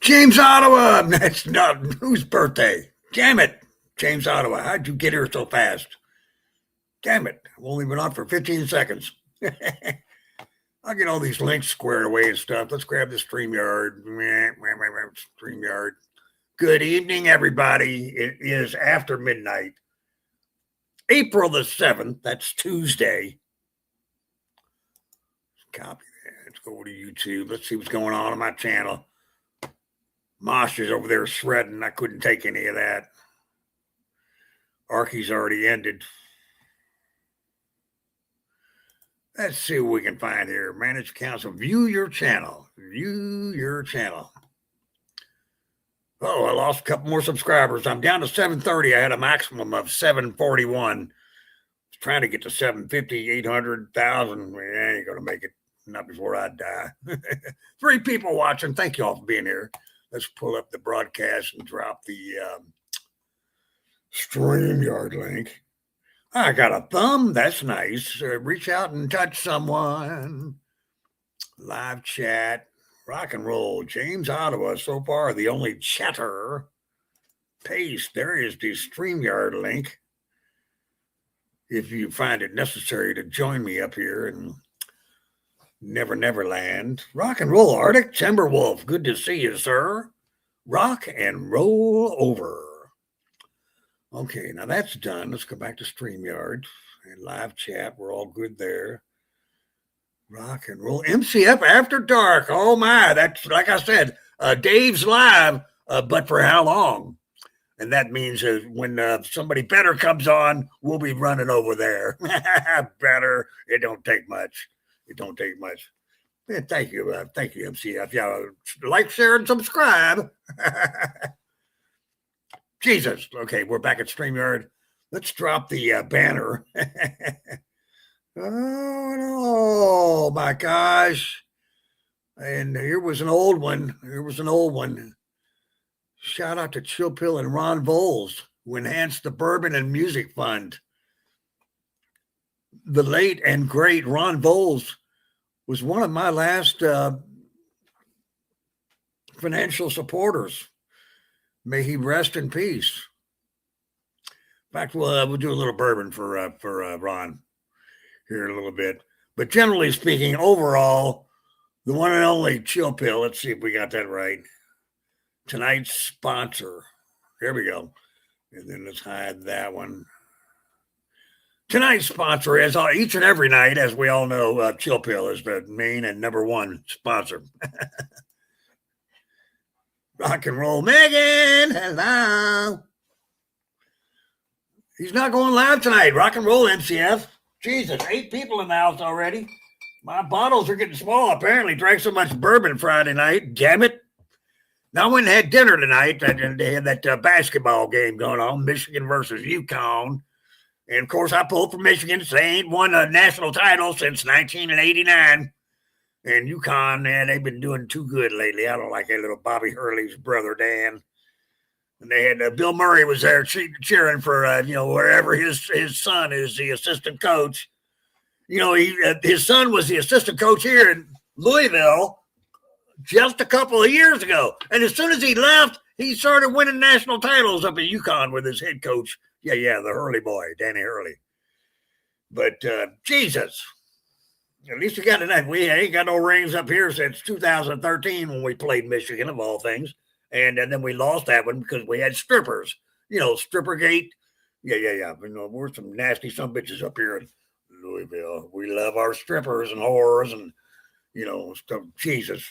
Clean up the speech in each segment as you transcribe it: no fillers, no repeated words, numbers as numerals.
James Ottawa. That's not whose birthday. Damn it. James Ottawa. How'd you get here so fast? Damn it. I've only been on for 15 seconds. I'll get all these links squared away and stuff. Let's grab the StreamYard. StreamYard. Good evening, everybody. It is after midnight. April the 7th. That's Tuesday. Copy that. Let's go to YouTube. Let's see what's going on my channel. Mosh is over there shredding. I couldn't take any of that. Arky's already ended. Let's see what we can find here. Manage accounts. View your channel. View your channel. Oh, I lost a couple more subscribers. I'm down to 730. I had a maximum of 741. I was trying to get to 750, 800,000. I ain't going to make it. Not before I die. 3 people watching. Thank you all for being here. Let's pull up the broadcast and drop the StreamYard link. I got a thumb. That's nice. Reach out and touch someone. Live chat. Rock and roll. James Ottawa, so far the only chatter. Paste. There is the StreamYard link. If you find it necessary to join me up here in Neverland. Rock and roll. Arctic Timberwolf. Good to see you, sir. Rock and roll over. Okay, now that's done. Let's go back to StreamYard and live chat. We're all good there. Rock and roll. MCF After Dark. Oh, my. That's, like I said, Dave's live, but for how long? And that means when somebody better comes on, we'll be running over there. Better. It don't take much. It don't take much. Yeah, thank you, MCF. Yeah, like, share, and subscribe. Jesus. Okay, we're back at StreamYard. Let's drop the banner. Oh, my gosh. And here was an old one. Shout out to Chill Pill and Ron Voles, who enhanced the Bourbon and Music Fund. The late and great Ron Voles was one of my last financial supporters. May he rest in peace. In fact, we'll do a little bourbon for Ron here in a little bit. But generally speaking, overall, the one and only Chill Pill. Let's see if we got that right. Tonight's sponsor. There we go. And then let's hide that one. Tonight's sponsor, as each and every night, as we all know, Chill Pill is the main and number one sponsor. Rock and roll. Megan, hello. He's not going live tonight. Rock and roll, MCF. Jesus, 8 people in the house already. My bottles are getting small. Apparently drank so much bourbon Friday night. Damn it. Now I went and had dinner tonight. They had that basketball game going on, Michigan versus UConn. And, of course, I pulled for Michigan. They ain't won a national title since 1989. And UConn, man, they've been doing too good lately. I don't like that little Bobby Hurley's brother, Dan. And they had Bill Murray was there cheering for, wherever his son is the assistant coach. You know, his son was the assistant coach here in Louisville just a couple of years ago. And as soon as he left, he started winning national titles up at UConn with his head coach. Yeah, the Hurley boy, Danny Hurley. But, Jesus. At least we got tonight. We ain't got no rings up here since 2013 when we played Michigan, of all things. And then we lost that one because we had strippers. You know, Strippergate. Yeah. You know, we're some nasty some bitches up here in Louisville. We love our strippers and whores and, stuff. Jesus.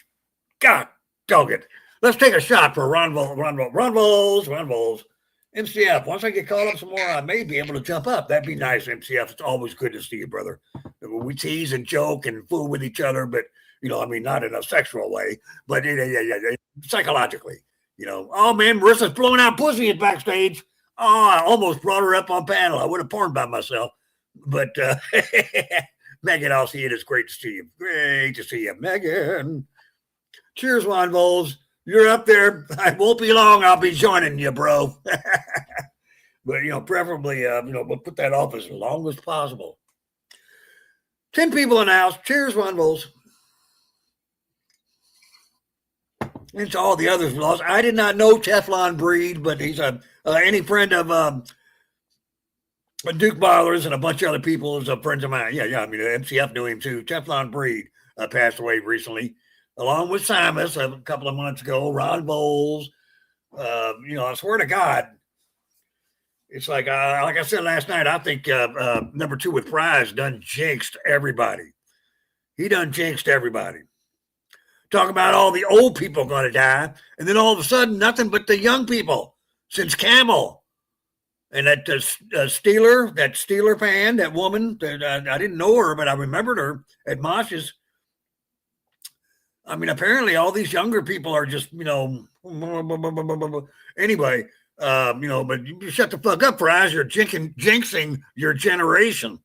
God dog it. Let's take a shot for Ron Voles. MCF, once I get caught up some more, I may be able to jump up. That'd be nice, MCF. It's always good to see you, brother. We tease and joke and fool with each other, but, not in a sexual way, but psychologically, Oh, man, Marissa's blowing out pussy at backstage. Oh, I almost brought her up on panel. I would have porned by myself. But, Megan, I'll see you. It's great to see you. Great to see you, Megan. Cheers, Ron Voles. You're up there. I won't be long. I'll be joining you, bro. But, preferably, we'll put that off as long as possible. 10 people in the house. Cheers, Ron Voles. And to all the others lost. I did not know Teflon Breed, but he's any friend of Duke Ballers and a bunch of other people is friends of mine. Yeah. I mean, MCF knew him too. Teflon Breed passed away recently, along with Simus a couple of months ago. Ron Bowles. I swear to God, it's like I said last night, I think number 2 with Fries done jinxed everybody. He done jinxed everybody. Talk about all the old people going to die, and then all of a sudden, nothing but the young people since Camel. And that Steeler fan, that woman, I didn't know her, but I remembered her at Mosh's. I mean, apparently all these younger people are just, anyway, but you shut the fuck up, Fries. You're jinxing your generation.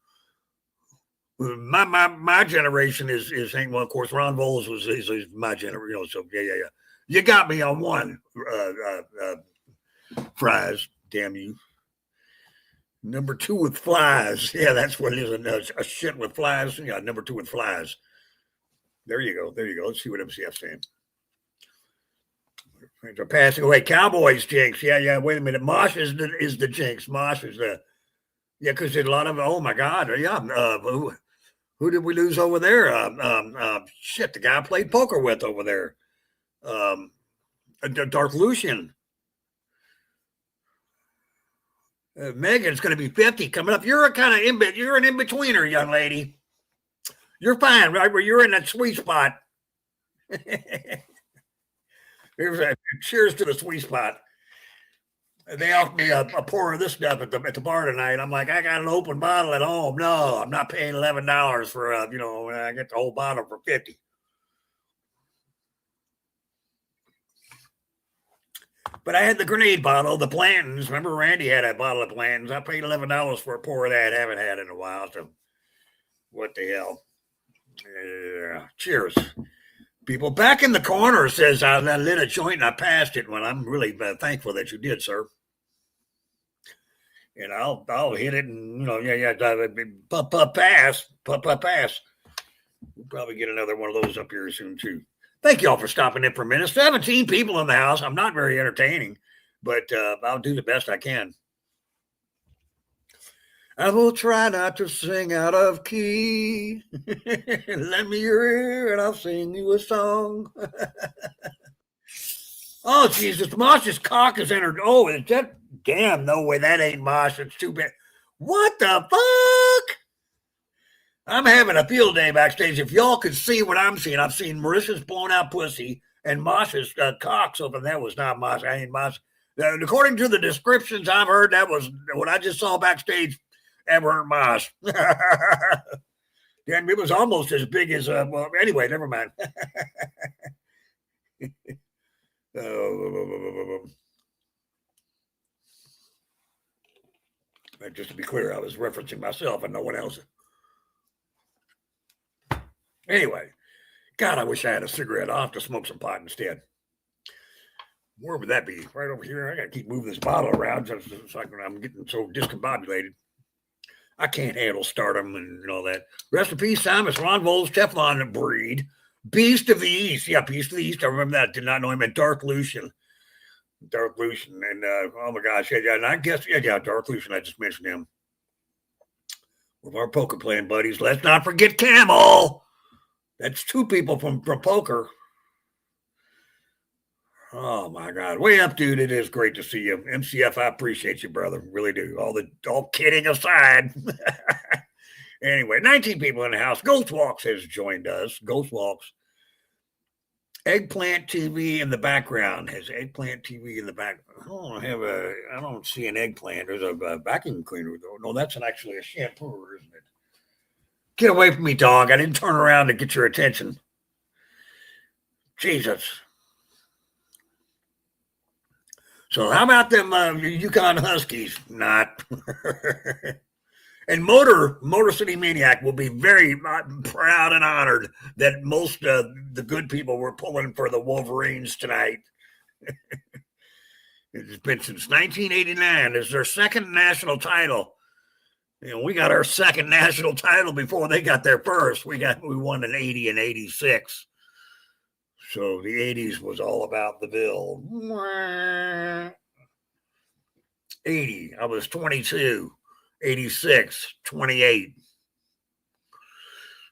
My generation is well, of course, Ron Bowles was my generation, so yeah. You got me on one, Fries, damn you. Number 2 with flies. Yeah, that's what it is. A shit with flies. Yeah, number 2 with flies. There you go. Let's see what MCF's saying. They're passing away. Cowboys jinx. Yeah. Wait a minute. Mosh is the jinx. Mosh is because there's a lot of, oh my God. Yeah. Who did we lose over there? The guy I played poker with over there. Dark Lucian. Megan's going to be 50 coming up. You're you're an in-betweener, young lady. You're fine, right? Where you're in that sweet spot. Cheers to the sweet spot. They offered me a pour of this stuff at the bar tonight. I'm like, I got an open bottle at home. No, I'm not paying $11 for I get the whole bottle for $50. But I had the grenade bottle, the Plantons. Remember, Randy had a bottle of Plantons. I paid $11 for a pour of that. Haven't had in a while. So, what the hell? Cheers. People back in the corner says I lit a joint and I passed it. Well, I'm really thankful that you did, sir. And I'll hit it and pass. We'll probably get another one of those up here soon too. Thank you all for stopping in for a minute. 17 people in the house. I'm not very entertaining, but I'll do the best I can. I will try not to sing out of key. Lend me your ear and I'll sing you a song. Oh, Jesus. Mosh's cock has entered. Oh, is that? Damn, no way. That ain't Mosh. It's too bad. What the fuck? I'm having a field day backstage. If y'all could see what I'm seeing, I've seen Marissa's blown out pussy and Mosh's cocks open. That was not Mosh. I ain't Mosh. According to the descriptions I've heard, that was what I just saw backstage. Ever Mosh. Damn, it was almost as big as anyway, never mind. Just to be clear, I was referencing myself and no one else. Anyway, God, I wish I had a cigarette. I'll have to smoke some pot instead. Where would that be? Right over here. I got to keep moving this bottle around just like I'm getting so discombobulated. I can't handle stardom and all that. Rest in peace, Simus, Ron Bowles, Teflon Breed, Beast of the East. Yeah, Beast of the East. I remember that. Did not know him. And Dark Lucian. And oh my gosh, yeah. And I guess, Dark Lucian. I just mentioned him. With our poker playing buddies. Let's not forget Camel. That's 2 people from poker. Oh my God. Way up, dude. It is great to see you. MCF, I appreciate you, brother. Really do. All kidding aside. Anyway, 19 people in the house. Ghost Walks has joined us. Ghost Walks. Eggplant TV in the background. Has Eggplant TV in the back? I don't see an eggplant. There's a vacuum cleaner though. No, that's actually a shampoo, isn't it? Get away from me, dog. I didn't turn around to get your attention. Jesus. So how about them UConn Huskies? Not. And Motor City Maniac will be very proud and honored that most of the good people were pulling for the Wolverines tonight. It's been since 1989. It's their second national title. We got our second national title before they got their first. We won in 80 and 86. So the 80s was all about the bill. 80, I was 22. 86, 28.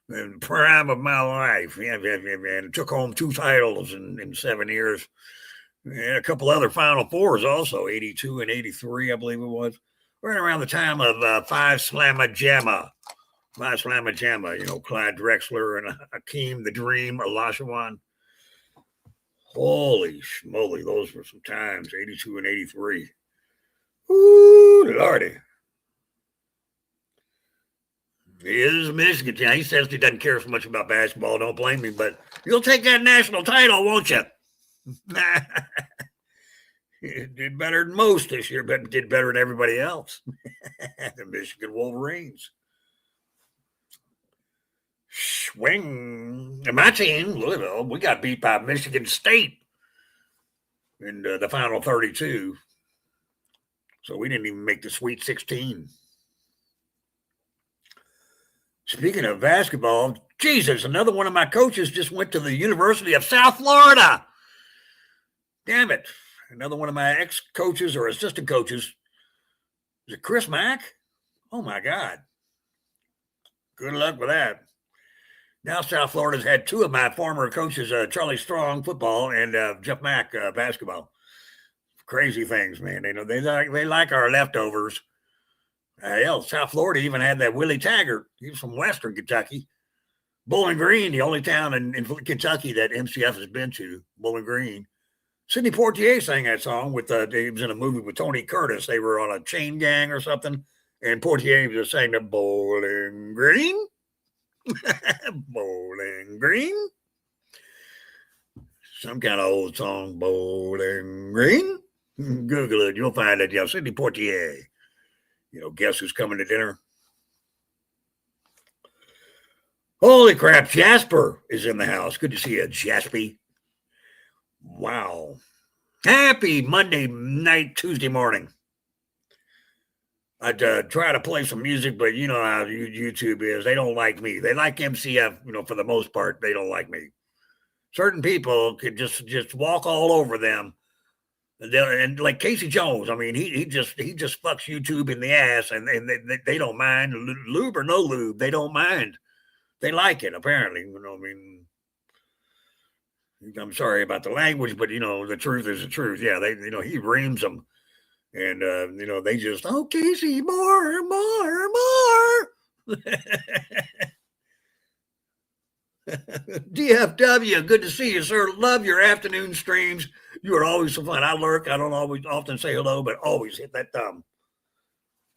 The prime of my life. And took home 2 titles in 7 years. And a couple other Final Fours also, 82 and 83, I believe it was. Right around the time of Five Slamma Jamma. Five Slamma Jamma, Clyde Drexler and Hakeem the Dream Olajuwon. Holy schmoly, those were some times, 82 and 83. Ooh, Lordy. He is a Michigan team. He says he doesn't care so much about basketball. Don't blame me, but you'll take that national title, won't you? Did better than most this year, but did better than everybody else. The Michigan Wolverines. Swing. And my team, Louisville, we got beat by Michigan State in the final 32. So we didn't even make the Sweet 16. Speaking of basketball, Jesus, another one of my coaches just went to the University of South Florida. Damn it. Another one of my ex-coaches or assistant coaches. Is it Chris Mack? Oh, my God. Good luck with that. Now South Florida's had 2 of my former coaches, Charlie Strong, football, and Jeff Mack, basketball. Crazy things, man. They like our leftovers. Hell, South Florida even had that Willie Taggart. He was from Western Kentucky. Bowling Green, the only town in Kentucky that MCF has been to, Bowling Green. Sidney Poitier sang that song with, he was in a movie with Tony Curtis. They were on a chain gang or something. And Poitier just sang the Bowling Green. Bowling Green. Some kind of old song, Bowling Green. Google it. You'll find it. Sidney Poitier. Guess who's coming to dinner? Holy crap, Jasper is in the house. Good to see you, Jaspy. Wow. Happy Monday night, Tuesday morning. I'd try to play some music, but you know how YouTube is. They don't like me. They like MCF, for the most part. They don't like me. Certain people could just walk all over them. And like Casey Jones, I mean, he just fucks YouTube in the ass, and they don't mind, lube or no lube, they don't mind. They like it, apparently. I'm sorry about the language, but the truth is the truth. Yeah, he reams them, and they just, oh, Casey, more. DFW, good to see you, sir. Love your afternoon streams. You are always so fun. I lurk. I don't often say hello, but always hit that thumb.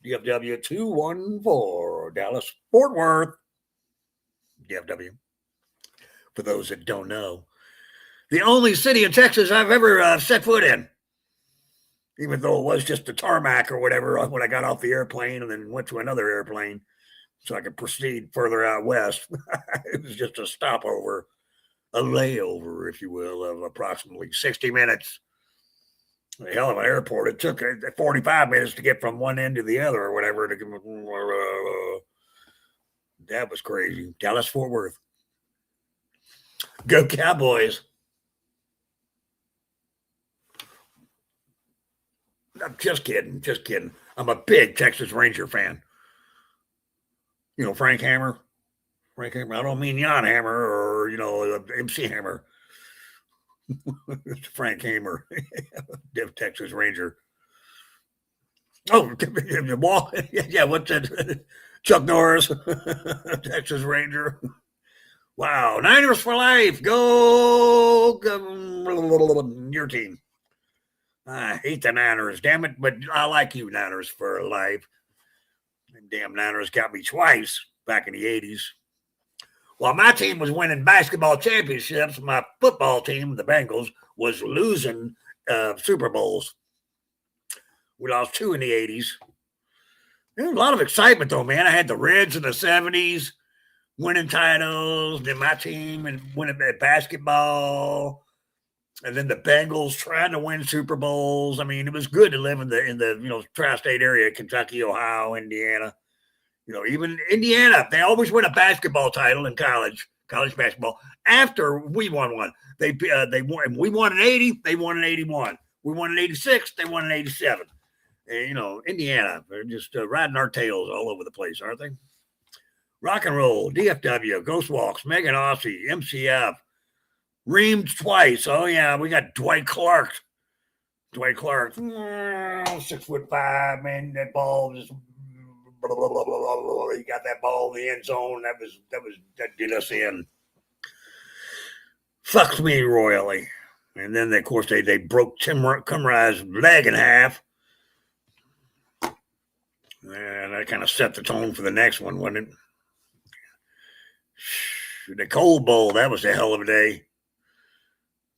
DFW 214, Dallas, Fort Worth. DFW. For those that don't know, the only city in Texas I've ever set foot in, even though it was just the tarmac or whatever when I got off the airplane and then went to another airplane so I could proceed further out west. It was just a stopover. A layover, if you will, of approximately 60 minutes. A hell of an airport. It took 45 minutes to get from one end to the other or whatever. That was crazy. Dallas, Fort Worth. Go Cowboys. I'm just kidding. I'm a big Texas Ranger fan. Frank Hammer. I don't mean Jan Hammer or, MC Hammer. Frank Hammer, Texas Ranger. Oh, yeah, what's that? Chuck Norris, Texas Ranger. Wow, Niners for life. Go your team. I hate the Niners, damn it, but I like you, Niners for life. Them damn Niners got me twice back in the 80s. While my team was winning basketball championships, my football team, the Bengals, was losing Super Bowls. We lost 2 in the 80s. There was a lot of excitement, though, man. I had the Reds in the 70s winning titles, then my team and winning at basketball, and then the Bengals trying to win Super Bowls. I mean, it was good to live in the tri-state area, Kentucky, Ohio, Indiana. Even Indiana, they always win a basketball title in college basketball. After we won one, they won. We won in '80. They won in '81. We won in '86. They won in '87. And, Indiana, they're just riding our tails all over the place, aren't they? Rock and roll, DFW, Ghost Walks, Megan Aussie, MCF, Reamed twice. Oh yeah, we got Dwight Clark. 6'5", man. That ball just blah, blah, blah, blah, blah. He got that ball in the end zone. That did us in. Fucked me royally. And then of course they broke Tim Cumrye's leg in half. And that kind of set the tone for the next one, wasn't it? The Cold Bowl, that was a hell of a day.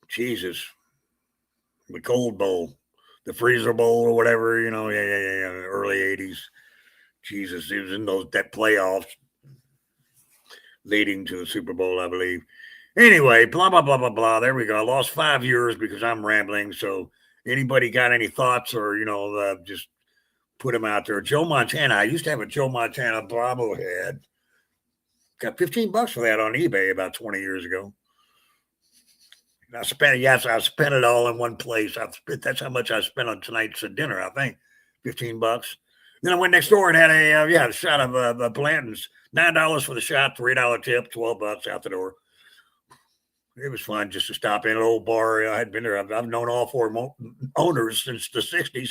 Jesus. The Cold Bowl. The Freezer Bowl or whatever, yeah. Early 80s. Jesus, it was in that playoffs leading to the Super Bowl, I believe. Anyway, blah, blah, blah, blah, blah. There we go. I lost 5 years because I'm rambling. So anybody got any thoughts or, just put them out there. Joe Montana. I used to have a Joe Montana bobblehead. Got $15 for that on eBay about 20 years ago. I spent it all in one place. That's how much I spent on tonight's dinner, I think. $15. Then I went next door and had a shot of Blanton's. $9 for the shot, $3 tip, $12 out the door. It was fun just to stop in an old bar. I had been there. I've known all four owners since the 60s.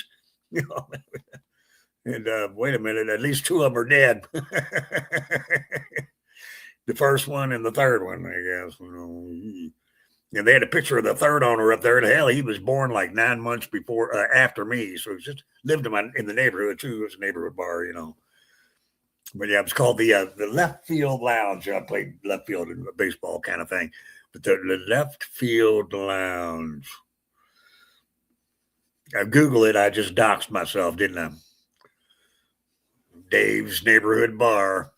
And wait a minute, at least 2 of them are dead. The first one and the third one, I guess. And they had a picture of the third owner up there. And hell, he was born like 9 months after me. So he just lived in the neighborhood too. It was a neighborhood bar, But yeah, it was called the Left Field Lounge. I played left field in a baseball kind of thing. But the Left Field Lounge. I Googled it. I just doxed myself, didn't I? Dave's Neighborhood Bar.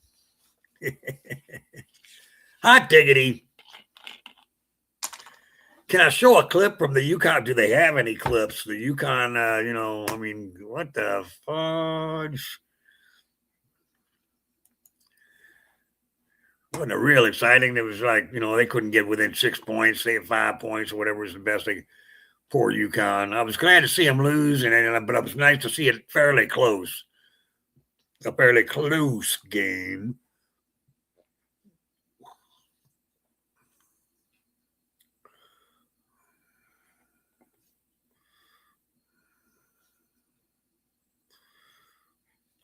Hot diggity. Can I show a clip from the UConn? Do they have any clips? The UConn, what the fudge? Wasn't it real exciting? It was like, they couldn't get within 6 points. They had 5 points or whatever was the best thing for UConn. I was glad to see them lose, but it was nice to see it fairly close. A fairly close game.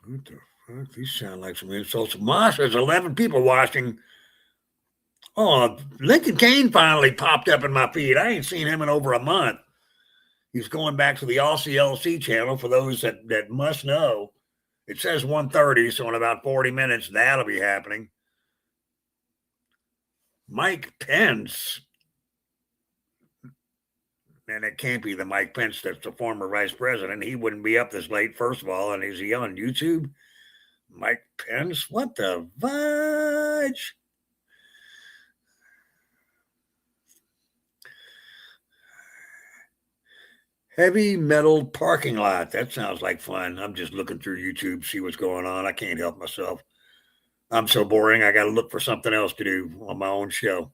What the fuck? These sound like some insults. Moss, there's 11 people watching. Oh, Lincoln Kane finally popped up in my feed. I ain't seen him in over a month. He's going back to the RCLC channel for those that must know. It says 1:30, so in about 40 minutes, that'll be happening. Mike Pence. And it can't be the Mike Pence that's the former vice president. He wouldn't be up this late, first of all. And is he on YouTube? Mike Pence? What the fudge? Heavy metal parking lot. That sounds like fun. I'm just looking through YouTube, see what's going on. I can't help myself. I'm so boring. I got to look for something else to do on my own show.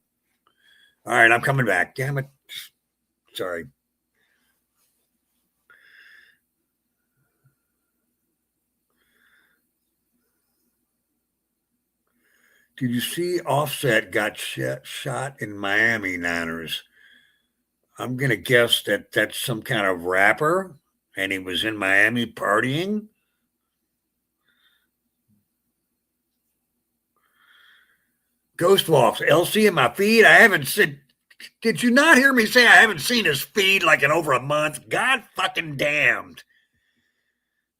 All right, I'm coming back. Damn it. Sorry. Did you see Offset got shot in Miami, Niners? I'm going to guess that that's some kind of rapper and he was in Miami partying. Ghost Walks, LC in my feed. I haven't said, did you not hear me say I haven't seen his feed like in over a month? God fucking damned.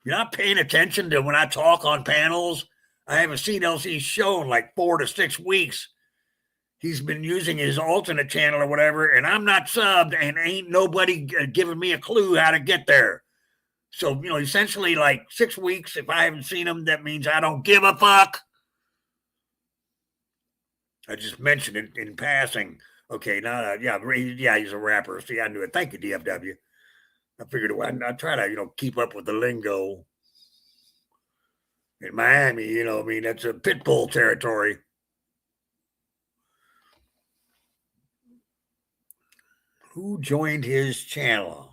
You're not paying attention to when I talk on panels. I haven't seen LC's show in like 4 to 6 weeks. He's been using his alternate channel or whatever, and I'm not subbed, and ain't nobody giving me a clue how to get there. So, essentially like 6 weeks, if I haven't seen him, that means I don't give a fuck. I just mentioned it in passing. Okay, now, he's a rapper. See, I knew it. Thank you, DFW. I figured I'd try to, keep up with the lingo. in Miami. You know, I mean, that's a pit bull territory. Who joined his channel?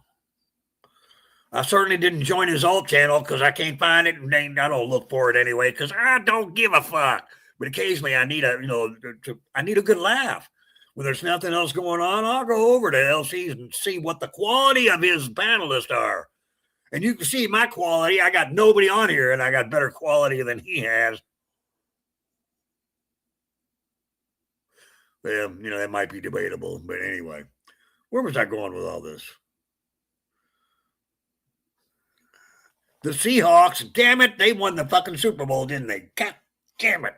I certainly didn't join his alt channel because I can't find it, and I don't look for it anyway because I don't give a fuck. But occasionally, I need I need a good laugh. When there's nothing else going on, I'll go over to LC's and see what the quality of his panelists are. And you can see my quality. I got nobody on here, and I got better quality than he has. Well, you know, that might be debatable, but anyway, where was I going with all this? The Seahawks, damn it, they won the fucking Super Bowl, didn't they? God damn it.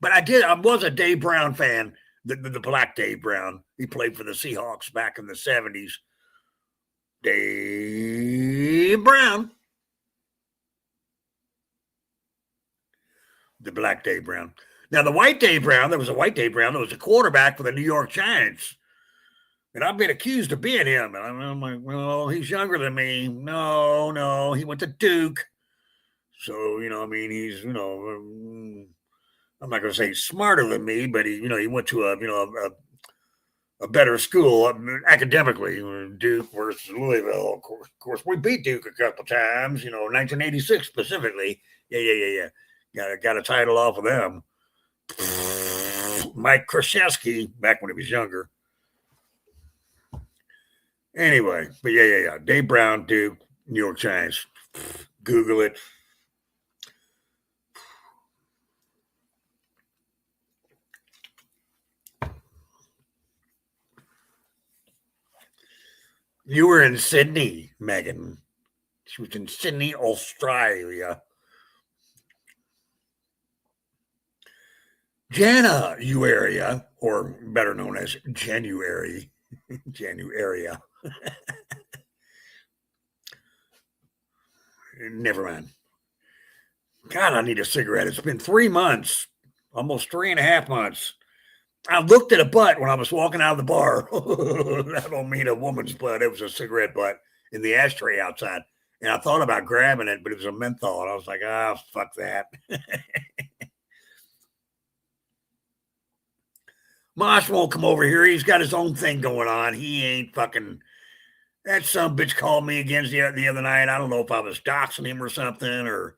But I was a Dave Brown fan, the black Dave Brown. He played for the Seahawks back in the 70s. Dave Brown. The black Dave Brown. Now, the white Dave Brown, there was a white Dave Brown that was a quarterback for the New York Giants. And I've been accused of being him. And I'm like, well, he's younger than me. No, he went to Duke. So, you know, I mean, he's, you know, I'm not going to say he's smarter than me, but he went to a better school academically. Duke versus Louisville. Of course, we beat Duke a couple times, 1986 specifically. Yeah. Got a title off of them. Mike Krzyzewski, back when he was younger. Anyway, but yeah. Dave Brown, Duke, New York Giants. Google it. You were in Sydney, Megan. She was in Sydney, Australia. January, or better known as January. January. Never mind. God, I need a cigarette. It's been 3 months, almost 3.5 months. I looked at a butt when I was walking out of the bar. I don't mean a woman's butt. It was a cigarette butt in the ashtray outside. And I thought about grabbing it, but it was a menthol. And I was like, fuck that. Mosh won't come over here. He's got his own thing going on. He ain't fucking... That son bitch called me again the other night. I don't know if I was doxing him or something or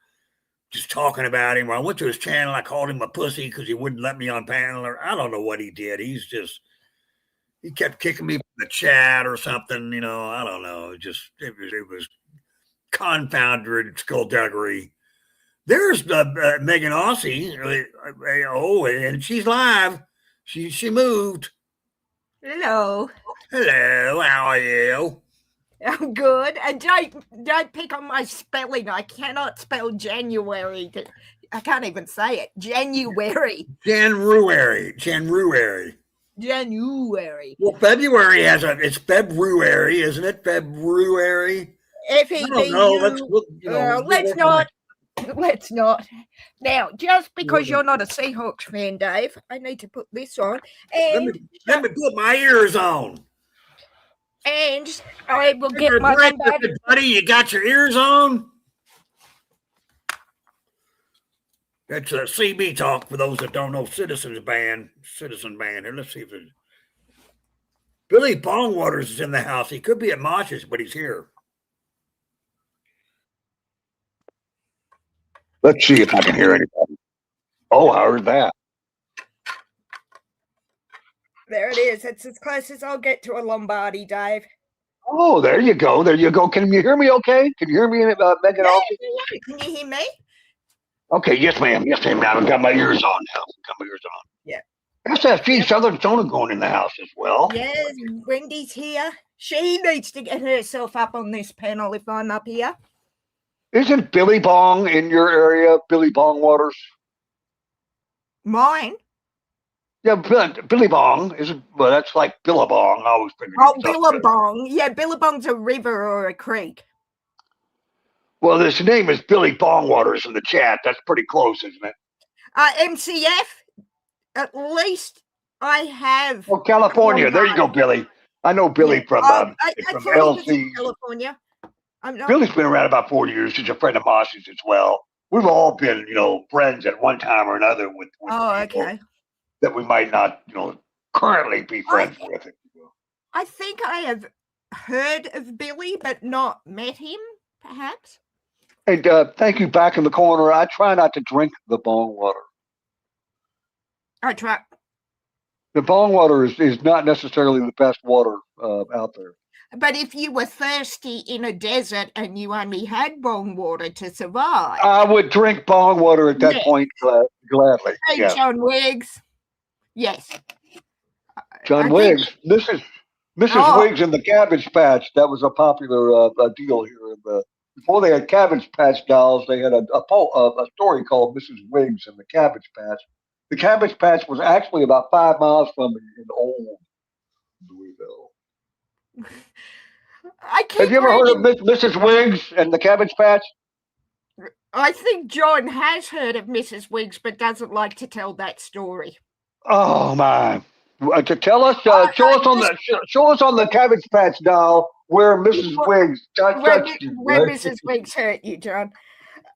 just talking about him. I went to his channel. I called him a pussy because he wouldn't let me on panel. Or I don't know what he did. He kept kicking me from the chat or something. I don't know. It was confounded skullduggery. There's Megan Aussie. And she's live. She moved. Hello. Hello. How are you? I'm good. And don't pick on my spelling. I cannot spell January. I can't even say it. January. January. Well, February it's February, isn't it? February. Let's not. Now, just because you're not a Seahawks fan, Dave, I need to put this on. And let me put my ears on. And I will get my Lombardi. Buddy, you got your ears on? That's a CB talk for those that don't know. Citizen band. Here, let's see if it's Billy Bongwaters is in the house. He could be at Mosh's, but he's here. Let's see if I can hear anybody. Oh, I heard that. There it is. It's as close as I'll get to a Lombardi, Dave. Oh, there you go. Can you hear me okay? Can you hear me, Megan? Yeah, can you hear me? Okay, yes, ma'am. I've got my ears on now. Yeah. SFG Southern Sona going in the house as well. Yes, Wendy's here. She needs to get herself up on this panel if I'm up here. Isn't Billy Bong in your area? Billy Bongwaters? Mine? Yeah, Billy Bong isn't. Well, that's like Billabong. I always figured. Oh, Billabong. Yeah, Billabong's a river or a creek. Well, this name is Billy Bongwaters in the chat. That's pretty close, isn't it? MCF. At least I have. Oh, California. There you go, Billy. I know Billy from LC. California. Billy's been around about 4 years. He's a friend of Moss's as well. we've all been, friends at one time or another with Oh, people okay. that we might not, currently be friends with. I think I have heard of Billy, but not met him, perhaps. And thank you, back in the corner. I try not to drink the bong water. I try. The bong water is not necessarily the best water out there. But if you were thirsty in a desert and you only had bong water to survive, I would drink bong water at that Yes. point gladly. hey, Yes. John Wiggs. Yes. John I Wiggs. think- Mrs. Oh. Wiggs and the Cabbage Patch. That was a popular deal here. Before they had Cabbage Patch dolls, they had a story called Mrs. Wiggs and the Cabbage Patch. The Cabbage Patch was actually about 5 miles from me in old Louisville. I keep Have you ever heard of reading- Mrs. Wiggs and the Cabbage Patch? I think John has heard of Mrs. Wiggs, but doesn't like to tell that story. Oh my! To tell us, show us on the Cabbage Patch doll where Mrs. Wiggs touched you. Where Right? Mrs. Wiggs hurt you, John.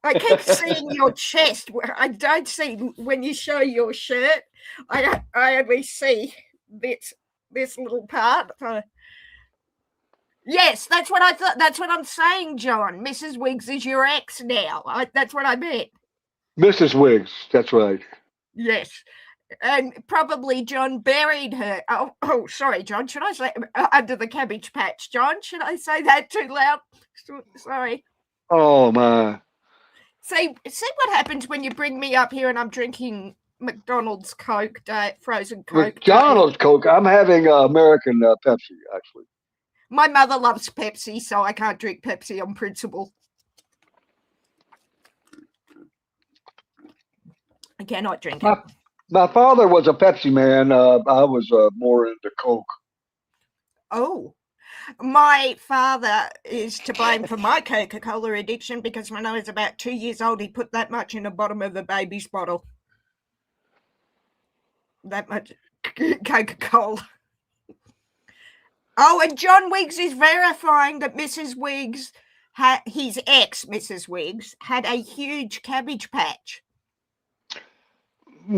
I keep seeing your chest. I don't see when you show your shirt. I only see this little part. Yes, that's what I thought. That's what I'm saying, John. Mrs. Wiggs is your ex now. That's what I meant. Mrs. Wiggs. That's right. Yes. And probably John buried her. Oh, sorry, John. Should I say under the Cabbage Patch, John? Should I say that too loud? Sorry. Oh my! See what happens when you bring me up here and I'm drinking McDonald's Coke, frozen Coke. McDonald's Coke. I'm having American Pepsi, actually. My mother loves Pepsi, so I can't drink Pepsi on principle. I cannot drink it. My father was a Pepsi man. I was more into Coke. Oh, my father is to blame for my Coca-Cola addiction because when I was about 2 years old, he put that much in the bottom of a baby's bottle. That much Coca-Cola. Oh, and John Wiggs is verifying that Mrs. Wiggs, his ex, Mrs. Wiggs, had a huge Cabbage Patch. I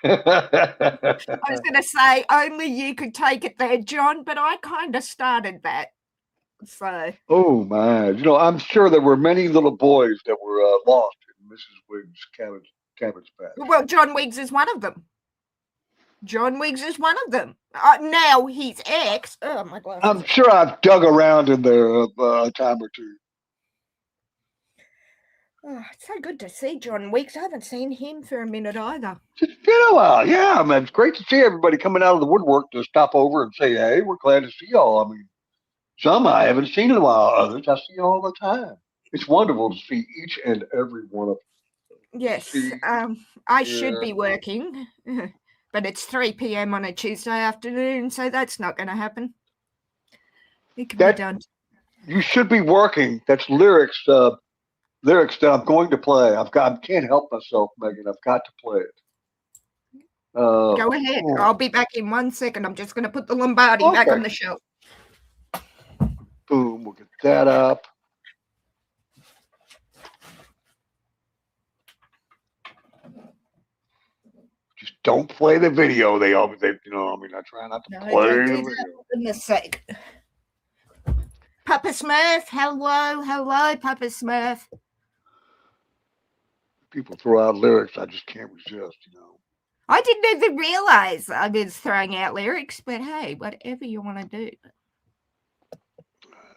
was going to say only you could take it there, John, but I kind of started that. So. Oh my! I'm sure there were many little boys that were lost in Mrs. Wiggs' cabbage patch. Well, John Wiggs is one of them. John Wiggs is one of them. Now his ex. Oh my glasses. I'm sure I've dug around in there a time or two. Oh, it's so good to see John Wiggs. I haven't seen him for a minute either. It's been a while. Yeah, I mean, it's great to see everybody coming out of the woodwork to stop over and say, hey, we're glad to see y'all. I mean, some I haven't seen in a while. Others I see all the time. It's wonderful to see each and every one of them. Yes, I should be working, but it's 3 p.m. on a Tuesday afternoon, so that's not going to happen. It can be done. You should be working. That's lyrics that I'm going to play. I can't help myself, Megan. I've got to play it. Go ahead. I'll be back in 1 second. I'm just going to put the Lombardi back on the shelf. Boom. We'll get that up. Just don't play the video. I try not to play the video. In a sec. Papa Smurf, hello, Papa Smurf. People throw out lyrics, I just can't resist, I didn't even realize I was throwing out lyrics, but hey, whatever you want to do.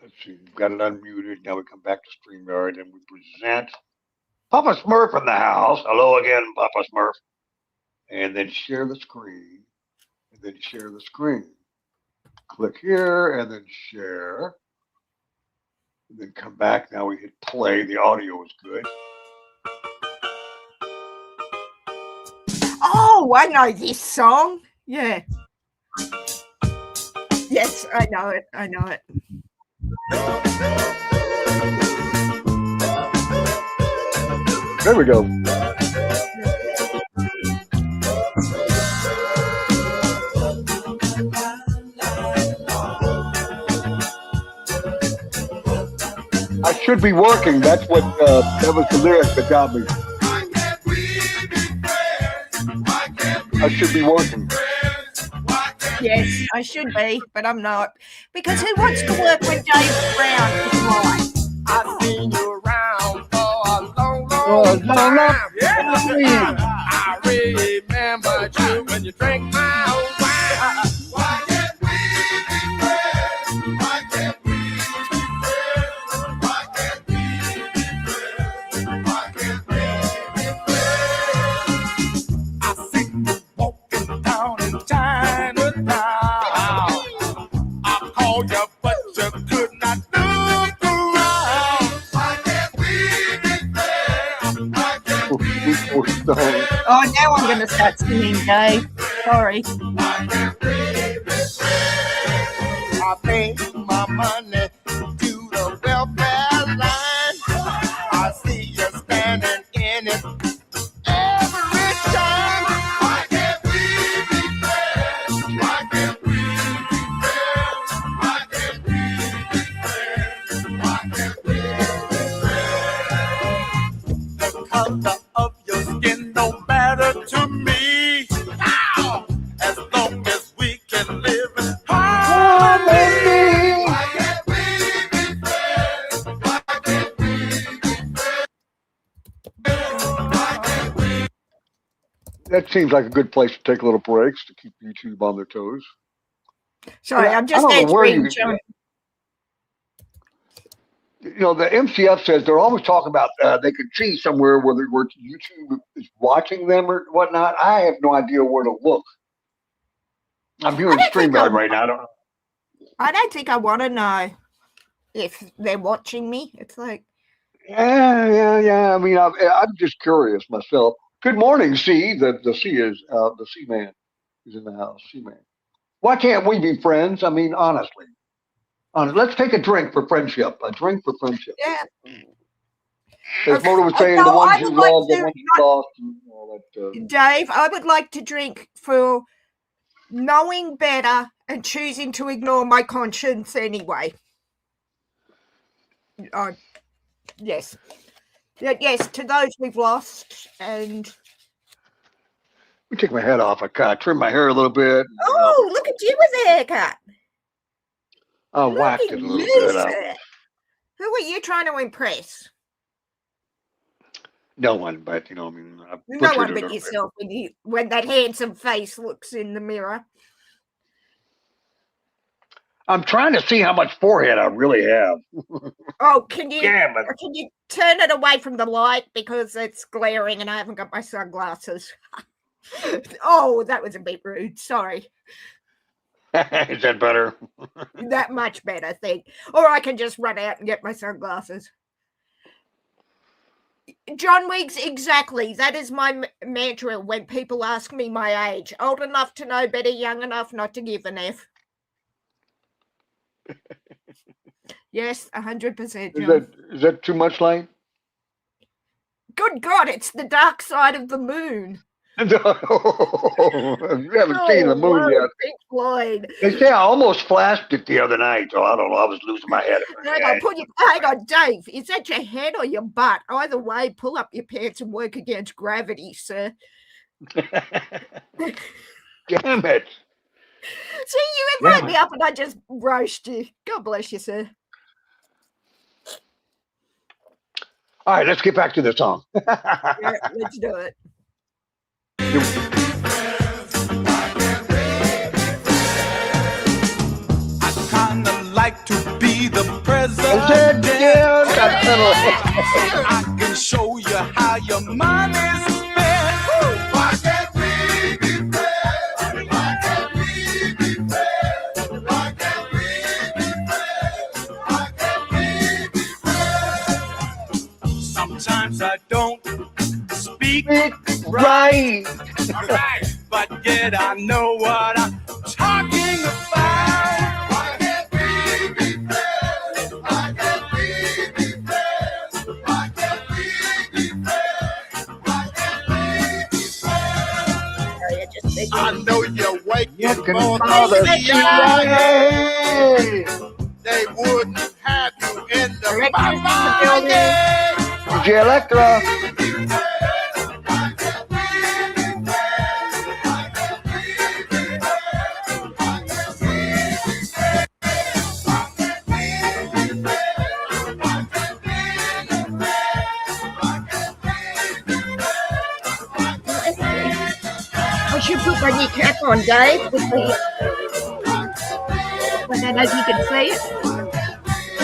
Let's see, we've got it unmuted. Now we come back to StreamYard and we present Papa Smurf in the house. Hello again, Papa Smurf. And then share the screen. And then share the screen. Click here and then share. And then come back. Now we hit play. The audio is good. Oh, I know this song. Yeah. Yes, I know it. There we go. I should be working. That's what that was the lyric that got me. I should be working. Yes, I should be, but I'm not. Because who wants to work when Dave Brown is live? I've seen you around for a long, Oh, long no, time. no. Yeah. I remember you when you drank my old wine. Why can't we be friends? Why can't we be friends? Why can't we be friends? Why can't we be friends? I see you walking down in Chinatown. I called you, but you could not look around. Why can't we be friends? Why can't we be friends? Oh, now I'm going to start singing, Dave. Sorry. Why can't we be friends? I paid my money to the welfare line. I see you standing in it every time. Why can't we be friends? Why can't we be friends? Why can't we be friends? Why can't we be friends? The color of your skin don't matter to me. Ow! As long as we can live in harmony. Why can't we be friends? Why can't we be friends? Why can't we? That seems like a good place to take little breaks to keep YouTube on their toes. Sorry, Yeah, I'm just I don't know where answering you- John. You know, the MCF says they're always talking about they could see somewhere where YouTube is watching them or whatnot. I have no idea where to look. I'm viewing I don't think StreamYard I- right now. I don't know. I don't think I want to know if they're watching me. It's like, Yeah. I mean, I'm just curious myself. Good morning, C. The C is the C man is in the house. C man. Why can't we be friends? I mean, honestly. Let's take a drink for friendship. A drink for friendship. yeah. As Mona was saying, No, the I ones you would like love, the to ones you lost, and all that. Dave, I would like to drink for knowing better and choosing to ignore my conscience anyway. Yes. Yes, to those we've lost. And Let me take my head off. I kind of trim my hair a little bit. oh, look at you with a haircut. I Look whacked at it a little you, bit. sir. Who are you trying to impress? No one, but I mean, I No butchered one it a but little bit. yourself when that handsome face looks in the mirror. I'm trying to see how much forehead I really have. Oh, can you Damn it. can you turn it away from the light because it's glaring and I haven't got my sunglasses? Oh, that was a bit rude. Sorry. Is that better? That much better thing. Or I can just run out and get my sunglasses. John Wiggs, exactly. That is my mantra when people ask me my age. Old enough to know better, young enough not to give an F. Yes, 100%, John. Is that too much light? Good God, it's the dark side of the moon. No, you haven't seen the moon whoa, yet. Pink Floyd. They say I almost flashed it the other night, so I don't know. I was losing my head. Hang on, Dave. Is that your head or your butt? Either way, pull up your pants and work against gravity, sir. Damn it. See, you invite me up and I just roast you. God bless you, sir. All right, let's get back to the song. Yeah, let's do it. I kinda like to be the president. I can show you how your money's spent. Why can't we be friends? Why can't we be friends? Why can't we be friends? Why can't we be friends? Sometimes I don't speak Right. right, but yet I know what I'm talking about. Why can't we be friends? Why can't we be friends? Why can't we be friends? Why can't we be friends? I know you're waiting You can for follow the the CIA. CIA. They wouldn't have you in Director's in the building. DJ Electra. I should put my new cap on, Dave. With the, I don't know if you can see it.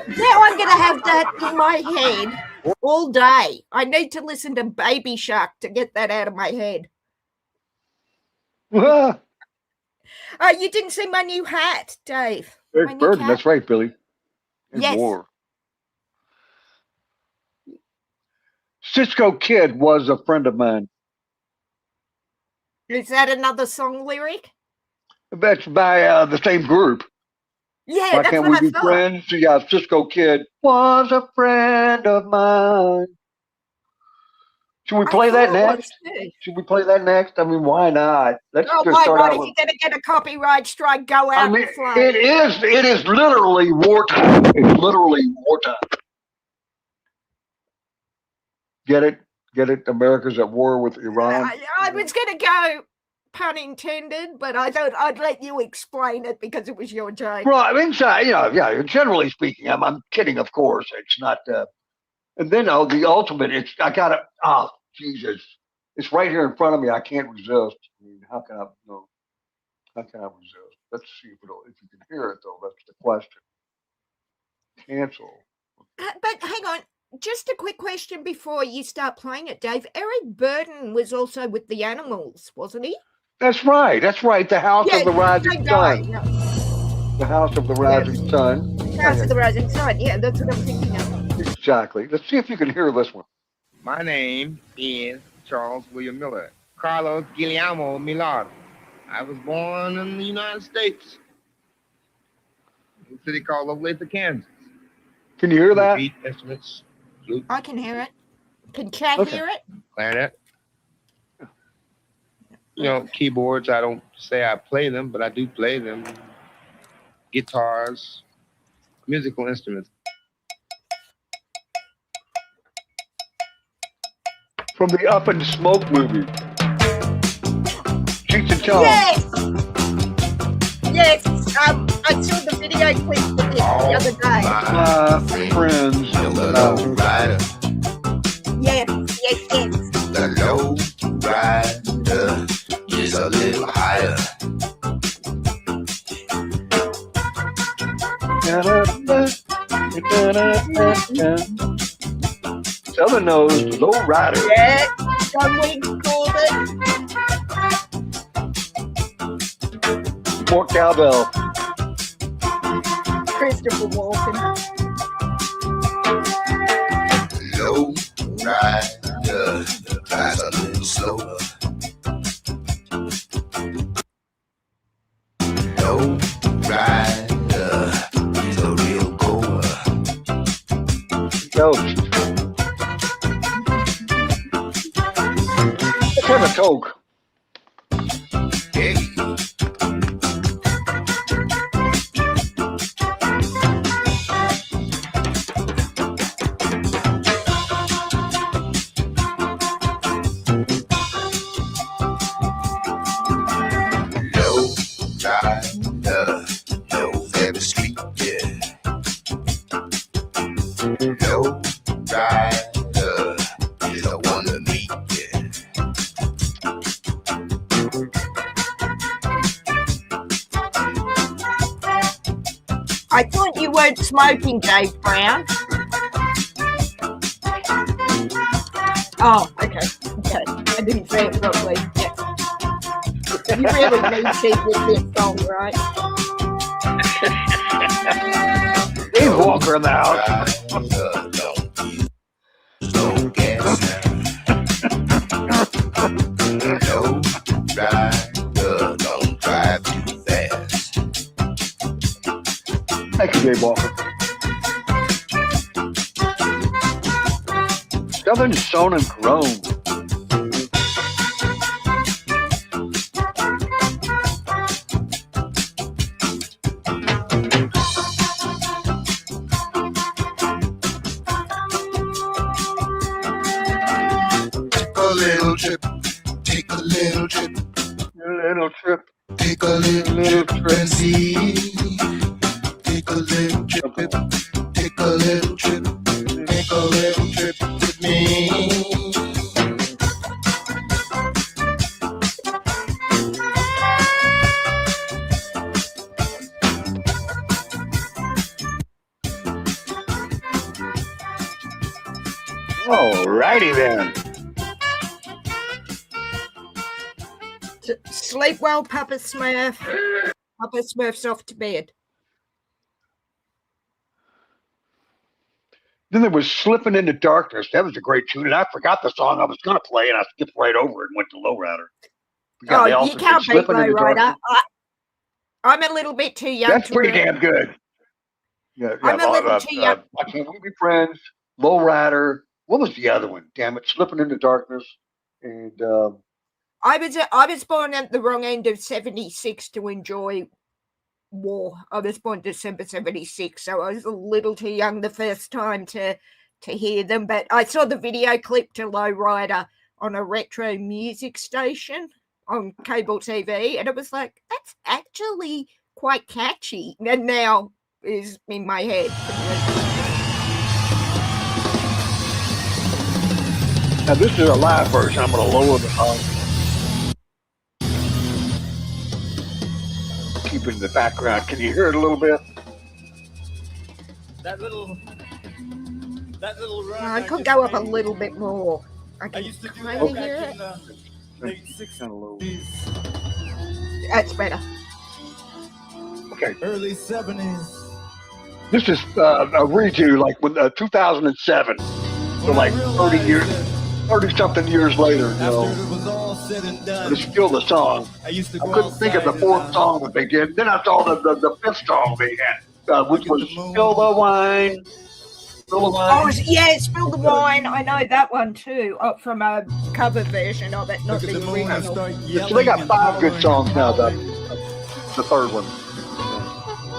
Now I'm going to have that in my head all day. I need to listen to Baby Shark to get that out of my head. You didn't see my new hat, Dave. There's My new Burden. cap. That's right, Billy. And Yes. more. Cisco Kid was a friend of mine. Is that another song lyric? That's by the same group. Yeah, Why that's can't what we I be thought. friends? So, yeah, Cisco Kid was a friend of mine. Should we play that next? Should we play that next? I mean, why not? Let's Oh just my start God! out If with. you're going to get a copyright strike, go out I mean, in flames. it is literally wartime. It's literally wartime. Get it? Get it? America's at war with Iran. I was going to go, pun intended, but I thought I'd let you explain it because it was your joke. Right, inside, yeah. Generally speaking, I'm kidding, of course. It's not. And then, the ultimate. I gotta. Oh, Jesus! It's right here in front of me. I can't resist. I mean, how can I? No. How can I resist? Let's see if you can hear it though. That's the question. Cancel. But hang on, just a quick question before you start playing it, Dave. Eric Burden was also with the Animals, wasn't he? That's right. That's right. The House of the Rising same guy. Sun. No, The House of the Rising Sun. House of the Rising Sun. Yeah, that's what I'm thinking of. Exactly. Let's see if you can hear this one. My name is Charles William Miller, Carlos Guillermo Millar. I was born in the United States, in a city called Olathe, Kansas. Can you hear that? Beat instruments, flute, I can hear it. Can Cat Okay. hear it? clarinet. Keyboards, I don't say I play them, but I do play them. Guitars, musical instruments. From the Up in Smoke movie. Cheech and Chong. Yes. Yes. I saw the video clip for this the other day. My friends. Low rider, Yes. the low rider is a little higher. Southern Nose, Low Rider. Yeah. John Wayne called it. More cowbell. Christopher Walken. Low rider, drives a little slower. Low rider is a real goer. Ghost. Let's have a Coke. Hey, low rider knows every street, yeah. Low rider is a one to meet, yeah. I thought you weren't smoking, Dave Brown. Oh, okay. I didn't say it properly. Yeah. You really need to with this song, right? Dave Walker in the house. Rider don't use no gas. Low rider don't drive too fast. Thank you, Dave Walker. Southern Stone and Chrome. little trip, A little trip. take a little trip and see. Take a little trip, take a little trip, take a little trip with me. All righty then. Sleep well, Papa Smurf. Papa Smurf's off to bed. Then there was Slipping into Darkness. That was a great tune, and I forgot the song I was going to play, and I skipped right over it and went to Lowrider. Oh, they you also can't did beat Lowrider. I'm a little bit too young. That's to pretty remember. damn good. Yeah, I'm a little too young. Why Can't We Be Friends? Lowrider. What was the other one? Damn it, Slipping into Darkness. And I was born at the wrong end of 76 to enjoy war. I was born December 76, so I was a little too young the first time to hear them. But I saw the video clip to Lowrider on a retro music station on cable TV, and it was like, that's actually quite catchy. And now is in my head. now this is a live version. I'm going to lower the keep it in the background. Can you hear it a little bit? That little run. I could just go up a made. little bit more. I I can used to do kind that of back hear in it. the late Kind of low. 60s, That's better. Okay. early 70s. This is a redo, like when 2007. So When like I 30 years, realized 30 something years later, that you know. after it was all said and But done, it's still the song. I used to I go couldn't think of the outside fourth and, song that they did. Then I saw the fifth song they had, which Look was at the moon. Spill the Wine. Spill the Oh, Wine. yeah, Spill the Wine. I know that one too. From a cover version of it, not look at the the moon and original. start So yelling. they got and 5 good hollering songs and now. howling. The third one.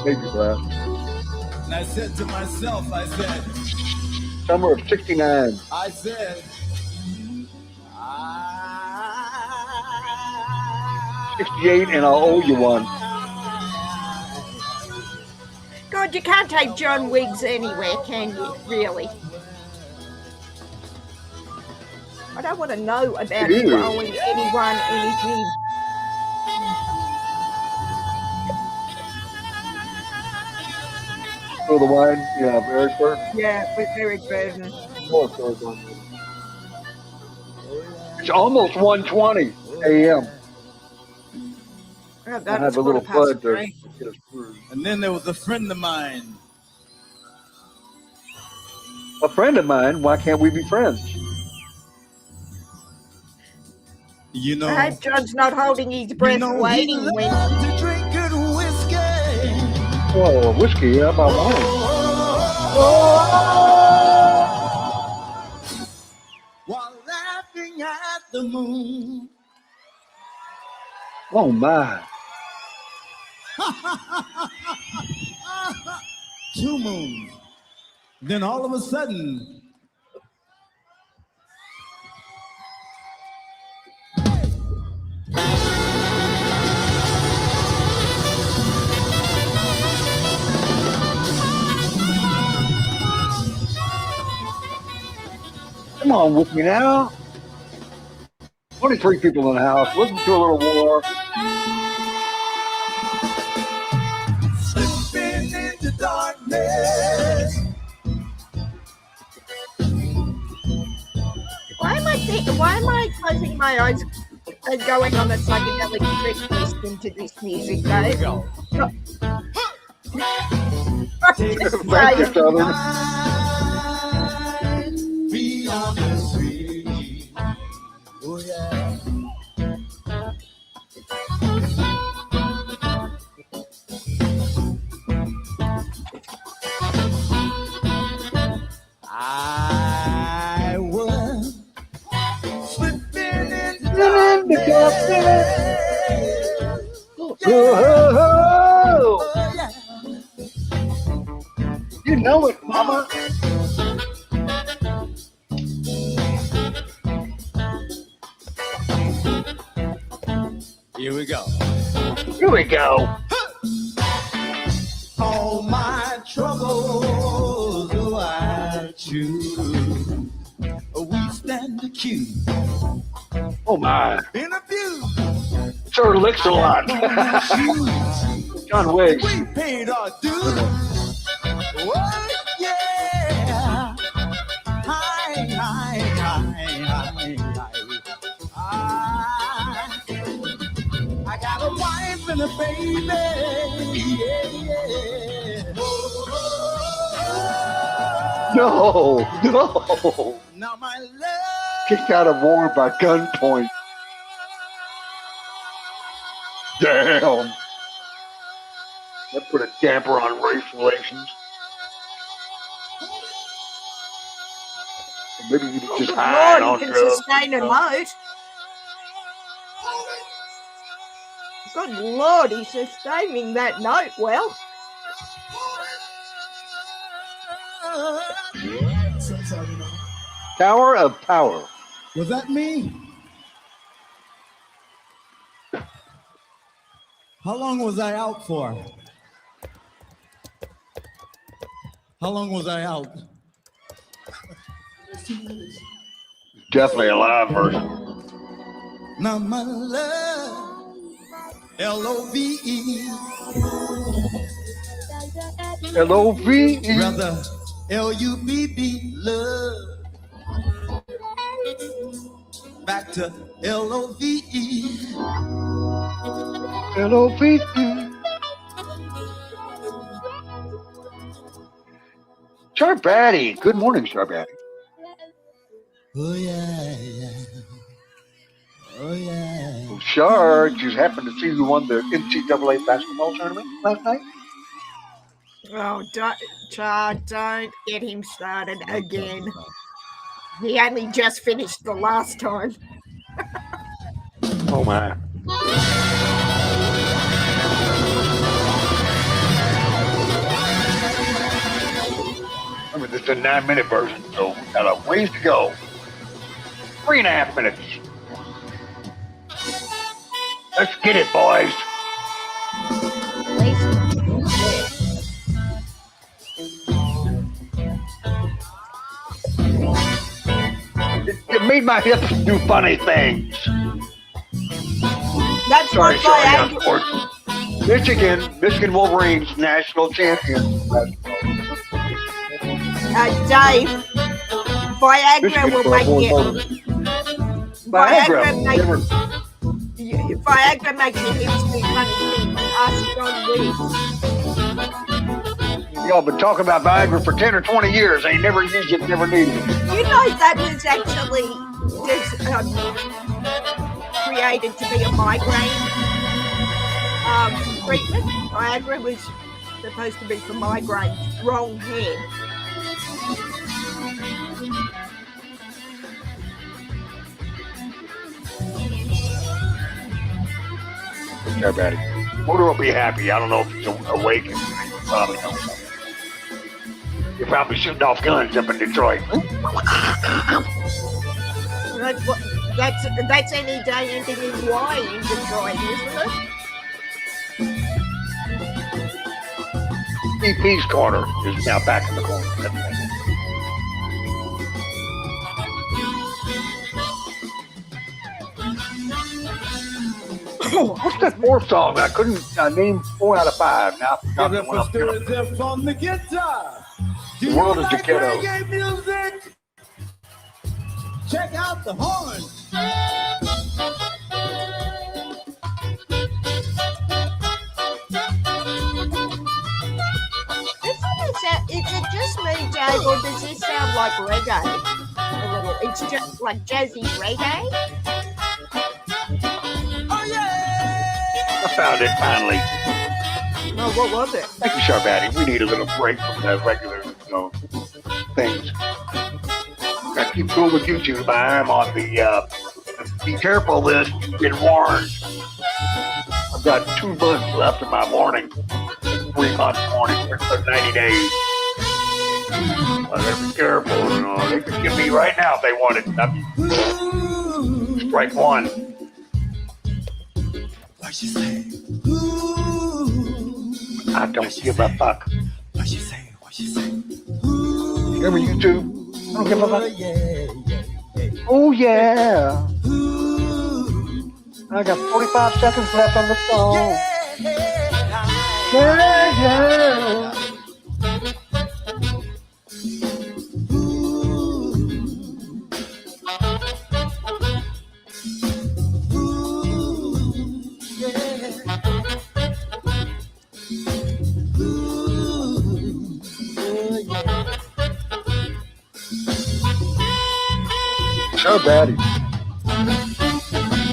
Maybe last. And I said to myself, I said, Summer of '69. I said, 68, and I'll owe you one. God, you can't take John Wiggs anywhere, can you? Really? I don't want to know about It you is. owing anyone anything. Spill the Wine. Yeah, Eric Burton. Yeah, with Eric Burden. More third one. It's almost 1:20 a.m. Oh, I that have was a little 3:15. flood to get us through. and then there was a friend of mine. A friend of mine. Why can't we be friends? You know, I hope John's not holding his breath he waiting when. loved to drink good whiskey. Oh, whiskey. How about wine? While laughing at the moon. Oh my. 2 moons. Then all of a sudden, Come on with me now. 23 people in the house. Listen to a little war. slipping into darkness. Why am I closing my eyes and going on a psychedelic trip listening to this music, Dave? Go. Thank you, Southern. Beyond the sea. Oh yeah. I was slipping into darkness. Oh, Oh yeah. you know it, Mama. Here we go. Here we go. All my troubles, do I choose? We stand accused Oh my. in a few. Sure licks a lot. John Wiggs. We paid our dues. Oh, yeah. Hi, hi, hi, hi, hi. I got a wife and a baby. Yeah, yeah. No. Now my love. Kicked out of war by gunpoint. Damn. That put a damper on race relations. Maybe you just hide Lord, on he can drugs. sustain a note. Good Lord, he's sustaining that note well. Tower of Power. Was that me? How long was I out for? How long was I out? Definitely a live version. Now my love, L-O-V-E, L-O-V-E. brother, L-U-B-B, love. Back to L-O-V-E. L-O-V-E. Sharpatty. Good morning, Sharpatty. Oh yeah, yeah. Oh yeah. Well, Shar, did you happen to see who won the NCAA basketball tournament last night? Oh, don't get him started again. He only just finished the last time. Oh my. I mean, this is a 9-minute version, so we got a ways to go. 3.5 minutes. Let's get it, boys. It made my hips do funny things. That's Sorry, what I young sports. Michigan Wolverines national champions. Dave, Viagra Michigan will for a make boy you. voter. Viagra makes your hips do funny things. Ask John Wiggs. Y'all been talking about Viagra for 10 or 20 years. Ain't never used it, never needed it. You know that was actually created to be a migraine treatment. Viagra was supposed to be for migraine. Wrong head. Everybody. Motor will be happy. I don't know if he's awake. Probably don't. You're probably shooting off guns up in Detroit. That's any day ending in Y in Detroit, isn't it? DP's corner is now back in the corner. What's that fourth song? I couldn't name 4 out of 5. Now I forgot the one I'm doing. From the guitar. Do The world you is a like ghetto. reggae music? Check out the horn. Is it just me, Dave, or does this sound like reggae? A little. It's just like jazzy reggae. Oh yeah. I found it finally. Oh, what was it? Thank you, Sharpatty. We need a little break from the regular, things. I keep going with YouTube. I'm on the be careful list. You've been warned. I've got 2 months left of my warning. 3 months warning for 90 days. I gotta be careful. They could get me right now if they wanted. Strike 1. What she say? Ooh. I don't give a fuck. What she say? What she say? Hear me, YouTube? I don't give a fuck. Yeah. Oh, yeah. Ooh. I got 45 seconds left on the song. Yeah. Yeah. So bad.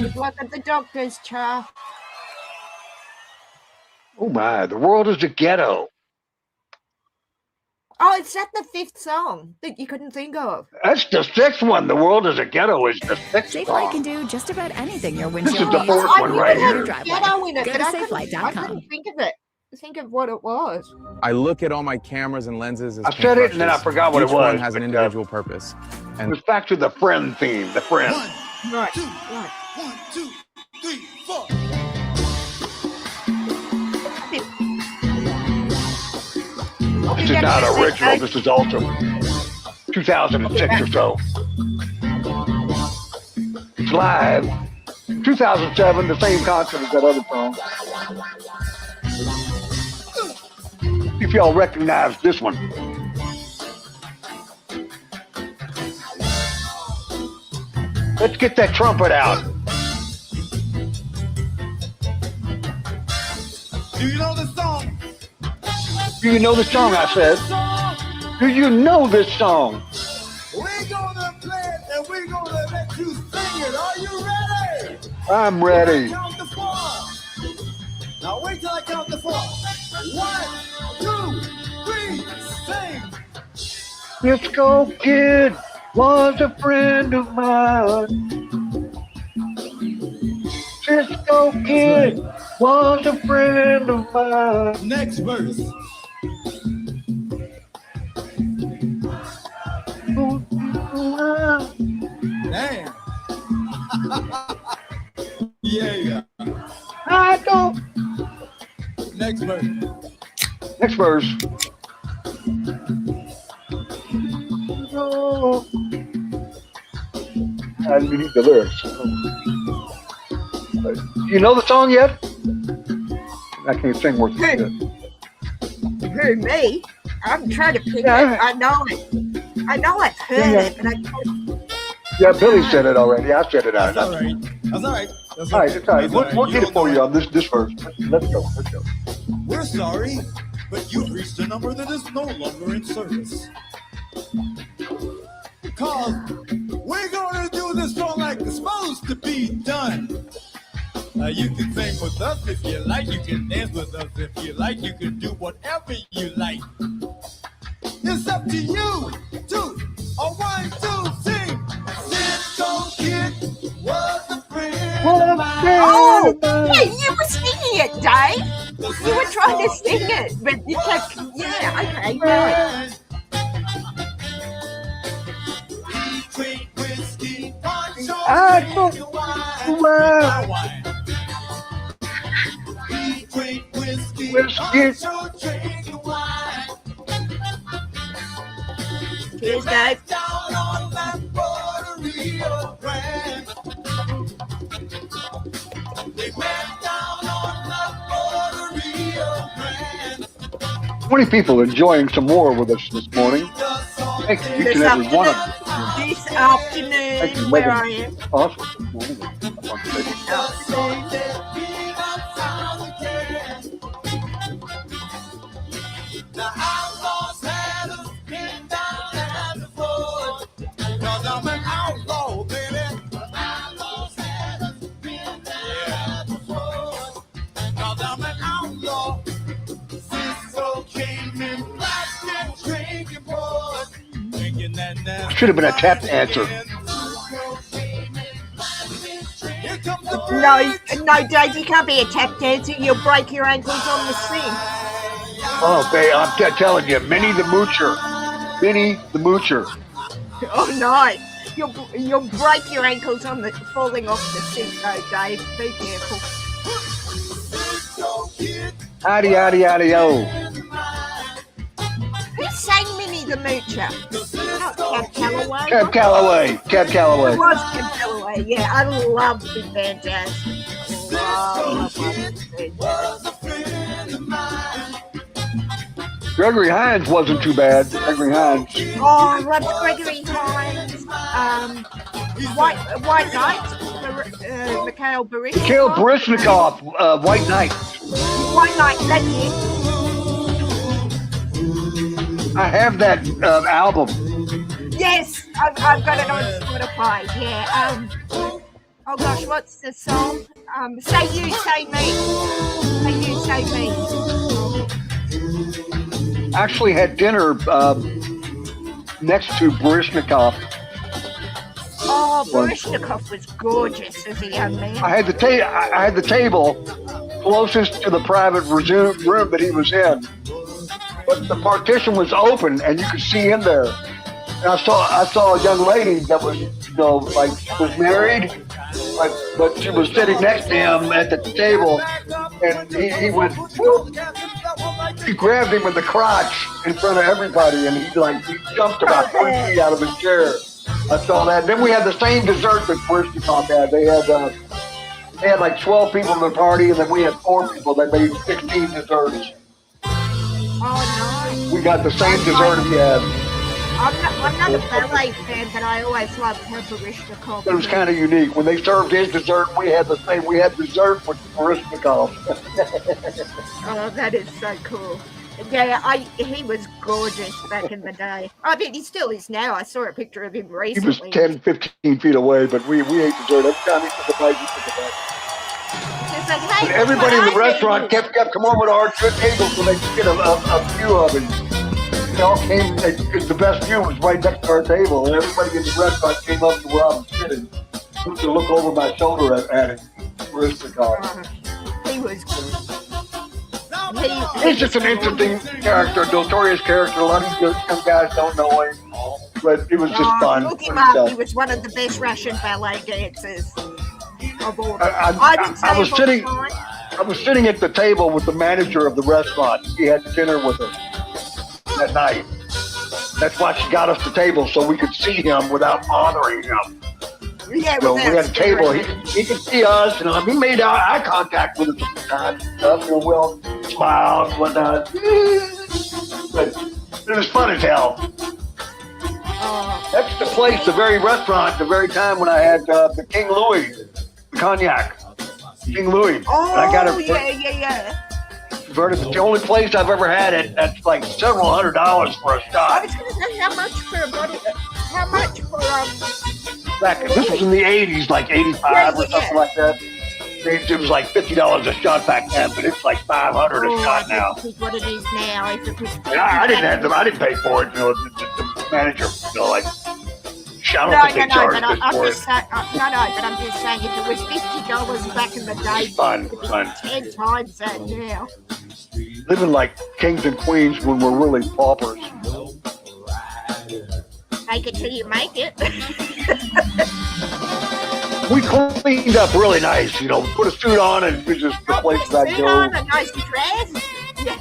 Good luck at the doctor's, Char. Oh my, the world is a ghetto. Oh, is that the fifth song that you couldn't think of? That's the sixth one. The world is a ghetto is the sixth Safelight can song. do just about anything your This is windshield the needs. fourth one right knew it here. had ghetto in it, Go but to I couldn't safelight.com. think of it. Think of what it was. I look at all my cameras and lenses as I said it and then I paintbrushes. forgot what Each it was. one has an but, individual purpose. And it's back to the friend theme. The friend. Right, Two. right. 1, 2, 3, 4. This is not original. This is also 2006 or so. It's live. 2007, the same concert as that other song. If y'all recognize this one. Let's get that trumpet out. Do you know the song? Do you know the song, I said? Do you know this song? We're gonna play it and we're gonna let you sing it. Are you ready? I'm ready. Count to 4. Now wait till I count to 4. 1, 2, 3, sing. Disco Kid was a friend of mine. Disco Kid was a friend of mine. Next verse. Damn. Yeah. I don't. Next verse. Next verse. Oh. I need the lyrics. You know the song yet? I can't sing worth it. Who, me? I'm trying to pick Yeah, it. I know it. I know I've heard it, but I can't. Yeah, Billy said it already. I said it out. That's all right. That's all right. That's All right, it's all right. That's We'll get it for don't you know on this verse. Let's go. We're sorry, but you've reached a number that is no longer in service. Cause we're gonna do this song like it's supposed to be done. You can sing with us if you like, you can dance with us if you like, you can do whatever you like. It's up to you. 2, or 1, 2, sing. Disco Kid was a friend of mine. Oh, yeah, you were singing it, Dave. You were trying to sing it, but you kept, yeah, okay, right. Drink whiskey, punch on I drink don't- wine. We drink whiskey, Whiskey. punch on drink wine. Cheers, Dave. Down on that border Rio Grande. They went down on that border Rio Grande. 20 people enjoying some more with us this morning. Thank you, each and every one of you. This afternoon, Thank you, where Megan. I am. Awesome. This morning. The outlaws had us pinned down at the fort. 'Cause I'm an outlaw, baby. The outlaws had us pinned down at the fort. 'Cause I'm an outlaw. Cisco came in black and drinking boys. Drinking that nasty Should have been a tap answer. Here comes the No, Dave, you can't be a tap dancer. You'll break your ankles on the swing. Oh, babe, I'm telling you, Minnie the Moocher. Minnie the Moocher. Oh, no. You'll break your ankles on the falling off the sink, though, Dave. Be careful. Howdy, howdy, howdy, oh. Who sang Minnie the Moocher? Not Cab Calloway. Cab Calloway. Cab It Calloway. was Cab Calloway. Yeah, I love Big Band Jazz. Love Big Band Jazz. Gregory Hines wasn't too bad. Gregory Hines. Oh, I loved Gregory Hines. White Knight. Mikhail Baryshnikov. Mikhail Baryshnikov, White Knight. White Knight, thank you. I have that album. Yes, I've got it on Spotify. Yeah. Oh gosh, what's the song? Say You, Say Me. Say You, Say Me. Actually had dinner next to Baryshnikov. Oh, Baryshnikov was gorgeous as a young man. I had the table closest to the private room that he was in, but the partition was open and you could see in there. And I saw a young lady that was, like she was married, but she was sitting next to him at the table, and he went, whoop. He grabbed him in the crotch in front of everybody, and he jumped about 20 feet out of his chair. I saw that. Then we had the same dessert that Baryshnikov had. They had like 12 people in the party, and then we had 4 people that made 16 desserts. Oh, nice. We got the same dessert he had. I'm not a ballet fan, but I always loved her Baryshnikov. It was kind of unique. When they served his dessert, we had the same. We had dessert with Baryshnikov. Oh, that is so cool. Yeah, he was gorgeous back in the day. I mean, he still is now. I saw a picture of him He recently. was 10, 15 feet away, but we ate dessert. Every time he took a bite, he took a bite. Just like, hey, And everybody in the what I restaurant did. kept come over to our table so they could get a view of it. They all came, the best view was right next to our table, and everybody in the restaurant came up to where I was sitting to look over my shoulder at him. Baryshnikov. He was good. He's just an interesting character, notorious character. A lot of young guys don't know him, but it was just fun. Look him up. He was one of the best Russian ballet dancers of all time. I was sitting at the table with the manager of the restaurant. He had dinner with us that night. That's why she got us the table, so we could see him without bothering him. Yeah, So we had a table. He could see us, and he made eye contact with us at the time. We'll smile and whatnot. But it was fun as hell. That's the place, the very restaurant, the very time when I had the King Louis cognac. King Louis. Oh, and I got yeah. It's the only place I've ever had it that's like several $100s for a I shot. was going to say, how much for a bottle? How much for This was in the 80s, like 85 or something like that. It was like $50 a shot back then, but it's like $500 a shot now. This is what it is now. If it was And I didn't pay for it. The manager, I don't think they charged us for it. But I'm just saying, if it was $50 back in the day, Fun. 10 times that now. Living like kings and queens when we're really paupers. Make it till you make it. We cleaned up really nice, put a suit on and we just the place that Suit go. on, a nice dress. Yeah.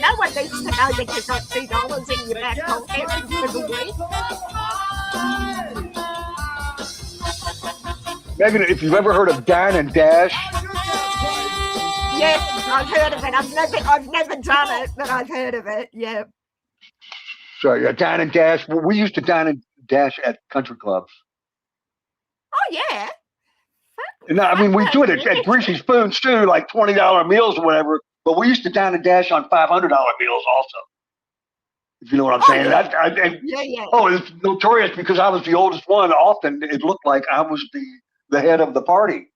No one needs to know that you've got $2 in your back pocket for the week. Maybe if you've ever heard of Dine and Dash. Yes, I've heard of it. I've never done it, but I've heard of it. Yeah. So yeah, Dine and Dash. Well, we used to dine and dash at country clubs. Oh yeah. And we do it at Greasy Spoons too, like $20 meals or whatever. But we used to dine and dash on $500 meals also. If you know what I'm saying. Yeah. Oh, it's notorious because I was the oldest one. Often it looked like I was the head of the party.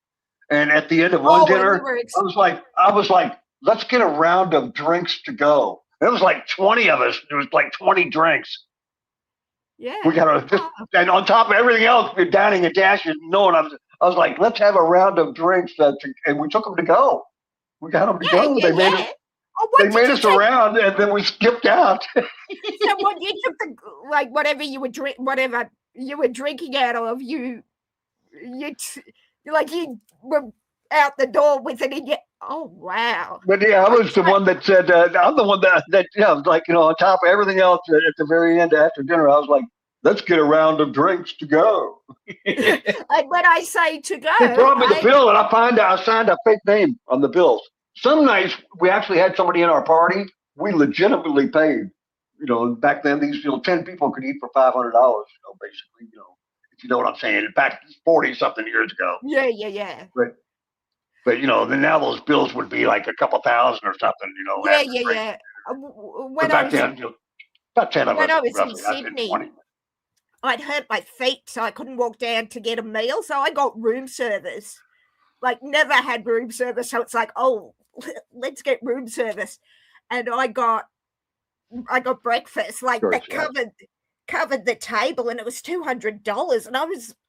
And at the end of one dinner, I was like, let's get a round of drinks to go. It was like 20 of us. There was like 20 drinks. Yeah. We got and on top of everything else, we're dining and dashing. I was like, let's have a round of drinks, and we took them to go. We got them to go. They made us around, and then we skipped out. So what you took whatever you were drinking out of, you were out the door with it in your. Oh wow! But yeah, I was the one that said, I'm the one that like, on top of everything else at the very end after dinner, I was like, let's get a round of drinks to go. And when I say to go, They brought me the bill, and I signed a fake name on the bills. Some nights we actually had somebody in our party. We legitimately paid. Back then, these 10 people could eat for $500. Basically, if you know what I'm saying. Back 40-something years ago. Yeah. But then now those bills would be like a couple thousand or something. Yeah. But back then, about 10 of us. When I was in roughly. I said Sydney, 20. I'd hurt my feet, so I couldn't walk down to get a meal. So I got room service. Like, never had room service. So it's like, oh, let's get room service. And I got breakfast, like Sure, that covered the table, and it was $200. And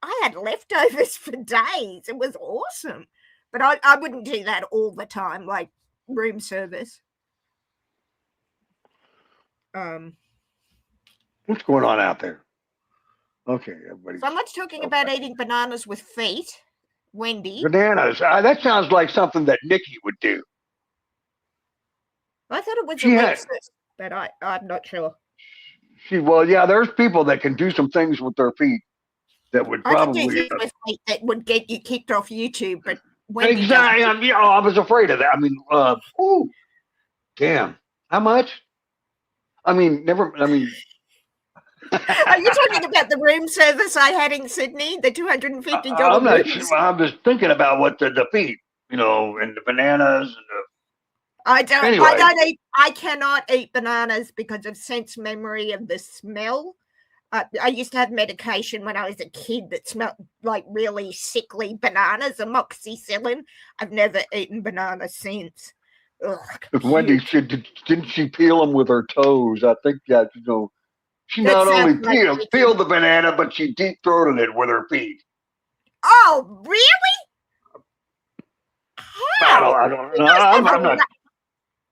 I had leftovers for days. It was awesome. But I wouldn't do that all the time, like room service. What's going on out there? Okay, everybody. Someone's talking about eating bananas with feet. Wendy. Bananas. That sounds like something that Nikki would do. I thought it was She had- Alexis, but I'm not sure. There's people that can do some things with their feet that would I could probably. do things with feet that would get you kicked off YouTube, but Wendy Exactly. I was afraid of that. I mean, damn. How much? I mean, Are you talking about the room service I had in Sydney? The $250 I'm not rooms? sure. I'm just thinking about what the feet, and the bananas and Anyway. I cannot eat bananas because of sense memory of the smell. I used to have medication when I was a kid that smelled like really sickly bananas, amoxicillin. I've never eaten bananas since. Ugh, Wendy, didn't she peel them with her toes? I think that, she That not only sounds like peeled the banana, but she deep throated it with her feet. Oh, really? How? I don't know. I'm not.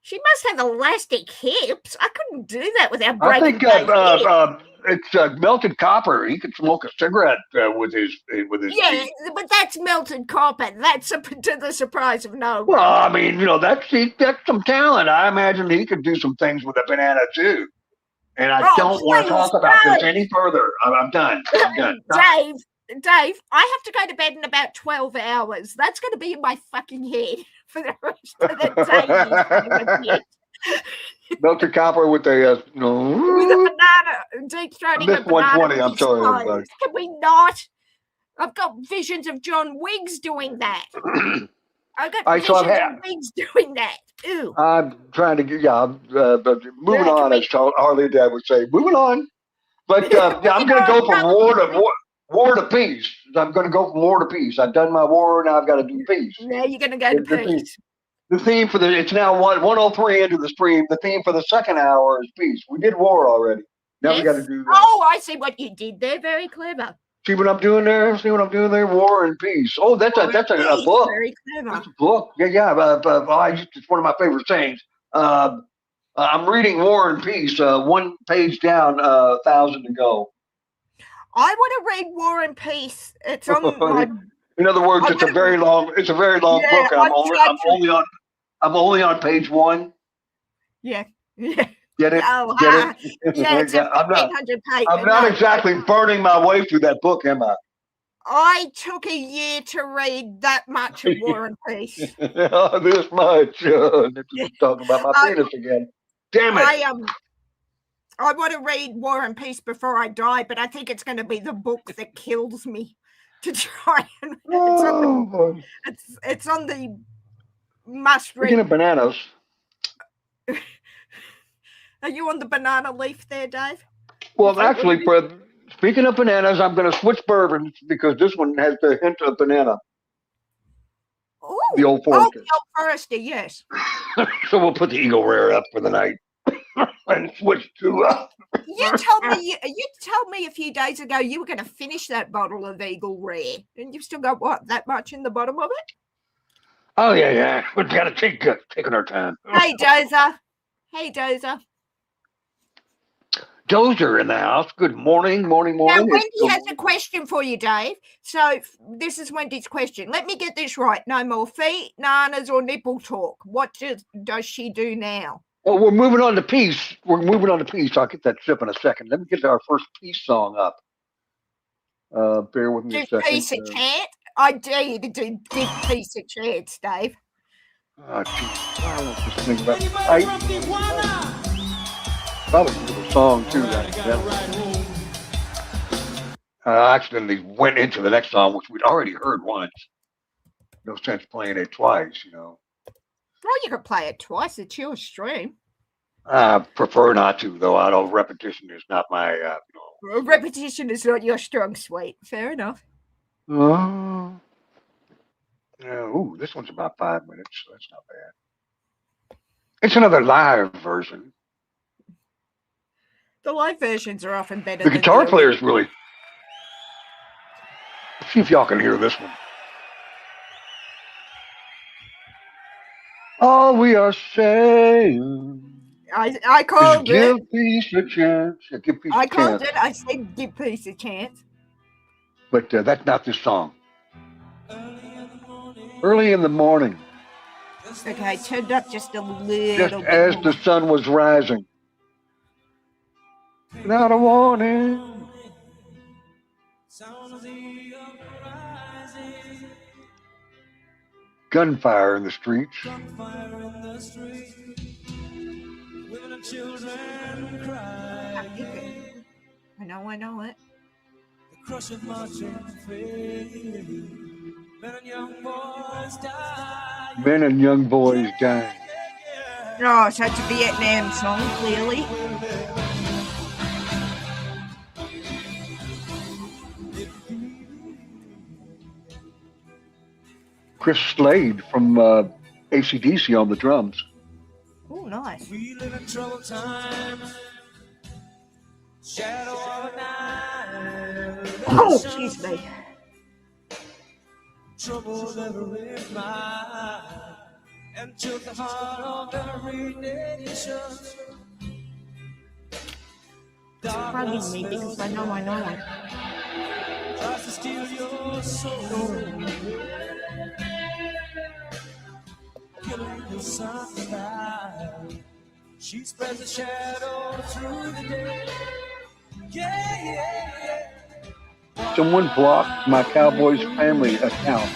She must have elastic hips. I couldn't do that without I breaking think my hip. it's melted copper. He could smoke a cigarette with his Yeah, feet. but that's melted copper. That's to the surprise of no one. Well, I mean, that's some talent. I imagine he could do some things with a banana too. And I don't want to talk about this any further. I'm done. Dave, I have to go to bed in about 12 hours. That's going to be in my fucking head for the rest of the day. Melted copper with a With a banana, deep throating a This banana. 120, I'm sorry, everybody. Can we not? I've got visions of John Wiggs doing that. I've got visions of Wiggs doing that. Ew. I'm trying to get, but moving on, as Harley Dad would say, moving on. But I'm going to go from war to peace. I'm going to go from war to peace. I've done my war, now I've got to do peace. Now you're going to go to peace. The theme for it's now 103 into the stream. The theme for the second hour is peace. We did war already. Now we got to do. Oh, I see what you did there. Very clever. See what I'm doing there? See what I'm doing there? War and peace. Oh, that's a book. Very clever. That's a book. Yeah. It's one of my favorite sayings. I'm reading War and Peace. One page down, 1,000 to go. I want to read War and Peace. It's on my. In other words, it's a very long book. I'm only on page 1. Yeah. Get it? Oh, Get it? Yeah, it's I'm 1,500 pages. I'm not exactly burning my way through that book, am I? I took a year to read that much of War and Peace. This much. Talking about my penis again. Damn it. I want to read War and Peace before I die, but I think it's going to be the book that kills me to try and. It's on the must read. Speaking of bananas. Are you on the banana leaf there, Dave? Well, actually, speaking of bananas, I'm going to switch bourbons because this one has the hint of banana. Ooh, the Old Forester. Oh, the Old Forester, yes. So we'll put the Eagle Rare up for the night and switch to. You told me a few days ago you were going to finish that bottle of Eagle Rare, and you've still got that much in the bottom of it? Oh yeah. We've got to taking our time. Hey Dozer. Dozer in the house. Good morning, morning. Now, It's Wendy still has a morning. question for you, Dave. So this is Wendy's question. Let me get this right. No more feet, nanas, or nipple talk. What does she do now? Well, we're moving on to peace. I'll get that zip in a second. Let me get to our first peace song up. Bear with me a Give second. peace a chance. I dare you to give peace a chance, Dave. Oh, geez. Let's just think about probably a song too. I accidentally went into the next song, which we'd already heard once. No sense playing it twice, you know. Well, you could play it twice. It's your stream. I prefer not to, though. I know repetition is not my, Repetition is not your strong suit. Fair enough. Yeah, this one's about 5 minutes, so that's not bad. It's another live version. The live versions are often better. The than guitar the player's really. Let's see if y'all can hear this one. All we are saying I is called it. give peace a chance. Give peace I a called chance. it. I said give peace a chance. But that's not this song. Early in the morning, Okay, turned up just a little just bit as more. the sun was rising, without a warning. Gunfire in the streets. I know it. Men and young boys dying. Oh, so it's a Vietnam song, clearly. Chris Slade from AC/DC on the drums. Oh, nice. We live in troubled times. Shadow of a night. Oh, excuse me. Trouble every mind. And took the heart of every nation. Bugging me because I know it. Tries to steal your soul. Killing the sunlight. She spreads a shadow through the day. Yeah. Someone blocked my Cowboys family account.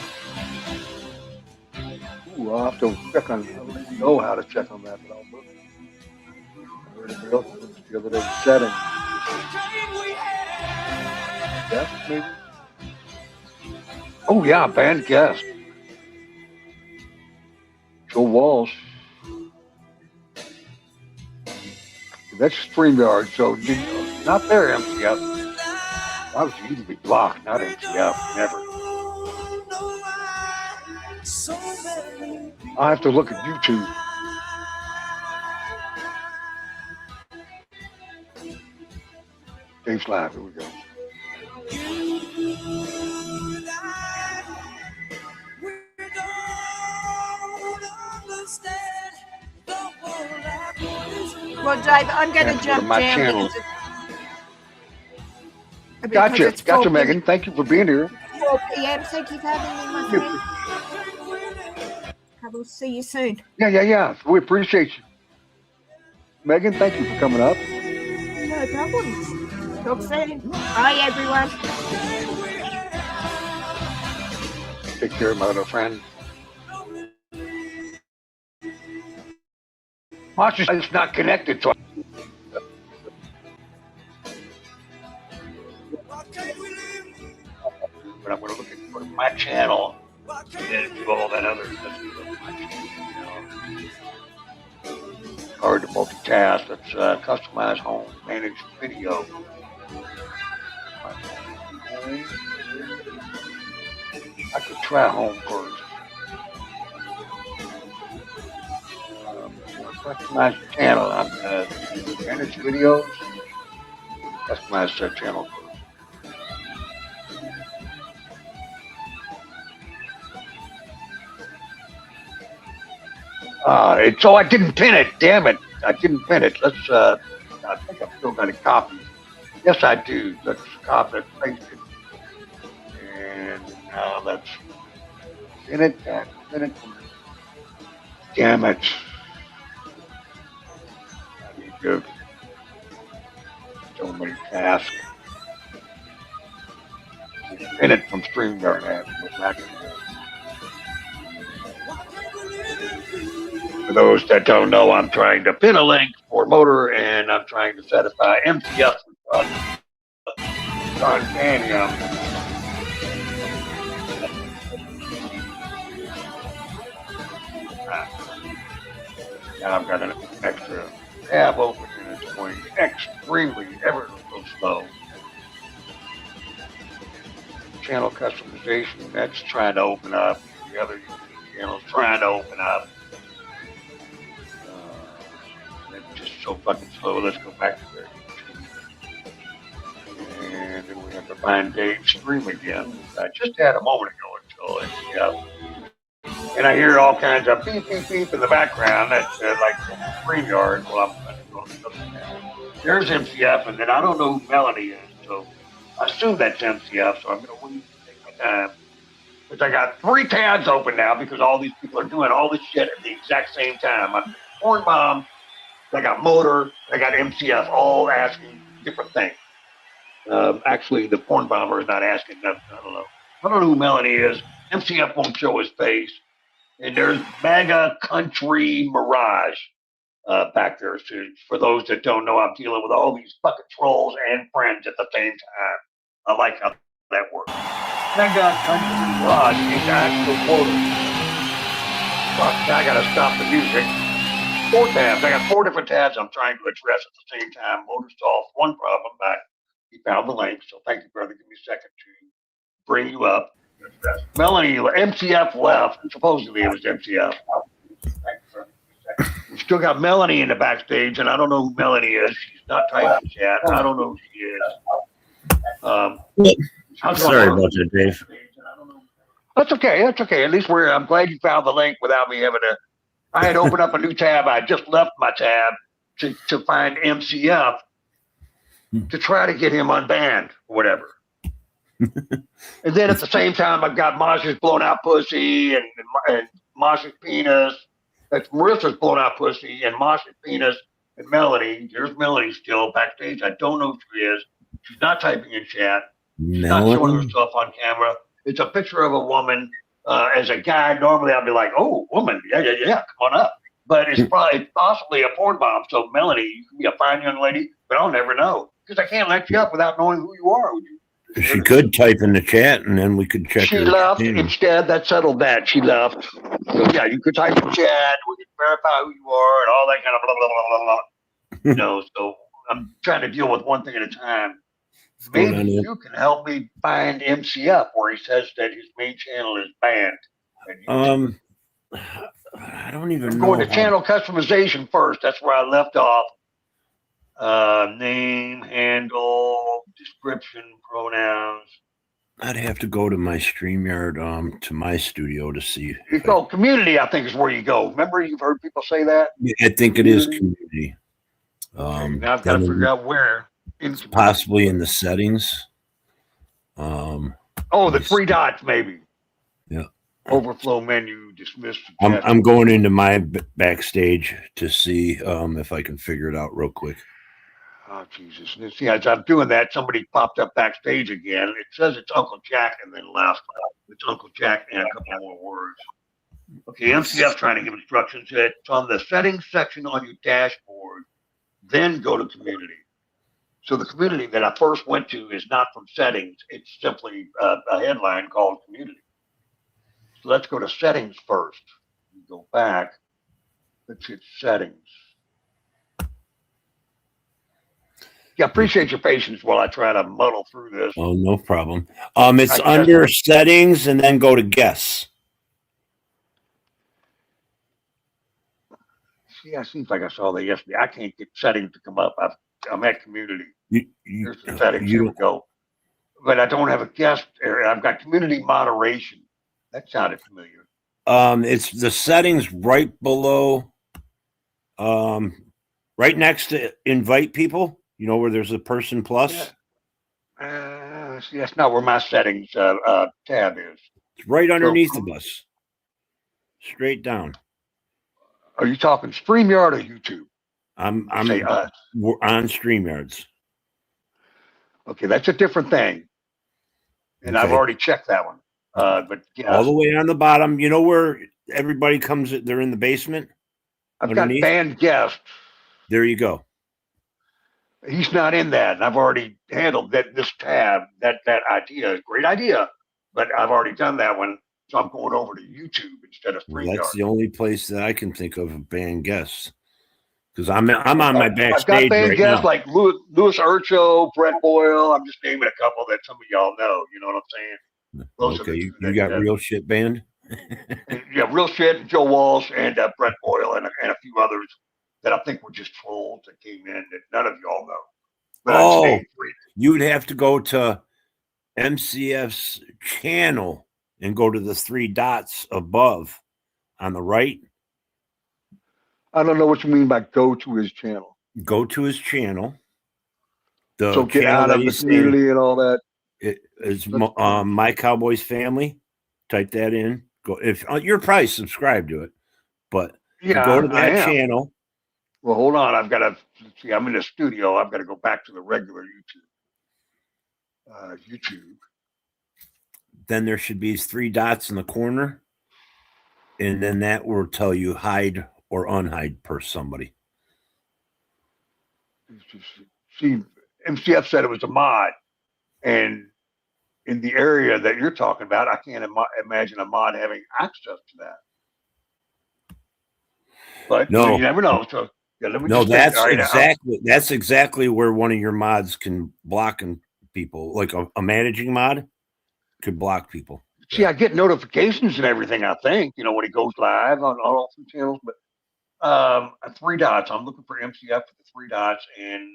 Ooh, I'll have to check on that. I don't know how to check on that, but I'll look. I heard it else the other day. Settings. Guest, maybe? Oh, yeah, band guest. Joe Walsh. That's StreamYard, so not there, MCF. Why would you even be blocked? Not MCF, never. I'll have to look at YouTube. Dave's live, here we go. Well, Dave, I'm going to Go jump to my down channel. because Gotcha, it's 4 Megan. Thank you for being here. 4 p.m. Thank you for having me, my friend. I will see you soon. Yeah. We appreciate you. Megan, thank you for coming up. No problems. Talk soon. Bye, everyone. Take care, my little friend. Watch it. It's not connected to. But I'm going to look at my channel and then do all that other stuff. Hard to multitask. Let's customize home, manage video. I could try home first. Customize the channel. I'm going to manage videos. Customize that channel first. So I didn't pin it. Damn it! I didn't pin it. Let's. I think I've still got a copy. Yes, I do. Let's copy it, paste it. And now let's in it. Damn it. I need to so many tasks. Pin it from StreamYard. I have to go back to that. For those that don't know, I'm trying to pin a link for Motor, and I'm trying to satisfy MCF on Tanium. Now I've got an extra tab open, and it's going extremely ever so slow. Channel customization, that's trying to open up. The other YouTube channel's trying to open up. It's just so fucking slow. Let's go back to there. And then we have to find Dave's stream again. I just had a moment ago until it's, yeah. And I hear all kinds of beep, beep, beep in the background. That's like StreamYard. Well, I'm going to look at that. There's MCF, and then I don't know who Melanie is. So I assume that's MCF, so I'm going to wait and take my time. Because I got 3 tabs open now because all these people are doing all this shit at the exact same time. I'm Porn Bomb, I got Motor, I got MCF, all asking different things. Actually, the Porn Bomber is not asking nothing. I don't know. I don't know who Melanie is. MCF won't show his face. And there's Mega Country Mirage back there. So for those that don't know, I'm dealing with all these fucking trolls and friends at the same time. I like how that works. Mega Country Mirage is actual quota. Fuck, now I gotta stop the music. 4 tabs. I got 4 different tabs I'm trying to address at the same time. Motor solved one problem, but he found the link. So thank you, brother. Give me a second to bring you up. Melanie, MCF left. Supposedly it was MCF. We still got Melanie in the backstage, and I don't know who Melanie is. She's not typing chat. I don't know who she is. Sorry about that, Dave. That's okay. That's okay. At least I'm glad you found the link without me having to. I had opened up a new tab. I just left my tab to find MCF to try to get him unbanned or whatever. And then at the same time, I've got Masha's blown out pussy and Masha's penis. That's Marissa's blown out pussy and Masha's penis and Melanie. There's Melanie still backstage. I don't know who she is. She's not typing in chat. She's not showing herself on camera. It's a picture of a woman. As a guy, normally I'd be like, "Oh, woman, yeah, come on up." But it's possibly a porn bomb. So Melanie, you can be a fine young lady, but I'll never know because I can't let you up without knowing who you are. She could type in the chat, and then we could check. She left instead. That settled that. She left. So yeah, you could type in chat. We can verify who you are and all that kind of blah blah blah blah blah. You know. So I'm trying to deal with one thing at a time. Maybe you can help me find MCF where he says that his main channel is banned. I don't even know. Going to channel customization first. That's where I left off. Name, handle, description, pronouns. I'd have to go to my StreamYard, to my studio to see. You go community, I think is where you go. Remember, you've heard people say that? I think it is community. Now I've got to figure out where. Possibly in the settings. The 3 dots, maybe. Yeah. Overflow menu, dismiss. I'm going into my backstage to see if I can figure it out real quick. Oh, Jesus. And see, as I'm doing that, somebody popped up backstage again. It says it's Uncle Jack and then left. It's Uncle Jack and a couple more words. Okay, MCF trying to give instructions. It's on the settings section on your dashboard. Then go to community. So the community that I first went to is not from settings. It's simply a headline called community. So let's go to settings first. Go back. Let's hit settings. Yeah, appreciate your patience while I try to muddle through this. Oh, no problem. It's under settings and then go to guess. Yeah, it seems like I saw that yesterday. I can't get settings to come up. I'm at community. Here's the settings. Here we go. But I don't have a guest area. I've got community moderation. That sounded familiar. It's the settings right below right next to invite people. You know where there's a person plus. See, that's not where my settings tab is. It's right So, underneath of us. Straight down. are you talking StreamYard or YouTube? I'm Say us. we're on StreamYards. Okay, that's a different thing, and I've Okay. already checked that one. But yeah, All the way on the bottom. You know where everybody comes? They're in the basement. I've got underneath. banned guests. There you go. He's not in that, and I've already handled that. This tab, that idea, great idea, but I've already done that one, so I'm going over to YouTube instead of Well, StreamYard. that's the only place that I can think of banned guests because I'm on my I've got backstage banned right guests now. like Louis Urcho, Brett Boyle. I'm just naming a couple that some of y'all know. You know what I'm saying? Those are Okay, the you two got real shit banned. yeah, real shit. Joe Walsh and Brett Boyle and a few others that I think were just trolls that came in that none of y'all know. But I just Oh, named three. you would have to go to MCF's channel and go to the 3 dots above on the right. I don't know what you mean by go to his channel. Go to his channel. The So get channel out that of the he's saying community and all that. it is My Cowboys Family. Type that in. Go if you're probably subscribed to it, but Yeah, to go to I that am. channel. Well, hold on. I've got to see. I'm in the studio. I've got to go back to the regular YouTube. YouTube. Then there should be 3 dots in the corner, and then that will tell you hide or unhide per somebody. See, MCF said it was a mod, and in the area that you're talking about, I can't imagine a mod having access to that. But No. you never know. So yeah, let me No, just think. that's All right, that's exactly where one of your mods can block people. Like a managing mod could block people. see, I get notifications and everything. I think when he goes live on all 3 channels, but 3 dots. I'm looking for MCF with the 3 dots, and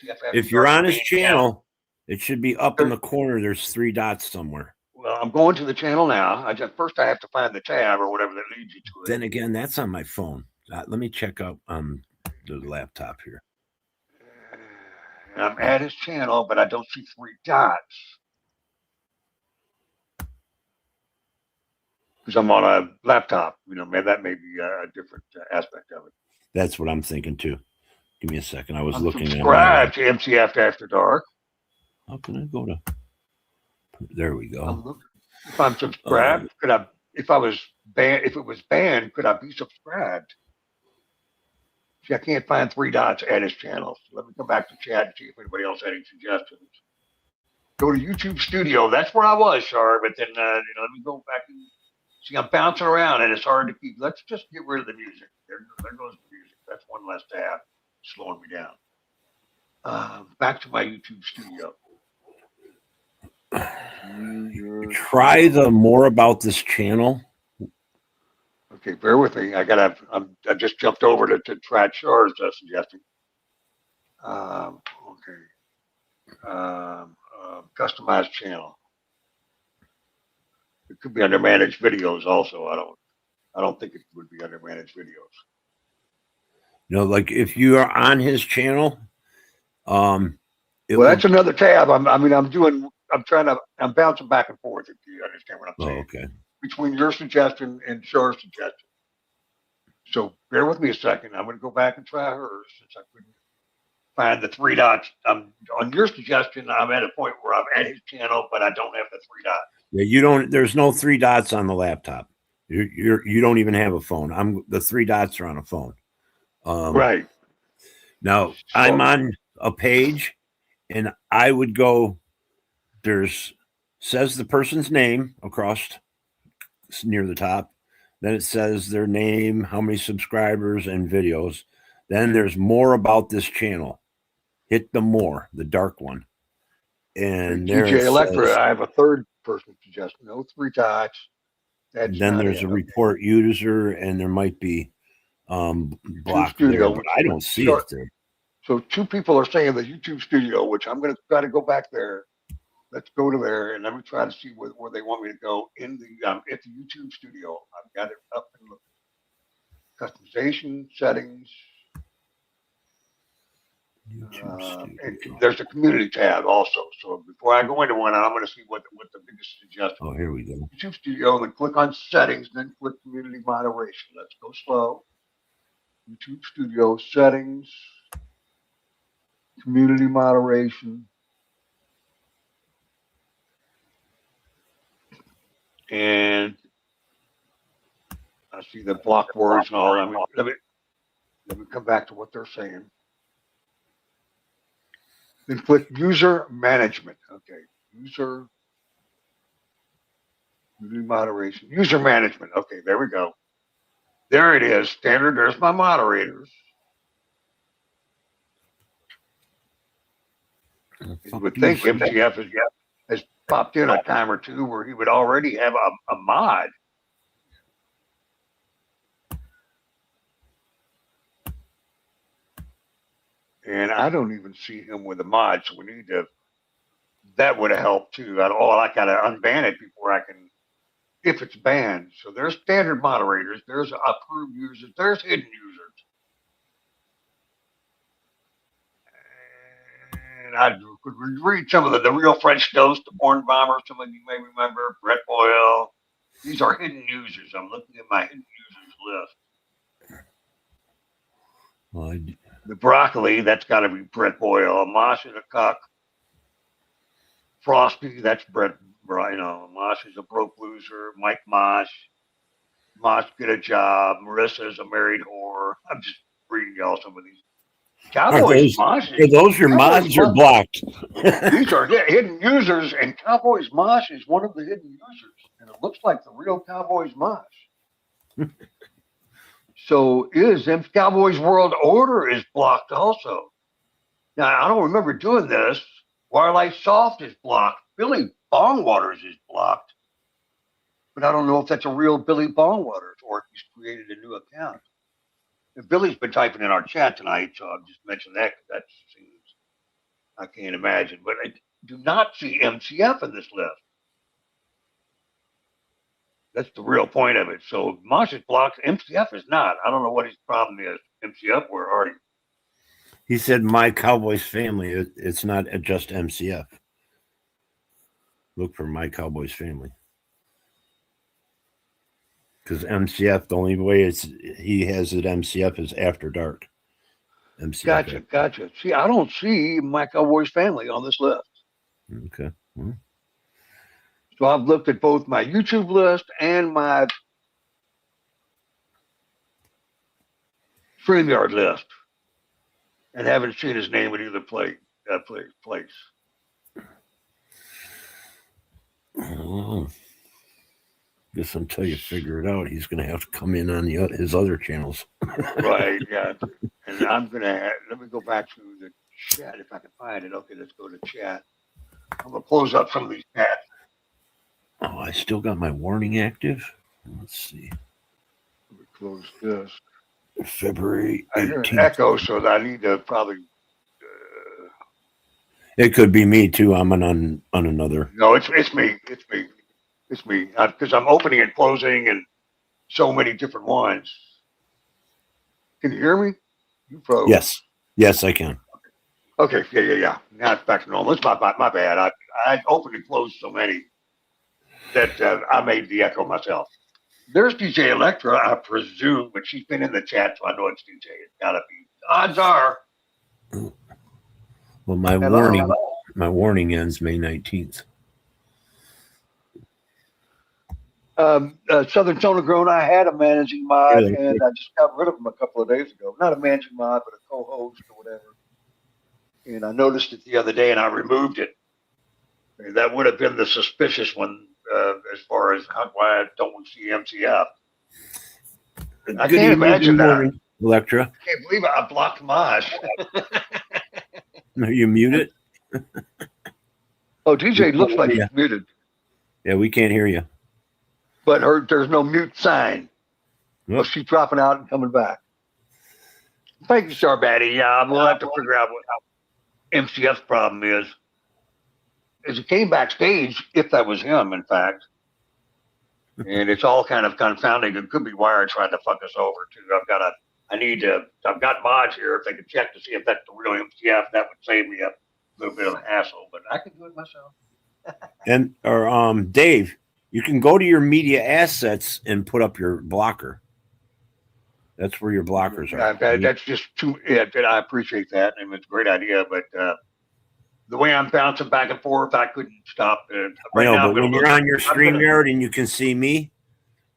MCF. If you're on his channel, it should be up in the corner. There's 3 dots somewhere. Well, I'm going to the channel now. First I have to find the tab or whatever that leads you to it. Then again, that's on my phone. Let me check out the laptop here. And I'm at his channel, but I don't see 3 dots because I'm on a laptop. Man, that may be a different aspect of it. That's what I'm thinking too. Give me a second. I was I'm looking subscribed to MCF After Dark. How can I go to? There we go. If I'm subscribed, could I? If I was banned, if it was banned, could I be subscribed? See, I can't find 3 dots at his channel. So let me come back to chat and see if anybody else had any suggestions. Go to YouTube Studio. That's where I was, Char. But then, let me go back and see. I'm bouncing around, and it's hard to keep. Let's just get rid of the music. There goes the music. That's one less tab, slowing me down. Back to my YouTube Studio. Try the more about this channel. Okay, bear with me. I just jumped over to try Char's suggesting. Okay. Customized channel. It could be under managed videos also. I don't think it would be under managed videos. Like if you are on his channel, that's another tab. I'm bouncing back and forth, if you understand what I'm saying. Okay. Between your suggestion and Char's suggestion. So bear with me a second. I'm going to go back and try hers since I couldn't find the 3 dots. On your suggestion, I'm at a point where I'm at his channel, but I don't have the 3 dots. Yeah, you don't. There's no 3 dots on the laptop. You don't even have a phone. The 3 dots are on a phone. Right. Now I'm on a page, and I would go. Says the person's name across near the top. Then it says their name, how many subscribers, and videos. Then there's more about this channel. Hit the more, the dark one. And DJ Electra, I have a 3rd person suggestion. No 3 dots. Then there's a report user, and there might be blocked there, but I don't see it there. So 2 people are saying the YouTube Studio, which I'm going to try to go back there. Let's go to there, and let me try to see where they want me to go in the at the YouTube Studio. I've got it up and looking. Customization settings. YouTube studio. There's a community tab also. So before I go into one, I'm going to see what the biggest suggestion. Oh, here we go. YouTube Studio, and then click on settings, then click community moderation. Let's go slow. YouTube Studio settings, community moderation, and I see the block words and all. Let me come back to what they're saying. Then click user management. Okay, user community moderation, user management. Okay, there we go. There it is. Standard. There's my moderators. You would think MCF has popped in a time or two where he would already have a mod. And I don't even see him with a mod, so we need to. That would have helped too. I got to unban it before I can, if it's banned. So there's standard moderators, there's approved users, there's hidden users. And I could read some of the real French Ghost, the Porn Bomber, some of you may remember, Brett Boyle. These are hidden users. I'm looking at my hidden users list. The broccoli, that's got to be Brett Boyle. Mosh is a cuck. Frosty, that's Brett. Mosh is a broke loser. Mike Mosh. Mosh, get a job. Marissa is a married whore. I'm just reading y'all some of these. Cowboys Mosh. Are those your mods or blocked? These are hidden users, and Cowboys Mosh is one of the hidden users. And it looks like the real Cowboys Mosh. So is Cowboys World Order is blocked also. Now, I don't remember doing this. Wildlife Soft is blocked. Billy Bongwaters is blocked. But I don't know if that's a real Billy Bongwaters or if he's created a new account. And Billy's been typing in our chat tonight, so I'll just mention that because that seems, I can't imagine. But I do not see MCF in this list. That's the real point of it. So Mosh is blocked. MCF is not. I don't know what his problem is. MCF, where are you? He said, "My Cowboys family." It's not just MCF. Look for My Cowboys Family. Because MCF, the only way he has it MCF is After Dark. MCF. Gotcha. See, I don't see My Cowboys Family on this list. Okay. Well. So I've looked at both my YouTube list and my StreamYard list and haven't seen his name in either place. Oh. Guess until you figure it out, he's going to have to come in on his other channels. Right, yeah. And I'm going to, let me go back to the chat if I can find it. Okay, let's go to chat. I'm going to close up some of these chats. Oh, I still got my warning active. Let's see. Let me close this. February 18th. I hear an echo, so I need to probably. It could be me too. I'm on another. No, it's me. It's me. Because I'm opening and closing and so many different ones. Can you hear me? You froze. Yes, I can. Okay. Yeah. Now it's back to normal. It's my bad. I opened and closed so many that I made the echo myself. There's DJ Electra, I presume, but she's been in the chat, so I know it's DJ. It's gotta be. Odds are. Well, my warning ends May 19th. Southern Tone Grown, I had a managing mod, and I just got rid of him a couple of days ago. Not a managing mod, but a co-host or whatever. And I noticed it the other day, and I removed it. And that would have been the suspicious one. As far as why I don't see MCF. I can't imagine that. Electra. I can't believe I blocked Mosh. No, you muted? Oh, DJ looks like he's muted. Yeah, we can't hear you. But there's no mute sign. Well, she's dropping out and coming back. Thank you, Starbatty. Yeah, we'll have to figure out what MCF's problem is. As he came backstage, if that was him, in fact, and it's all kind of confounding. It could be Wire trying to fuck us over too. I need to. I've got mods here. If they could check to see if that's the real MCF, that would save me a little bit of hassle. But I can do it myself. And or Dave, you can go to your media assets and put up your blocker. That's where your blockers are. That's just too. Yeah, I appreciate that, and it's a great idea. But the way I'm bouncing back and forth, I couldn't stop. I know, but when you're on your StreamYard and you can see me,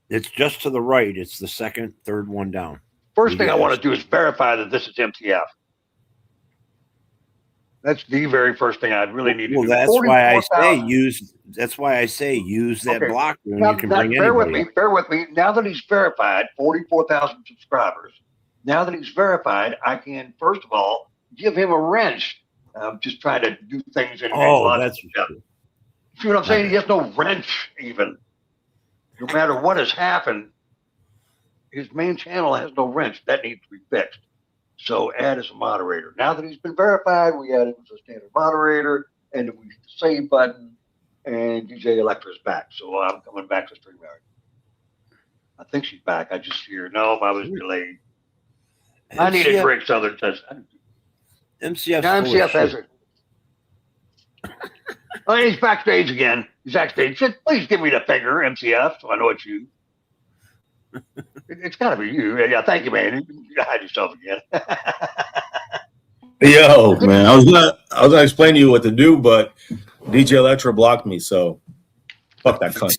it's just to the right. It's the second, third one down. First thing I want to do is verify that this is MCF. That's the very first thing I really need to do. Well, that's why I say use. That's why I say use that blocker, and you can bring anybody. Bear with me. Now that he's verified, 44,000 subscribers. Now that he's verified, I can first of all give him a wrench. I'm just trying to do things in. That's see what I'm saying? He has no wrench even. No matter what has happened, his main channel has no wrench. That needs to be fixed. So add as a moderator. Now that he's been verified, we add him as a standard moderator, and we hit the save button, and DJ Electra's back. So I'm coming back to StreamYard. I think she's back. I just hear no. I was delayed. I need a drink. Southern says MCF has it. Oh, he's backstage again. He's backstage. Just please give me the finger, MCF, so I know it's you. It's got to be you. Yeah, thank you, man. You hide yourself again. Yo, man, I was gonna explain to you what to do, but DJ Electra blocked me, so fuck that cunt.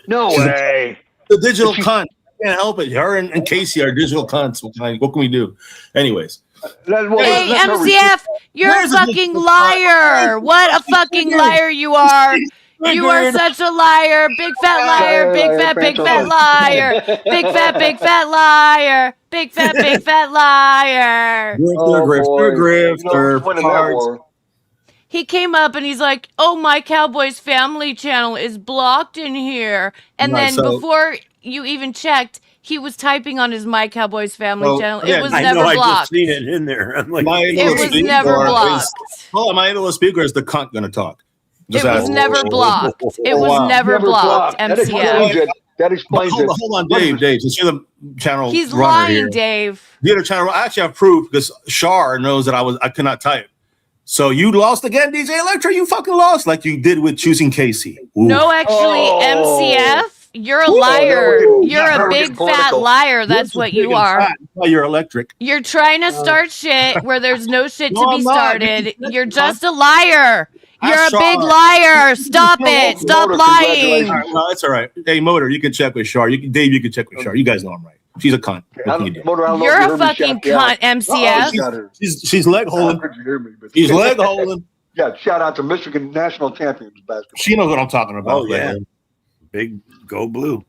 No way. The digital cunt. I can't help it. Her and Casey are digital cunts. What can we do? Anyways. Hey, MCF, you're a fucking liar. What a fucking liar you are. You are such a liar. Big fat liar. Big fat liar. Big fat liar. Big fat liar. Grifter. He came up and he's like, oh, my Cowboys family channel is blocked in here. And then before you even checked, he was typing on his My Cowboys family channel. It was never blocked. I just seen it in there. I'm like, it was never blocked. My little speaker is the cunt going to talk. It was never blocked. It was never blocked, MCF. That explains it. Hold on, Dave. Since you're the channel He's runner lying, here. Dave. The other channel, I actually have proof because Shar knows that I could not type. So you lost again, DJ Electra. You fucking lost like you did with choosing Casey. Ooh. No, actually, MCF, you're a liar. You're a big fat liar. That's what you are. You're electric. You're trying to start shit where there's no shit to be started. You're just a liar. You're a big liar. Stop it. Stop lying. No, it's all right. Hey, Motor, you can check with Shar. Dave, you can check with Shar. You guys know I'm right. She's a cunt. You're a fucking cunt, MCF. She's leg holding. She's leg holding. Yeah, shout out to Michigan national champions basketball. She knows what I'm talking about. Oh, yeah. Big go blue.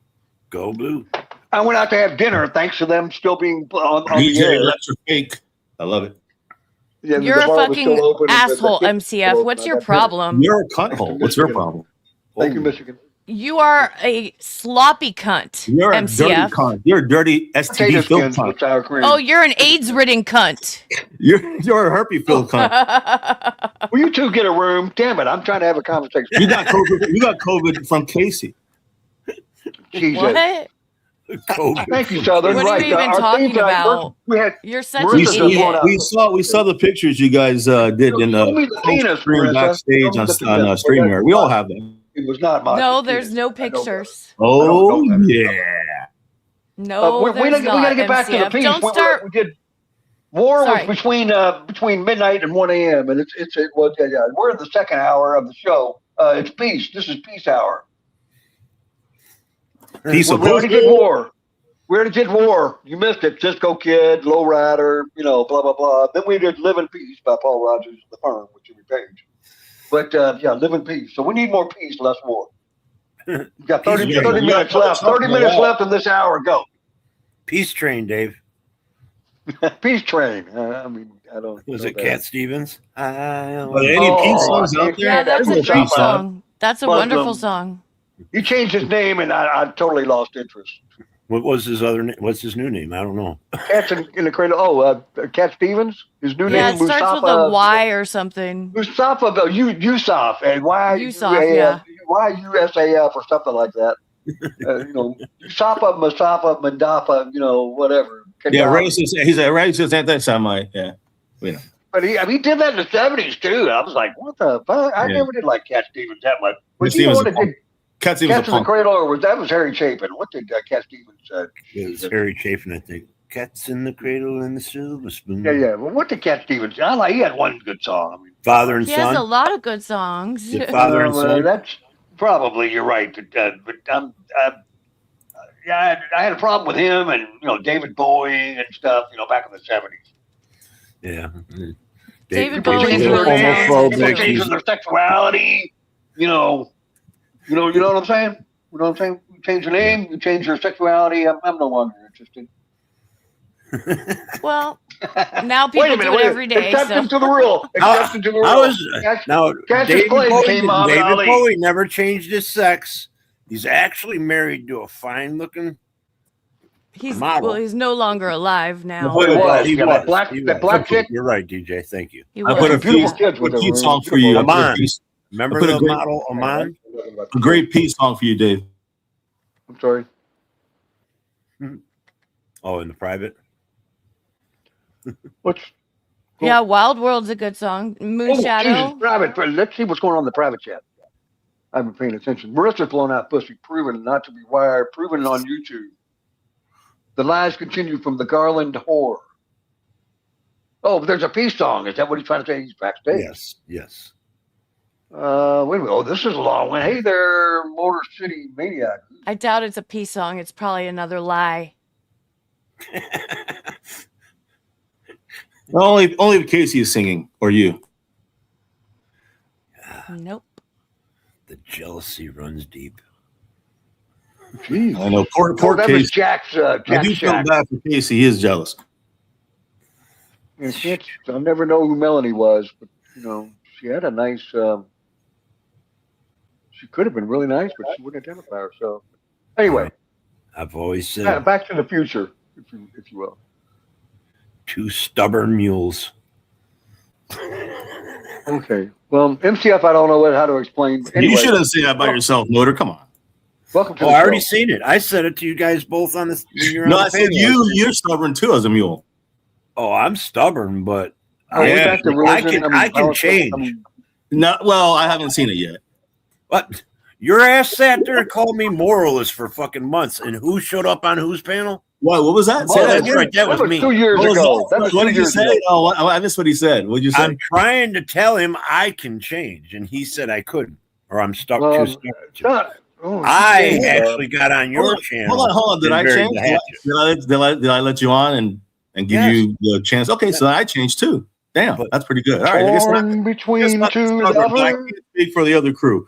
Go blue. I went out to have dinner thanks to them still being on DJ the air. Electric fake. I love it. Yeah, you're a fucking asshole, MCF. What's your problem? You're a cunt hole. What's your problem? Thank you, Michigan. You are a sloppy cunt, you're MCF. A dirty cunt. You're a dirty STD filled cunt. Oh, you're an AIDS-ridden cunt. You're a herpes-filled cunt. Will you two get a room? Damn it, I'm trying to have a conversation. You got COVID from Casey. Jesus. What? Thank you, Southern. What are you even talking about? You're such an idiot. We saw the pictures you guys did in the stream backstage on StreamYard. We all have them. It was not my. No, there's no pictures. Oh yeah. No, we gotta get back to the piece. Don't start. We did. War was between midnight and 1 a.m. and it was we're in the second hour of the show. It's peace. This is peace hour. We already did war. We already did war. You missed it. Cisco Kid, Lowrider, blah, blah, blah. Then we did Live in Peace by Paul Rogers, The Firm, with Jimmy Page. But, Live in Peace. So we need more peace, less war. We've got 30 minutes left. 30 minutes left in this hour. Go. Peace Train, Dave. Peace Train. I don't Was it Cat Stevens? Any peace songs out there? Yeah, that's a great song. That's a wonderful song. He changed his name, and I totally lost interest. What was his other name? What's his new name? I don't know. Cats in the Cradle. Oh, Cat Stevens. His new name. Yeah, it starts with a Y or something. Mustafa, Yusuf, and why? Yusuf, yeah. Why USAF or something like that. Sapa, Masapa, Mandapa, whatever. Yeah, Gaddafi. racist. He's a racist anti-Semite. Yeah, we know. But he did that in the 70s too. I was like, what the fuck? I never did like Cat Stevens that much. Was he the one that did Cat Stevens Cats in the Cradle, or that was Harry Chapin? What did Cat Stevens It was Harry Chapin, I think. Cats in the Cradle and the Silver Spoon. Yeah. Well, what did Cat Stevens? He had one good song. I mean, Father and He Son. has a lot of good songs. Father and Son. That's probably, you're right. But I had a problem with him and David Bowie and stuff. Back in the 70s. Yeah. David Bowie is People really talented. changing their sexuality. You know what I'm saying? You know what I'm saying? You change your name, you change your sexuality. I'm no longer interested. Well, now people do it every day. Exception to the rule. Exception to the rule. Now, Cassius Clay became Muhammad David Ali. Bowie never changed his sex. He's actually married to a fine-looking model. Well, he's no longer alive now. He was. That black chick. You're right, DJ. Thank you. He I put a was. peace song for you. Aman. Remember the model Aman? A great peace song for you, Dave. I'm sorry. Oh, in the private? What's Yeah, Wild World's a good song. Moon Shadow. Jesus, private. Let's see what's going on in the private chat. I haven't been paying attention. Marissa's blown out pussy, proven not to be wired, proven on YouTube. The lies continue from the Garland whore. Oh, but there's a peace song. Is that what he's trying to say? He's backstage. Yes. Wait a minute. Oh, this is a long one. Hey there, Motor City Maniac. I doubt it's a peace song. It's probably another lie. Only if Casey is singing or you. Nope. The jealousy runs deep. Jeez. I know. Poor that Casey. was Jack's. I do feel Jack. bad for Casey. He is jealous. Yeah, I'll never know who Melanie was, but she had a nice. She could have been really nice, but she wouldn't identify herself. Anyway, I've always said Back to the Future, if you will. two stubborn mules. Okay. Well, MCF, I don't know how to explain. Anyway, You shouldn't say that by yourself, Motor. Come on. Welcome to Oh, the I already show. seen it. I said it to you guys both on this. No, I said you're stubborn too as a mule. Oh, I'm stubborn, but Are we I back to religion? I can change. No, well, I haven't seen it yet. But your ass sat there and called me moralist for fucking months. And who showed up on whose panel? What was that? Oh, Say that that's again. right. That was me. 2 years What was ago. that? That was What 2 did you years say? ago. Oh, I missed what he said. What did you say? I'm trying to tell him I can change, and he said I couldn't, or I'm stuck too stubborn. I actually got on your channel. Hold on. Did I and buried change? the hatchet. Did I let you on and give you the chance? Okay, so I changed too. Damn, that's pretty good. All right, I guess Torn between not two stubborn, but I lovers. can't speak for the other crew,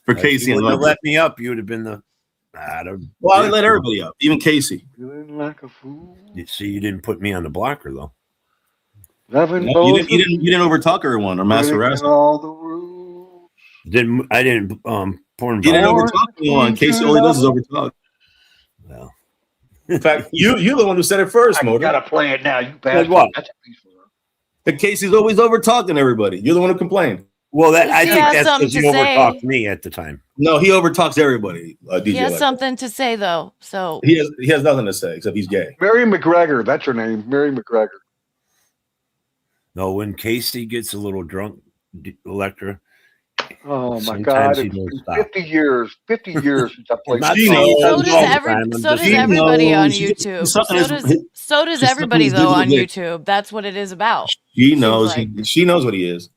for If Casey you and wouldn't have London. let me up, you would have been the. Well, I let everybody up, even Casey. Feeling like a fool. You see, you didn't put me on the blocker though. Loving No, both you didn't overtalk everyone or master breaking wrestling. all the rules. I didn't porn. You didn't violence. overtalk anyone. Casey all he does is overtalk. Well, In fact, you're the one who said it first, I Motor. gotta play it now. You bastard. what? That's a piece of And Casey's always over talking everybody. You're the one who complained. well, that I He think has that's something because to you say. overtalked me at the time. No, he overtalks everybody. DJ He has Lex. something to say though. So He has nothing to say except he's gay. Mary McGregor. That's her name. Mary McGregor. No, when Casey gets a little drunk, Electra. Oh my Sometimes God! he It's don't been stop. 50 years. 50 years since I played. Not She saying knows. he so does does all the time. I'm just saying- everybody on She- YouTube. something is- So does she's everybody something though on is- YouTube. That's what it is about. She knows. like- She knows what he is.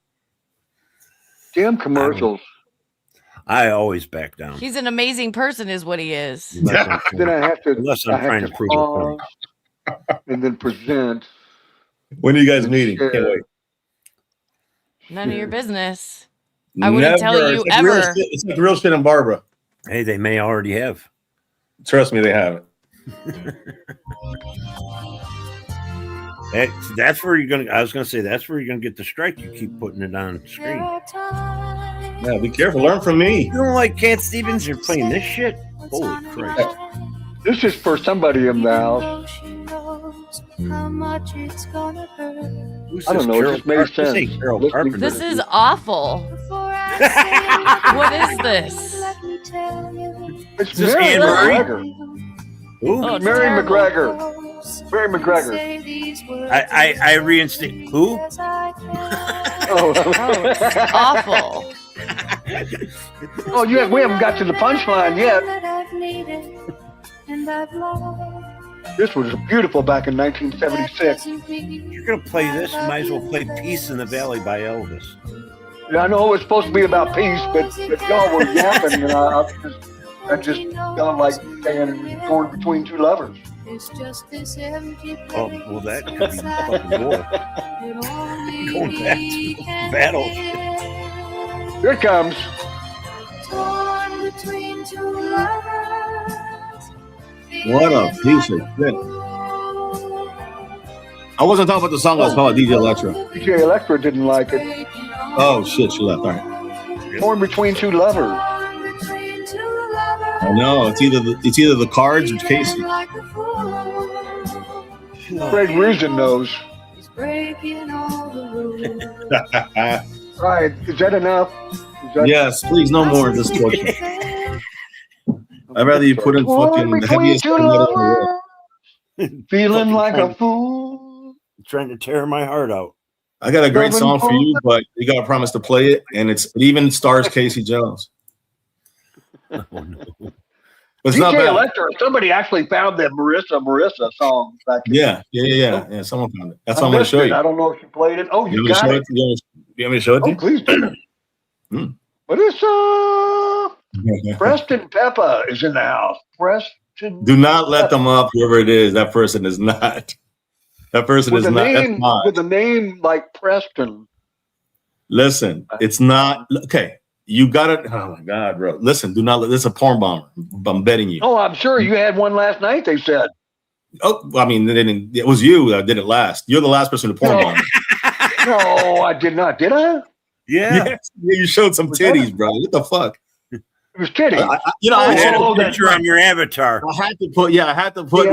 Damn commercials. I always back down. He's an amazing person, is what he is. Unless I'm Then I have to. Unless I'm I have trying to prove a point. pause and then present. When are you guys meeting? Can't wait. None of your business. I wouldn't tell you It's like real ever. shit- It's like real shit in Barbara. Hey, they may already have. Trust me, they haven't. That's where you're gonna. I was gonna say that's where you're gonna get the strike. You keep putting it on screen. Yeah, be careful. Learn from me. You don't like Cat Stevens? You're playing this shit. Holy Christ! This is for somebody in the house. Who's I don't this know. It Carol just made Car- this sense. ain't Carol Listening to Carpenter. This is awful. What is this? It's Is this Mary Anne Murray? McGregor. Who? Oh, it's Mary terrible. McGregor. Mary McGregor. I reinstate. Who? Oh, It's awful. Oh, we haven't got to the punchline yet. This was beautiful back in 1976. You're gonna play this. You might as well play "Peace in the Valley" by Elvis. Yeah, I know it was supposed to be about peace, but y'all were yapping, and I just felt like staying torn between two lovers. Oh, well, that could be fucking war. Going back to battle. Here it comes. What a piece of shit. I wasn't talking about the song. I was talking about DJ Electra. DJ Electra didn't like it. Oh shit, she left. All right. Torn between two lovers. I know it's either the Cards or Casey. Greg Rusin knows. Right, is that enough? Yes, please, no more of this torture. I'd rather you put in fucking the heaviest thing in the world. Feeling like a fool. Trying to tear my heart out. I got a great song for you, but you got to promise to play it, and it even stars Casey Jones. Oh, no. It's not DJ bad. Electra, somebody actually found that Marissa song back in Yeah. Someone found it. That's what I'm going to show you. I don't know if you played it. Oh, you want me to got show it. it? You want me to show it to Oh, you? please do. Marissa. Preston Peppa is in the house. Preston. Do not let them up, whoever it is. That person is not. That person is not. That's not. With a name like Preston. Listen, it's not. Okay, you got it. Oh my God, bro. Listen, do not let this is a porn bomber. I'm betting you. Oh, I'm sure you had one last night, they said. Oh, I mean, it was you that did it last. You're the last person to porn bomb. No, I did not. Did I? Yeah. Yes, you showed some titties, bro. What the fuck? It was titties. I I had told a that picture on your avatar. I had to put The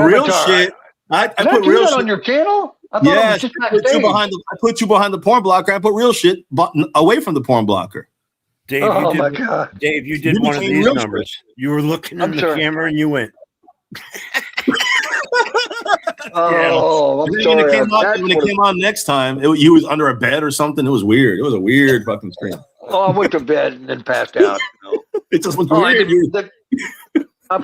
real avatar. shit. I Did I put do real that shit on your channel? I thought it was Yes, just I put you behind the porn blocker. I put real shit away from the porn blocker. Dave, Oh you my did, God. Dave, you did You one of became these real numbers. You were looking in I'm the sorry. camera and you went. Oh, I'm And then sorry. when it came on next time, he was under a bed or something. It was weird. It was a weird fucking screen. Oh, I went to bed and then passed out. It just was Oh, weird. I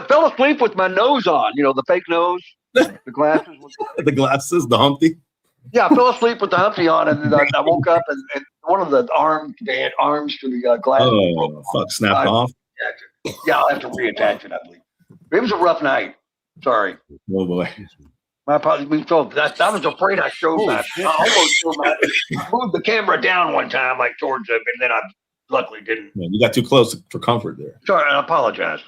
fell asleep with my nose on. You know, the fake nose, the glasses. The glasses, the Humpty. Yeah, I fell asleep with the Humpty on, and then I woke up and one of the arms to the glasses. Oh, fuck, snapped off. Yeah, I'll have to reattach it, I believe. It was a rough night. Sorry. Oh, boy. My apologies. I was afraid I showed that. I almost showed I moved the camera down one time, like towards it, and then I luckily didn't. Yeah, you got too close for comfort there. Sorry, I apologize.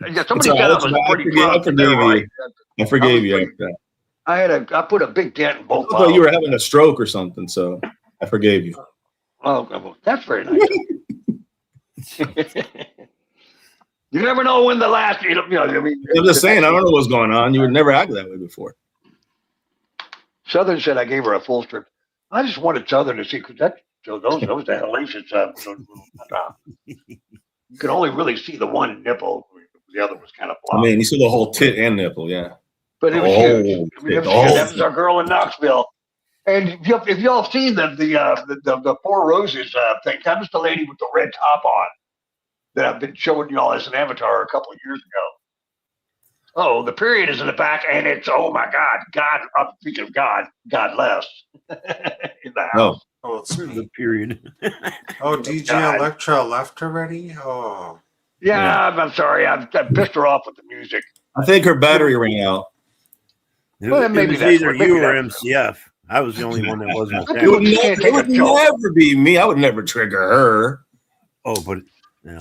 Yeah, somebody It's said I all was right. pretty I drunk. forgave They're you. right. I forgave you after that. I put a big dent in both. I thought you were having a stroke or something, so I forgave you. Oh, well, that's very nice. You never know when the last. I mean, I'm just saying, I don't know what's going on. You would never act that way before. Southern said I gave her a full strip. I just wanted Southern to see because those the hellacious. You could only really see the one nipple. The other was kind of I blocked. mean, you see the whole tit and nipple, yeah. But it was huge. I mean, that was our girl in Knoxville. And if y'all have seen the Four Roses thing, that was the lady with the red top on that I've been showing y'all as an avatar a couple of years ago. Oh, the period is in the back, and it's, oh my God, I'm speaking of God less in the house. Oh, it's The period. Oh, DJ God. Electra left already? Oh. Yeah, I'm sorry. I pissed her off with the music. I think her battery ran out. Well, maybe it was that's either what- maybe you or that's- MCF. I was the only one that wasn't. I It would, You can't take a joke. never be me. I would never trigger her. Oh, but no.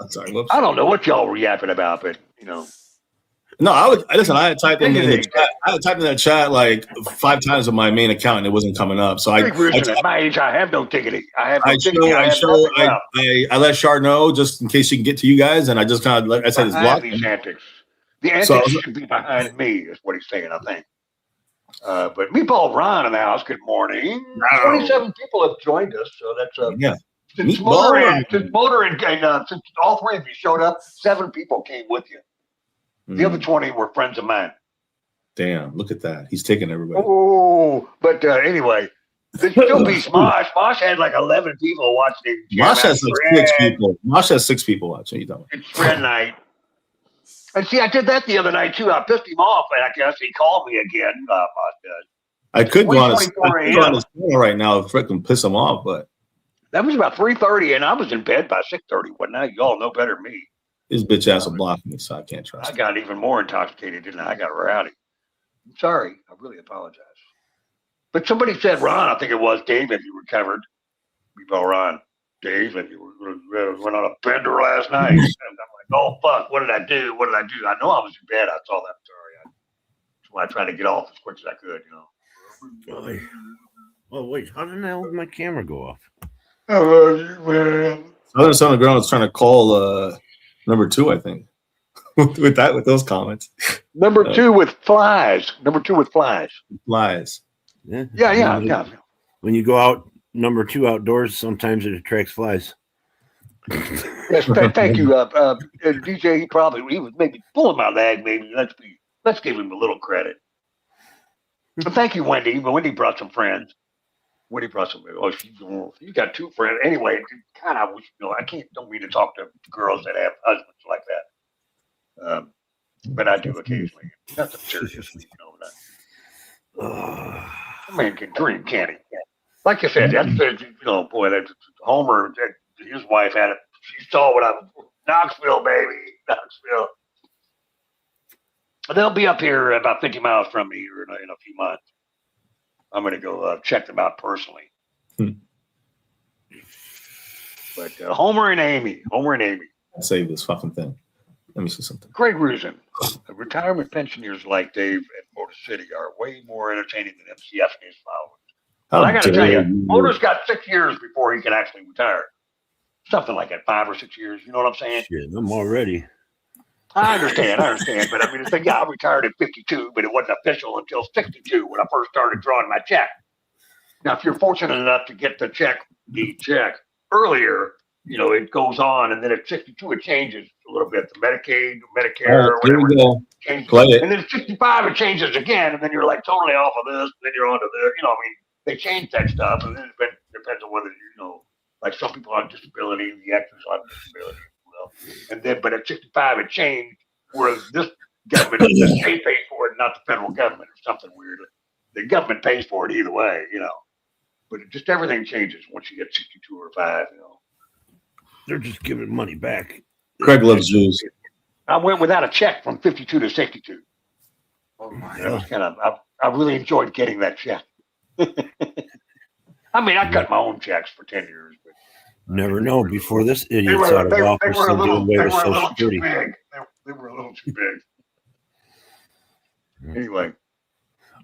I'm sorry. Whoops. I don't know what y'all were yapping about, but No, I would listen. I had typed in the Anything. chat. I had typed in that chat like 5 times with my main account, and it wasn't coming up. So Greg Rusin, at my age, I have no ticketing. I have no I ticketing. I let Char know just in case she can get to you guys, and I just kind of I said it's blocked. These antics. The antics So- should be behind me, is what he's saying, I think. But Meatball Ron in the house, good morning. 27 people have joined us, so that's Yeah. Since Meatball since all three of you showed up, 7 people came with you. The other 20 were friends of mine. Damn, look at that. He's taking everybody. Oh, but anyway, there's still be Smosh. Smosh had like 11 people watching. Mosh has like 6 people. Mosh has 6 people watching. It's Fred night. And see, I did that the other night too. I pissed him off, and I guess he called me again. Mosh does. I could go on his channel right now if I can piss him off, but that was about 3:30, and I was in bed by 6:30. What now? You all know better than me. his bitch ass will block me, so I can't trust I got even more intoxicated, didn't I? I got rowdy. I'm sorry. I really apologize. But somebody said, Ron, I think it was David, you recovered. We call Ron. David, you went on a bender last night. And I'm like, oh, fuck, what did I do? What did I do? I know I was in bed. I saw that. I'm sorry. That's why I tried to get off as quick as I could, you know. Oh, wait. How did my camera go off? Southern Son of Girl is trying to call number 2, I think. with those comments. Number 2 with flies. Number 2 with flies. Flies. Yeah. When you go out number 2 outdoors, sometimes it attracts flies. Yes, thank you, DJ. He was maybe pulling my leg. Maybe let's give him a little credit. But thank you, Wendy. But Wendy brought some friends. Wendy brought some. Oh, you got 2 friends. Anyway, kind of. Don't mean to talk to girls that have husbands like that. But I do occasionally. Nothing serious, you know. Man can dream, can't he? Like I said, that's that's Homer. His wife had it. She saw what I was. Knoxville, baby, Knoxville. They'll be up here about 50 miles from me here in a few months. I'm going to go check them out personally. But Homer and Amy. Save this fucking thing. Let me see something. Great reason. Retirement pensioners like Dave and Motor City are way more entertaining than MCF and his followers. But I got to tell you, Motor's got 6 years before he can actually retire. Something like that, 5 or 6 years. You know what I'm saying? Shit, I'm already. I understand. But I mean, it's like, I retired at 52, but it wasn't official until 62 when I first started drawing my check. Now, if you're fortunate enough to get the check earlier, it goes on, and then at 62 it changes a little bit. The Medicaid, Medicare, or whatever. Changes. And then at 65 it changes again, and then you're like totally off of this, and then you're onto this. They change that stuff, and then it depends on whether like some people on disability, the actors on disability. And then, but at 65 it changed, whereas this government, the state pays for it, not the federal government, or something weird. The government pays for it either way, But just everything changes once you get 62 or 5, They're just giving money back. Craig loves Jews. I went without a check from 52 to 62. Oh my! That was I really enjoyed getting that check. I mean, I cut my own checks for 10 years. But never know. Before this idiot's out of office, they'll do away with Social Security. They were a little too big. Anyway,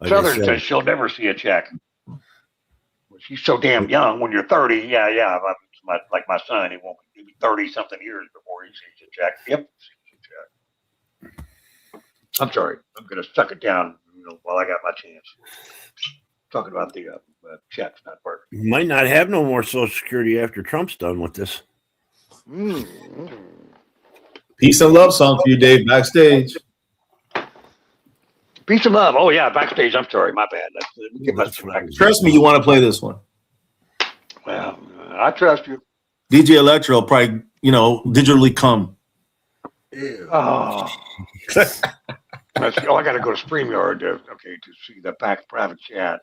Southern says she'll never see a check. She's so damn young. When you're 30, yeah. Like my son, he won't be 30-something years before he sees a check. Yep, sees a check. I'm sorry. I'm going to suck it down while I got my chance. Talking about the checks, not working. You might not have no more Social Security after Trump's done with this. Peace and love song for you, Dave, backstage. Peace and love. Oh, yeah, backstage. I'm sorry. My bad. Trust me, you want to play this one. Well, I trust you. DJ Electro will probably, digitally come. Oh. I got to go to StreamYard to see the private chat.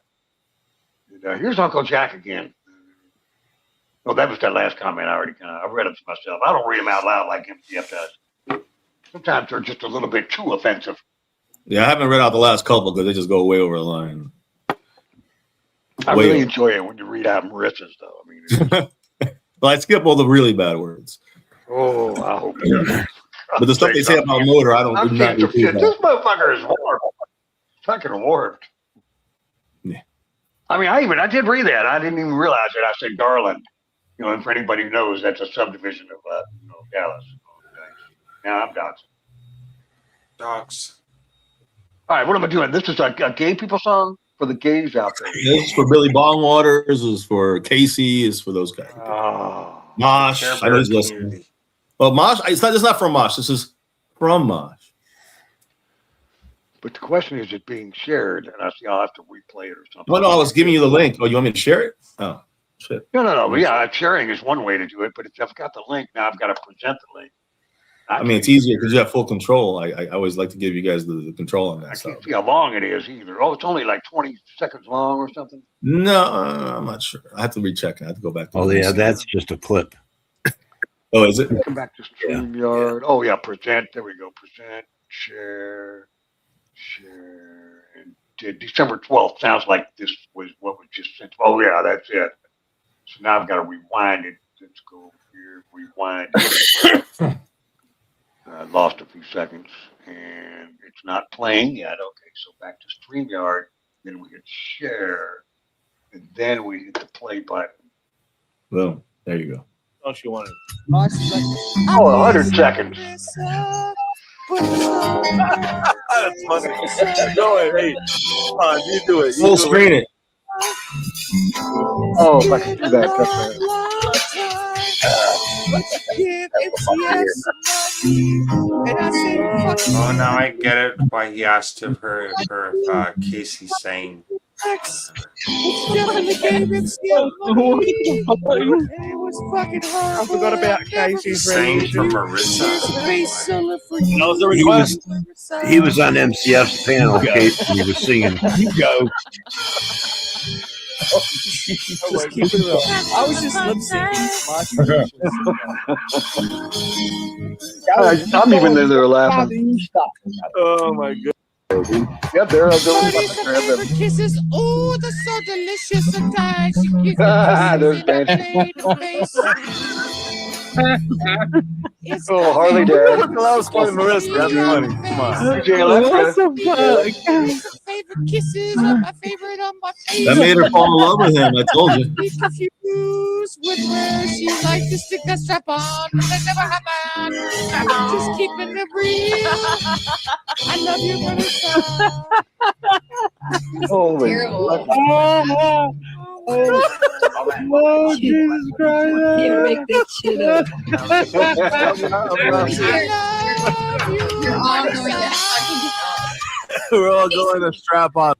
And, here's Uncle Jack again. Oh, that was that last comment. I read them to myself. I don't read them out loud like MTF does. Sometimes they're just a little bit too offensive. Yeah, I haven't read out the last couple because they just go way over the line. I really enjoy it when you read out Marissa's, though. I mean, well, I skip all the really bad words. Oh, I hope you do. But the stuff they say about Motor, I don't. This motherfucker is warped. Fucking warped. Yeah. I mean, I did read that. I didn't even realize it. I said Garland. And for anybody who knows, that's a subdivision of Dallas. Now I'm doxing. Docs. All right, what am I doing? This is a gay people song for the gays out there. This is for Billy Bongwater. This is for Casey. This is for those guys. Oh. Mosh. Care I know Bear he's listening. community. Well, Mosh. It's not from Mosh. This is from Mosh. But the question is it being shared? And I see I'll have to replay it or something. Well, no, I was giving you the link. Oh, you want me to share it? Oh, shit. No. But yeah, sharing is one way to do it. But if I've got the link, now I've got to present the link. I mean, it's easier because you have full control. I always like to give you guys the control on that I stuff. can't see how long it is either. Oh, it's only like 20 seconds long or something. No, I'm not sure. I have to recheck. I have to go back to Oh, yeah, that's just a clip. Oh, is it? Come back to StreamYard. Oh, yeah, present. There we go. Present, share. And December 12th sounds like this was what was just sent. Oh, yeah, that's it. So now I've got to rewind it. Let's go here. Rewind. I lost a few seconds and it's not playing yet. Okay, so back to StreamYard. Then we hit share. And then we hit the play button. Boom. There you go. Oh, she wanted. Oh, 100 seconds. That's funny. Go ahead. Hey, you do it. Full screen it. Oh, if I can do that. Oh, now I get it. Why he asked if Casey sang. It was fucking hard. I forgot about Casey's Sang for Marissa. That was the request. He was on MCF's panel, Kate, and he was singing. You go. Just keep it real. I was just lip syncing. I'm even in there laughing. Oh my god. Yep, there I go. Kisses, oh, they're so delicious. Sometimes you give There's Banter. Oh, Harley Dad. That was funny, Marissa. That's funny. Come on. DJ Electra. favorite kisses are my favorite on my face. That made her fall in love with him. I told you. Be confused with where she likes to stick that strap on, but that never happened. Just keeping it real. I love you, Marissa. Holy. Oh, Jesus Christ. Can't make that shit up. You're all going We're all going to strap on.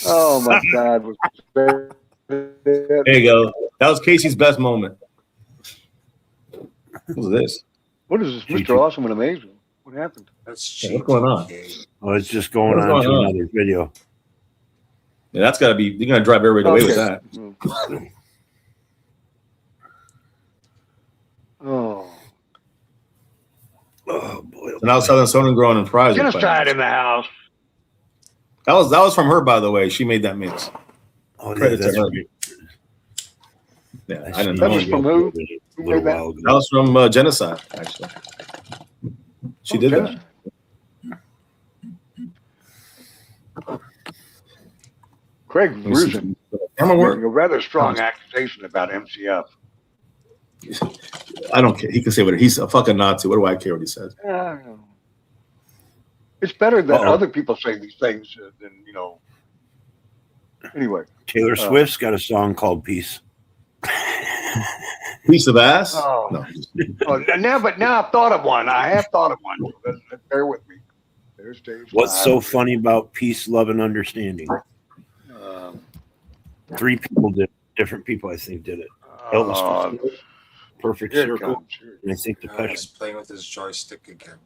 Oh my God. There you go. That was Casey's best moment. What was this? What is this, Mr. Awesome and Amazing? What happened? That's Yeah, what's going on? Oh, it's just going What's on to going on? another video. Yeah, that's got to be. You're gonna drive everybody away with that. Oh. Oh boy. And now Southern Sonnen growing in fries. Genocide in the house. That was from her, by the way. She made that mix. Oh, yeah, Credit to that's her. great. Yeah, I didn't That know. was from who? A little while ago. That was from Genocide, actually. She did that. Craig Rusin Camera making work. a rather strong accusation about MCF. I don't care. He can say whatever. He's a fucking Nazi. What do I care what he says? It's better that Uh-oh. other people say these things than, you know. Anyway. Taylor Swift's got a song called Peace. Piece of ass? Oh. No. Oh, now I've thought of one. I have thought of one. So bear with me. There's Dave. What's so funny about peace, love, and understanding? Three people did. Different people, I think, did it. Elvis Costello, Perfect here it Circle, comes. and I think the He's Passion. playing with his joystick again.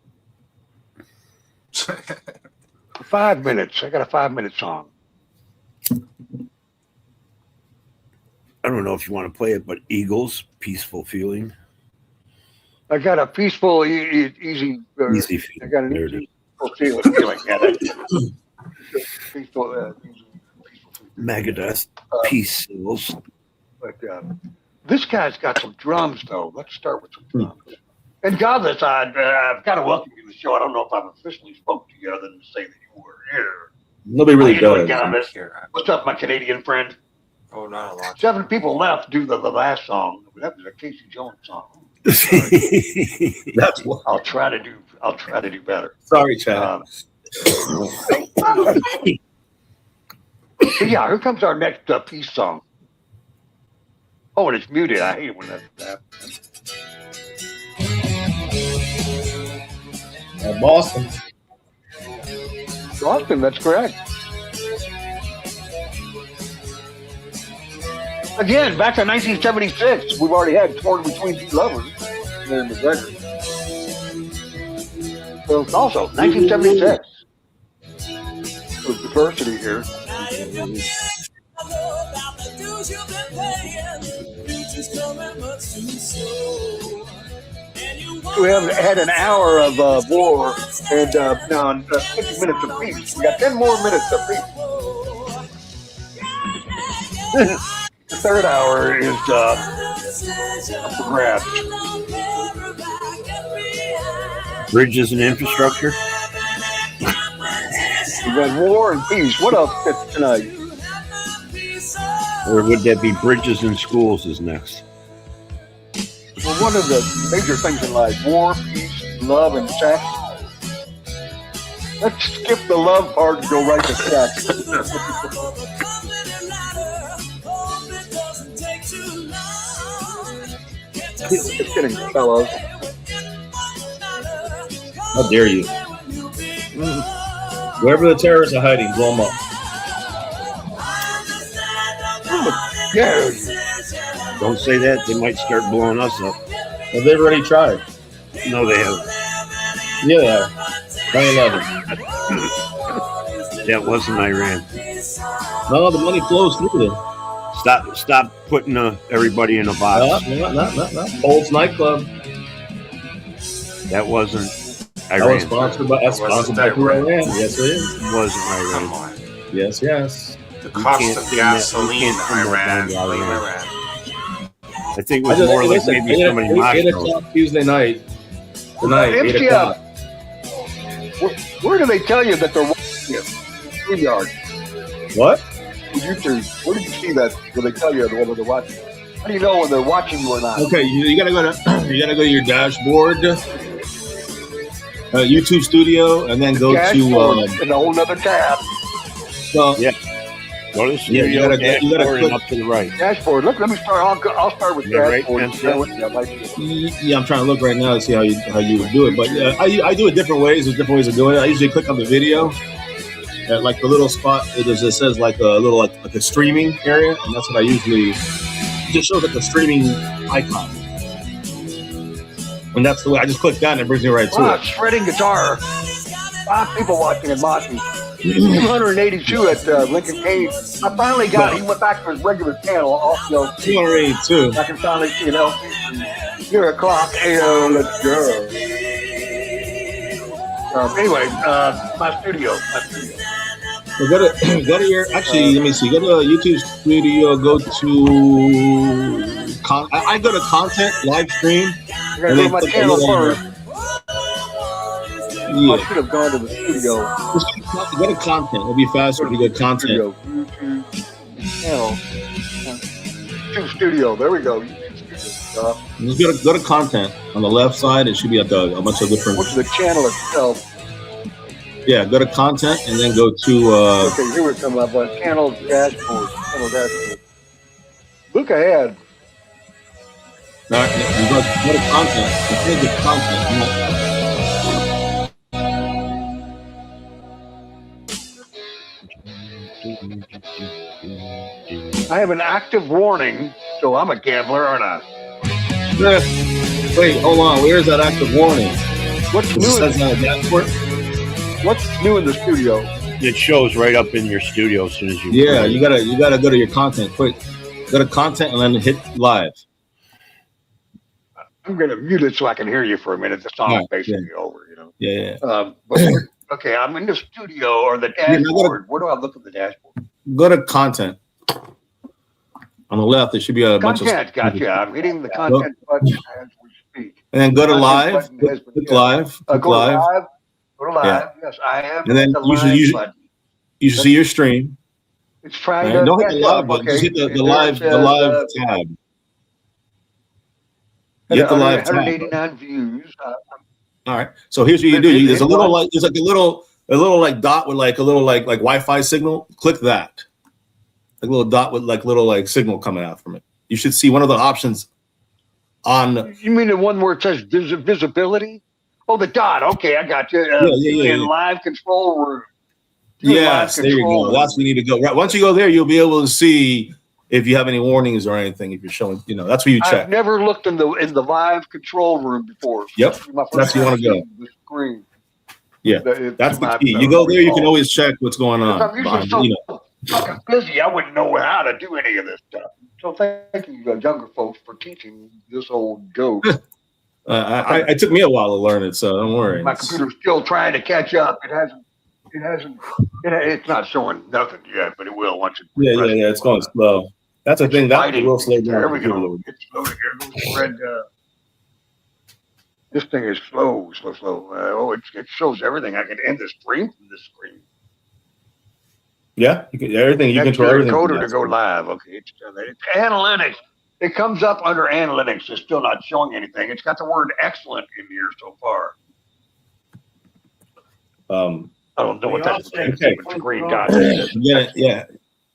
5 minutes. I got a 5-minute song. I don't know if you want to play it, but Eagles, Peaceful Feeling. I got a peaceful, easy. Easy I got an There it easy feeling. Yeah, that's peaceful. Megadeth, Peace Seals. But this guy's got some drums, though. Let's start with some drums. And Godless, I've got to welcome you to the show. I don't know if I've officially spoke to you other than to say that you were here. Nobody really How you doing, does. Godless? Here. What's up, my Canadian friend? Oh, not a lot. 7 people left due to the last song. That was a Casey Jones song. That's what. I'll try to do better. Sorry, Chad. So yeah, here comes our next peace song. Oh, and it's muted. I hate it when that. Boston. Boston, that's correct. Again, back to 1976. We've already had Torn Between Two Lovers there in McGregor. So it's also 1976. So diversity here. We have had an hour of war and now 50 minutes of peace. We got 10 more minutes of peace. The third hour is up for grabs. Bridges and infrastructure. We got war and peace. What else fits tonight? Or would that be bridges and schools is next? Well, one of the major things in life: war, peace, love, and sex. Let's skip the love part and go right to sex. Just kidding, fellows. How dare you? Wherever the terrorists are hiding, blow them up. Yeah. Don't say that. They might start blowing us up. Well, they've already tried. No, they haven't. Yeah, they have. 9/11. That wasn't Iran. No, the money flows through them. Stop putting everybody in a box. No. Olds nightclub. That wasn't That was Iran. sponsored by Iran. Yes, it is. It wasn't Iran. Come on. Yes. The cost can't of pin that- gasoline, you can't pin that Iran. down to Blame Iran. Iran. I think it was more like maybe somebody mocked 8 us. o'clock Tuesday night. Tonight, 8 MCF. o'clock. Where do they tell you that they're watching you? StreamYard. What? YouTube. Where did you see that? Where they tell you whether they're watching? How do you know when they're watching you or not? Okay, you gotta go to your dashboard, YouTube Studio, and then go Dashboard in a whole nother tab. Well, yeah. Go to the studio, you gotta dashboard, and click. up to the right. Dashboard. Look, let me start. I'll start with Yeah, right, dashboard. MCF. Yeah, I'm trying to look right now to see how you would do it. But I do it different ways. There's different ways of doing it. I usually click on the video, like the little spot. It says like a little like a streaming area, and that's what I usually. It just shows like a streaming icon, and that's the way I just click that and it brings me right to it. Shredding guitar. 5 people watching and moshing. 282 at Lincoln Cave. I finally got. He went back to his regular channel. 282. I can finally see it. You're o'clock. Ayo, let's go. Anyway, my studio. So go to your. Actually, let me see. Go to YouTube Studio. Go to. I go to content live stream. I gotta go to my channel first. Yeah. I should have gone to the studio. Go to content. It'll be faster if you go to content. YouTube channel. YouTube Studio. There we go. Just go to content on the left side. It should be like a bunch of different. What's the channel itself? Yeah, go to content and then go to. Okay, here we come up on channel dashboard. Channel dashboard. Look ahead. All right, you go to content. I think it's content. I have an active warning, so I'm a gambler, aren't I? Wait, hold on. Where's that active warning? What's new? Says on the dashboard. What's new in the studio? It shows right up in your studio as soon as you. Yeah, you gotta go to your content quick. Go to content and then hit live. I'm gonna mute it so I can hear you for a minute. The song's basically over, you know. Yeah. Okay, I'm in the studio or the dashboard. Where do I look at the dashboard? Go to content. On the left, there should be a bunch of content. Gotcha. I'm hitting the content button as we speak. And then go to live. Click live. Click go live. live. Go to live. Yeah. Yes, I am. And then the you should see your stream. It's trying Right? to. Don't hit the live button. Just hit the live tab. You hit the live tab. 189 views. All right. So here's what you do. There's a little like a little like dot with like a little like Wi-Fi signal. Click that. Like a little dot with like little like signal coming out from it. you should see one of the options on. You mean the one where it says visibility? Oh, the dot. Okay, I got you. In live control room. Yes, there you go. That's where you need to go. Right. Once you go there, you'll be able to see if you have any warnings or anything. If you're showing, that's where you check. I've never looked in the live control room before. Yep, that's where you want to go. The screen. Yeah, that's the key. You go there, you can always check what's going on. I'm usually so fucking busy, I wouldn't know how to do any of this stuff. So thank you, younger folks, for teaching this old joke. It took me a while to learn it, so don't worry. My computer's still trying to catch up. It's not showing nothing yet, but it will once it. Yeah. It's going slow. That's a thing. That's a real slow down. There we go. It's slow. Here goes the red. This thing is slow. It shows everything. I can end the stream from this screen. Yeah, you can everything. You control everything. Encoder to go live. Okay, it's analytics. It comes up under analytics. It's still not showing anything. It's got the word excellent in here so far. I don't know what that's with the green dot. Yeah.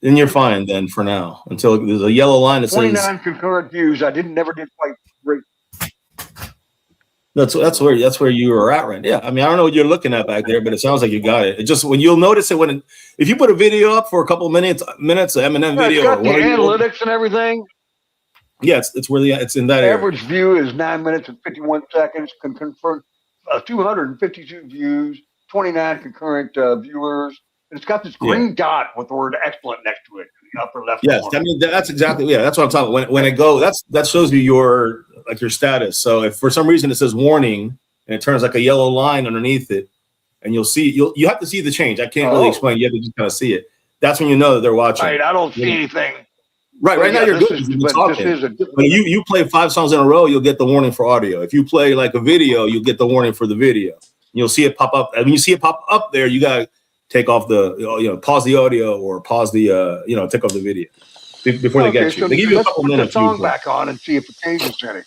Then you're fine then for now until there's a yellow line that says 29 concurrent views. I never did quite great. That's where you were at right now. Yeah, I mean I don't know what you're looking at back there, but it sounds like you got it. It just when you'll notice it if you put a video up for a couple of minutes, Eminem video, it's got the analytics and everything. Yeah, it's where it's in that average view is 9 minutes and 51 seconds. Can confirm 252 views, 29 concurrent viewers. And it's got this green dot with the word excellent next to it in the upper left corner. I mean that's exactly that's what I'm talking about. When it goes, that shows you your status. So if for some reason it says warning and it turns like a yellow line underneath it, and you'll have to see the change. I can't really explain. You have to just kind of see it. That's when you know that they're watching. Right, I don't see anything. Right now you're good. When you play 5 songs in a row, you'll get the warning for audio. If you play like a video, you'll get the warning for the video. You'll see it pop up. And when you see it pop up there, you gotta take off pause the audio or pause the take off the video before they get you. So they give you a couple minutes. Let's put the song back on and see if it changes any.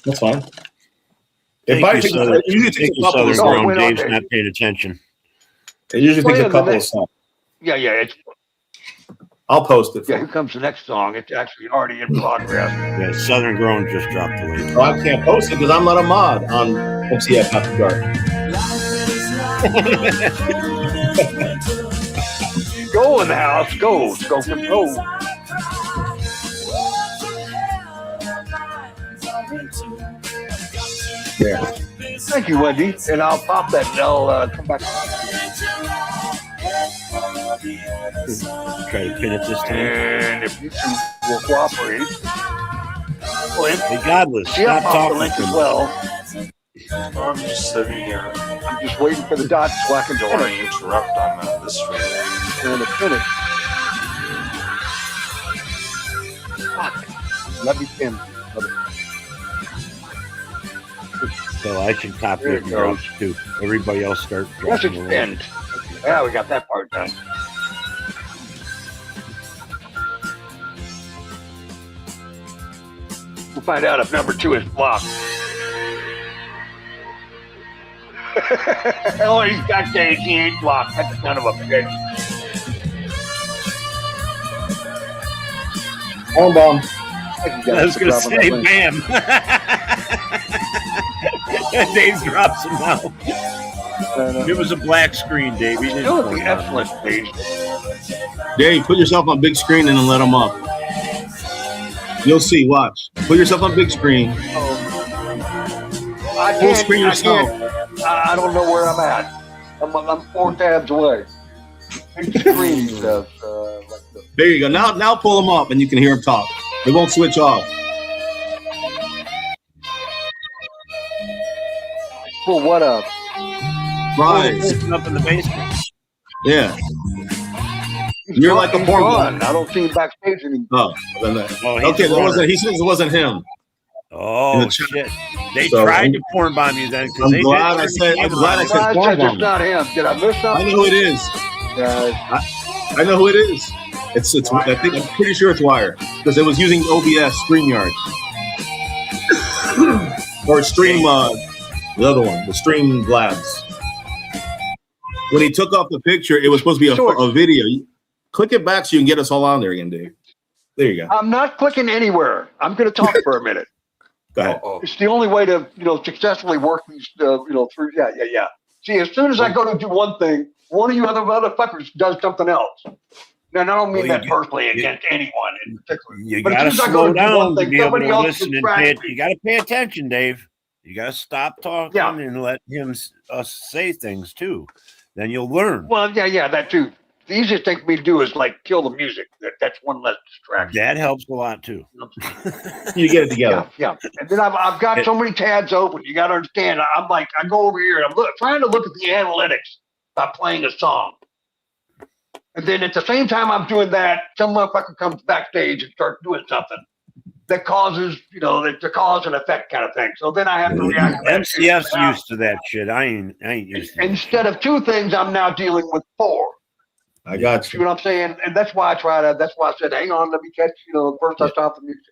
That's fine. Dave's not paying attention. It usually takes a couple of songs. Yeah. I'll post it. Yeah, here comes the next song. It's actually already in progress. Yeah, Southern Grown just dropped the link. Oh, I can't post it because I'm not a mod on MCF After Dark. Go in the house. Go control. Yeah. Thank you, Wendy. And I'll pop that and I'll come back. Try to pin it this time. And if you two will cooperate. Regardless, I'll stop pop the talking link to as me. well. I'm just sitting here. I'm just waiting for the dot so I can Don't want to interrupt on this stream. in a minute. Let me pin. So I should copy it and drop it too. Everybody else start dropping Message the pinned. Yeah, we got that part done. We'll find out if number 2 is blocked. Oh, he's got days he ain't blocked. That's a son of a bitch. Horn bomb. I was going to say, bam. Dave drops him now. It was a black screen, Dave. It would be excellent, Dave. Dave, put yourself on big screen and then let them up. You'll see. Watch. Put yourself on big screen. Full screen yourself. I don't know where I'm at. I'm 4 tabs away. Big screen stuff. There you go. Now pull them up and you can hear them talk. They won't switch off. Pull what up? Right. Up in the basement. Yeah. You're like a porn gun. I don't see him backstage anymore. Okay, that wasn't. He says it wasn't him. Oh shit! They tried to porn bomb you then. I'm glad I said porn bomb. It's not him. Did I miss something? I know who it is. I know who it is. It's. I think I'm pretty sure it's Wire because it was using OBS StreamYard or Stream. The other one, the Stream Labs. When he took off the picture, it was supposed to be a video. Click it back so you can get us all on there again, Dave. There you go. I'm not clicking anywhere. I'm going to talk for a minute. Go ahead. It's the only way to, successfully work these, through. Yeah. See, as soon as I go to do one thing, one of you other motherfuckers does something else. Now, I don't mean that personally against anyone in particular. You But got to as soon as I go slow to do down one to thing, be able somebody to else listen and distracts pay. me. You got to pay attention, Dave. You got to stop talking and let him say things too. Then you'll learn. Well, yeah, that too. The easiest thing for me to do is like kill the music. That's one less distraction. That helps a lot too. You get it together. Yeah. And then I've got so many tabs open. You got to understand. I'm like, I go over here and I'm trying to look at the analytics by playing a song. And then at the same time I'm doing that, some motherfucker comes backstage and starts doing something that causes, the cause and effect kind of thing. So then I have to react to that. MCF's used to that shit. I ain't used to that. Instead of 2 things, I'm now dealing with 4. I got See you. what I'm saying? And that's why I said, hang on, let me catch, first I stop the music.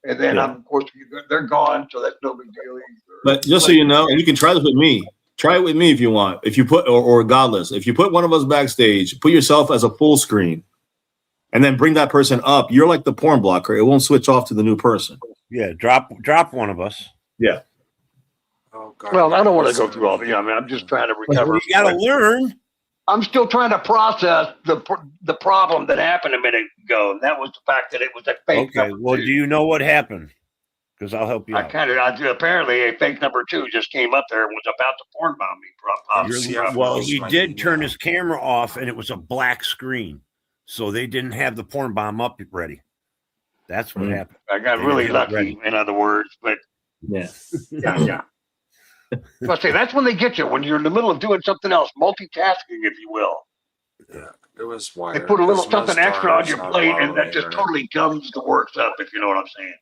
And then of course, they're gone, so that's no big deal either. But just so you know, and you can try this with me. Try it with me if you want. If you put, or regardless, if you put one of us backstage, put yourself as a full screen, and then bring that person up. You're like the porn blocker. It won't switch off to the new person. Yeah, drop one of us. Yeah. Oh, God. Well, I don't want to go through all the. I'm just trying to recover. You got to learn. I'm still trying to process the problem that happened a minute ago, and that was the fact that it was a fake. Okay. Well, 2. do you know what happened? Because I'll help you out. I do. Apparently, a fake number 2 just came up there and was about to porn bomb me. Well, he did turn his camera off, and it was a black screen, so they didn't have the porn bomb up ready. That's what happened. I got really lucky, in other words, but yeah. So I say that's when they get you, when you're in the middle of doing something else, multitasking, if you will. Yeah, it was They wired. put a little It was something most extra on stars your on plate, the and that just internet. totally gums the works up, if you know what I'm saying.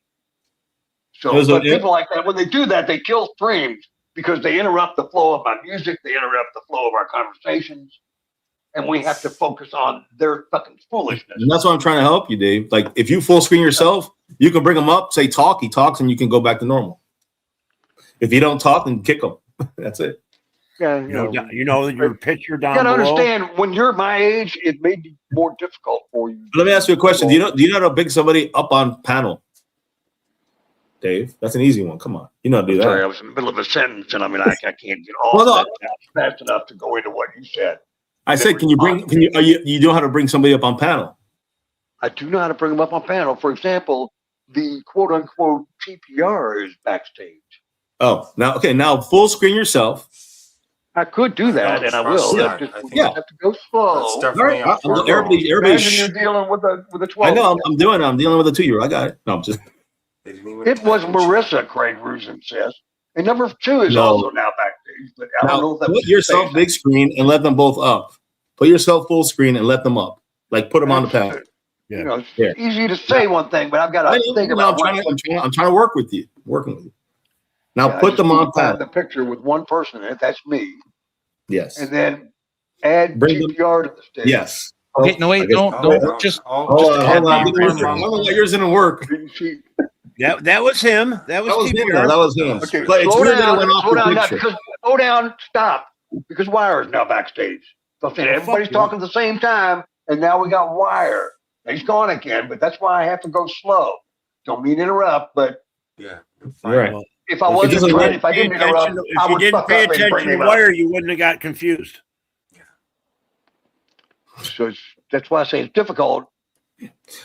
So, Those but are- people like that, when they do that, they kill streams because they interrupt the flow of my music, they interrupt the flow of our conversations, and we have to focus on their fucking foolishness. And that's why I'm trying to help you, Dave. Like, if you full screen yourself, you can bring him up, say talk, he talks, and you can go back to normal. If you don't talk, then kick him. That's it. Yeah, You know your picture down you gotta below. understand, when you're my age, it may be more difficult for you. Let me ask you a question. Do you know how to bring somebody up on panel? Dave, that's an easy one. Come on. You know how to do Sorry, I that. was in the middle of a sentence, and I can't get all that fast enough to go into what you said. I said, you know how to bring somebody up on panel? I do know how to bring them up on panel. For example, the quote unquote TPR is backstage. Oh, now full screen yourself. I could do that, and I will. Yeah. I have to go slow. Everybody, Imagine you're dealing with a 12. I know. I'm dealing with a 2-year-old. I got it. No, I'm just. It was Marissa, Craig Rusin says. And number 2 is also now backstage, but I don't know if that Put yourself big screen and let them both up. Put yourself full screen and let them up. Like put them on the panel. Yeah. You know, it's easy to say one thing, but I've got to think about I'm trying to work with you. Working with you. Now put them on panel. The picture with one person in it. That's me. Yes. And then add TPR to the stage. Yes. Okay, no, wait, don't just. Hold on. I don't know why yours didn't work. That was him. That was him. That was him. Okay, But it's slow weird that down. it went off Slow the down. picture. Slow down. Stop. Because Wire is now backstage. So I'm saying everybody's talking at the same time, and now we got Wire. He's gone again, but that's why I have to go slow. Don't mean to interrupt, but yeah, right. If I wasn't trying, if I didn't interrupt, I if you would didn't fuck pay up and bring attention to him up. Wire, you wouldn't have got confused. So that's why I say it's difficult.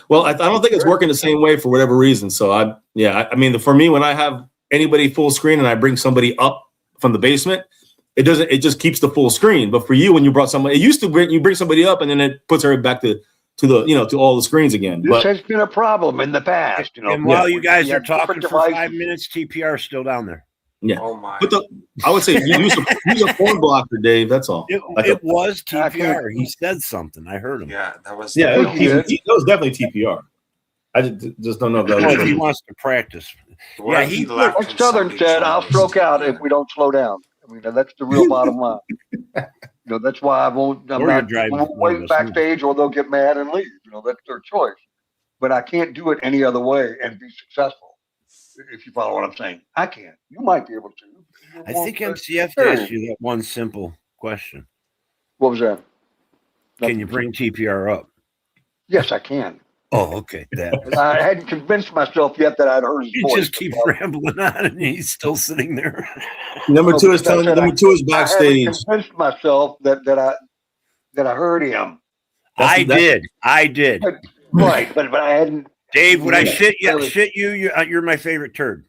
Well, I don't think it's working the same way for whatever reason. So I mean, for me, when I have anybody full screen and I bring somebody up from the basement, it just keeps the full screen. But for you, when you brought somebody, it used to bring somebody up and then it puts her back to all the screens again. This has been a problem in the past. And while you guys are talking for 5 minutes, TPR is still down there. Yeah. Oh my. But I would say use a phone blocker, Dave. That's all. It was TPR. He said something. I heard him. Yeah, that was. Yeah, that was definitely TPR. I just don't know if that was. He wants to practice. Yeah, he like Southern said, I'll stroke out if we don't slow down. I mean, that's the real bottom line. That's why I won't wait backstage, or they'll get mad and leave. That's their choice. But I can't do it any other way and be successful. If you follow what I'm saying, I can't. You might be able to. I think MCF asked you that one simple question. What was that? Can you bring TPR up? Yes, I can. Oh, okay. That. And I hadn't convinced myself yet that I'd heard his He voice. just keeps rambling on, and he's still sitting there. Number two is Because I said number two is I backstage. haven't convinced myself that I heard him. I did. But, right, but I hadn't. Dave, would I shit you? You're my favorite turd.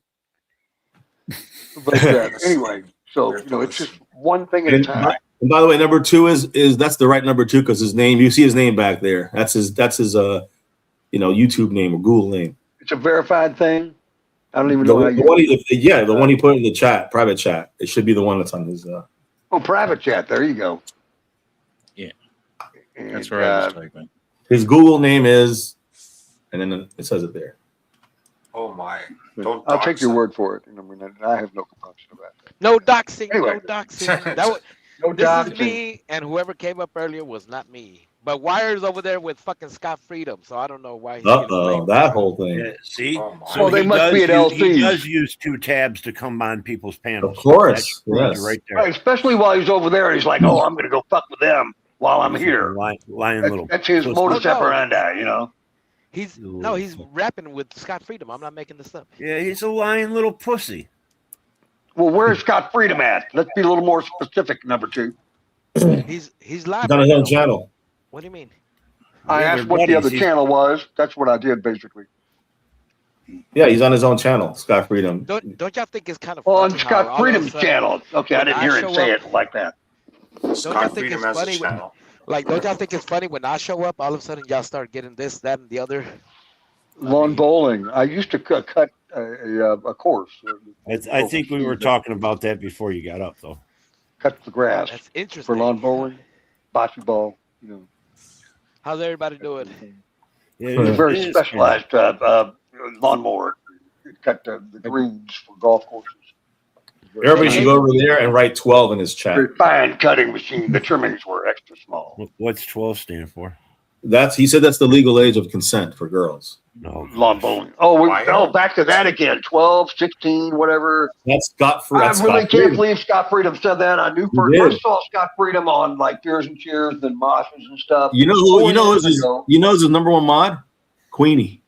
But anyway, so it's just one thing at a time. And by the way, number two is that's the right number two because his name. You see his name back there. That's his YouTube name or Google name. It's a verified thing. I don't even know how you. The one he put in the chat, private chat. It should be the one that's on his. Private chat. There you go. Yeah, and, that's where I was typing. His Google name is, and then it says it there. Oh my! I'll take your word for it. I have no compunction about that. No doxing. Anyway. No doxing. That was, No this doxing. is me, and whoever came up earlier was not me. But Wire's over there with fucking Scott Freedom, so I don't know why. That whole thing. Yeah, see, Well, they must be at LC. He does use two tabs to come on people's panels. Of course, That's yes. right there. Right, especially while he's over there, he's like, "Oh, I'm going to go fuck with them while I'm here." Lying little. That's his modus operandi, He's rapping with Scott Freedom. I'm not making this up. Yeah, he's a lying little pussy. Well, where's Scott Freedom at? Let's be a little more specific. Number two. He's live. He's on his own channel. What do you mean? I asked what the other channel was. That's what I did basically. Yeah, he's on his own channel, Scott Freedom. Don't y'all think it's kind of Well, on funny how Scott all Freedom's of a sudden, channel. Okay, I when didn't hear him show say up- it like that. Don't y'all think it's funny when, don't y'all think it's funny when I show up, all of a sudden y'all start getting this, that, and the other? Lawn bowling. I used to cut a course. I think we were talking about that before you got up, though. Cut the grass. That's interesting. For lawn bowling, bocce ball. How's everybody doing? It's a very specialized lawnmower. It cut the greens for golf courses. Everybody should go over there and write 12 in his chat. Very fine cutting machine. The trimmings were extra small. What's 12 stand for? He said that's the legal age of consent for girls. No. Lawn bowling. Oh, back to that again. 12, 16, whatever. That's Scott I Freedom. really can't believe Scott Freedom said that. I knew He did. first saw Scott Freedom on like Beers and Cheers and Moshes and stuff. You know who? 4 years ago. You know who's his number one mod? Queenie.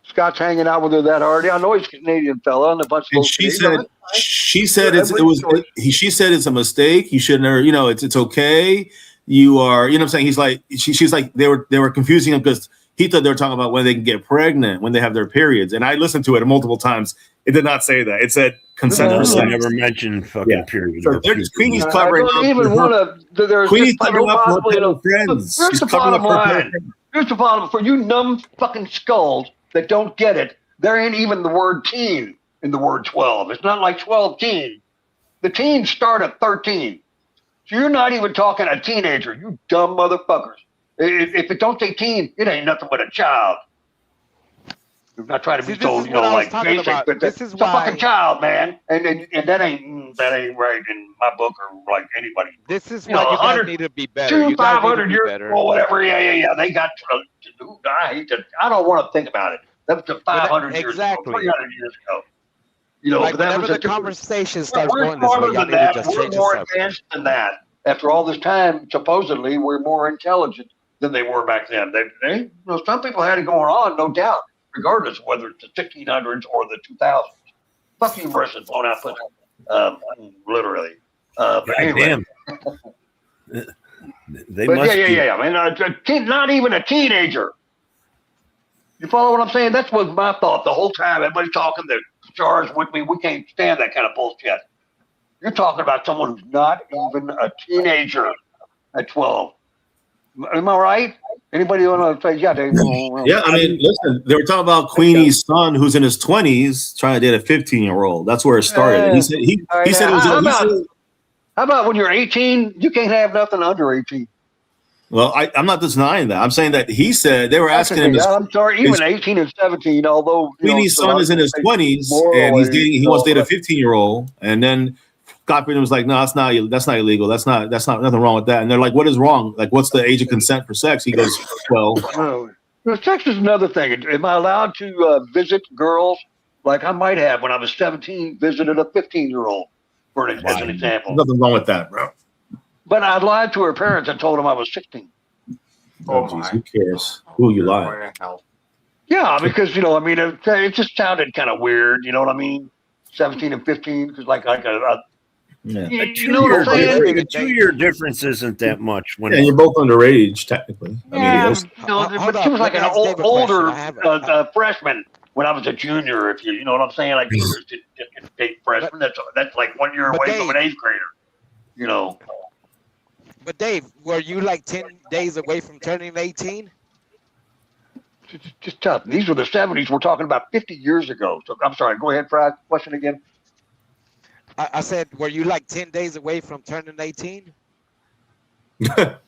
Scott's hanging out with her that hard. I know he's a Canadian fella and a bunch of. And she said she said it's a mistake. You should never. It's okay. You are. You know what I'm saying? He's like she's like they were confusing him because he thought they were talking about when they can get pregnant when they have their periods. And I listened to it multiple times. It did not say that. It said consent for sex. Never mentioned fucking period. So Queenie's covering. I don't even want to. Queenie's covering up for her friends. Here's She's the covering bottom up for her line. friends. Here's the bottom for you numb fucking skulls that don't get it. There ain't even the word teen in the word 12. It's not like 12 teen. The teens start at 13. So you're not even talking a teenager, you dumb motherfuckers. If it don't say teen, it ain't nothing but a child. I'm not trying to be so, like basic, but this is it's a why fucking child, man. And that ain't right in my book or like anybody. This is why you guys need to be better. You guys need to 500 be years better. or whatever. Yeah. They got. I don't want to think about it. That was 500 years ago, 300 years ago. Like but that whenever was the a different- conversation starts we're going this way, smarter y'all than need to that. just We're change the more subject. advanced than that. After all this time, supposedly, we're more intelligent than they were back then. Some people had it going on, no doubt, regardless of whether it's the 1600s or the 2000s. Fuck you versus blown out pussy. Literally. But anyway. They but must yeah. I mean, not even a teenager. You follow what I'm saying? That's what my thought the whole time. Everybody's talking, they're charged with me. We can't stand that kind of bullshit. You're talking about someone who's not even a teenager at 12. Am I right? Anybody want to say, yeah, Dave? Yeah, I mean, listen, they were talking about Queenie's son who's in his 20s trying to date a 15-year-old. That's where it started. He said it was how about when you're 18, you can't have nothing under 18? Well, I'm not denying that. I'm saying that he said they were asking him. I'm sorry, even 18 and 17, although Queenie's son is in his 20s and he wants to date a 15-year-old, and then Scott Freedom was like, no, that's not illegal. That's not nothing wrong with that. And they're like, what is wrong? Like, what's the age of consent for sex? He goes, 12. Sex is another thing. Am I allowed to visit girls like I might have when I was 17, visited a 15-year-old, as an example? Nothing wrong with that, bro. But I lied to her parents and told them I was 16. Oh, geez, who cares who you lie? Going to hell. Yeah, because it just sounded kind of weird. You know what I mean? 17 and 15, because Yeah. you know what I'm saying? A 2-year difference isn't that much. When Yeah, you're both underage, technically. I mean, Yeah, yes. but she was like an older freshman when I was a junior. If you know what I'm saying, like juniors didn't date freshmen. That's like 1 year away from an 8th grader. You know. But Dave, were you like 10 days away from turning 18? Just tough. These were the 70s. We're talking about 50 years ago. So I'm sorry. Go ahead, Fry. Question again. I said, were you like 10 days away from turning 18? I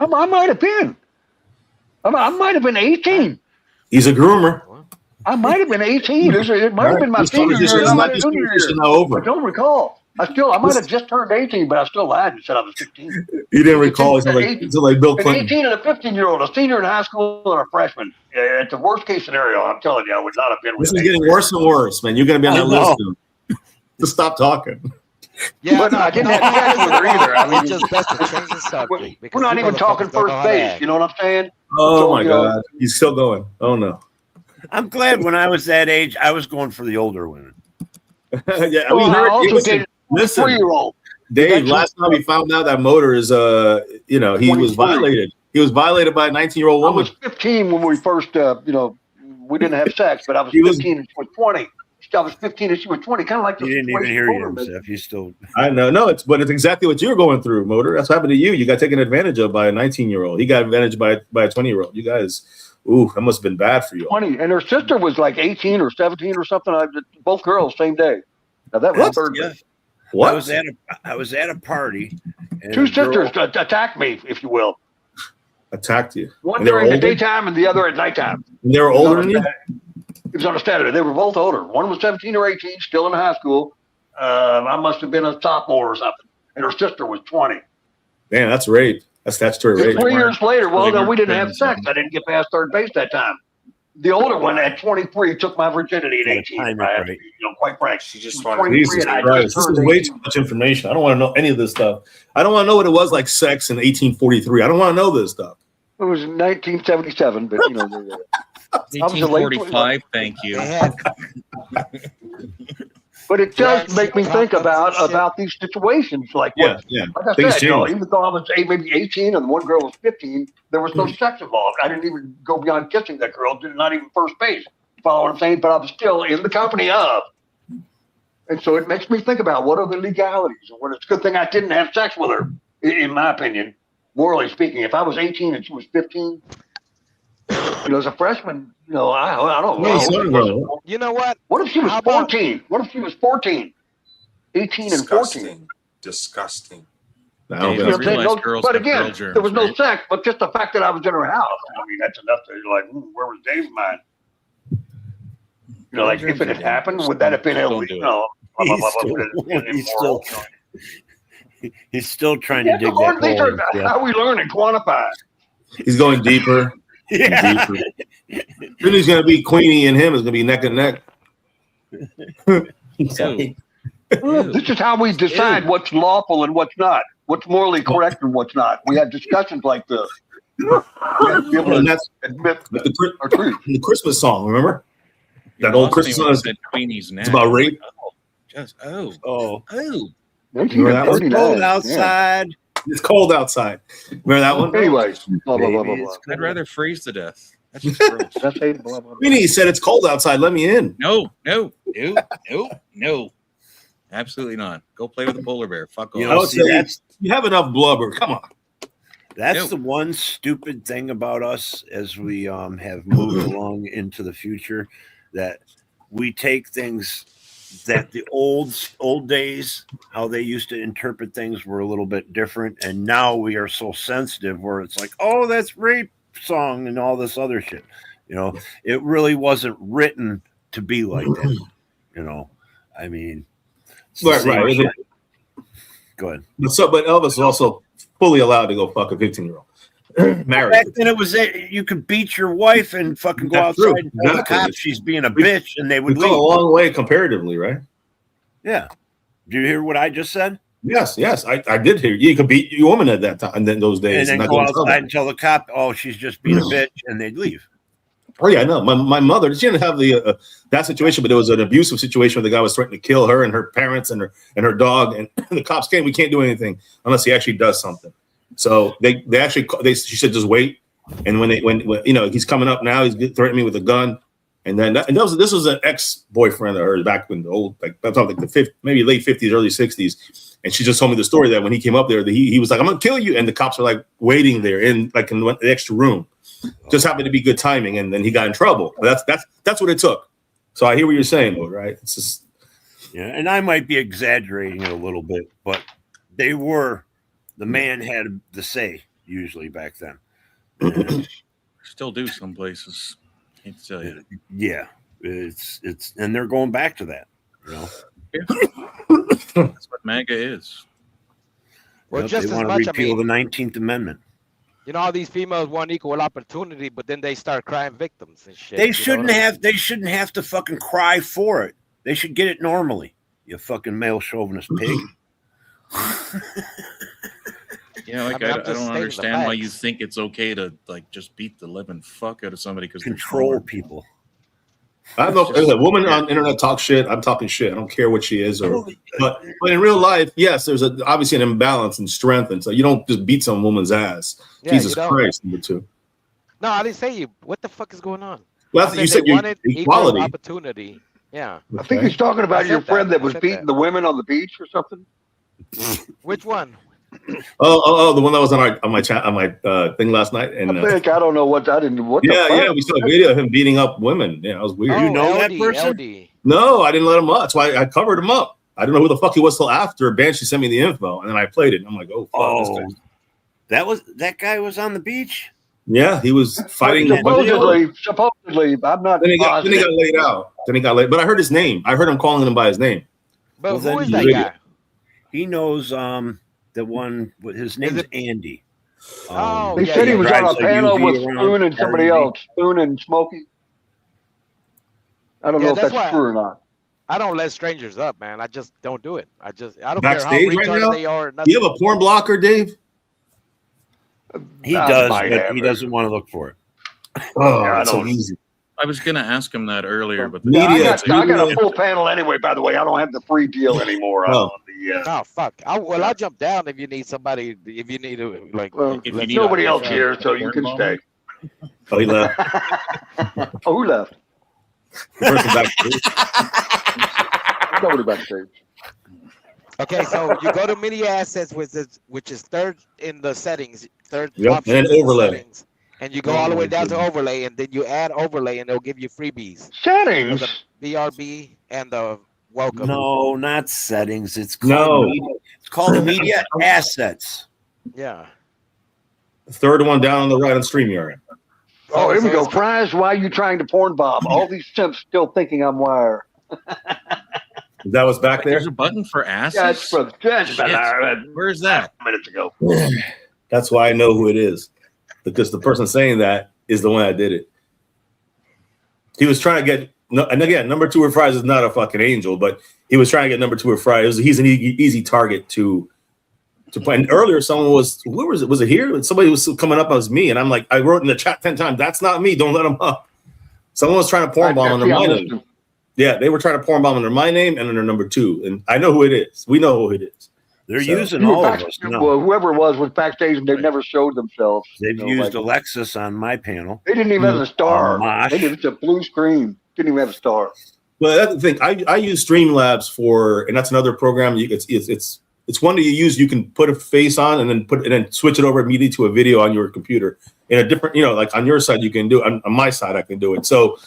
might have been. I might have been 18. He's a groomer. I might have been 18. It might have been my senior year, not my junior year. I don't recall. I might have just turned 18, but I still lied and said I was 15. You didn't recall until like Bill Clinton. An 18 and a 15-year-old, a senior in high school and a freshman. It's the worst case scenario. I'm telling you, I would not have been with. This is getting worse and worse, man. You're going to be on that list soon. Just stop talking. Yeah, but no, I didn't have sex with her either. I mean, it's just best to change the subject. We're not even talking first base. You know what I'm saying? Oh my God, he's still going. Oh no. I'm glad when I was that age, I was going for the older women. Yeah, we heard. Listen, 4-year-old. Dave, last time we found out that Motor is, he was violated. He was violated by a 19-year-old woman. I was 15 when we first, we didn't have sex, but I was 15 and she was 20. I was 15 and she was 20. Kind of like you didn't even hear you, Seth. You still. I know, but it's exactly what you're going through, Motor. That's what happened to you. You got taken advantage of by a 19-year-old. He got advantage by a 20-year-old. You guys, that must have been bad for you. 20, and her sister was like 18 or 17 or something. Both girls, same day. Now that was third base. What? I was at a party. And two sisters attacked me, if you will. Attacked you. One during the daytime and the other at nighttime. And they were older than you? It was on a Saturday. They were both older. One was 17 or 18, still in high school. I must have been a sophomore or something. And her sister was 20. Man, that's rape. That's statutory rape. 3 years later, we didn't have sex. I didn't get past third base that time. The older one at 23 took my virginity at 18. Quite frank. She just wanted Jesus Christ. This is way too much information. I don't want to know any of this stuff. I don't want to know what it was like sex in 1843. I don't want to know this stuff. It was 1977, but 1845, thank you. But it does make me think about these situations. Like I said, even though I was maybe 18 and one girl was 15, there was no sex involved. I didn't even go beyond kissing that girl, not even first base. Follow what I'm saying? But I was still in the company of. And so it makes me think about what are the legalities. And it's a good thing I didn't have sex with her, in my opinion, morally speaking. If I was 18 and she was 15, as a freshman, I don't know. You know what? What if she was 14? What if she was 14? 18 and 14. Disgusting. But again, there was no sex, but just the fact that I was in her house. I mean, that's enough to where was Dave's mind? Like if it had happened, would that have been illegal? He's still trying to dig that hole. How we learn and quantify. He's going deeper. Yeah. Deeper. Then he's going to be Queenie and him is going to be neck and neck. This is how we decide what's lawful and what's not, what's morally correct and what's not. We have discussions like this. And that's the Christmas song, remember? That old Christmas song Queenie's neck. It's about rape. Oh. Remember that one? It's cold outside. It's cold outside. Remember that one? Anyways, blah, blah, blah, blah, blah. I'd rather freeze to death. That's just gross. Queenie said it's cold outside. Let me in. No. Absolutely not. Go play with a polar bear. Fuck off. You have enough blubber. Come on. That's the one stupid thing about us as we have moved along into the future, that we take things that the old days, how they used to interpret things, were a little bit different, and now we are so sensitive where it's like, oh, that's rape song and all this other shit. It really wasn't written to be like that. I mean, right. Go ahead. But Elvis is also fully allowed to go fuck a 15-year-old. Married. Back then, it was you could beat your wife and fucking go outside and tell the cops she's being a bitch, and they would leave. Go a long way comparatively, right? Yeah. Do you hear what I just said? Yes, I did hear you could beat your woman at that time, and then those days, and then not go get in trouble. outside and tell the cop, "Oh, she's just being a bitch," and they'd leave. Oh yeah, I know. My mother, she didn't have the that situation, but it was an abusive situation where the guy was threatening to kill her and her parents and her dog, and the cops came. We can't do anything unless he actually does something. So she said just wait, and when he's coming up now, he's threatening me with a gun, and then this was an ex-boyfriend of hers back when I'm talking like maybe late 50s, early 60s, and she just told me the story that when he came up there, he was like, "I'm gonna kill you," and the cops were like waiting there in the extra room. Just happened to be good timing, and then he got in trouble. That's what it took. So I hear what you're saying, though, right? It's just and I might be exaggerating it a little bit, but the man had the say usually back then. Still do some places. Can't tell you. Yeah, it's and they're going back to that. That's what MAGA is. Well, just they as want much. to repeal the 19th Amendment. All these females want equal opportunity, but then they start crying victims and shit. They shouldn't have. They shouldn't have to fucking cry for it. They should get it normally. You fucking male chauvinist pig. I don't understand why you think it's okay to just beat the living fuck out of somebody because control people. I don't know if a woman on internet talks shit. I'm talking shit. I don't care what she is, but in real life, yes, there's obviously an imbalance in strength, and so you don't just beat some woman's ass. Yeah, Jesus Christ, number two. No, I didn't say you. What the fuck is going on? Well, you said you wanted equality. Equal opportunity. Yeah. I think he's talking about your friend that was beating the women on the beach or something. Which one? Oh, the one that was on my chat on my thing last night. And I don't know what I didn't. What? Yeah, we saw a video of him beating up women. Yeah, it was weird. You know that person? LD. No, I didn't let him up. That's why I covered him up. I didn't know who the fuck he was till after Banshee sent me the info, and then I played it. And I'm like, oh, fuck, that guy was on the beach. Yeah, he was fighting. Supposedly, I'm not. Then he got laid out. But I heard his name. I heard him calling him by his name. But who is that guy? He knows the one. His name's Andy. He said he was on a panel with Spoon and somebody else. Spoon and Smokey. I don't know if that's true or not. I don't let strangers up, man. I just don't do it. I don't Backstage care how retarded they are. Do you have a porn blocker, Dave? He does, but he doesn't want to look for it. Oh, that's so easy. I was going to ask him that earlier, but I got a full panel anyway. By the way, I don't have the free deal anymore. Oh, fuck! I'll jump down if you need somebody. If you need to, there's nobody else here, so you can stay. Oh, he left. Who left? The person backstage. Nobody backstage. Okay, so you go to media assets, which is third in the settings, third option and overlay. Settings, and you go all the way down to overlay, and then you add overlay, and they'll give you freebies. Settings. The BRB and the welcome. No, not settings. It's called media assets. Yeah. The third one down on the right on StreamYard. Oh, here we go. Prize, why are you trying to porn Bob? All these simps still thinking I'm wire. That was back there? There's a button for asses? Where's that? Minutes ago. That's why I know who it is. Because the person saying that is the one that did it. He was trying to get, and again, number 2 with fries is not a fucking angel, but he was trying to get number 2 with fries. He's an easy target to play. And earlier, someone was, where was it? Was it here? Somebody was coming up as me, and I'm like, I wrote in the chat 10 times, that's not me. Don't let him up. Someone was trying to porn bomb under my name. Yeah, they were trying to porn bomb under my name and under number 2, and I know who it is. We know who it is. They're using all of us. Well, whoever it was backstage, and they never showed themselves. They've used Alexis on my panel. They didn't even have a star. They didn't have a blue screen. Didn't even have a star. Well, that's the thing. I use Streamlabs for, and that's another program. It's one that you use. You can put a face on and then switch it over immediately to a video on your computer in a different. Like on your side, you can do it. On my side, I can do it. So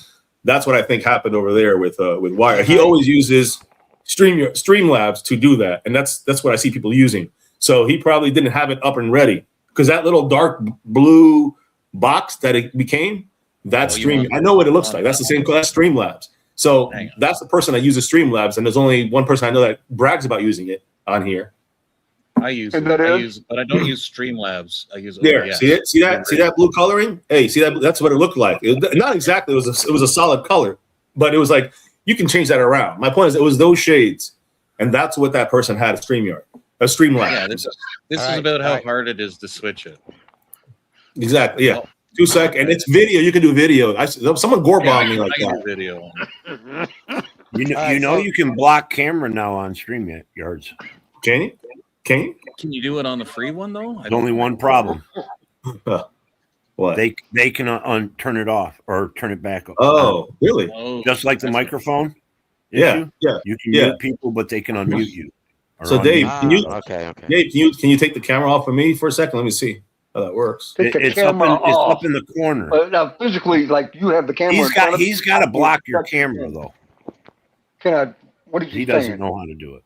that's what I think happened over there with Wire. He always uses Streamlabs to do that, and that's what I see people using. So he probably didn't have it up and ready because that little dark blue box that it became, that's I know what it looks like. That's the same. That's Streamlabs. So that's the person that uses Streamlabs, and there's only one person I know that brags about using it on here. I use it. But I don't use Streamlabs. I use there. OBS. See it? See that blue coloring? Hey, see that? That's what it looked like. Not exactly. It was a solid color, but it was like you can change that around. My point is, it was those shades, and that's what that person had at StreamYard. Streamlabs. Yeah, this is All right, about all how right. hard it is to switch it. Exactly. Yeah. Oh, 2 seconds, and it's video. You can do video. Someone gore yeah, bombed me like I can that. do video. You All right, know so you can block camera now on StreamYards. Can you? Can you? Can you do it on the free one though? There's only one problem. What? They can turn it off or turn it back. Oh, really? Oh, Just like the that's microphone Yeah, issue. yeah, You can yeah. mute people, but they can unmute you. or So unmute Dave, you. can you? Okay. Dave, can you take the camera off of me for a second? Let me see how that works. Take the It's camera up in, it's off. up in the corner. Now, physically, like you have the camera. He's got to block your camera though. Can I? What is He he doesn't saying? know how to do it.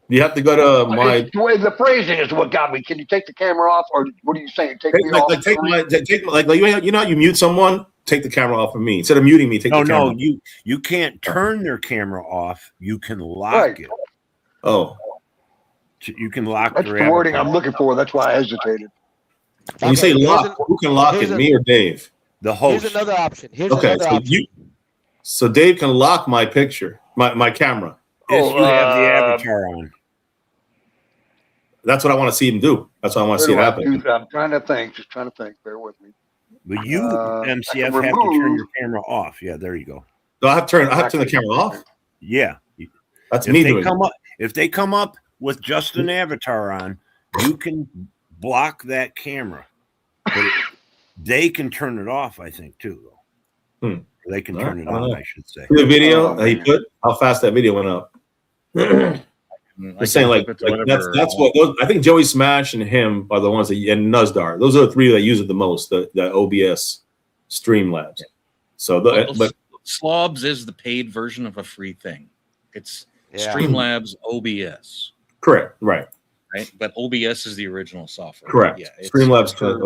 You have to go to my. It's the way the phrasing is what got me. Can you take the camera off, or what are you saying? Take me off. You know how you mute someone. Take the camera off of me instead of muting me. Take the camera. No, you can't turn their camera off. You can lock it. Oh, you can lock. That's their the wording avatar. I'm looking for. That's why I hesitated. When you say lock, who can lock it? Me or Dave? The host. Here's another option. Okay, so Dave can lock my picture, my camera. If you have the avatar on. That's what I want to see him do. That's what I want to see it happen. I'm trying to think. Just trying to think. Bear with me. But you, MCF, I can have to turn remove- your camera off. Yeah, there you go. Do I have to turn the camera off? Yeah. That's if me they doing come it. up, If they come up with just an avatar on, you can block that camera. But they can turn it off, I think, too, though. They can turn it on, I should say. The video that he put, how fast that video went up. They're saying like that's what those, I think Joey Smash and him are the ones that, and Nuzdar. Those are the three that use it the most. The OBS Streamlabs. So but Slobs is the paid version of a free thing. It's Streamlabs OBS. Correct. Right. But OBS is the original software. Correct. Yeah, it's Streamlabs for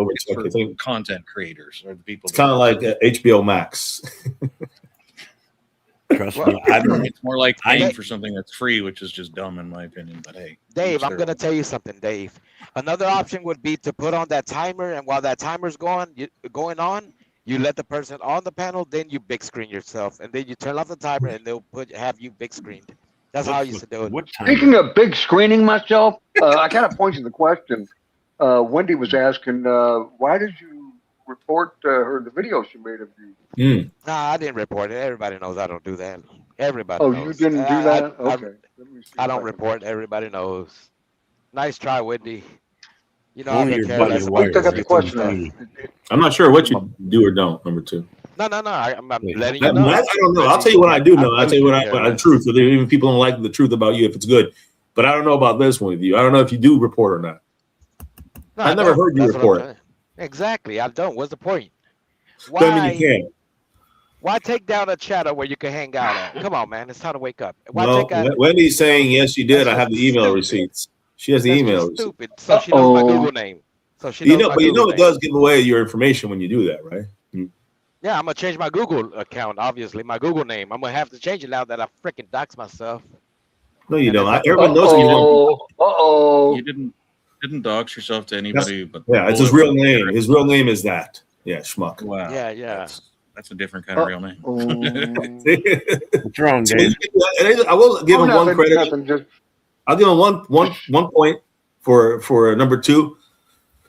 content creators or the people. It's kind of like HBO Max. Trust me, it's more like paying for something that's free, which is just dumb in my opinion. But hey, Dave, I'm gonna tell you something, Dave. Another option would be to put on that timer, and while that timer's going on, you let the person on the panel, then you big screen yourself, and then you turn off the timer, and they'll have you big screened. That's how I used to do it. Speaking of big screening myself, I kind of pointed the question. Wendy was asking, why did you report her the video she made of you? Nah, I didn't report it. Everybody knows I don't do that. Everybody Oh, knows. you didn't do that? Okay. I don't report. Everybody knows. Nice try, Wendy. You know, Only your buddy stuff. I'm not sure what you do or don't. Number two. No. I'm letting I you know. don't know. I'll tell you what I do know. I'll tell you what the truth. Even people don't like the truth about you if it's good. But I don't know about this one with you. I don't know if you do report or not. No, I never heard you That's what I'm report. saying. Exactly. I don't. What's the point? Doesn't mean you can. Why take down a channel where you can hang out at? Come on, man. It's time to wake up. Why No, take out? Wendy's saying yes, you did. I have the email receipts. She has the email. receipts. Stupid. So she knows my Google name. So she knows my But you know Google it name. does give away your information when you do that, right? Yeah, I'm gonna change my Google account. Obviously, my Google name. I'm gonna have to change it now that I freaking dox myself. No, you don't. Everyone knows who you are. You didn't dox yourself to anybody, but Yeah, it's his real name. His real name is that. Yeah, schmuck. Wow. Yeah. That's a different kind of real name. What's wrong, Dave? I will give him one credit. I'll give him one point for number two,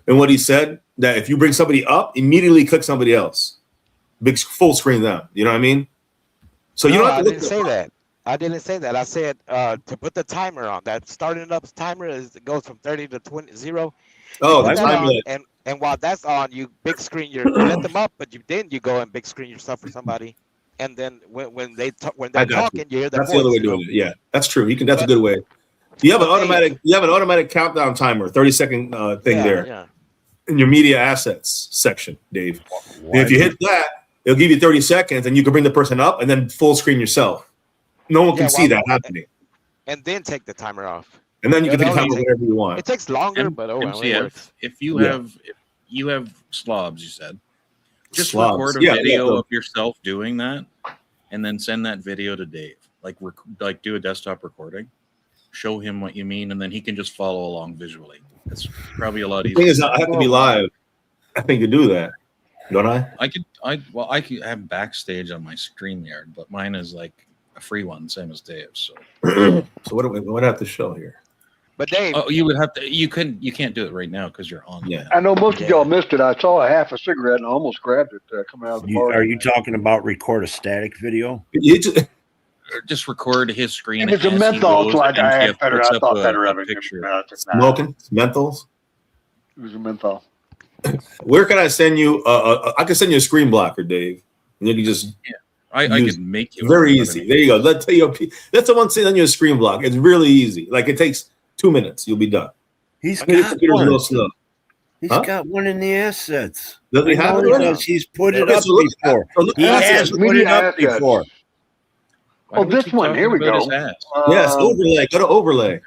and what he said that if you bring somebody up, immediately click somebody else, big full screen them. You know what I mean? So you don't have to I look didn't say that. I didn't say that. I said to put the timer on. That starting up timer goes from 30 to 0. Oh, You put the that timer. on, and while that's on, you big screen you let them up, but you go and big screen yourself for somebody, and then when they're talking, you hear their That's voice. the other way of doing it. Yeah, that's true. That's a good way. You have an automatic countdown timer, 30-second thing there. Yeah. In your media assets section, Dave. And if you hit that, it'll give you 30 seconds, and you can bring the person up and then full screen yourself. No one can see that happening. And then take the timer off. And then you can take time whatever you want. It takes longer, but it works. If you have slobs, you said, just Slobs. record a video of yourself doing that, and then send that video to Dave. Like do a desktop recording, show him what you mean, and then he can just follow along visually. It's probably a lot The easier. thing is, I have to be live. I think to do that, don't I? I could have backstage on my StreamYard, but mine is like a free one, same as Dave's. So So what do I have to show here? But Dave, Oh, you would have to. You can't do it right now because you're on. Yeah. I know most of y'all missed it. I saw a half a cigarette and I almost grabbed it coming out of the bar. Are you talking about record a static video? Or just record his screen. If it's a as menthol, he so goes, I and had Jeff better. puts I up thought a- better a of it. picture. Smoking menthols. It was a menthol. Where can I send you? I can send you a screen blocker, Dave, and you can just. I could make you very one, easy. There you go. That's the one sending you a screen block. It's really easy. Like it takes 2 minutes. You'll be done. He's I mean, the got computer's a one. little slow. He's Huh? got one in the assets. Does he I have know it he already? does. He's put it Okay, up so look- before. so look He at has assets. put it Media up assets. before. Why Oh, do we this keep one. talking Here we about his go. ass? Yes, overlay. Go to overlay.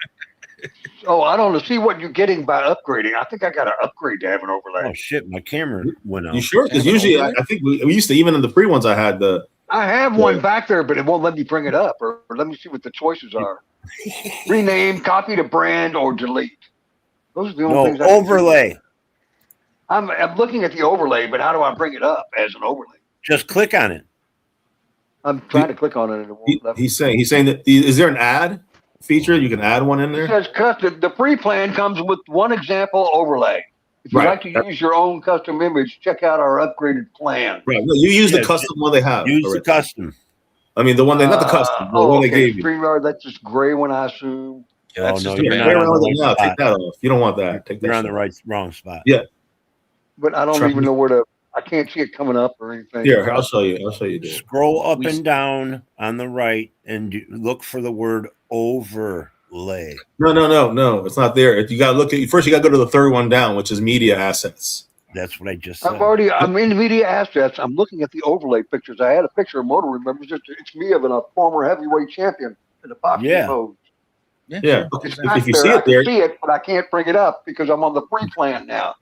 Oh, I don't know. See what you're getting by upgrading. I think I got to upgrade to have an overlay. Oh shit! My camera went out. You sure? Because usually, I think we used to, even in the free ones, I had the. I have one back there, but it won't let me bring it up. Or let me see what the choices are. Rename, copy to brand, or delete. Those are the only No things I can do. overlay. I'm looking at the overlay, but how do I bring it up as an overlay? Just click on it. I'm trying to click on it and it won't let me. He's saying that. Is there an ad feature? You can add one in It there. says custom. The free plan comes with one example overlay. If you'd Right. like to use your own custom image, check out our upgraded plan. Right. No, you use the Yeah, custom one they have. Use the already. custom. I mean, the one they not the custom, the one they gave you. StreamYard, that's just gray one, I assume. Oh That's no, just a you're bad- not Play on around with the it now. right Take spot. that off. You don't want that. Take that. You're on the shit wrong spot. Yeah. But I don't Try even me. know where to. I can't see it coming up or anything. Here, I'll show you. Dave. Scroll up and down on the right and look for the word overlay. No. It's not there. You got to look at first. You got to go to the third one down, which is media assets. That's what I just said. I'm in media assets. I'm looking at the overlay pictures. I had a picture of Motor Remembers. It's me of a former heavyweight champion in a boxing Yeah. pose. Yeah. It's If back you there. see I it can there, see it, but I can't bring it up because I'm on the free plan now.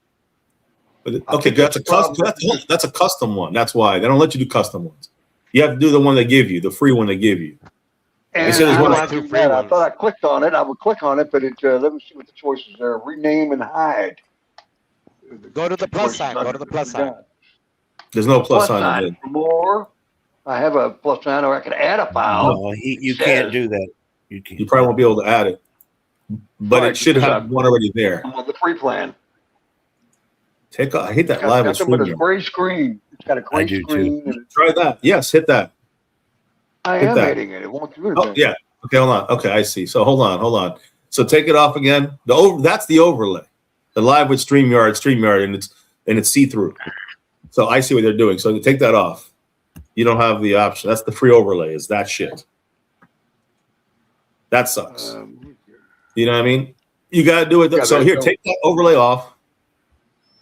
okay, that's a custom. That's a custom one. That's why they don't let you do custom ones. You have to do the one they give you, the free one they give you. And said there's I one don't like do that. I thought I clicked on it. I would click on it, but it let me see what the choices are. Rename and hide. Go to the plus sign. Go to the plus sign. There's no plus sign. sign. For more, I have a plus sign, or I can add a file. No, you It can't says- do that. You can't. You probably won't be able to add it, but Right, it should because have one already there. I'm on the free plan. I hate that Got live nothing but a stream. gray screen. It's got a I gray do screen. too. And Try that. Yes, hit that. I Hit am that. hitting it. It won't do anything. Oh yeah. Okay, hold on. Okay, I see. So hold on. So take it off again. That's the overlay. The live with StreamYard, and it's see-through. So I see what they're doing. So take that off. You don't have the option. That's the free overlay. Is that shit? That sucks. You know what I mean? You gotta do it. Yeah, So there's here, no- take that overlay off.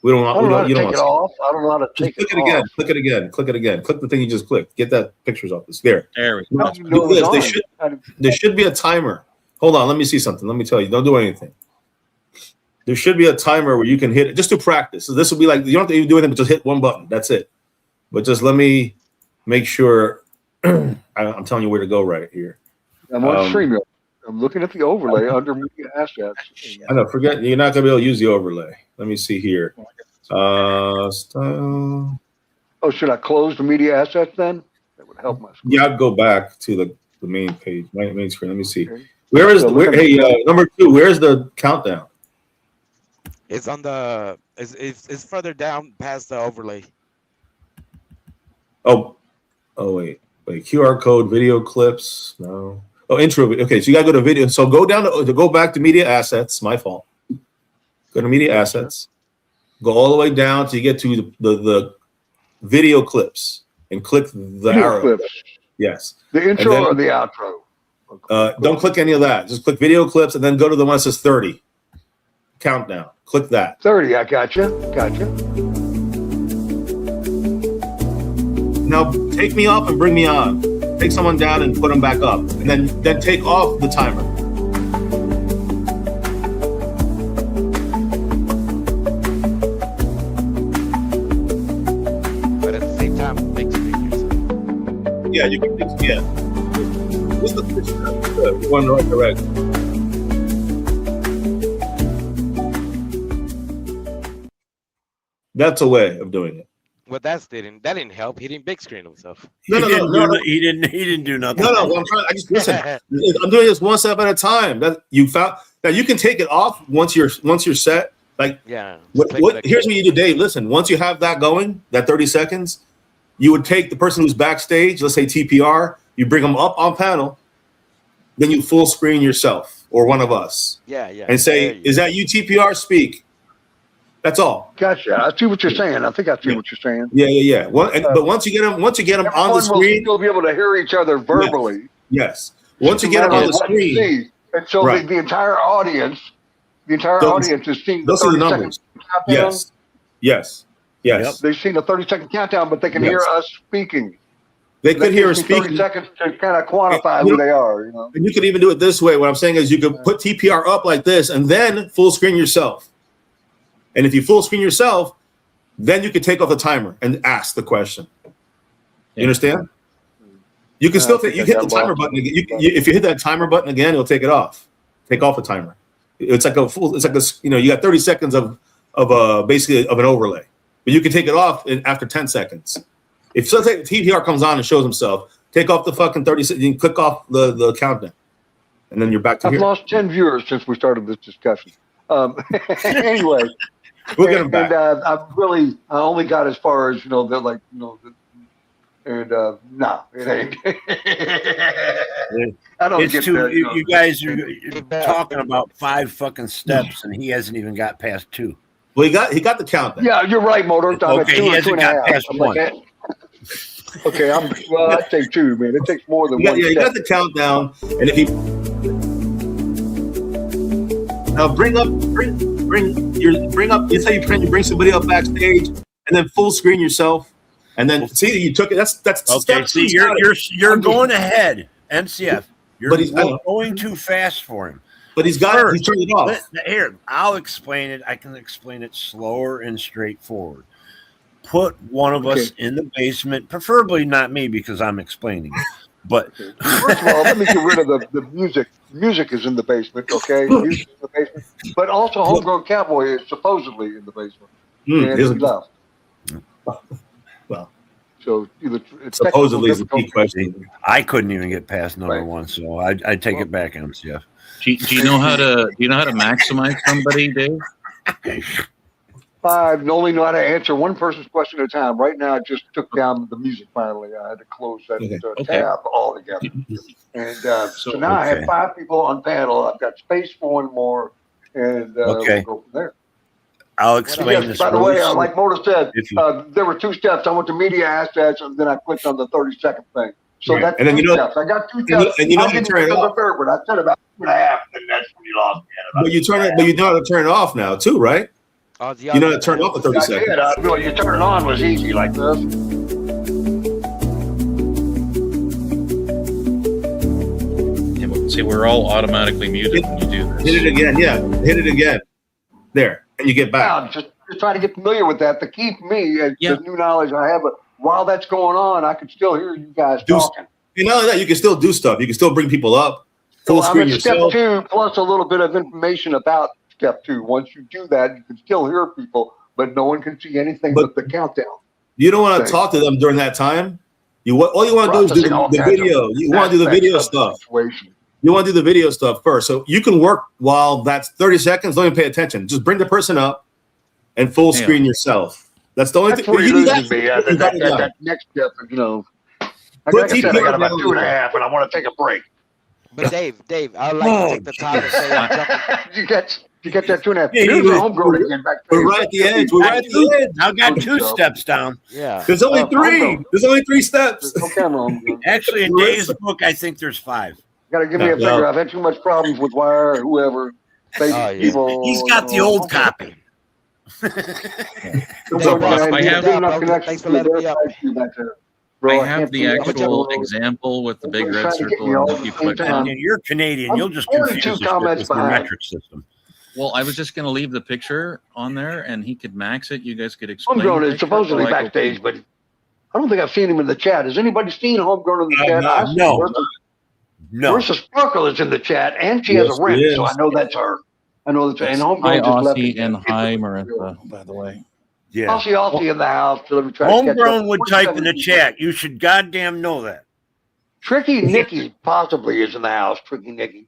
We don't I want. don't We know how don't. to You don't take want. it off. I don't know how to Just take click it it again. off. Click it again. Click it again. Click the thing you just clicked. Get that pictures off. It's there. There we Now, go. You know do it's this. on. There should be a timer. Hold on. Let me see something. Let me tell you. Don't do anything. There should be a timer where you can hit it just to practice. So this will be like you don't have to even do anything, but just hit one button. That's it. But just let me make sure I'm telling you where to go right here. I'm on StreamYard. I'm looking at the overlay under media assets. I know. Forget you're not gonna be able to use the overlay. Let me see here. Style. Oh, should I close the media assets then? That would help my screen. Yeah, I'd go back to the main page, main screen. Let me see. Okay. Where is So the number 2? Where's the countdown? It's on the. It's further down past the overlay. Oh wait. QR code, video clips. No. Oh, intro. Okay, so you gotta go to video. So go down to go back to media assets. My fault. Go to media assets. Go all the way down till you get to the video clips and click the Video arrow. clips. Yes. The intro And then- or the outro? Don't click any of that. Just click video clips and then go to the one that says 30. Countdown. Click that. 30. I gotcha. Gotcha. Now take me off and bring me on. Take someone down and put them back up. And then take off the timer. But at the same time, big screen yourself. Yeah, you can fix yeah. What's the picture? Good. You're going the right direction. That's a way of doing it. Well, that didn't help. He didn't big screen himself. No, no, no, no, no. He didn't do nothing. No, no. I'm trying. I just listen. I'm doing this one step at a time. That you found that you can take it off once you're set. Like Yeah. Here's what you do, Dave. Listen, once you have that going, that 30 seconds, you would take the person who's backstage, let's say TPR, you bring them up on panel, then you full screen yourself or one of us. Yeah, yeah. And say, is that you, TPR? Speak. That's all. Gotcha. I see what you're saying. I think I see what you're saying. Yeah. But once you get them on the Everyone screen, will still be able to hear each other verbally. Yes. Once you get them on the screen, and so the entire audience is seeing the 30-second countdown. Yes. They've seen a 30-second countdown, but they can hear us speaking. They could hear us speaking. 30 seconds to kind of quantify who they are. And you could even do it this way. What I'm saying is you could put TPR up like this and then full screen yourself. And if you full screen yourself, then you could take off the timer and ask the question. You understand? You can still you hit the timer button again. If you hit that timer button again, it'll take it off. Take off the timer. It's like you got 30 seconds of basically of an overlay. But you can take it off after 10 seconds. If something TPR comes on and shows himself, take off the fucking 30 seconds. You can click off the countdown. And then you're back to I've here. lost 10 viewers since we started this discussion. Anyway. We'll get them back. And I only got as far as, no, it ain't. I don't get that. You guys are talking about 5 fucking steps, and he hasn't even got past 2. Well, he got the count. Yeah, you're right, Motor. Okay, he hasn't got past 1. Okay, I'd say 2, man. It takes more than one. Yeah, you got the countdown, and if he now bring up. You say you bring somebody up backstage, and then full screen yourself, and then see you took it. That's okay. See, you're going ahead, MCF. You're going too fast for him. But he's turned it off. Here, I'll explain it. I can explain it slower and straightforward. Put one of us in the basement, preferably not me because I'm explaining it. But first of all, let me get rid of the music. Music is in the basement, okay? Music in the basement. But also, Homegrown Cowboy is supposedly in the basement. And he left. Well, so it's supposedly is the key question. I couldn't even get past number 1, so I take it back, MCF. Do you know how to maximize somebody, Dave? I only know how to answer one person's question at a time. Right now, I just took down the music finally. I had to close that tab altogether. And so now I have 5 people on panel. I've got space for one more, and we'll go from there. I'll explain this. By the way, like Motor said, there were 2 steps. I went to media assets, and then I clicked on the 30-second thing. So that's 2 steps. I got 2 steps. And you know how to turn it off. But I said about 2.5, and that's when you lost me. But you know how to turn it off now too, right? You know how to turn off the 30 seconds. You turn it on was easy like this. See, we're all automatically muted when you do this. Hit it again, hit it again. There, and you get back. Yeah, just trying to get familiar with that to keep me as the new knowledge I have. But while that's going on, I can still hear you guys talking. You know that you can still do stuff. You can still bring people up. Full So I'm screen at step yourself. 2 plus a little bit of information about step 2. Once you do that, you can still hear people, but no one can see anything but the countdown. You don't want to talk to them during that time. All you want to do is do the video. You want to do the video stuff. You want to do the video stuff first. So you can work while that's 30 seconds. Don't even pay attention. Just bring the person up and full screen yourself. That's the only thing. Where you losing me. That next step, I got about 2.5, and I want to take a break. But Dave, I would like to take the time to say I'm jumping. You get that 2.5. Here's the homegrown again. We're right at the edge. We're right at the edge. I've got 2 steps down. Yeah. There's only 3. There's only 3 steps. Actually, in Dave's book, I think there's 5. Got to give me a finger. I've had too much problems with Wire or whoever. People. He's got the old copy. Thanks for letting me up. I have the actual example with the big red circle. And you click on. You're Canadian. You'll just confuse us with your metric system. Well, I was just going to leave the picture on there, and he could max it. You guys could explain. Homegrown is supposedly backstage, but I don't think I've seen him in the chat. Has anybody seen Homegrown in the chat? No. Versus Sparkle is in the chat, and she has a ring, so I know that's her. I know that's her. And Homegrown hi, just left. Aussie, and hi, Marissa, by the way. Yeah. Aussie in the house. So let me try to catch up. Homegrown would type in the chat. You should goddamn know that. Tricky Nicky possibly is in the house. Tricky Nicky.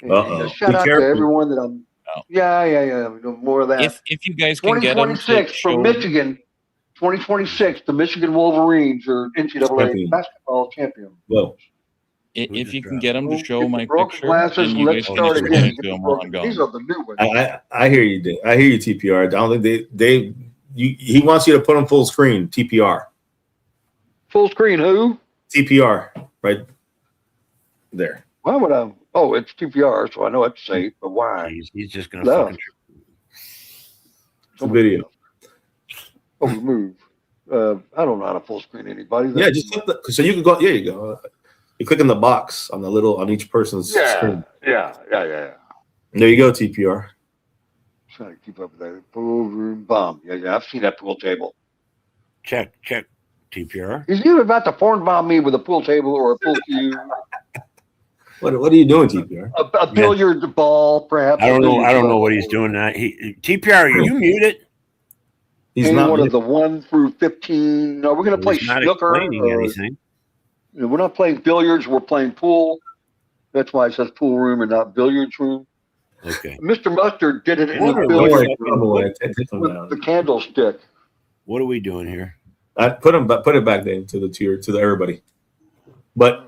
Uh-oh. Shout Be out to careful. everyone that I'm. Oh. Yeah. More of that. If you guys can get them to 2026 show, from Michigan. 2026, the Michigan Wolverines are NCAA Champion. basketball champion. Well, if you can get them to show Get the my broken picture, glasses, then you let's guys can start explain again. it to them while I'm These gone. are the new ones. I hear you, Dave. I hear you, TPR. I don't think he wants you to put on full screen, TPR. Full screen who? TPR, right there. Why would I? Oh, it's TPR, so I know it's safe. But why? He's just gonna No. fucking. It's a video. Oh, remove. I don't know how to full screen anybody. Yeah, just click so you can go. There you go. You click on the box on each person's screen. Yeah. There you go, TPR. Trying to keep up with that pool room bomb. Yeah. I've seen that pool table. Check, TPR. He's either about to porn bomb me with a pool table or a pool cue. What are you doing, TPR? A billiard ball, perhaps. I don't know what he's doing now. TPR, are you muted? He's Any not one of the 1 through 15. No, we're going to play He's not snooker. explaining anything. We're not playing billiards. We're playing pool. That's why it says pool room and not billiards room. Okay. Mr. Mustard did it in What the are we billiard doing? room with the candlestick. What are we doing here? I put it back, Dave, to the everybody. But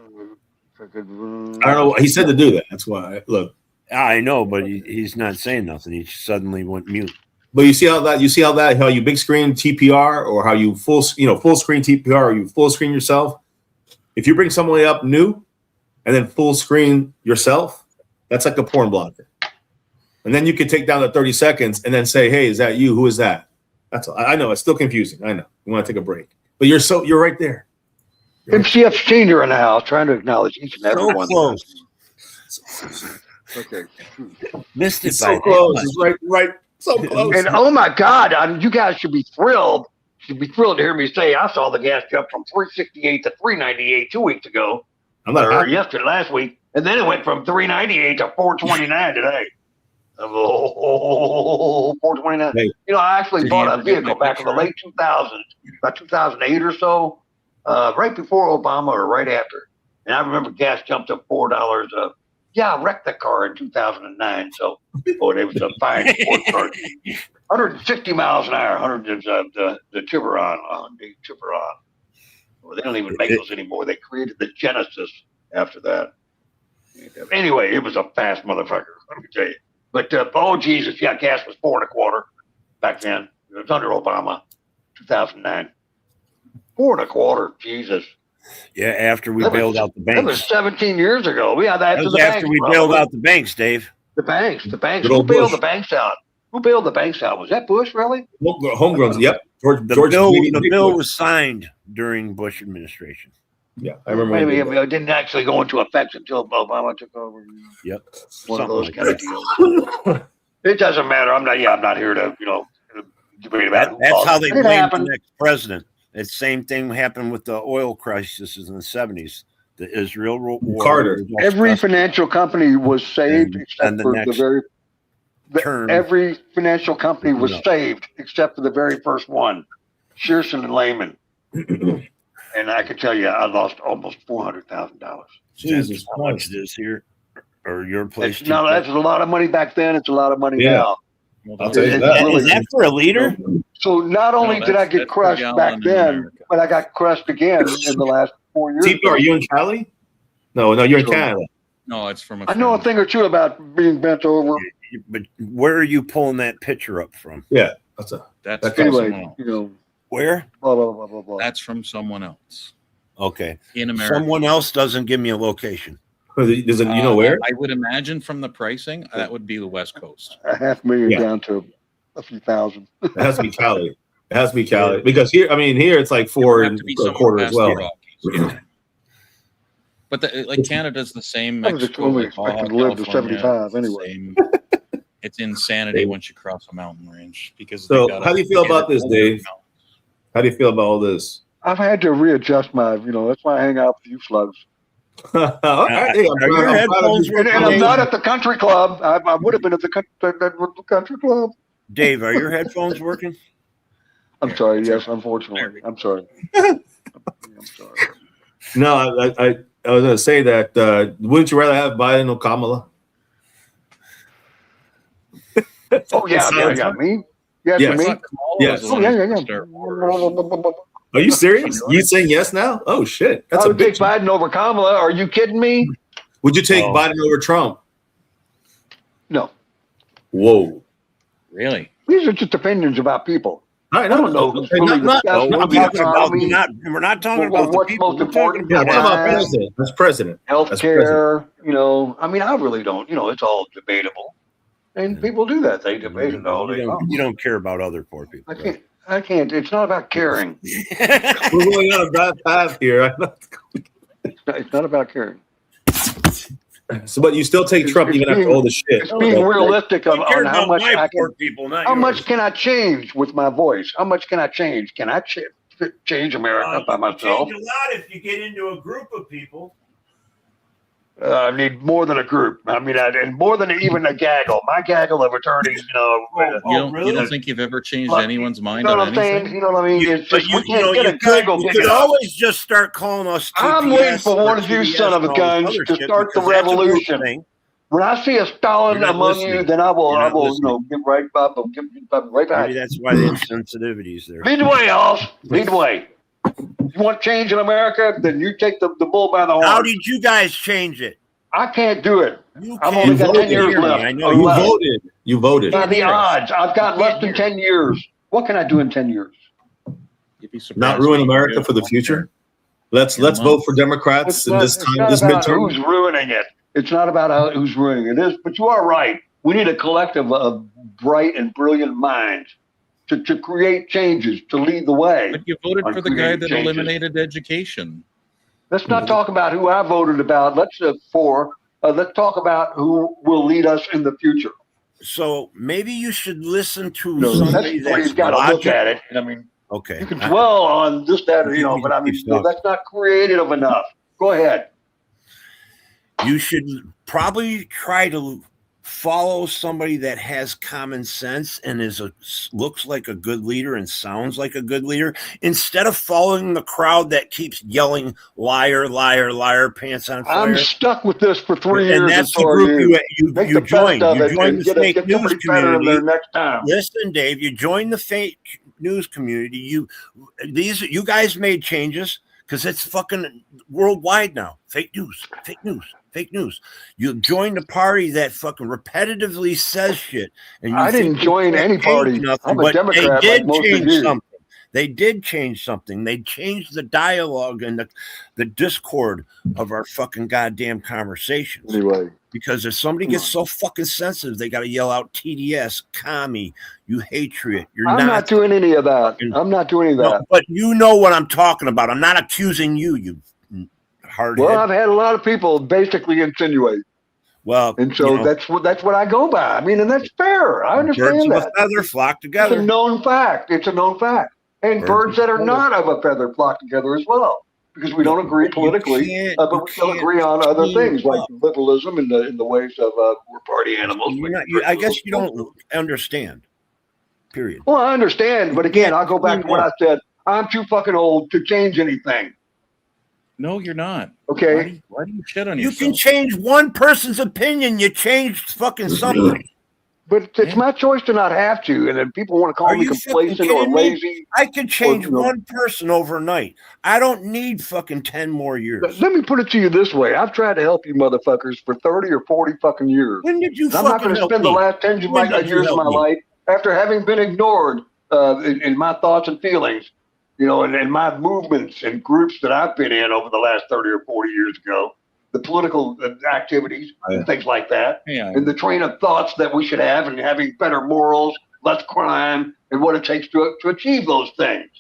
I don't know. He said to do that. That's why. Look, I know, but he's not saying nothing. He suddenly went mute. but you see how you big screen TPR or how you full screen TPR or you full screen yourself. If you bring someone up new and then full screen yourself, that's like a porn blocker. And then you can take down the 30 seconds and then say, "Hey, is that you? Who is that?" That's all. I know it's still confusing. I know. You want to take a break, but you're right there. MCF Senior in the house, trying to acknowledge each and every one. Close. Okay. Missed it It's by so close. It's right. So close. And oh my God, you guys should be thrilled. Should be thrilled to hear me say I saw the gas jump from 368 to 398 2 weeks ago. I'm not or happy. yesterday, last week, and then it went from 398 to 429 today. 429. Hey. I actually Did bought you a ever get vehicle my back in the picture? late 2000s, about 2008 or so, right before Obama or right after. And I remember gas jumped up $4. I wrecked that car in 2009. So, it was a fine sports car. 160 miles an hour, the Tiburon. Well, they don't even make those anymore. They created the Genesis after that. Anyway, it was a fast motherfucker, let me tell you. But, Jesus, gas was 4 1/4 back then. It was under Obama, 2009. 4 1/4, Jesus. Yeah, after we bailed out the That was banks. 17 years ago. Yeah, That was after we bailed out the banks, Dave. The banks. Good Who old bailed Bush. the banks out? Was that Bush, really? Homegrowns. Yep. The bill was signed during Bush administration. Yeah, I remember. Maybe it didn't actually go into effect until Obama took over. Yep. One of Something those like kind of that. deals. It doesn't matter. I'm not here to, debate about who That's caused how it. they It blamed the happened. next president. The same thing happened with the oil crisis in the 70s. The Israel war. Carter. was all Every stressful. financial company was saved And except the for next the very. term. Every financial company was No. saved except for the very first one, Shearson and Lehman. And I can tell you, I lost almost $400,000. Jesus How much Christ. it is here or your place? No, that's a lot of money back then. It's a lot of money Yeah. now. I'll tell you It's that. really- Is that for a leader? So not only did I get that's per crushed gallon back in then, America. but I got crushed again in the last 4 years. TPR, are you in Cali? No, you're in So- Canada. No, it's from a I know a friend. thing or two about being bent over. But where are you pulling that picture up from? Yeah, that's That's Okay. from someone Anyway, else. Where? Blah, blah, blah, blah, blah. That's from someone else Okay. in America. Someone else doesn't give me a location. Does it, you know where? I would imagine from the pricing, that would be the West Coast. $500,000 Yeah. down to a few thousand. It has to be Cali. It has to be Cali because here it's like 4 It would have and to be a somewhere quarter as past well. the Rockies, yeah. But Canada's the same. I was Mexico, only like Baja, expecting to live to California, 75 anyway. same. It's insanity once you cross a mountain range because. So they gotta how do you feel get about it this, over Dave? the mountain. How do you feel about all this? I've had to readjust my, that's why I hang out with you slugs. All right, hey, I'm Are your proud of headphones you. And working? I'm not at the country club. I would have been at the country club. Dave, are your headphones working? I'm sorry. Yes, unfortunately. I'm sorry. I'm sorry. No, I was going to say that. Wouldn't you rather have Biden or Kamala? Oh yeah, yeah. Me? Yes, Yes. me. Yes. Oh yeah. Are you serious? You saying yes now? Oh shit, that's I a would big. take Biden over Kamala. Are you kidding me? Would you take Biden over Trump? No. Whoa. Really? These are just opinions about people. I don't know who's really the best Well, for the economy. we're not talking about the what's people. most We're talking important. Yeah, about I'm talking about crime, president. That's president. That's president. healthcare. You know, I mean, I really don't. You know, it's all debatable, and people do that. They debate it all day long. You don't care about other poor people. I can't. I can't. It's not about caring. We're going on a bad path here. It's not about caring. So, but you still take Trump even after all the shit. It's being realistic on how much I poor can. people, not How yours. much can I change with my voice? How much can I change? Can I change America by myself? Change a lot if you get into a group of people. I need more than a group. I mean, and more than even a gaggle. My gaggle of attorneys, you know. You don't think you've ever changed anyone's mind You know on what I'm saying? anything? You know what I mean? It's just, we can't get a you gaggle could big enough. always just start calling us TPS. I'm waiting for one of you TDS son of a and all this guns other to shit start the because that's a group revolution. thing. When I see a Stalin You're not among you, listening. then I will, You're not you know, get right up, get right back. Maybe that's why the insensitivity is there. Lead the way, Alf. Lead the way. You want change in America? Then you take the bull by the horn. How did you guys change it? I can't do it. You I've can't. only got 10 years Hear me. left. I know or You less. voted. You voted. By the odds, I've got less than 10 years. What can I do in 10 years? You'd be surprised Not ruin what you America do. for the future. Let's In a vote for Democrats It's in not, this it's time, not this about midterm. who's ruining it. It's not about who's ruining it. It is, but you are right. We need a collective of bright and brilliant minds to create changes, to lead the way. But you voted on for the guy creating that changes. eliminated education. Let's not talk about who I voted about. Let's talk about who will lead us in the future. So maybe you should listen to No, somebody that's the way that's you've got to look at it. I mean, Okay. you can dwell on this, that, you know, but I mean, that's not creative enough. Go ahead. You should probably try to follow somebody that has common sense and looks like a good leader and sounds like a good leader instead of following the crowd that keeps yelling liar, liar, liar, pants on fire. I'm stuck with this for 3 years. And that's the so are group you you the join. best of You it join and the get fake news somebody better in community. there next time. Listen, Dave, you join the fake news community. You guys made changes because it's fucking worldwide now. Fake news, fake news, fake news. You joined a party that fucking repetitively says shit. And you I didn't join any party. I'm a Democrat they did like most of change you. something. They did change something. They changed the dialogue and the discord of our fucking goddamn conversations. Anyway. Because if somebody gets so fucking sensitive, they got to yell out TDS, commie, you patriot. I'm not doing any of that. I'm not doing any of that. No, but you know what I'm talking about. I'm not accusing you, you hardhead. Well, I've had a lot of people basically insinuate. Well, and so that's what I go by. I mean, and that's fair. I understand birds that. of a feather flock together. It's a known fact. It's a known fact. And birds that are not of a feather flock together as well, because we don't agree politically, but we still agree on other things like liberalism in the ways of we're party animals. I guess you don't understand. Period. Well, I understand, but again, I'll go back to what I said. I'm too fucking old to change anything. No, you're not. Okay. Why do you shit on You yourself? can change one person's opinion. You changed fucking something. But it's my choice to not have to. And then people want to call me complacent or lazy. I can change one person overnight. I don't need fucking 10 more years. Let me put it to you this way. I've tried to help you motherfuckers for 30 or 40 fucking years. When did you I'm not going to help spend the me? last 10 years of my life after having been ignored in my thoughts and feelings, you know, and my movements and groups that I've been in over the last 30 or 40 years ago. The political activities and things like that, and the train of thoughts that we should have, and having better morals, less crime, and what it takes to achieve those things.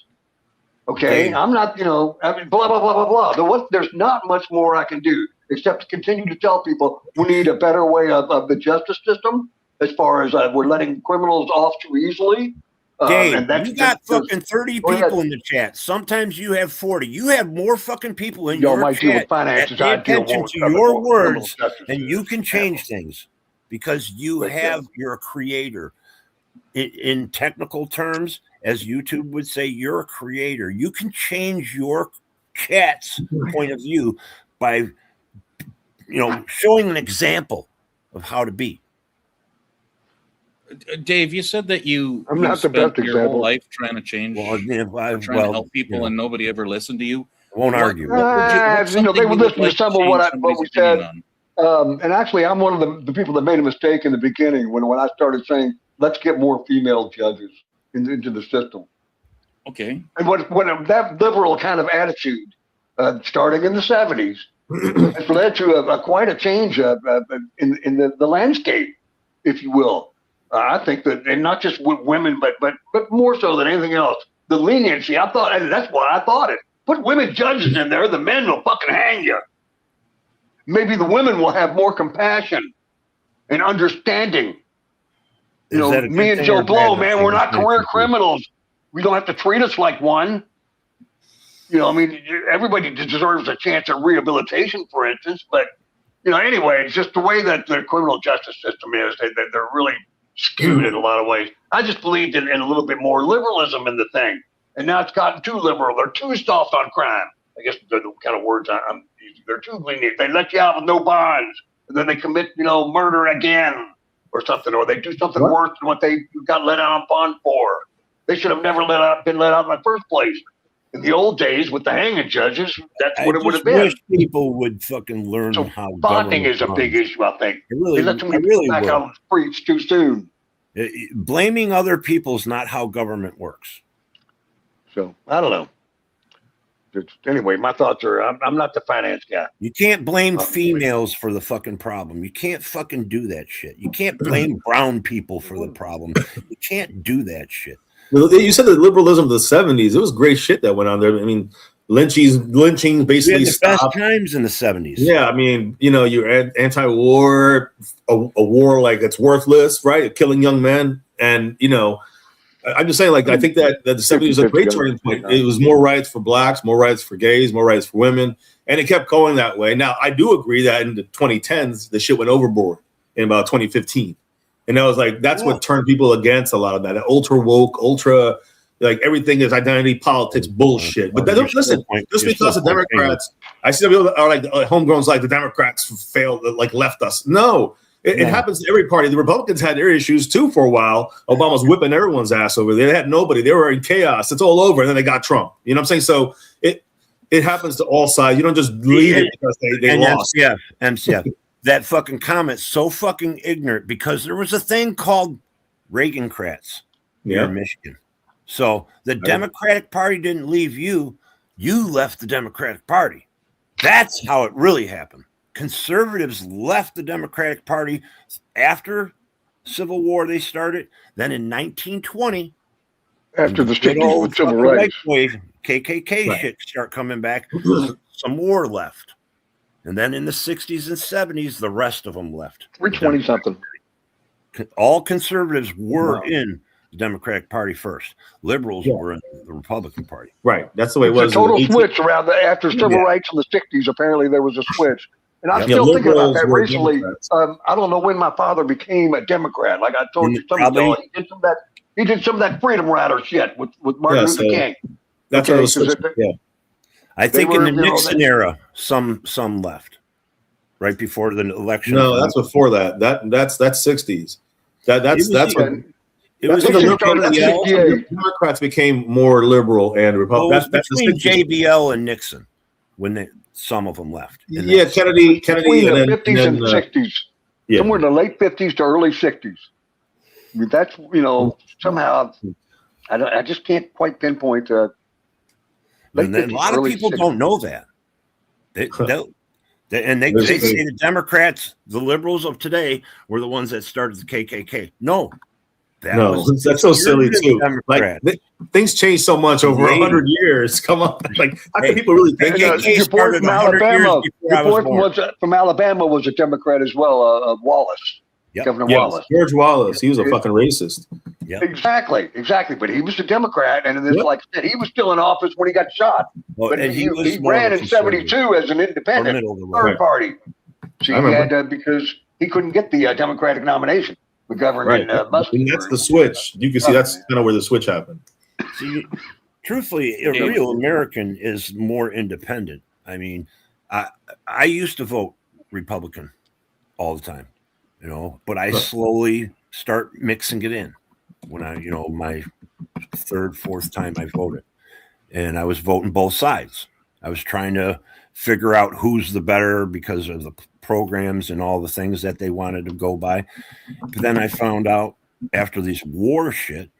Okay, I'm not, you know, I mean, blah blah blah blah blah. There's not much more I can do except to continue to tell people we need a better way of the justice system, as far as we're letting criminals off too easily. Dave, And that's, you got fucking 30 go ahead. people in the chat. Sometimes you have 40. You have more fucking people in Y'all your might deal with chat finances. that pay I deal attention more to with your criminal words, justice and you can change things because you're a creator in technical terms, as YouTube would say, you're a creator. You can change your chat's point of view by, showing an example of how to be. Dave, you said that you I'm not the spent best your whole example. life trying to change, trying to help people, and nobody ever listened to you. I won't argue. They would listen to some of what we said. And actually, I'm one of the people that made a mistake in the beginning when I started saying, let's get more female judges into the system. Okay. And when that liberal kind of attitude, starting in the 70s, has led to quite a change in the landscape, if you will. I think that, and not just with women, but more so than anything else, the leniency. I thought, and that's why I thought it. Put women judges in there, the men will fucking hang you. Maybe the women will have more compassion and understanding. Me and Joe Blow, man, we're not career criminals. We don't have to treat us like one. Everybody deserves a chance at rehabilitation, for instance. But, anyway, it's just the way that the criminal justice system is. They're really skewed in a lot of ways. I just believed in a little bit more liberalism in the thing. And now it's gotten too liberal. They're too soft on crime. I guess they're the kind of words I'm using. They're too lenient. They let you out with no bonds. And then they commit, murder again or something. Or they do something worse than what they got let out on bond for. They should have never been let out in the first place. In the old days with the hanging judges, that's what it would have been. I wish people would fucking learn how bonding is a big issue, I think. Really, they let too many people back out on the streets too soon. Blaming other people is not how government works. So, I don't know. Anyway, my thoughts are, I'm not the finance guy. You can't blame females for the fucking problem. You can't fucking do that shit. You can't blame brown people for the problem. You can't do that shit. You said the liberalism of the 70s. It was great shit that went on there. I mean, lynching basically stopped. Best times in the 70s. Yeah, I mean, you're anti-war, a war like it's worthless, right? Killing young men. And, I'm just saying, like, I think that the 70s was a great turning point. It was more rights for blacks, more rights for gays, more rights for women. And it kept going that way. Now, I do agree that in the 2010s, the shit went overboard in about 2015. And I was like, that's what turned people against a lot of that. Ultra woke, like everything is identity politics bullshit. But listen, just because the Democrats, I see people are like homegrowns, like the Democrats failed, like left us. No, it happens to every party. The Republicans had their issues too for a while. Obama's whipping everyone's ass over there. They had nobody. They were in chaos. It's all over. And then they got Trump. You know what I'm saying? So it happens to all sides. You don't just leave it because they lost. MCF. That fucking comment's so fucking ignorant because there was a thing called Reagancrats here in Michigan. So the Democratic Party didn't leave you. You left the Democratic Party. That's how it really happened. Conservatives left the Democratic Party after Civil War they started. Then in 1920, after the 60s with civil rights, KKK shit start coming back. Some more left. And then in the 60s and 70s, the rest of them left. 320-something. All conservatives were in the Democratic Party first. Liberals were in the Republican Party. Right. That's the way it was. It's a total switch around after civil rights in the 60s. Apparently, there was a switch. And I'm still thinking about that recently. I don't know when my father became a Democrat. Like I told you, he did some of that Freedom Rider shit with Martin Luther King. That's what I was switching. Yeah. I think in the Nixon era, some left right before the election. No, that's before that. That's 60s. That's when the Democrats became more liberal and Republican. That's between JBL and Nixon when some of them left. Yeah, Kennedy, between the 50s and 60s, somewhere in the late 50s to early 60s. I mean, that's somehow I just can't quite pinpoint. And a lot of people don't know that. They say the Democrats, the liberals of today, were the ones that started the KKK. No, that's so silly too. Like things change so much over 100 years. Come on, like how can people really think? Your boy from Alabama, from Alabama was a Democrat as well. Wallace. Governor Wallace. George Wallace. He was a fucking racist. Yep. Exactly. But he was a Democrat, and like I said, he was still in office when he got shot. But he ran in '72 as an independent, third party. So he had because he couldn't get the Democratic nomination. The government must. And that's the switch. You can see that's kind of where the switch happened. See, truthfully, a real American is more independent. I mean, I used to vote Republican all the time, you know, but I slowly start mixing it in when I, you know, my third, fourth time I voted, and I was voting both sides. I was trying to figure out who's the better because of the programs and all the things that they wanted to go by. But then I found out after this war shit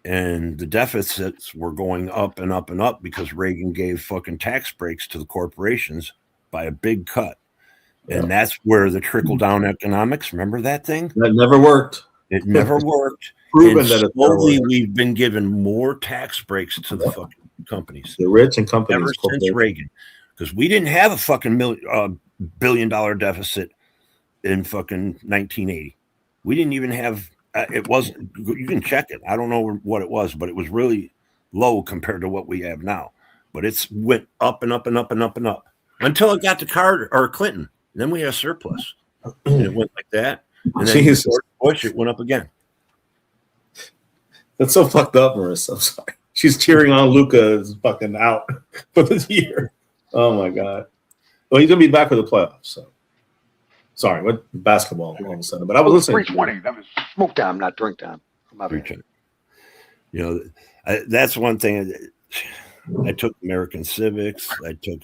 and the deficits were going up and up and up because Reagan gave fucking tax breaks to the corporations by a big cut. And that's where the trickle down economics, remember that thing? That never worked. It never worked. Proven And that it slowly we've been given more tax breaks to the fucking companies. The rich and companies. Ever since Reagan. Because we didn't have a fucking $1 billion deficit in fucking 1980. We didn't even have, it wasn't, you can check it. I don't know what it was, but it was really low compared to what we have now. But it's went up and up and up and up and up until it got to Carter or Clinton. Then we had a surplus. And it went like that. And then Jesus. George Bush, it went up again. That's so fucked up, Marissa. I'm sorry. She's cheering on Luka is fucking out for this year. Oh my god. Well, he's gonna be back for the playoffs. So sorry, what basketball all of a sudden? But I was listening. 3:20. That was smoke time, not drink time. My bad. You know, that's one thing. I took American civics. I took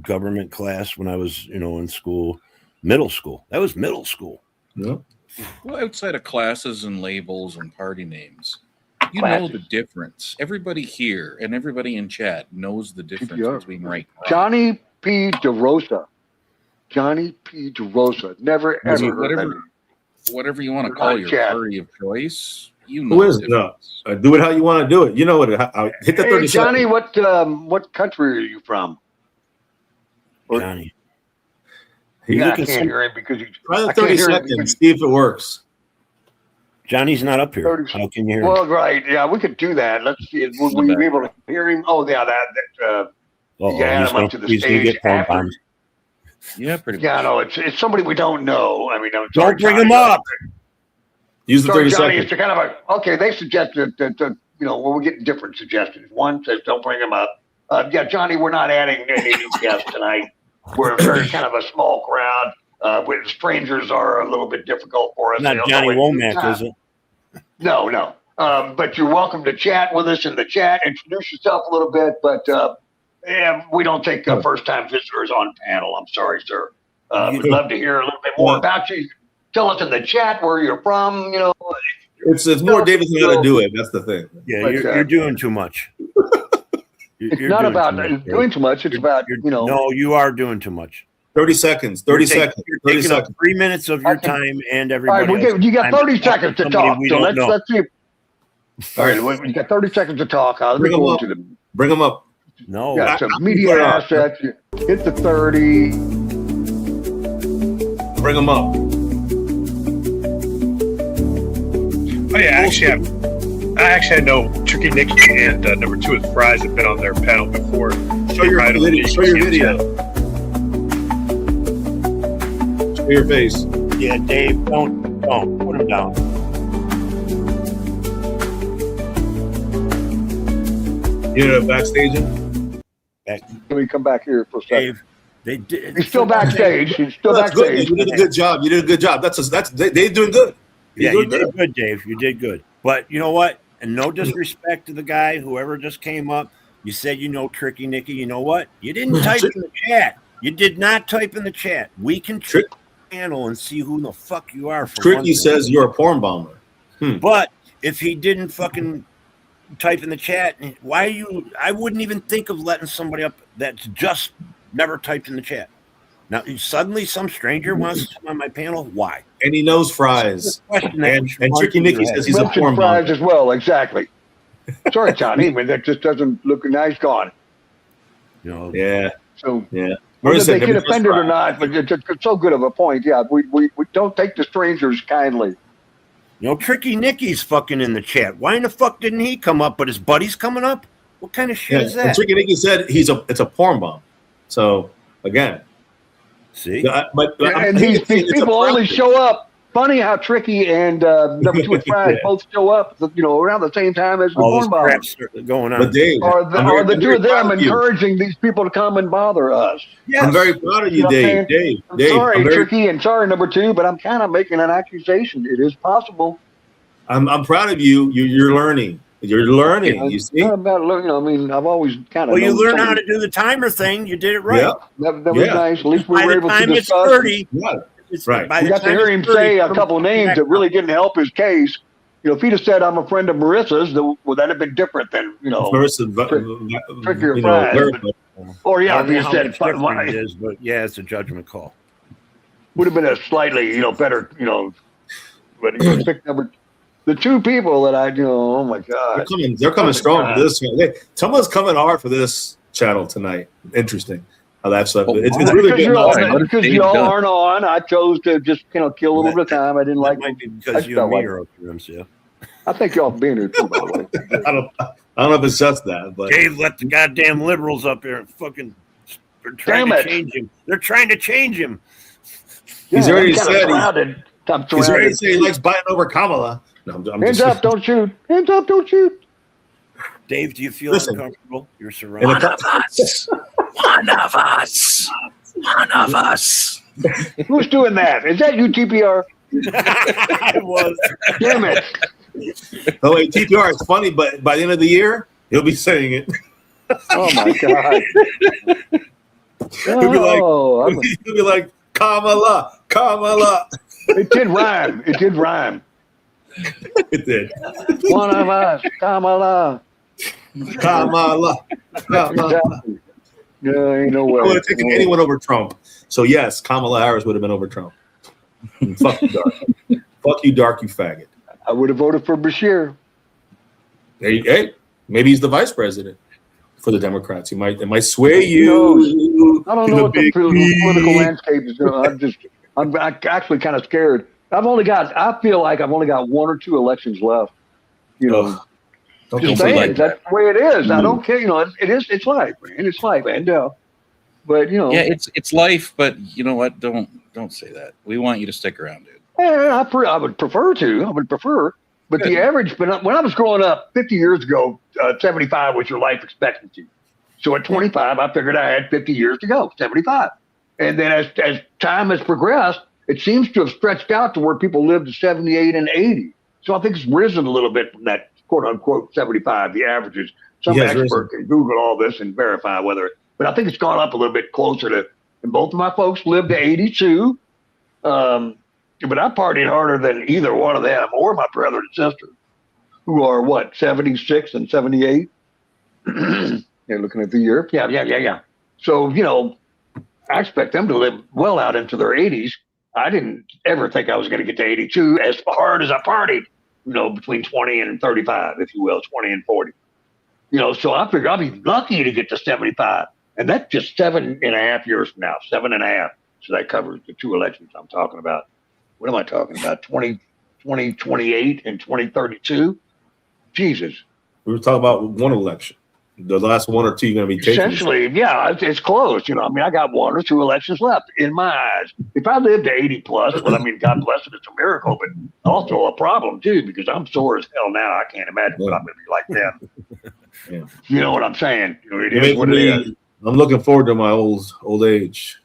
government class when I was, you know, in school, middle school. That was middle school. Yeah. Well, outside of classes and labels and party names, you know the difference. Everybody here and everybody in chat knows the difference between right and wrong. Johnny P. DeRosa. Johnny P. DeRosa. Never ever heard of him. Whatever you want to call your party of choice, you know. Who is it? No. Do it how you want to do it. You know what? Hit the 30 Hey, Johnny, seconds. what country are you from? Johnny. Yeah, I can't hear him because you. Try the I can't 30 hear him seconds. because- See if it works. Johnny's not up here. How can you hear him? Well, right. Yeah, we could do that. Let's see. Will you be able to hear him? Oh, yeah, you can add him up to the he's gonna stage get phone after. bombs. Yeah, pretty Yeah, no, it's somebody we don't know. I mean, I'm sorry, Don't bring Johnny. him up. Use the Sorry, 30 Johnny, seconds. it's kind of a okay. They suggested that you know, well, we're getting different suggestions. One says don't bring him up. Yeah, Johnny, we're not adding any new guests tonight. We're a very kind of a small crowd. With strangers are a little bit difficult for us. They Not don't Johnny know it. Womack, is it? No. But you're welcome to chat with us in the chat. Introduce yourself a little bit. But yeah, we don't take first-time visitors on panel. I'm sorry, sir. We'd love to hear a little bit more about you. Tell us in the chat where you're from. You know, It's more David's how to do it. That's the thing. Yeah, you're doing too much. It's not about doing too much. It's about, you know. No, you are doing too much. 30 seconds. 30 seconds. You're 30 taking up seconds. 3 minutes of your time and All everybody. right, you got 30 else's seconds to time. talk. We So don't know. let's see. All right, you got 30 seconds to talk. Let me Bring 'em go up. to the. Bring them up. No. Yeah, so I- media I- assets. Hit the 30. Bring them up. Oh yeah, I actually know Tricky Nicky and number 2 is Fries have been on their panel before. Show your video. Show your video. Show your face. Yeah, Dave, don't put him down. You know, backstaging? Back. Let me come back here for a second. Dave, they did. He's still backstage. He's still That's good. backstage. You did a good job. You did a good job. They're doing good. Yeah, You're you doing did good, Dave. You did good. But you know what? And no disrespect to the guy, whoever just came up. You said you know Tricky Nicky. You know what? You didn't type in the chat. You did not type in the chat. We can trick the panel and see who the fuck you are. For Tricky says you're a porn bomber. But if he didn't fucking type in the chat, why you? I wouldn't even think of letting somebody up that's just never typed in the chat. Now suddenly some stranger wants to come on my panel. Why? And he knows Fries. And Tricky Nicky says he's a Mentioned porn Fries bomber. as well. Exactly. Sorry, Johnny. I mean, that just doesn't look nice. Gone. You know. Yeah. So yeah. whether they get offended or not, but it's so good of a point. Yeah, we don't take the strangers kindly. You know, Tricky Nicky's fucking in the chat. Why in the fuck didn't he come up, but his buddy's coming up? What kind of shit is And that? Tricky Nicky said it's a porn bomb. So again, see, And these people only show up funny how Tricky and number 2 with Fries both show up, around the same time as the All this corn bother. crap's going on. But Dave, Are the I'm two very of them proud of you. encouraging these people to come and bother us? I'm very proud of you, know what I'm Dave. saying? Dave, Sorry, I'm very, Tricky, and sorry, number 2, but I'm kind of making an accusation. It is possible. I'm proud of you. You're learning. You're learning. You see? Not about learning. I mean, I've always kind of. Well, you learn how to do the timer thing. You did it right. Yeah. That was nice. At least we By were the able to time it's discuss. 30, right. by We the got to time hear it's him 30, say a put 'em couple names back that really up. didn't help his case. If he'd have said I'm a friend of Marissa's, well, that'd have been different than Marissa, Tricky or you know, Fries. very- Or I yeah, don't if he know had how said much different it is, but yeah, it's a judgment call. would have been a slightly better but he picked number. The 2 people that oh my God. They're coming strong for this. Someone's coming hard for this channel tonight. Interesting how that's up. It's really good. Because y'all aren't on, I chose to just kill a little bit of time. I didn't like. Might be because you and me are up here, MCF. I think y'all being here too, by the way. I don't know if it's just that, but Dave let the goddamn liberals up here and fucking. They're trying to change him. They're trying to change him. He's already said he's already said he likes biting over Kamala. No, I'm Hands just, up, don't shoot. Hands up, don't shoot. Dave, do you feel Listen. uncomfortable? You're surrounded. One of us. One of us. One of us. Who's doing that? Is that you, TPR? I was. Damn it. Oh wait, TPR. It's funny, but by the end of the year, he'll be saying it. Oh my God. He'll be like Kamala, Kamala. It did rhyme. It did rhyme. It did. One of us, Kamala. Kamala. Kamala. No, ain't no way. I would have taken anyone over Trump. So yes, Kamala Harris would have been over Trump. Fuck you, Dark. Fuck you, Dark, you faggot. I would have voted for Bashir. Hey, maybe he's the vice president for the Democrats. It might sway you. I don't know what the political landscape is doing. I'm actually kind of scared. I feel like I've only got 1 or 2 elections left. Just saying, that's the way it is. I don't care. It's life, man. It's life, and but yeah, it's life. But you know what? Don't say that. We want you to stick around, dude. I would prefer to. I would prefer. But the average, when I was growing up 50 years ago, 75 was your life expectancy. So at 25, I figured I had 50 years to go, 75. And then as time has progressed, it seems to have stretched out to where people live to 78 and 80. So I think it's risen a little bit from that quote unquote 75, the averages. Some expert can Google all this and verify whether, but I think it's gone up a little bit closer to, and both of my folks lived to 82. But I partied harder than either one of them or my brother and sister, who are 76 and 78. You're looking at the year. Yeah. So, I expect them to live well out into their 80s. I didn't ever think I was going to get to 82 as hard as I partied, between 20 and 35, if you will, 20 and 40. So I figured I'll be lucky to get to 75. And that's just 7.5 years from now, 7.5. So that covers the 2 elections I'm talking about. What am I talking about? 2028 and 2032? Jesus. We were talking about one election. The last 1 or 2 you're going to be taking. Essentially, yeah, it's close. I got 1 or 2 elections left in my eyes. If I lived to 80 plus, well, God bless it, it's a miracle, but also a problem too, because I'm sore as hell now. I can't imagine what I'm going to be like then. Yeah. You know what I'm saying? It is what it is. I'm looking forward to my old age.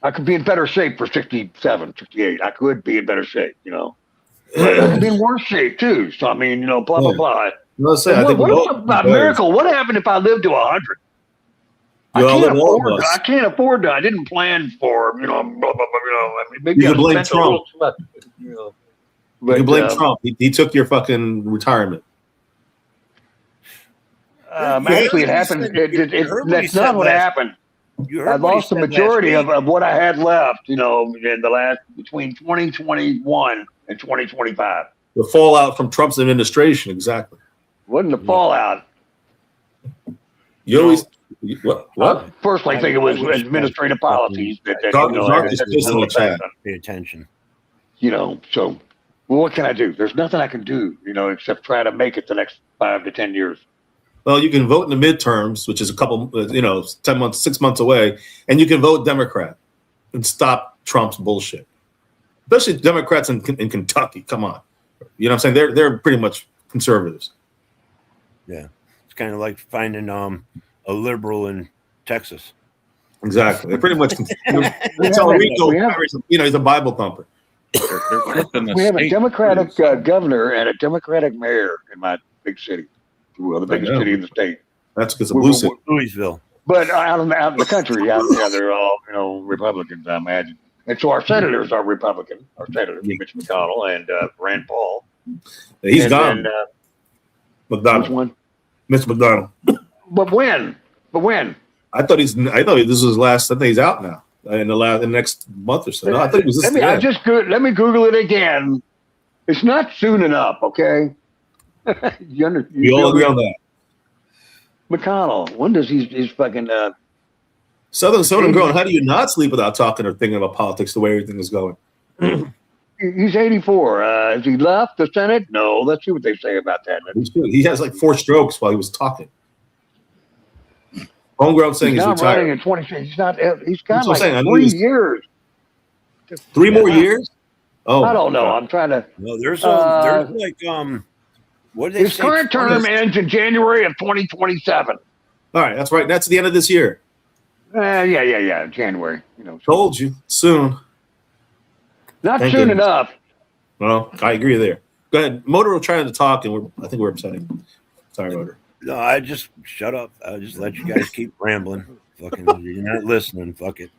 I could be in better shape for 67, 68. I could be in better shape, But I could be in worse shape too. So, blah, blah, blah. What about miracle? What happened if I lived to 100? I can't afford to. I didn't plan for, blah, blah, blah, maybe you can blame Trump. You can blame Trump. He took your fucking retirement. Actually, it happened. That's not what happened. I lost the majority of what I had left, in the last between 2021 and 2025. The fallout from Trump's administration, exactly. Wasn't the fallout. You always what? I personally think it was administrative policies that pay attention. So what can I do? There's nothing I can do, except try to make it the next 5 to 10 years. Well, you can vote in the midterms, which is a couple, 10 months, 6 months away, and you can vote Democrat and stop Trump's bullshit. especially Democrats in Kentucky. Come on, you know what I'm saying? They're pretty much conservatives. Yeah, it's kind of like finding a liberal in Texas. Exactly. They're pretty much. He's a Bible thumper. We have a Democratic governor and a Democratic mayor in my big city, well, the biggest city in the state. That's because of blue city. Louisville. But out in the country, they're all Republicans, I imagine. And so our senators are Republican. Our senators, Mitch McConnell and Rand Paul. He's and gone. Then, McDonald. Which one? Mitch McDonald. But when? I thought this was his last. I think he's out now in the next month or so. No, I thought it was this. Let me Google it again. It's not soon enough, okay? We all agree on that. McConnell. When does he's fucking Southern Girl? How do you not sleep without talking or thinking about politics the way everything is going? He's 84. Has he left the Senate? No. Let's see what they say about that. He has like 4 strokes while he was talking. Homegrown saying he's not retired. running in 26. He's not. He's got That's what I'm like saying. 3 years. 3 more years? Oh, I don't know. I'm trying to. No, there's like what did they his say? current term ends in January of 2027. All right, that's right. That's the end of this year. Yeah. January. Told you soon. Not Thank soon goodness. enough. Well, I agree there. Go ahead. Motor was trying to talk, and I think we're upsetting. Sorry, Motor. No, I just shut up. I just let you guys keep rambling. Fucking, you're not listening. Fuck it.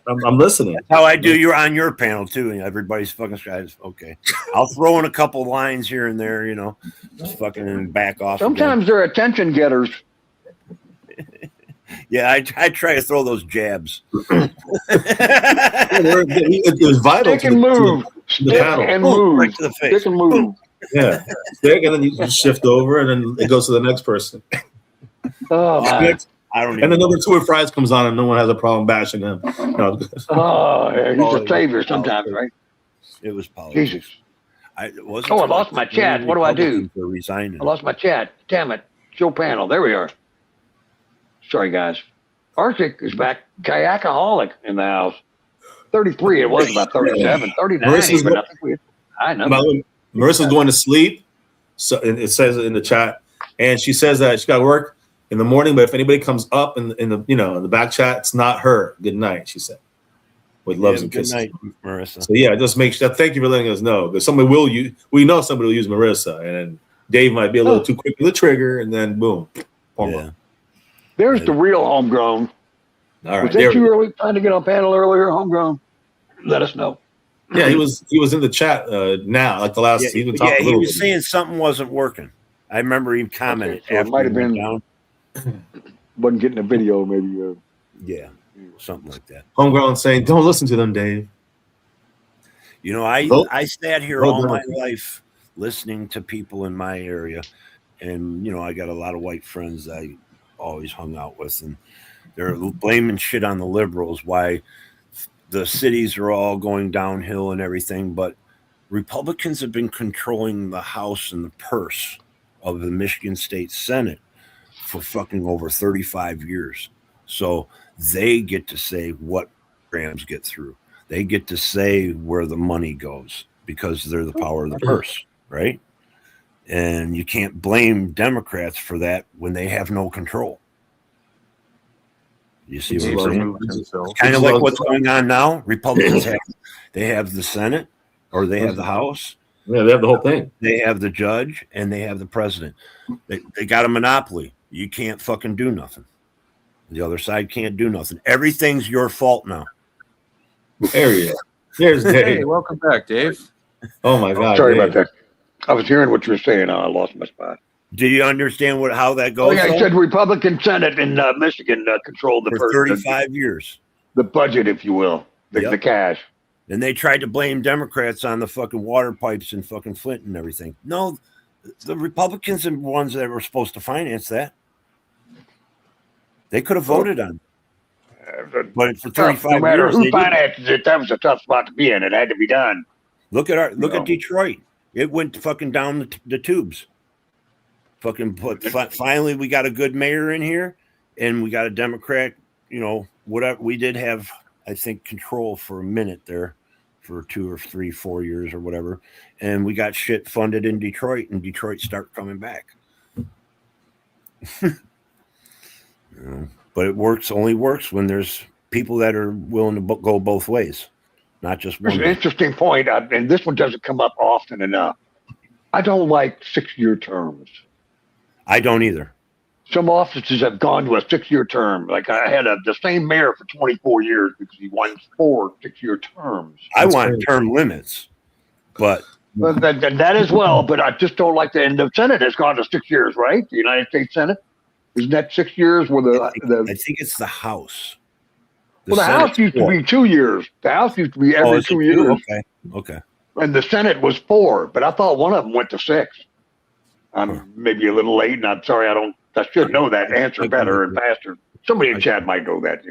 I'm listening. That's how I do. You're on your panel too, and everybody's fucking guys. Okay, I'll throw in a couple lines here and there. Just fucking back off. Sometimes they're attention getters. Yeah, I try to throw those jabs. It was vital. Stick and move. The panel. And move. Right to the face. Stick and move. Yeah, stick, and then you just shift over, and then it goes to the next person. Oh, man. I don't. And then number 2 of Fries comes on, and no one has a problem bashing him. No. He's a savior sometimes, right? It was politics. Jesus. I lost my chat. What do I do? For resigning. I lost my chat. Damn it. Show panel. There we are. Sorry, guys. Arctic is back. Kayakaholic in the house. 33. It was about 37. 39 even. I know. Marissa's going to sleep. So it says in the chat, and she says that she got to work in the morning. But if anybody comes up in the back chat, it's not her. Good night, she said, with loves and kisses. Good night, Marissa. So yeah, just make sure. Thank you for letting us know, because somebody will use. We know somebody will use Marissa, and then Dave might be a little too quick with the trigger, and then boom. Yeah. There's the real homegrown. All right. Was that you early trying to get on panel earlier, homegrown? Let us know. Yeah, he was in the chat now, like the last. He was saying something wasn't working. I remember he commented. So it might have been down. Wasn't getting a video, maybe. Yeah, something like that. Homegrown saying, "Don't listen to them, Dave." I sat here all my life listening to people in my area, and I got a lot of white friends that I always hung out with, and they're blaming shit on the liberals. Why the cities are all going downhill and everything, but Republicans have been controlling the House and the purse of the Michigan State Senate for fucking over 35 years. So they get to say what programs get through. They get to say where the money goes because they're the power of the purse, right? And you can't blame Democrats for that when they have no control. You see what I'm saying? It's kind of like what's going on now. Republicans have the Senate, or they have the House. Yeah, they have the whole thing. They have the judge, and they have the president. They got a monopoly. You can't fucking do nothing. The other side can't do nothing. Everything's your fault now. There you go. There's Dave. Hey, welcome back, Dave. Oh my God! Sorry Dave. about that. I was hearing what you were saying. I lost my spot. Did you understand how that goes? Oh, yeah, I said Republican Senate in Michigan controlled the for 35 years. The budget, if you will, the cash. And they tried to blame Democrats on the fucking water pipes in fucking Flint and everything. No, the Republicans are the ones that were supposed to finance that. They could have voted on it. But for 35 no matter years, who finances it, that was a tough spot to be in. It had to be done. Look at Detroit. It went fucking down the tubes. Finally, we got a good mayor in here, and we got a Democrat. Whatever. We did have, I think, control for a minute there, for 2 or 3, 4 years or whatever, and we got shit funded in Detroit, and Detroit start coming back. But it only works when there's people that are willing to go both ways, not just one. There's an interesting point, and this one doesn't come up often enough. I don't like 6-year terms. I don't either. Some offices have gone to a 6-year term. Like I had the same mayor for 24 years because he won 4 6-year terms. I want term limits, but that as well. But I just don't like and the Senate has gone to 6 years, right? The United States Senate, isn't that 6 years? Where I think it's the House. The House used to be 2 years. The House used to be every 2 years. Okay. And the Senate was 4, but I thought one of them went to 6. I'm maybe a little late, and I'm sorry. I should know that answer better and faster. Somebody in chat might know that,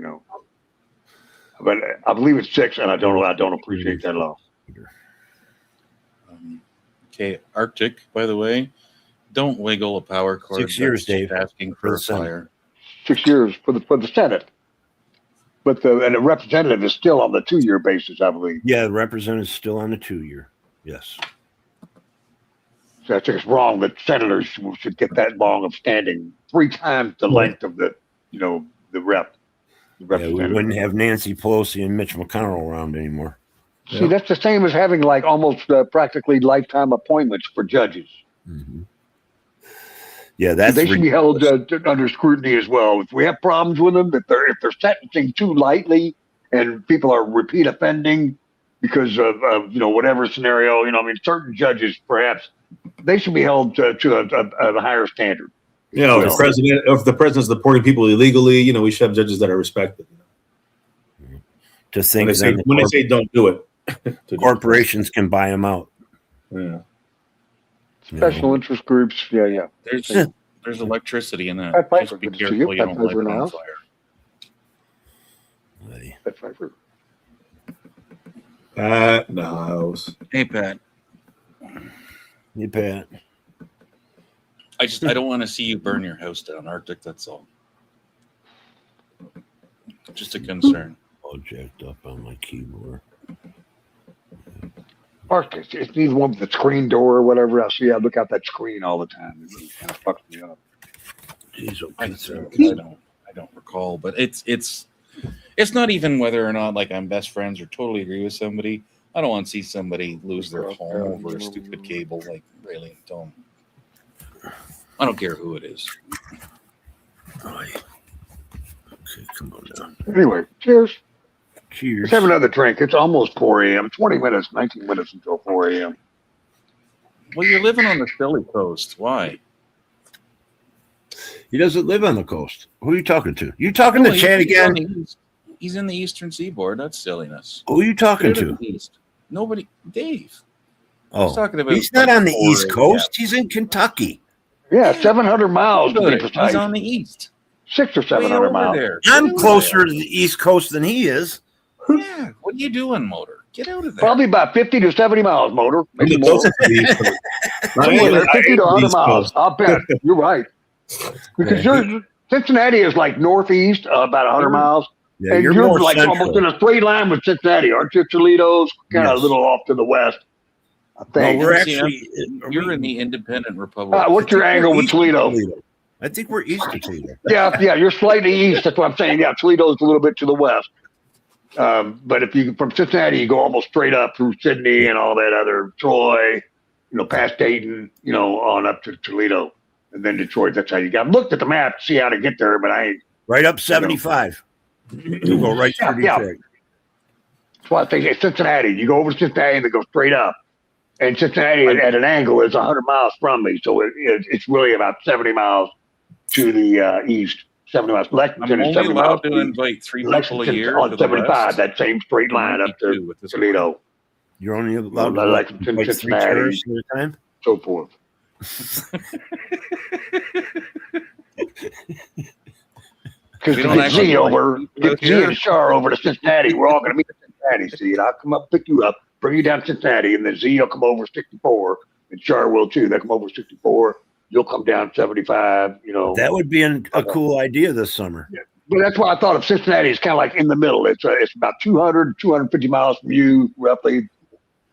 But I believe it's 6, and I don't appreciate that law. Okay, Arctic. By the way, don't wiggle a power cord. 6 years, Dave. Asking for a fire. 6 years for the Senate, but the representative is still on the 2-year basis, I believe. Yeah, the representative is still on the 2-year. Yes. So I think it's wrong that senators should get that long of standing, 3 times the length of the rep. We wouldn't have Nancy Pelosi and Mitch McConnell around anymore. See, that's the same as having like almost practically lifetime appointments for judges. Mm-hmm. Yeah, they should be held under scrutiny as well. If we have problems with them, if they're sentencing too lightly and people are repeat offending because of whatever scenario, certain judges perhaps they should be held to a higher standard. If the president's deporting people illegally, we should have judges that are respected. To think when they say don't do it, corporations can buy them out. Yeah. Special interest groups, yeah. There's electricity in that. Just be careful you don't light it on fire. Pat Niles. Hey, Pat. Hey, Pat. I don't want to see you burn your house down, Arctic. That's all. Just a concern. All jacked up on my keyboard. Arctic, it's neither one with the screen door or whatever else. I look out that screen all the time. It really kind of fucks me up. Jeez, I don't recall, but it's not even whether or not like I'm best friends or totally agree with somebody. I don't want to see somebody lose their home over a stupid cable. Like, really, don't. I don't care who it is. Okay, come on down. Anyway, cheers. Cheers. Let's have another drink. It's almost 4 a.m. 19 minutes until 4 a.m. Well, you're living on the Philly coast. Why? He doesn't live on the coast. Who are you talking to? You talking to Chad again? He's in the Eastern Seaboard. That's silliness. Who are you talking to? Nobody. Dave. Oh, talking about he's not on the East Coast. He's in Kentucky. Yeah, 700 miles. He's on the East. 600 or 700 miles. There. I'm closer to the East Coast than he is. Yeah. What are you doing, Motor? Get out of there. Probably about 50 to 70 miles, Motor. Maybe more. 50 to 100 miles. I'll bet. You're right. Because Cincinnati is like northeast, about 100 miles. Yeah, and you're like central. almost in a straight line with Cincinnati, aren't you? Toledo's kind of a little off to the west. I think. No, we're actually. You're in the independent republic. What's your angle with Toledo? I think we're east of Toledo. Yeah, you're slightly east. That's what I'm saying. Yeah, Toledo's a little bit to the west. But if you from Cincinnati, you go almost straight up through Sydney and all that other Troy, past Dayton, on up to Toledo, and then Detroit. That's how you got. Looked at the map to see how to get there, but I ain't. Right up 75. You go right through Detroit. That's why I think Cincinnati. You go over to Cincinnati and then go straight up. And Cincinnati at an angle is 100 miles from me, so it's really about 70 miles to the east. 70 miles. Lexington is 70 miles. I'm only allowed to invite 3 people a year on 75. That same straight line up to Toledo. You're only allowed to Lexington, invite 3 Cincinnati, tourists at a time. So forth. Because get Z over, get Z and Shar over to Cincinnati. We're all going to meet in Cincinnati. See, and I'll come up, pick you up, bring you down to Cincinnati, and then Z will come over 64, and Shar will too. They'll come over 64. You'll come down 75. That would be a cool idea this summer. But that's why I thought of Cincinnati is kind of like in the middle. It's about 200, 250 miles from you, roughly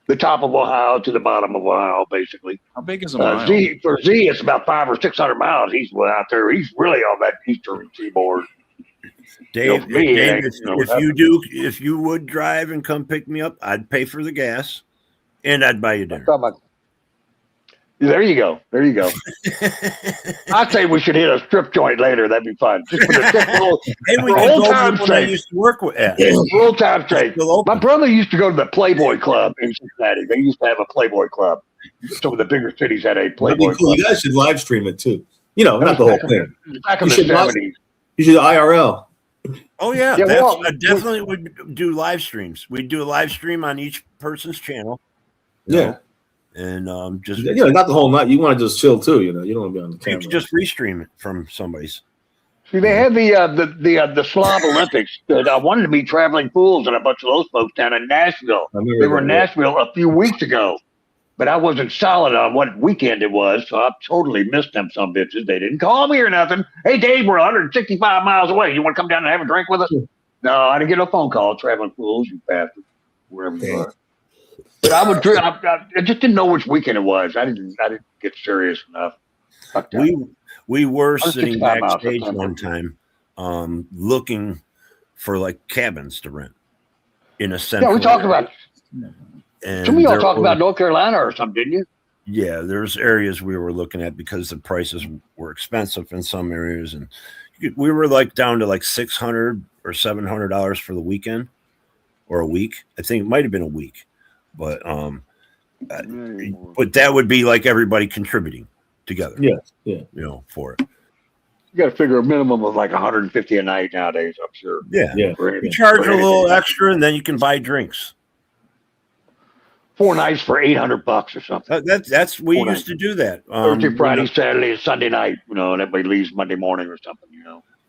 the top of Ohio to the bottom of Ohio, basically. How big is a mile? Z, it's about 500 or 600 miles. He's out there. He's really on that eastern seaboard. Dave, if you would drive and come pick me up, I'd pay for the gas, and I'd buy you dinner. There you go. I'd say we should hit a strip joint later. That'd be fun. Just for the old time's sake. I used to work with. For old time's sake. My brother used to go to the Playboy Club in Cincinnati. They used to have a Playboy Club. Some of the bigger cities had a Playboy Club. You guys should live stream it too. Not the whole thing. Back in the 70s. You should IRL. Oh yeah, I definitely would do live streams. We'd do a live stream on each person's channel. Yeah. And just not the whole night. You want to just chill too, you don't want to be on the camera. You could just restream it from somebody's. See, they had the Slav Olympics. I wanted to meet Traveling Fools and a bunch of those folks down in Nashville. They were in Nashville a few weeks ago, but I wasn't solid on what weekend it was, so I totally missed them. Some bitches. They didn't call me or nothing. Hey, Dave, we're 165 miles away. You want to come down and have a drink with us? No, I didn't get no phone call. Traveling Fools, you bastard, wherever you are. But I would drink. I just didn't know which weekend it was. I didn't get serious enough. We were sitting backstage one time, looking for like cabins to rent in a central. Yeah, we talked about. And some of y'all talked about North Carolina or something, didn't you? Yeah, there's areas we were looking at because the prices were expensive in some areas, and we were like down to like $600 or $700 for the weekend or a week. I think it might have been a week. But that would be like everybody contributing together. Yeah. For it. You got to figure a minimum of like $150 a night nowadays. I'm sure. Yeah. You charge a little extra, and then you can buy drinks. 4 nights for $800 or something. That's we used to do that. Thursday, Friday, Saturday, and Sunday night. And everybody leaves Monday morning or something.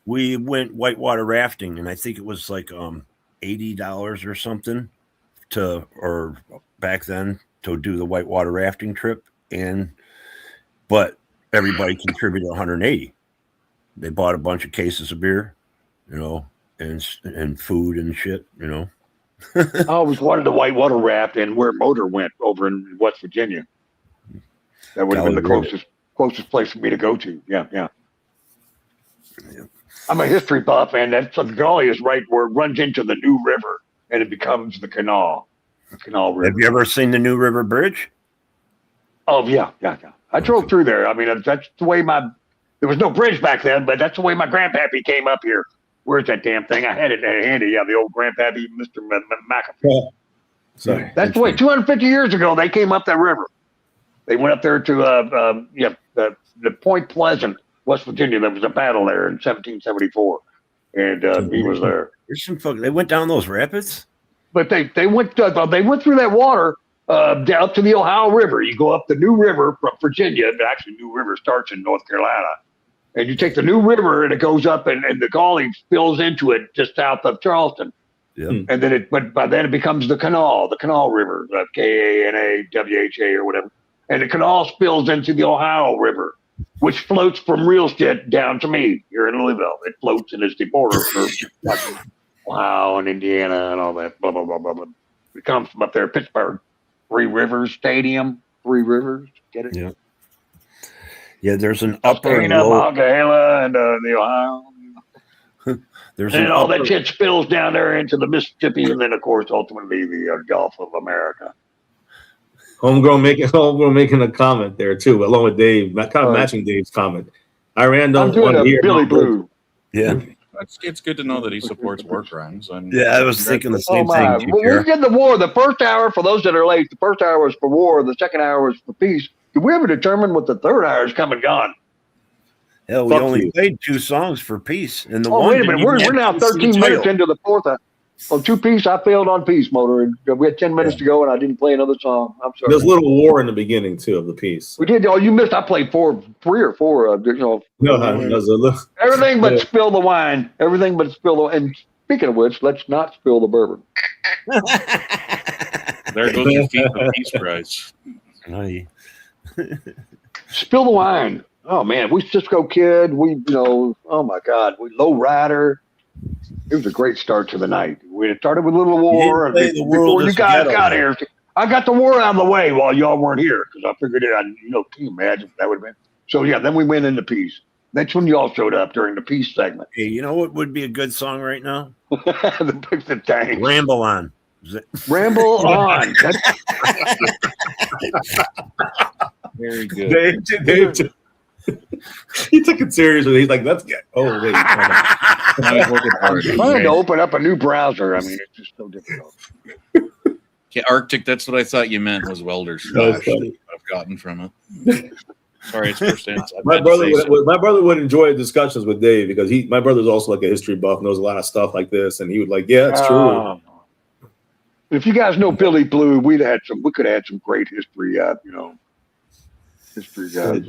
We went whitewater rafting, and I think it was like $80 or something. Or back then to do the whitewater rafting trip, but everybody contributed 180. They bought a bunch of cases of beer, and food and shit, I always wanted to whitewater raft and where Motor went over in West Virginia. That would have been the closest place for me to go to. Yeah. I'm a history buff, and the Gully is right where it runs into the New River. And it becomes the canal river. Have you ever seen the New River Bridge? Oh, yeah. I drove through there. I mean, that's the way there was no bridge back then, but that's the way my grandpappy came up here. Where's that damn thing? I had it handy. Yeah, the old grandpappy, Mr. McAfee. Sorry. That's the way. 250 years ago, they came up that river. They went up there to the Point Pleasant, West Virginia. There was a battle there in 1774. And he was there. They went down those rapids, but they went through that water down up to the Ohio River. You go up the New River from Virginia. Actually, New River starts in North Carolina, and you take the New River and it goes up, and the Gully spills into it just south of Charleston. Yeah, and then but by then it becomes the Canal River, KANAWHA or whatever, and the canal spills into the Ohio River, which floats from real shit down to me here in Louisville. It floats and it's the border for Ohio and Indiana and all that. Blah, blah, blah, blah, blah. It comes from up there, Pittsburgh. Three Rivers Stadium. Three Rivers. Get it? Yeah. Yeah, there's an upper and Monongahela and the Ohio. And all that shit spills down there into the Mississippi, and then, of course, ultimately the Gulf of America. Homegrown making a comment there too, along with Dave, kind of matching Dave's comment. Iran don't want to hear Billy Blue. Yeah, it's good to know that he supports war crimes. I was thinking the same thing. When we did the war, the first hour, for those that are late, the first hour was for war, the second hour was for peace. Did we ever determine what the third hour is come and gone? Hell, we only played 2 songs for peace, and the one. Wait a minute, we're now 13 minutes into the fourth. On 2 Piece, I failed on Peace, Motor. And we had 10 minutes to go, and I didn't play another song. I'm sorry. There's a little war in the beginning too of the piece. We did. Oh, you missed. I played 3 or 4. No, there's a little. Everything but spill the wine. Everything but spill the. And speaking of which, let's not spill the bourbon. There goes your Peace Prize. Spill the wine. Oh man, we Cisco Kid. We, oh my God, we Low Rider. It was a great start to the night. We had started with a little You war, didn't and say the world before you is guys ghetto, got though. here, I got the war out of the way while y'all weren't here because I figured it. Can you imagine what that would have been? So yeah, then we went into peace. That's when y'all showed up during the peace segment. Hey, you know what would be a good song right now? the tank. Ramble On. Ramble on. Very good. Dave, he took it seriously. He's like, let's get. Oh wait, I was working hard. Trying to open up a new browser. I mean, it's just so difficult. Okay, Arctic. That's what I thought you meant was welder's That was flash. funny. I've gotten from it. Sorry, it's first sense. my brother would enjoy discussions with Dave because my brother's also like a history buff, knows a lot of stuff like this, and he would like, yeah, it's true. If you guys know Billy Blue, we could have had some great history. History guys.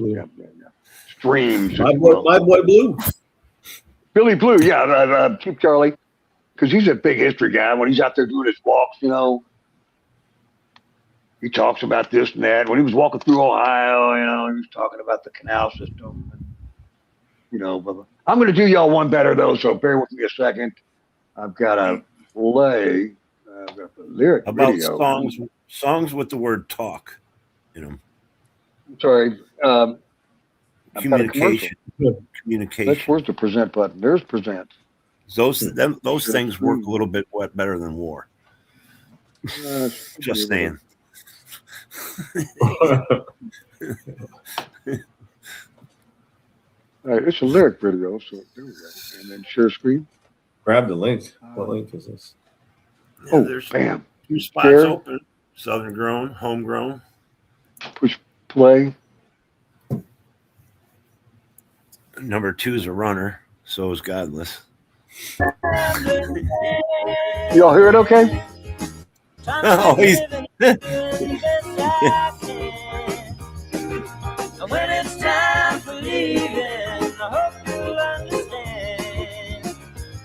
Streams. My boy Blue. Billy Blue, yeah, Chief Charlie, because he's a big history guy. When he's out there doing his walks, he talks about this and that. When he was walking through Ohio, he was talking about the canal system. But I'm going to do y'all one better though, so bear with me a second. I've got to play the lyric About video. songs with the word talk. Sorry. Communication. Communication. Where's the present button? There's present. Those things work a little bit better than war. Just saying. All right, it's a lyric video, so there we go. And then share screen. Grab the link. What link is this? Oh, there's bam. 2 spots Share. open. Southern grown, homegrown. Push play. Number 2 is a runner. So is Godless. Y'all hear it okay? Oh, he's. When it's time for leaving, I hope you'll understand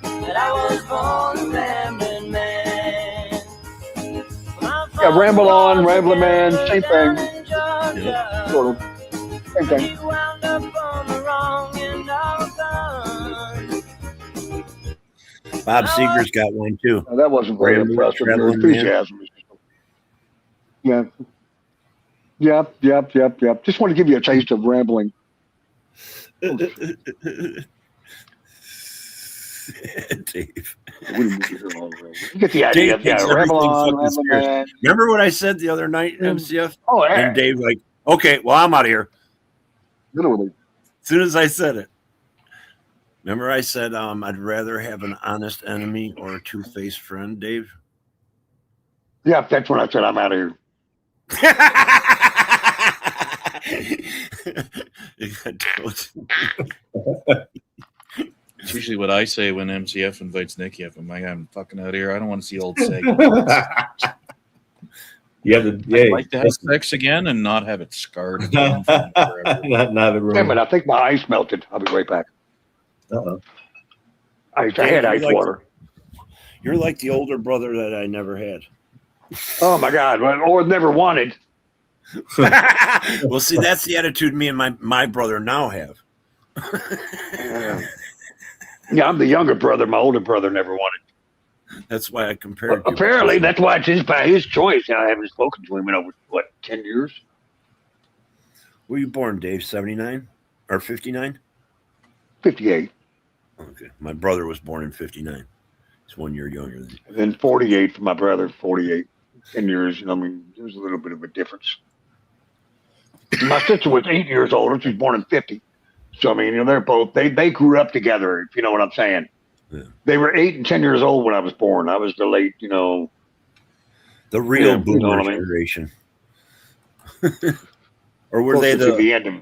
that I was born a rambling man. Yeah, Ramble On, Rambling Man, same thing. Sort of. Same thing. Bob Seger's got one too. That wasn't very impressive. Your enthusiasm. Yeah. Yep. Just want to give you a taste of rambling. Dave. You get the idea. Dave Yeah, thinks Ramble everything On, fucking Rambling serious. Man. Remember what I said the other night, MCF? Oh, yeah. And Dave like, okay, well, I'm out of here. Literally. As soon as I said it. Remember I said I'd rather have an honest enemy or a two-faced friend, Dave? Yeah, that's when I said I'm out of here. It's usually what I say when MCF invites Nicky up. I'm like, I'm fucking out of here. I don't want to see old Seg. You have I'd like to have sex again and not have it scarred again forever. not a Damn it, I think my ice melted. I'll be right back. Uh-oh. I had ice water. You're like the older brother that I never had. Oh my God, or never wanted. Well, see, that's the attitude me and my brother now have. Yeah, I'm the younger brother. My older brother never wanted. That's why I compared. Apparently, that's why it's by his choice. I haven't spoken to him in over, 10 years? Were you born, Dave? 79 or 59? 58. Okay, my brother was born in 59. He's 1 year younger than you. And then 48 for my brother. 48. 10 years. I mean, there's a little bit of a difference. My sister was 8 years older. She was born in 50. So, I mean, they're both, they grew up together, if you know what I'm saying. Yeah. They were 8 and 10 years old when I was born. I was the late, the real boomer generation. Or were they the end of?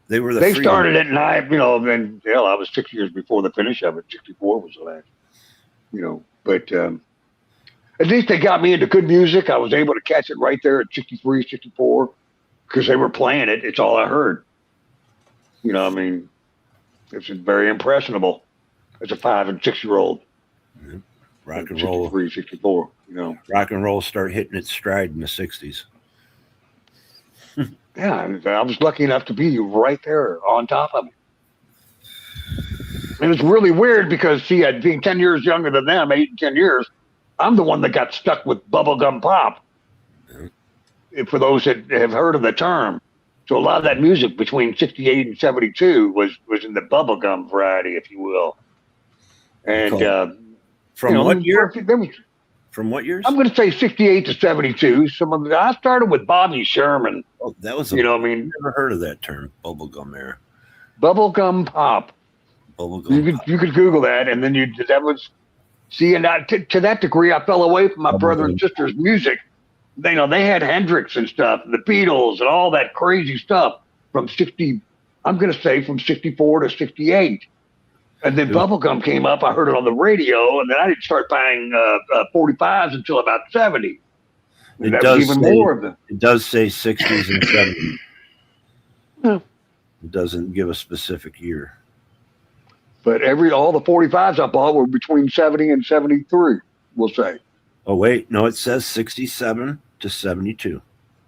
They were the. They started it, and I was 6 years before the finish of it. 64 was the last. But at least they got me into good music. I was able to catch it right there at 63, 64 because they were playing it. It's all I heard. I mean, it's very impressionable as a 5 and 6 year old. Mm-hmm. Rock and roll. 63, 64, Rock and roll started hitting its stride in the 60s. Yeah, I was lucky enough to be right there on top of it. And it's really weird because, see, being 10 years younger than them, 8 and 10 years, I'm the one that got stuck with bubblegum pop. For those that have heard of the term. So a lot of that music between 68 and 72 was in the bubblegum variety, if you will. And from what year? From what years? I'm going to say 68 to 72. I started with Bobby Sherman. Oh, that was I mean, never heard of that term, bubblegum era. Bubblegum pop. Bubblegum. You could Google that, and then that was. See, and to that degree, I fell away from my brother and sister's music. They had Hendrix and stuff, the Beatles, and all that crazy stuff from 60. I'm going to say from 64 to 68. And then bubblegum came up. I heard it on the radio, and then I didn't start buying 45s until about 70. And that was even more of them. It does say 60s and 70s. Yeah. It doesn't give a specific year. But all the 45s I bought were between 70 and 73, we'll say. Oh, wait. No, it says 67 to 72.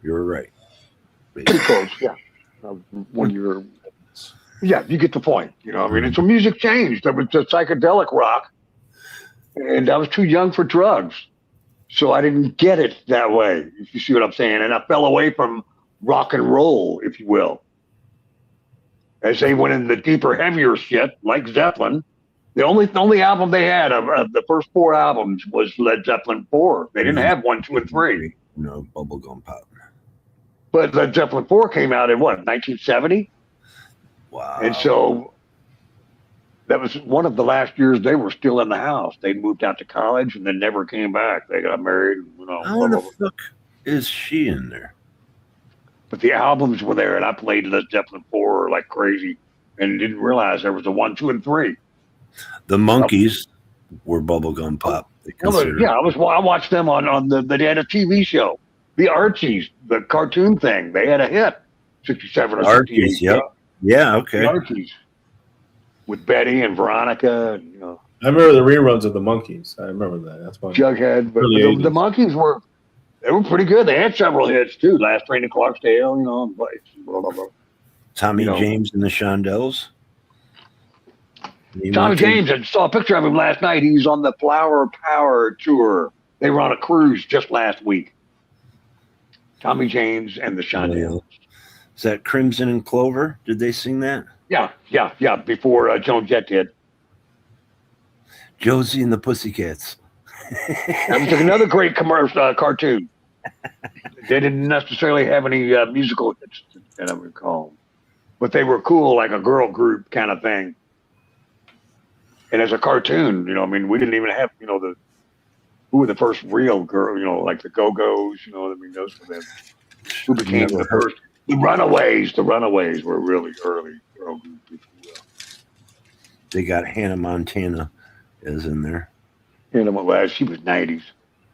You're right. Pretty close, yeah. Yeah, you get the point. I mean, it's a music changed. It was a psychedelic rock, and I was too young for drugs. So I didn't get it that way, if you see what I'm saying. And I fell away from rock and roll, if you will. As they went in the deeper, heavier shit, like Zeppelin. The only album they had of the first 4 albums was Led Zeppelin 4. They didn't have 1, 2, and 3. No, bubblegum pop. But Led Zeppelin 4 came out in 1970? Wow. And so that was one of the last years they were still in the house. They moved out to college and then never came back. They got married. How the fuck is she in there? But the albums were there, and I played Led Zeppelin 4 like crazy and didn't realize there was a 1, 2, and 3. The Monkees were bubblegum pop. I watched them on they had a TV show. The Archies, the cartoon thing, they had a hit. 67 or 68. Archies, yep. Yeah, okay. The Archies. With Betty and Veronica. And, I remember the reruns of the Monkees. I remember that. That's why. Jughead. But the Monkees were pretty good. They had several hits, too. Last Train to Clarksdale, and blah, blah, blah. Tommy James and the Shondells. Tommy James, I saw a picture of him last night. He's on the Flower Power tour. They were on a cruise just last week. Tommy James and the Shondells. Is that Crimson and Clover? Did they sing that? Yeah. Before Joan Jett did. Josie and the Pussycats. That was another great commercial cartoon. They didn't necessarily have any musical hits that I recall, but they were cool, like a girl group kind of thing. And as a cartoon, we didn't even have, who were the first real girl, like the Go-Go's, those were them. Who became the first. The Runaways were really early girl group, if you will. They got Hannah Montana as in there. Well, she was 90s.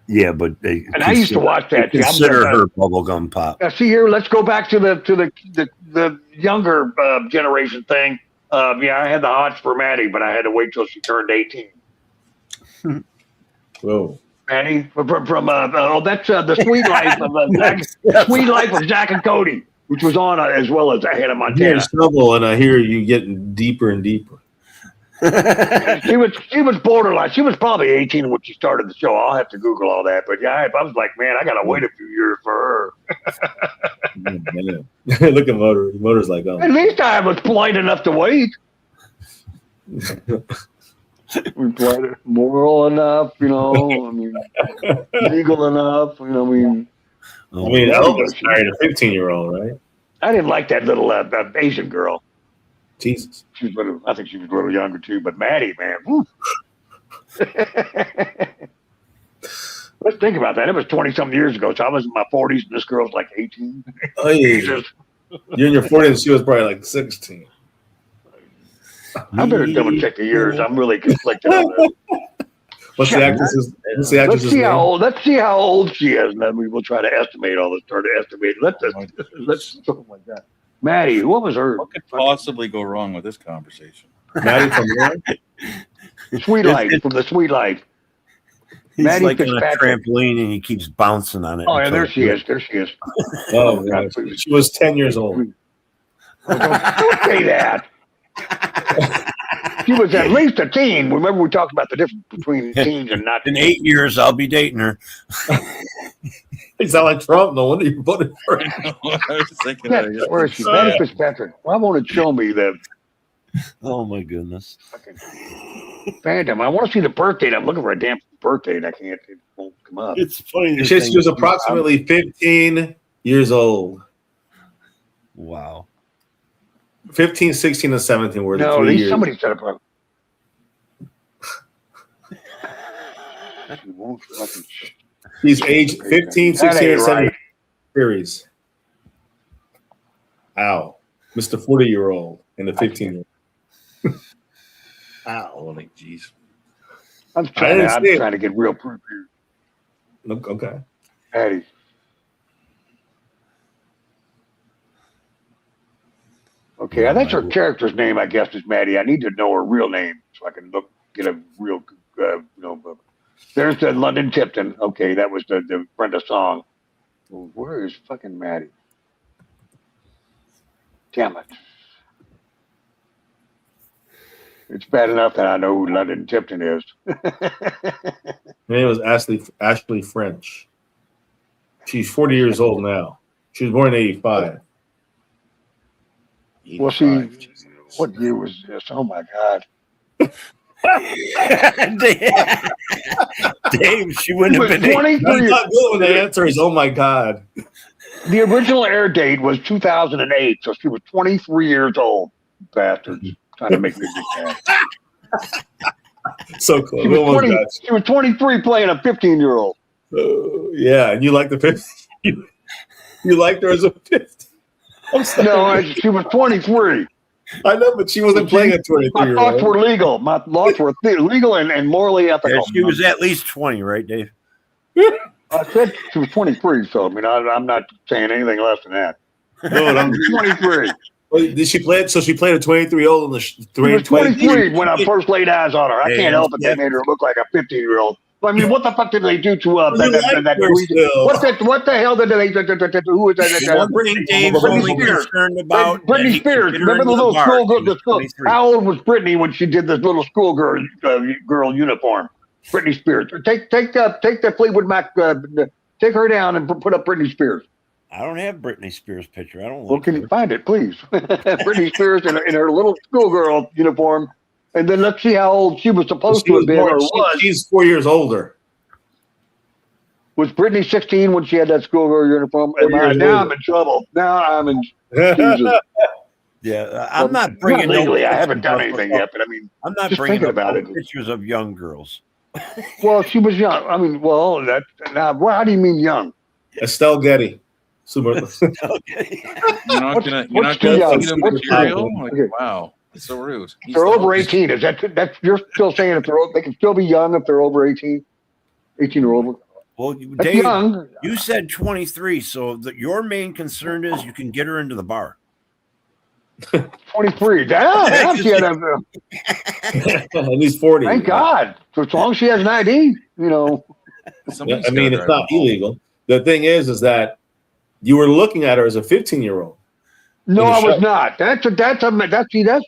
Yeah, but I used to watch that. Consider her bubblegum pop. See here, let's go back to the younger generation thing. I had the hots for Maddie, but I had to wait till she turned 18. Whoa. Maddie from that's the Sweet Life of Sweet Life of Zach and Cody, which was on as well as Hannah Montana. Snubble, and I hear you getting deeper and deeper. She was borderline. She was probably 18 when she started the show. I'll have to Google all that. But I was like, man, I gotta wait a few years for her. Look at Motor. Motor's like, oh. At least I was polite enough to wait. We played it moral enough, legal enough, Elvis married a 15-year-old, right? I didn't like that little Asian girl. Jesus. I think she was a little younger too, but Maddie, man. Let's think about that. It was 20-something years ago, so I was in my 40s, and this girl's like 18. Oh, yeah. You're in your 40s, and she was probably like 16. I better double check the years. I'm really conflicted on that. What's the actress's name? Let's see how old she is, and then we will try to estimate all this. Start to estimate. Let's something like that. Maddie, what was her? What could possibly go wrong with this conversation? Maddie from where? Sweet Life, from the Sweet Life. He's Maddie like on a Fitzpatrick. trampoline and he keeps bouncing on it. Oh, yeah, there she is. Oh, God. She was 10 years old. Don't say that. She was at least a teen. Remember we talked about the difference between teens and not. In 8 years, I'll be dating her. You sound like Trump. No wonder you voted for him. I was thinking Yeah, that. I just where is she? Betty Fitzpatrick. Why won't it show me the Oh my goodness. Phantom? I want to see the birth date. I'm looking for a damn birth date. I can't. It won't come up. It's funny. It says she was approximately 15 years old. Wow. 15, 16, and 17 were the No, 3 these years. somebody set up a. She won't fucking. He's aged 15, That 16, ain't and 17 right. series. Ow. Mr. 40-year-old and the 15-year-old. Ow. Holy jeez. I'm trying to get real proof here. Look, okay. Patty. Okay, that's her character's name. I guess is Maddie. I need to know her real name so I can get a real, There's the London Tipton. Okay, that was the Brenda song. Well, where is fucking Maddie? Damn it! It's bad enough that I know who London Tipton is. Her name was Ashley French. She's 40 years old now. She was born in 85. Well, see, what year was this? Oh my God! Dave, she wouldn't have been 23. That's not good when the answer is, oh my God. The original air date was 2008, so she was 23 years old. Bastards, trying to make me look bad. So close. She was 23 playing a 15-year-old. Yeah, and you like the 50. You liked her as a 50. I'm sorry. No, she was 23. I know, but she wasn't playing a 23-year-old. My thoughts were legal. My thoughts were legal and morally ethical. Yeah, she was at least 20, right, Dave? I said she was 23, so I mean, I'm not saying anything less than that. No, I'm 23. Well, did she play it? So she played a 23-year-old in the She was 23 when I first laid eyes on her. I can't help it. They made her look like a 15-year-old. I mean, what the fuck did they do to what the hell did they do? Who was that? One thing Dave's only concerned about. Britney Spears. Remember the little schoolgirl? How old was Britney when she did this little schoolgirl girl uniform? Britney Spears. Take the Fleetwood Mac. Take her down and put up Britney Spears. I don't have Britney Spears' picture. I don't. Well, can you find it, please? Britney Spears in her little schoolgirl uniform. And then let's see how old she was supposed to have been or was. She's 4 years older. Was Britney 16 when she had that schoolgirl uniform? Now I'm in trouble. Now I'm in. Jesus. Yeah, I'm not bringing. Not legally, I haven't done anything yet, but I mean, I'm not just bringing thinking about about it. pictures of young girls. Well, she was young. I mean, well, that now. How do you mean young? Estelle Getty. Super. You're not gonna feed them material? Like, wow. It's so rude. If they're over 18, is that you're still saying if they can still be young if they're over 18 or over? Well, That's Dave, young. you said 23, so your main concern is you can get her into the bar. 23. Damn, she had at least 40. Thank God. So as long as she has an ID, you know. Yeah, I mean, it's not illegal. The thing is that you were looking at her as a 15-year-old. No, I was not. That's no, that's I'm asking. supposition.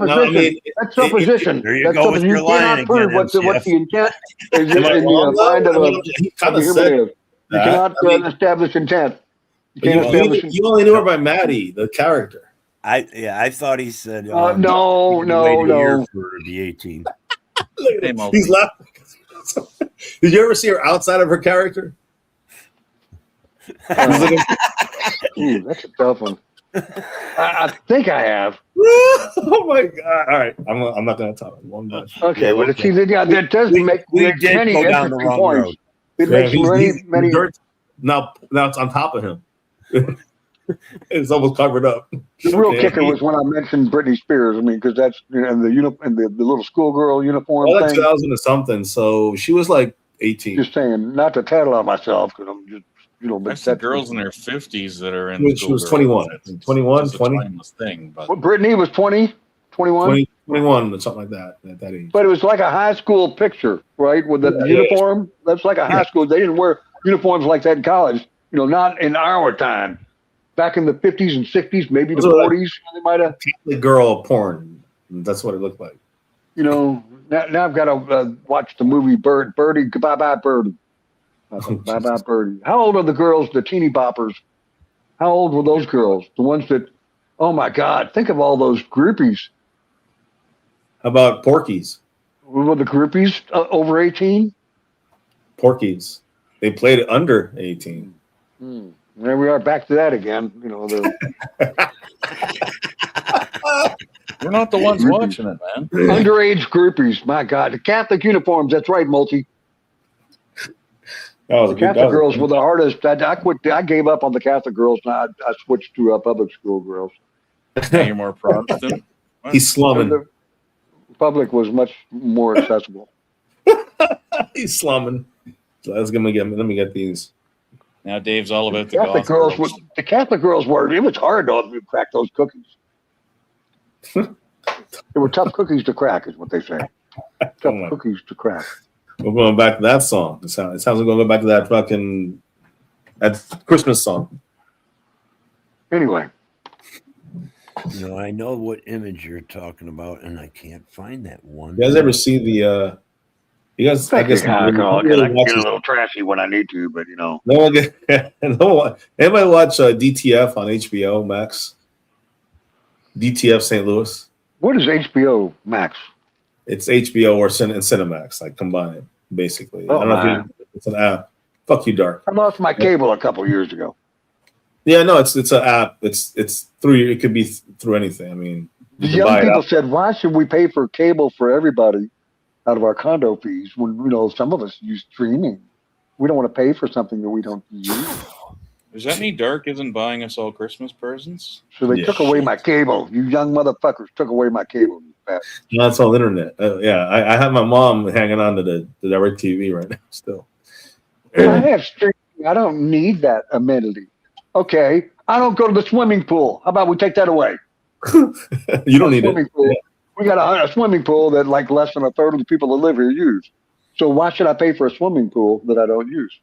No, I mean, that's supposition. There you That's go with your you cannot line prove again, what the intent is in Am I the wrong, mind of though? a I mean, he kinda human said being. You cannot establish intent. You can't establish you only knew her by Maddie, the character. I thought he said no. for the 18. He's laughing. Did you ever see her outside of her character? Ooh, that's a tough one. I think I have. Oh my God! All right, I'm not going to talk one much. Okay, well, that does make many go down the interesting wrong points. road. It makes many. Now it's on top of him. It's almost covered up. The real kicker was when I mentioned Britney Spears. I mean, because that's and the little schoolgirl uniform well, thing. 2000 or something. So she was like 18. Just saying, not to tattle on myself because I'm just I've seen girls in their 50s that are in. She was 21. 21, 20. Timeless thing, but Britney was 20, 21? 21 or something like that at that age. But it was like a high school picture, right? With the uniform. That's like a high school. They didn't wear uniforms like that in college. You know, not in our time. Back in the 50s and 60s, maybe the 40s, they might have. The girl porn. That's what it looked like. You know, now I've got to watch the movie Birdie. Bye bye Birdie. Bye bye Birdie. How old are the girls, the teeny boppers? How old were those girls? The ones that, oh my God, think of all those groupies. How about Porky's? Were the groupies over 18? Porky's. They played it under 18. There we are, back to that again. You know, We're not the ones watching it, man. underage groupies. My God, the Catholic uniforms. That's right, Multi. The Catholic girls were the hardest. I quit. I gave up on the Catholic girls. And I switched to public school girls. Now you're more Protestant. He's slumming. The public was much more accessible. He's slumming. So let me get these. Now Dave's all about the Catholic goth girls. The Catholic girls were. It was hard to crack those cookies. They were tough cookies to crack, is what they say. Tough cookies to crack. We're going back to that song. It sounds like we're going back to that Christmas song. Anyway. No, I know what image you're talking about, and I can't find that one. You guys ever see the? You guys, I guess, I get a little trashy when I need to, but you know. Anybody watch DTF on HBO Max? DTF St. Louis. What is HBO Max? It's HBO or Cinemax, like combined, basically. Oh, I don't know if it's an app. Fuck you, Dark. I lost my cable a couple years ago. Yeah, no, it's an app. It's through. It could be through anything. I mean, The young people said, "Why should we pay for cable for everybody out of our condo fees when some of us use streaming? We don't want to pay for something that we don't use." Does that mean Dark isn't buying us all Christmas presents? So they took away my cable. You young motherfuckers took away my cable. No, it's all internet. Yeah, I have my mom hanging on to the direct TV right now still. I have streaming. I don't need that amenity. Okay, I don't go to the swimming pool. How about we take that away? You don't need it. Pool. We got a swimming pool that like less than a third of the people that live here use. So why should I pay for a swimming pool that I don't use?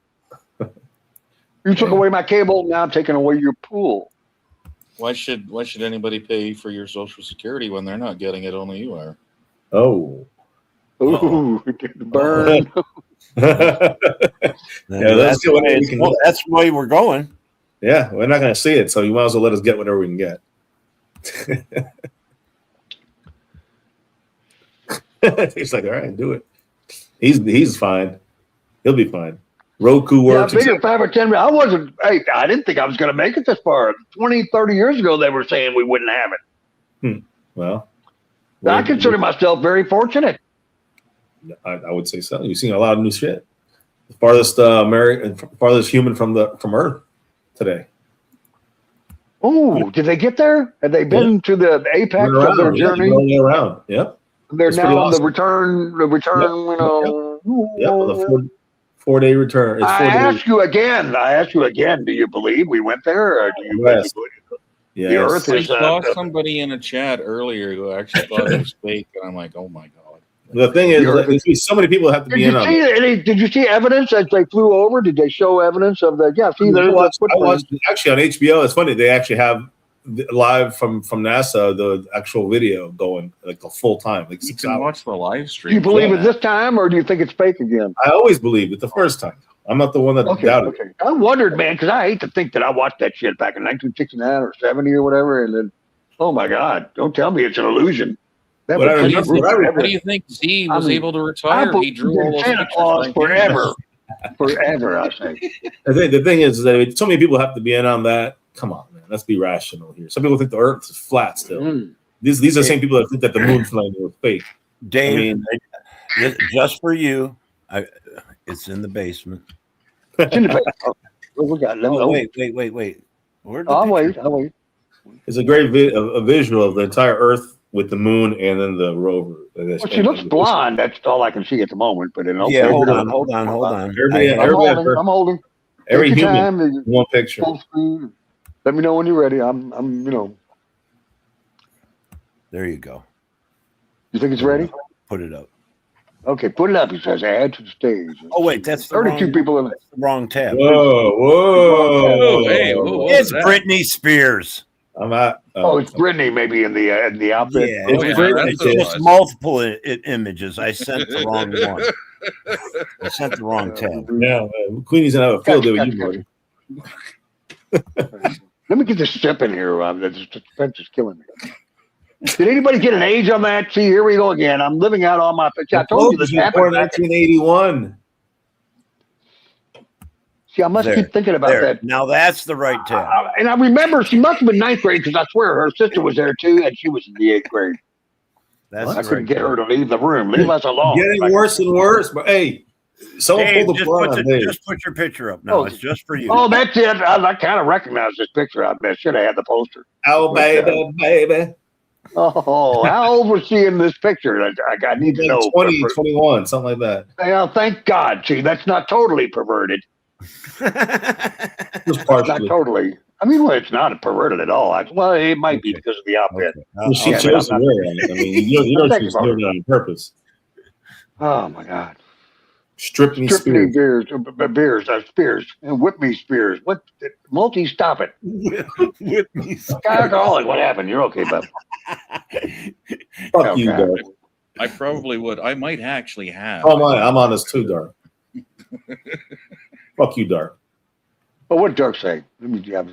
You took away my cable. Now I'm taking away your pool. Why should anybody pay for your Social Security when they're not getting it? Only you are. Oh. Ooh, burn. That's why we're going. Yeah, we're not going to see it, so you might as well let us get whatever we can get. He's like, all right, do it. He's fine. He'll be fine. Roku works. Yeah, I figured 5 or 10. I didn't think I was going to make it this far. 20, 30 years ago, they were saying we wouldn't have it. Well, I consider myself very fortunate. I would say so. You've seen a lot of new shit. The farthest human from Earth today. Oh, did they get there? Have they been to the apex of their journey? Rolling around. Yep. They're It's now on awesome. the return. The return. The 4-day return. It's 4 days. I ask you again. Do you believe we went there, or do you? Yes. The Earth I is. saw somebody in a chat earlier who actually thought it was fake, and I'm like, oh my god. The thing is, so many people have to be in on it. Did you see evidence as they flew over? Did they show evidence of the? Yeah, see, I there's watched actually on HBO. It's funny. They actually have live from NASA the actual video going like the full time, like 6 hours. Watch the live stream. Do you believe it this time, or do you think it's fake again? I always believed it the first time. I'm not the one that doubted it. I wondered, man, because I hate to think that I watched that shit back in 1969 or 70 or whatever, and then, oh my God, don't tell me it's an illusion. What do you think Z was able to retire? He drew all those Santa Claus forever. Forever, I say. The thing is that so many people have to be in on that. Come on, man. Let's be rational here. Some people think the Earth is flat still. These are the same people that think that the moon landing was fake. Dave, just for you, it's in the basement. It's in the basement. We got wait. I'll wait. It's a great visual of the entire Earth with the moon and then the rover. Well, she looks blonde. That's all I can see at the moment. But yeah, hold on. I'm holding. Every Take your human, time. one picture. Let me know when you're ready. I'm. There you go. You think it's ready? Put it up. Okay, put it up. He says, add to the stage. Oh wait, that's the 32 people in it. Wrong tab. Whoa! Hey, it's Britney Spears. I'm at. Oh, it's Brittany maybe in the outfit. Yeah, It's it's just multiple images. I sent the wrong one. I sent the wrong tab. No, Queenie's gonna have a field day with you, Morty. Let me get this step in here. The suspense is killing me. Did anybody get an age on that? See, here we go again. I'm living out all my picture. I told you this happened. Born 1981. See, I must keep thinking about that. Now that's the right tab. And I remember she must have been 9th grade because I swear her sister was there too, and she was in the 8th grade. I couldn't get her to leave the room. Leave us alone. Getting worse and worse. But hey, someone Dave, pulled the plug on Dave. just put your picture up now. It's just for you. Oh, that's it. I kind of recognize this picture. I should have had the poster. Oh, baby. Oh, how old was she in this picture? I need to know. 20, 21, something like that. Well, thank God. See, that's not totally perverted. Just partially. Not totally. I mean, well, it's not perverted at all. Well, it might be because of the outfit. Well, she chose to wear it. I mean, you know she's doing it on purpose. Oh my God! Strip me Spears. Spears, and whip me Spears. What? Multi, stop it. Whip me. Alcoholic. What happened? You're okay, bub. Fuck you, Dark. I probably would. I might actually have. Oh my! I'm honest too, Dark. Fuck you, Dark. Well, what did Dark say? I've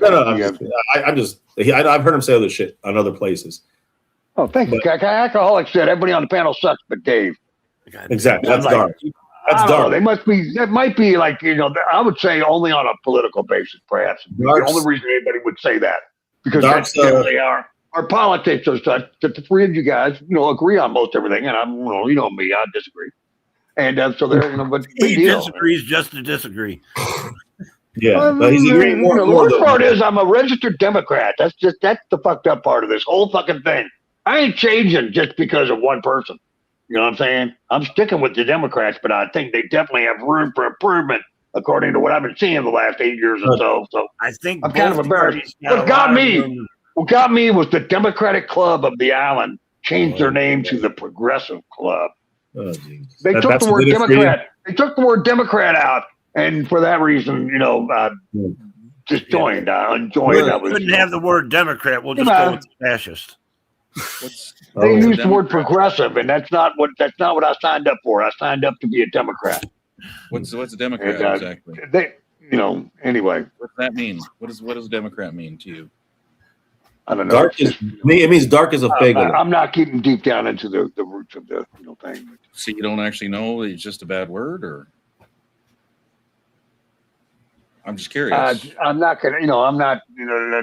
heard him say other shit on other places. Oh, thank you. Alcoholic said everybody on the panel sucks, but Dave. Exactly. That's Dark. That's Dark. They must be. That might be like I would say only on a political basis, perhaps. The only reason anybody would say that because that's they are. Our politics are such that the three of you guys, agree on most everything, and I'm, you know me, I disagree. And so they're, but he disagrees just to disagree. Yeah, but he's agreeing more. The worst part is I'm a registered Democrat. That's the fucked up part of this whole fucking thing. I ain't changing just because of one person. You know what I'm saying? I'm sticking with the Democrats, but I think they definitely have room for improvement, according to what I've been seeing the last 8 years or so. So I think I'm kind of embarrassed. What got me was the Democratic Club of the Island changed their name to the Progressive Club. Oh, they took the word Democrat. They took the word Democrat out, and for that reason, just joined. I enjoyed. We couldn't have the word Democrat. We'll just go with fascist. They used the word progressive, and that's not what I signed up for. I signed up to be a Democrat. What's a Democrat And, exactly? Anyway. What does that mean? What does Democrat mean to you? I don't know. It means dark as a fig. I'm not getting deep down into the roots of the thing. So you don't actually know it's just a bad word, or? I'm just curious. I'm not gonna.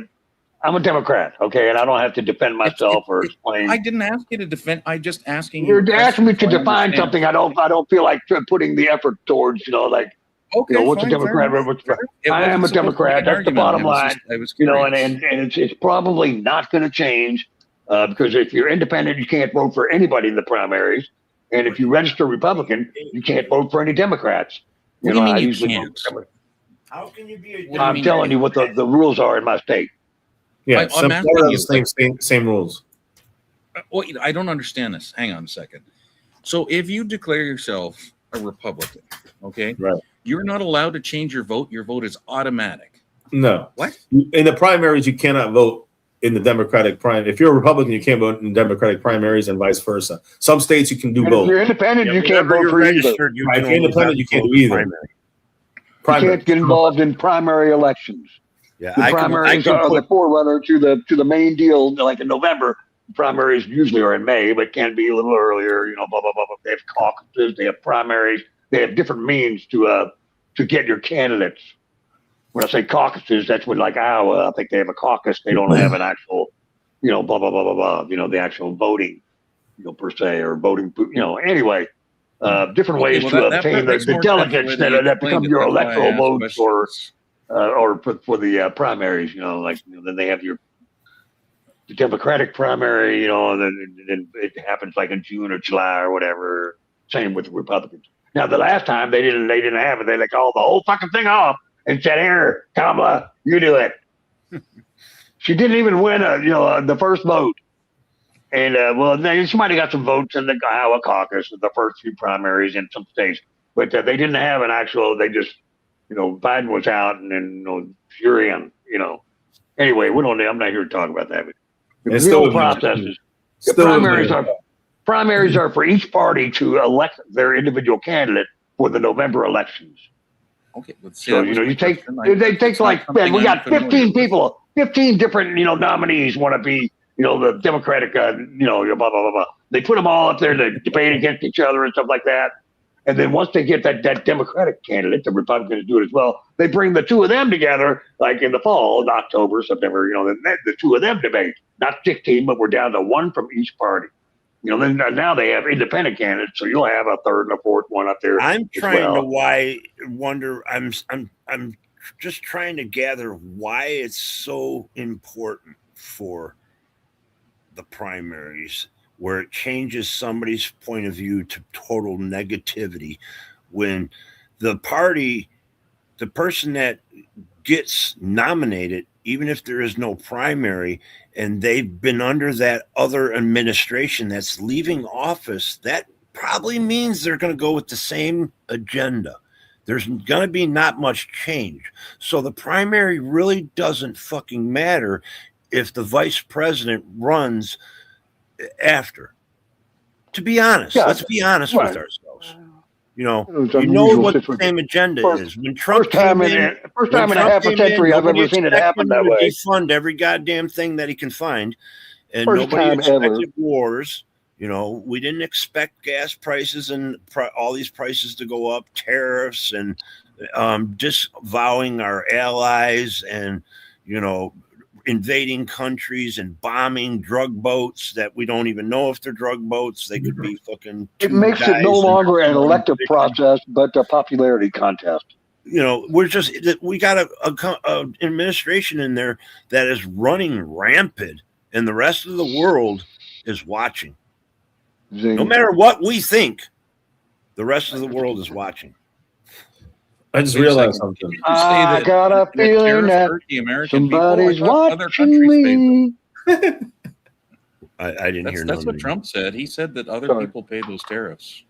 I'm a Democrat, okay, and I don't have to defend myself or explain. I didn't ask you to defend. I just asking you. You're asking me to define something. I don't feel like putting the effort towards. What's a Democrat? I am a Democrat. That's the bottom line. I was curious. And it's probably not going to change because if you're independent, you can't vote for anybody in the primaries, and if you register Republican, you can't vote for any Democrats. What do you mean you can't? How can you be a I'm telling you what the rules are in my state. Yeah, I'm asking you, same rules. Well, I don't understand this. Hang on a second. So if you declare yourself a Republican, okay, right, you're not allowed to change your vote. Your vote is automatic. No. What? In the primaries, you cannot vote in the Democratic primary. If you're a Republican, you can't vote in Democratic primaries and vice versa. Some states you can do both. If you're independent, you can't vote for either. If you're independent, you can't do either. You can't get involved in primary elections. Yeah, the primaries are the forerunner to the main deal. Like in November, primaries usually are in May, but can be a little earlier. Blah blah blah. They have caucuses. They have primaries. They have different means to get your candidates. When I say caucuses, that's when like Iowa, I think they have a caucus. They don't have an actual, blah blah blah blah blah. The actual voting, per se, or voting. Anyway. Different ways to obtain the delegates that become your electoral votes or for the primaries, then they have the Democratic primary, and then it happens like in June or July or whatever. Same with the Republicans. Now the last time they didn't have it. They called the whole fucking thing off and said, "Here, Kamala, you do it." She didn't even win the first vote. And she might have got some votes in the Iowa caucus, the first few primaries in some states, but they didn't have an actual. They just, Biden was out, and then Fury, Anyway, I'm not here to talk about that. The It's real still process is the still primaries are for each party to elect their individual candidate for the November elections. Okay, let's see. So you take they take like man, we got 15 people, 15 different nominees want to be the Democratic blah blah blah blah. They put them all up there to debate against each other and stuff like that. And then once they get that Democratic candidate, the Republicans do it as well. They bring the two of them together, like in the fall, in October, September. Then the two of them debate, not 16, but we're down to one from each party. Then now they have independent candidates, so you'll have a third and a fourth one up there. I'm trying to wonder. I'm just trying to gather why it's so important for the primaries, where it changes somebody's point of view to total negativity, when the person that gets nominated, even if there is no primary, and they've been under that other administration that's leaving office, that probably means they're going to go with the same agenda. There's going to be not much change. So the primary really doesn't fucking matter if the vice president runs after. To be honest, let's be honest with ourselves. You know what the same agenda is. When Trump came in, first time in a half a century I've ever seen it happen that way. Defund every goddamn thing that he can find, and nobody expected wars. We didn't expect gas prices and all these prices to go up, tariffs, and disavowing our allies, and invading countries and bombing drug boats that we don't even know if they're drug boats. They could be fucking. It makes it no longer an elective process, but a popularity contest. We got a administration in there that is running rampant, and the rest of the world is watching. No matter what we think, the rest of the world is watching. I just realized something. I got a feeling that somebody's watching me. I didn't hear. That's what Trump said. He said that other people paid those tariffs.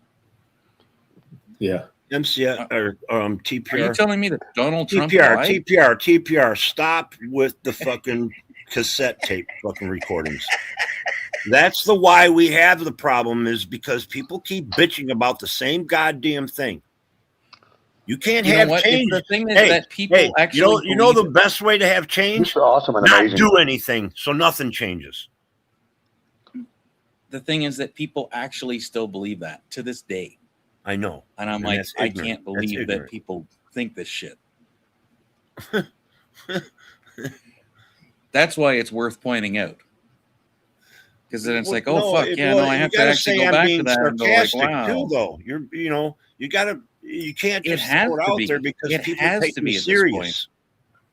Yeah. MCF or TPR. Are you telling me that Donald Trump lied? TPR. Stop with the fucking cassette tape fucking recordings. That's the why we have the problem, is because people keep bitching about the same goddamn thing. You can't have change. The thing is that people actually the best way to have change? You're awesome and not amazing. do anything, so nothing changes. The thing is that people actually still believe that to this day. I know. And I'm like, I can't believe that people think this shit. That's why it's worth poining out. Because then it's like, oh, fuck, I have to actually go back to that and go like, wow. Too, though. You can't just throw it out there because people take to be serious.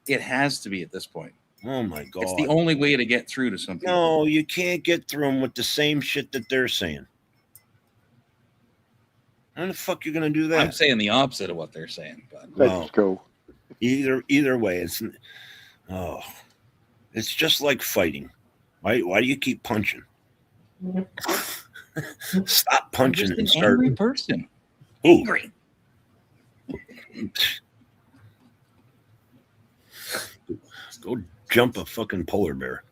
It has to be at this point. Oh my God. It's the only way to get through to some people. No, you can't get through them with the same shit that they're saying. How the fuck you gonna do that? I'm saying the opposite of what they're saying, but let's go. Either way, it's just like fighting. Why do you keep punching? Stop punching and start. Angry person. Angry. Go jump a fucking polar bear.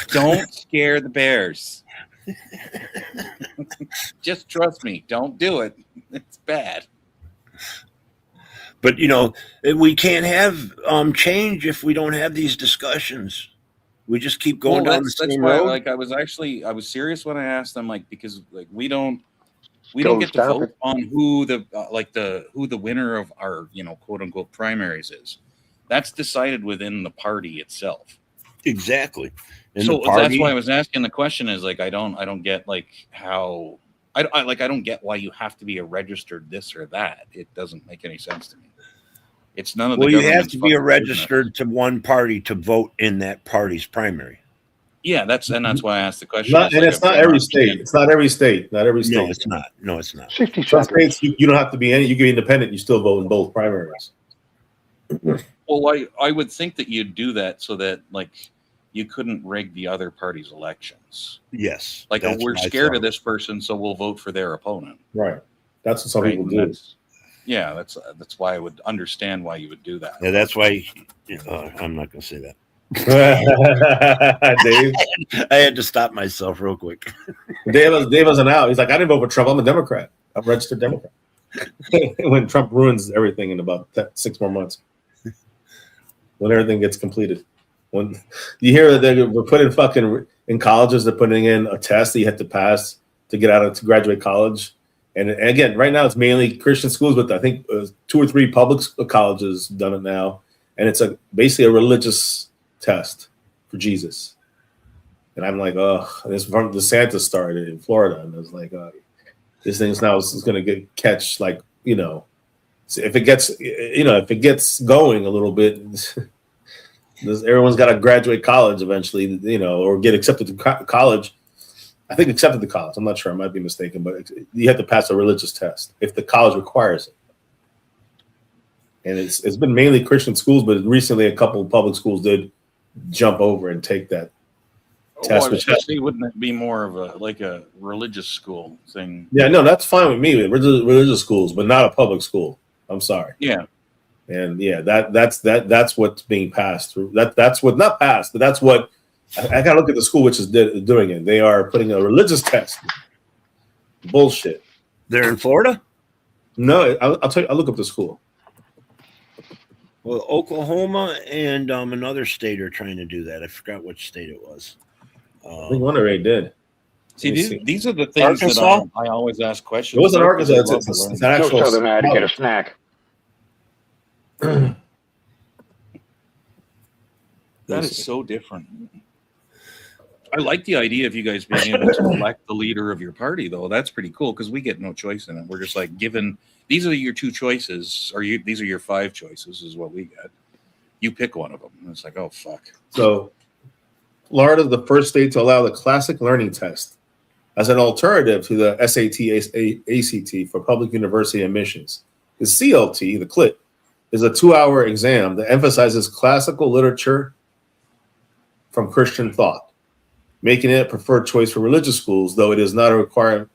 Don't scare the bears. Just trust me. Don't do it. It's bad. But we can't have change if we don't have these discussions. We just keep going down the same road. Like I was serious when I asked them, like, because like we don't get to vote on who the winner of our quote unquote primaries is. That's decided within the party itself. Exactly. So that's why I was asking the question, is like I don't get like how I don't get why you have to be a registered this or that. It doesn't make any sense to me. It's none of the. Well, you have to be a registered to one party to vote in that party's primary. Yeah, that's why I asked the question. It's not every state. It's not every state. Not every state. No, it's not. No, it's not. 60 Some states you don't have to be any. You can be independent. You still vote in both primaries. Well, I would think that you'd do that so that like you couldn't rig the other party's elections. Yes. Like we're scared of this person, so we'll vote for their opponent. Right. That's what some people do. Yeah, that's why I would understand why you would do that. Yeah, that's why. I'm not going to say that. Dave, I had to stop myself real quick. Dave wasn't out. He's like, I didn't vote for Trump. I'm a Democrat. I'm a registered Democrat. When Trump ruins everything in about 6 more months, when everything gets completed, when you hear that we're putting fucking in colleges, they're putting in a test that you have to pass to graduate college. And again, right now it's mainly Christian schools, but I think 2 or 3 public colleges done it now, and it's basically a religious test for Jesus. And I'm like, oh, this from DeSantis started in Florida, and I was like, this thing's now is going to catch like if it gets going a little bit, everyone's got to graduate college eventually, or get accepted to college. I think accepted to college. I'm not sure. I might be mistaken, but you have to pass a religious test if the college requires it. And it's been mainly Christian schools, but recently a couple of public schools did jump over and take that test. Wouldn't it be more of a religious school thing? Yeah, no, that's fine with me. Religious schools, but not a public school. I'm sorry. Yeah. And yeah, that's what's being passed through. That's what not passed, but that's what I gotta look at the school which is doing it. They are putting a religious test. Bullshit. They're in Florida? No, I'll tell you. I'll look up the school. Well, Oklahoma and another state are trying to do that. I forgot which state it was. I think one already did. See, these are the things Arkansas? that I always ask questions. It wasn't about Arkansas. because I It's love an to learn. actual. Tell them how to get a snack. That is so different. I like the idea of you guys being able to elect the leader of your party, though. That's pretty cool because we get no choice in it. We're just like given these are your 2 choices, or these are your 5 choices, is what we get. You pick one of them, and it's like, oh fuck. So, Florida is the first state to allow the classic learning test as an alternative to the SAT, ACT for public university admissions. The CLT, the CLIT, is a 2-hour exam that emphasizes classical literature from Christian thought, making it a preferred choice for religious schools, though it is not a required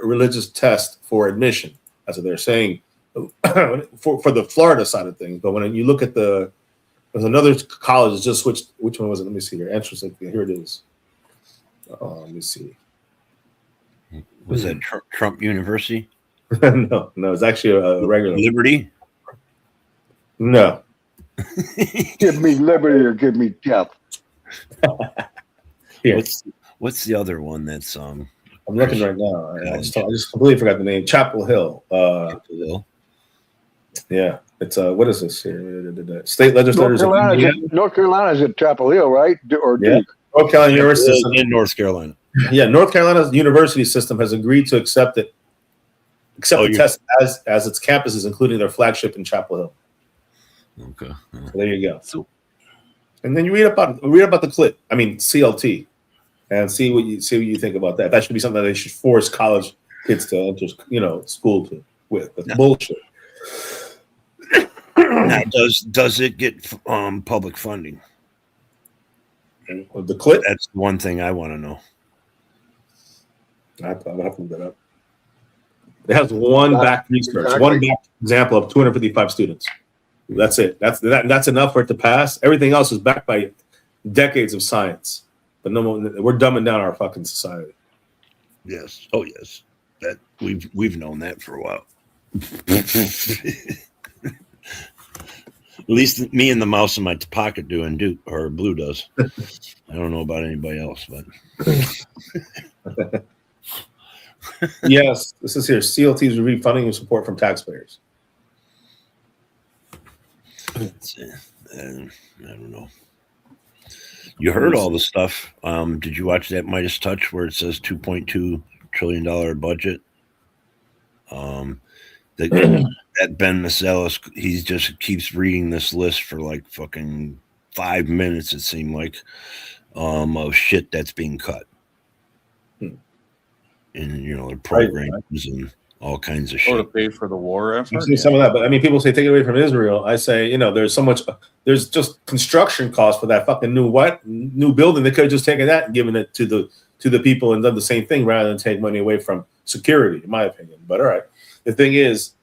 religious test for admission. That's what they're saying for the Florida side of things. But when you look at there's another college that just switched. Which one was it? Let me see here. Entrance. Here it is. Let me see. Was that Trump University? No, it's actually a regular Liberty. No. Give me liberty or give me death. Here. What's the other one that's I'm looking right now. I just completely forgot the name. Chapel Hill. Chapel Hill. Yeah, it's what is this here? State legislators. North Carolina's at Chapel Hill, right? Or yeah. Duke? North Carolina University system. In North Carolina. Yeah, North Carolina's university system has agreed to accept the test as its campuses, including their flagship in Chapel Hill. Okay. So there you go. And then you read about the CLIT. I mean CLT, and see what you think about that. That should be something that they should force college kids to enter, school with. That's bullshit. Now, does it get public funding? The CLIT? That's one thing I want to know. I have to look that up. It has one back research, one back example of 255 students. That's it. That's enough for it to pass. Everything else is backed by decades of science. But no, we're dumbing down our fucking society. Yes. Oh yes. That we've known that for a while. At least me and the mouse in my pocket do, and or Blue does. I don't know about anybody else, but yes, this is here. CLTs are refunding and support from taxpayers. I don't know. You heard all the stuff. Did you watch that Midas Touch where it says $2.2 trillion budget? That Ben Mazelis, he just keeps reading this list for like fucking 5 minutes, it seemed like, of shit that's being cut. And, the programs and all kinds of shit. To pay for the war effort? I've seen some of that, but I mean, people say take it away from Israel. I say, there's so much, there's just construction costs for that fucking new building. They could have just taken that and given it to the people and done the same thing rather than take money away from security, in my opinion. But all right. The thing is,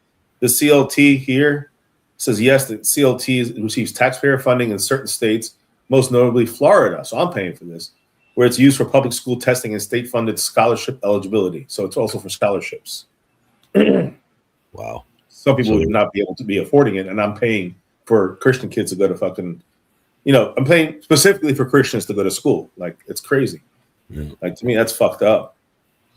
the CLT here says yes, the CLT receives taxpayer funding in certain states, most notably Florida. So I'm paying for this, where it's used for public school testing and state-funded scholarship eligibility. So it's also for scholarships. Wow. Some people would not be able to be affording it, and I'm paying for Christian kids to go to fucking, I'm paying specifically for Christians to go to school. Like, it's crazy. Like, to me, that's fucked up.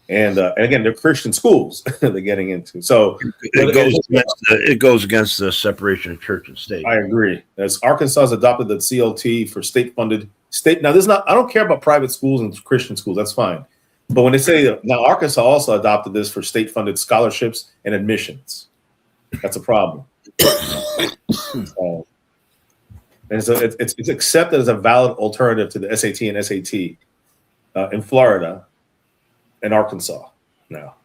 And again, they're Christian schools they're getting into. So it goes against the separation of church and state. I agree. As Arkansas has adopted the CLT for state-funded state. Now, I don't care about private schools and Christian schools. That's fine. But when they say now Arkansas also adopted this for state-funded scholarships and admissions, that's a problem. And so it's accepted as a valid alternative to the SAT and SAT in Florida and Arkansas. Now,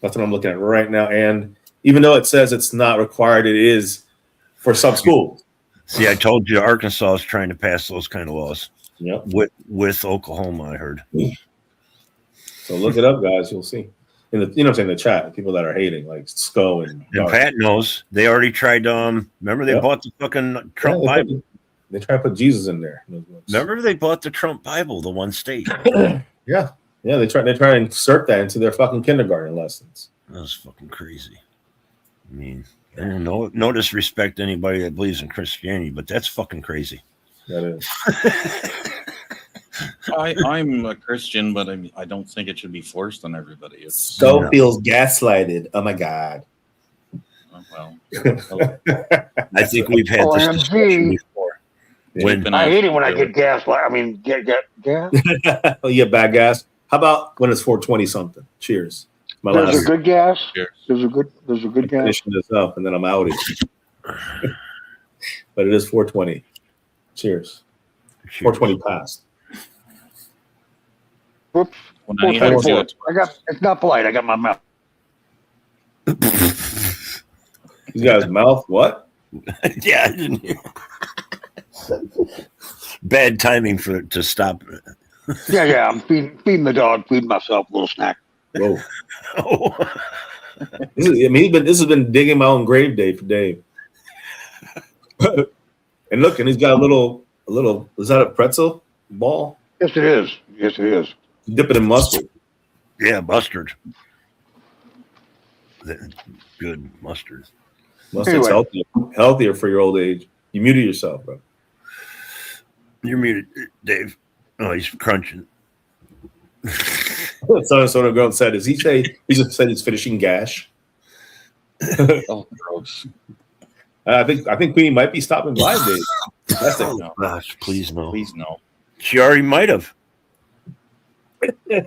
that's what I'm looking at right now. And even though it says it's not required, it is for some schools. See, I told you Arkansas is trying to pass those kind of laws. Yep. With Oklahoma, I heard. So look it up, guys. You'll see. In the chat, people that are hating, like Sco and Pat knows. They already tried. Remember they bought the fucking Trump Bible. They try to put Jesus in there. Remember they bought the Trump Bible, the one state. Yeah. They try to insert that into their fucking kindergarten lessons. That's fucking crazy. I mean, no disrespect to anybody that believes in Christianity, but that's fucking crazy. That is. I'm a Christian, but I don't think it should be forced on everybody. Sco feels gaslighted. Oh my God. Well, I think we've had this discussion before. I hate it when I get gaslight. I mean, get gas. Oh, yeah, bad gas. How about when it's 420 something? Cheers. There's a good gas. Cheers. There's a good gas. Finishing this up, and then I'm out. But it is 420. Cheers. 420 past. Whoops. Well, it's not polite. I got my mouth. You got his mouth? What? Yeah, I didn't hear. Bad timing to stop. Yeah. I'm feeding the dog, feeding myself a little snack. Whoa. This has been digging my own grave day for Dave. And look, and he's got a little. Is that a pretzel ball? Yes, it is. Dip it in mustard. Yeah, mustard. Good mustard. Mustard's healthier for your old age. You muted yourself, bro. You're muted, Dave. Oh, he's crunching. So the girl said, "Is he say he just said he's finishing gash?" Oh, gross. I think Queenie might be stopping by, Dave. That's it. Oh, gosh, please no. Please no. She already might have. You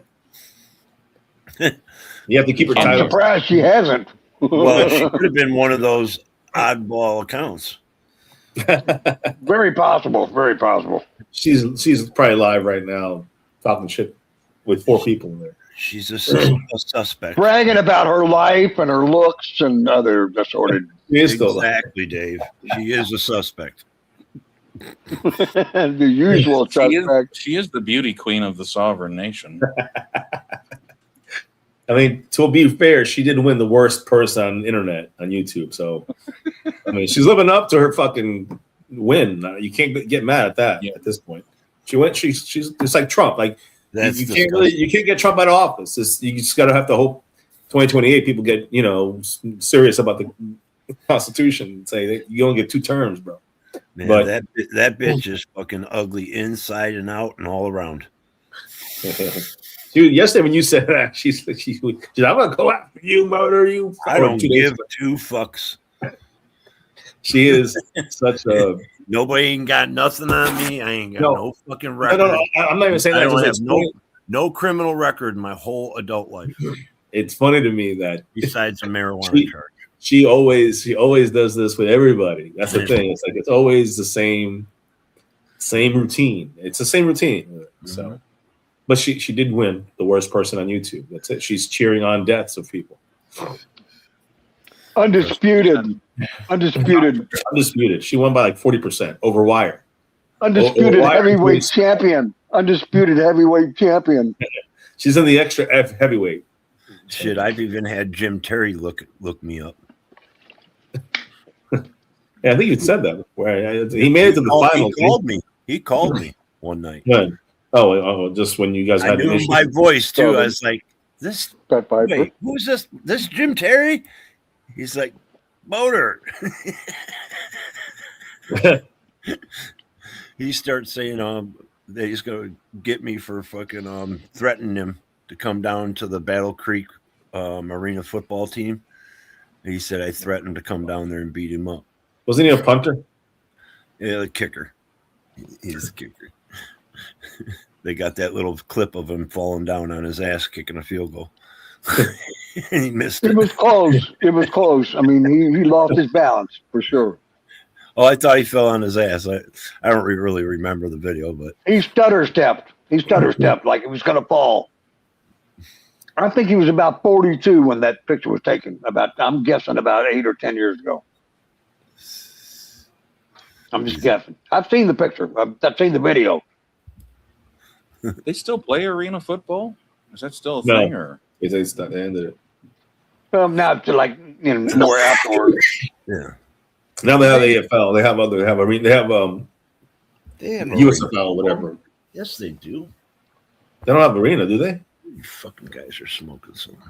have to keep her title. I'm surprised she hasn't. Well, she could have been one of those oddball accounts. Very possible. Very possible. She's probably live right now, talking shit with 4 people in there. She's a suspect. Bragging about her life and her looks and other assorted. Exactly, Dave. She is a suspect. The usual suspect. She is the beauty queen of the sovereign nation. I mean, to be fair, she didn't win the worst person on the internet on YouTube. So, I mean, she's living up to her fucking win. You can't get mad at that at this point. She went. She's it's like Trump. Like you can't get Trump out of office. You just gotta have to hope 2028 people get serious about the Constitution and say that you only get 2 terms, bro. Man, but that bitch is fucking ugly inside and out and all around. Dude, yesterday when you said that, she's I'm gonna go after you, murder you. I don't give 2 fucks. She is such a nobody ain't got nothing on me. I ain't got no fucking record. No, I'm not even saying I that. don't have no criminal record in my whole adult life. It's funny to me that besides a marijuana charge. She always does this with everybody. That's the thing. It's like it's always the same routine. It's the same routine. So, but she did win the worst person on YouTube. That's it. She's cheering on deaths of people. Undisputed. She won by like 40% over Wire. Undisputed heavyweight champion. Undisputed heavyweight champion. She's in the extra heavyweight Shit, I've even had Jim Terry look me up. Yeah, I think you said that before. He made it to the final. He called me one night. When? Oh, just when you guys I had knew the issue. my voice too. I was like, "This wait, who's this? This Jim Terry?" He's like, "Motor." He starts saying, that he's gonna get me for fucking threatening him to come down to the Battle Creek Arena football team. He said I threatened to come down there and beat him up. Wasn't he a punter? Yeah, the kicker. He's the kicker. They got that little clip of him falling down on his ass kicking a field goal. And he missed it. It was close. It was close. I mean, he lost his balance for sure. Oh, I thought he fell on his ass. I don't really remember the video, but He stutter stepped. He stutter stepped like it was going to fall. I think he was about 42 when that picture was taken. I'm guessing about 8 or 10 years ago. I'm just guessing. I've seen the picture. I've seen the video. They still play arena football? Is that still a No. thing? Or They ended it. Now to like more outdoors. Yeah. Now they have the AFL. They have USFL, whatever. Yes, they do. They don't have arena, do they? You fucking guys are smoking something.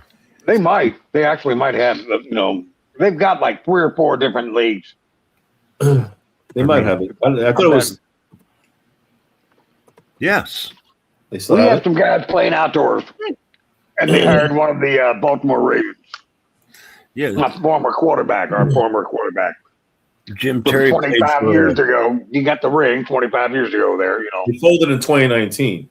They might. They actually might have. They've got like 3 or 4 different leagues. They might have it. I thought it was. Yes. They still We have had it? some guys playing outdoors, and they hired one of the Baltimore Ravens. Yeah. My former quarterback, our former quarterback. Jim Terry played 25 for- years ago. You got the ring 25 years ago there, He folded in 2019.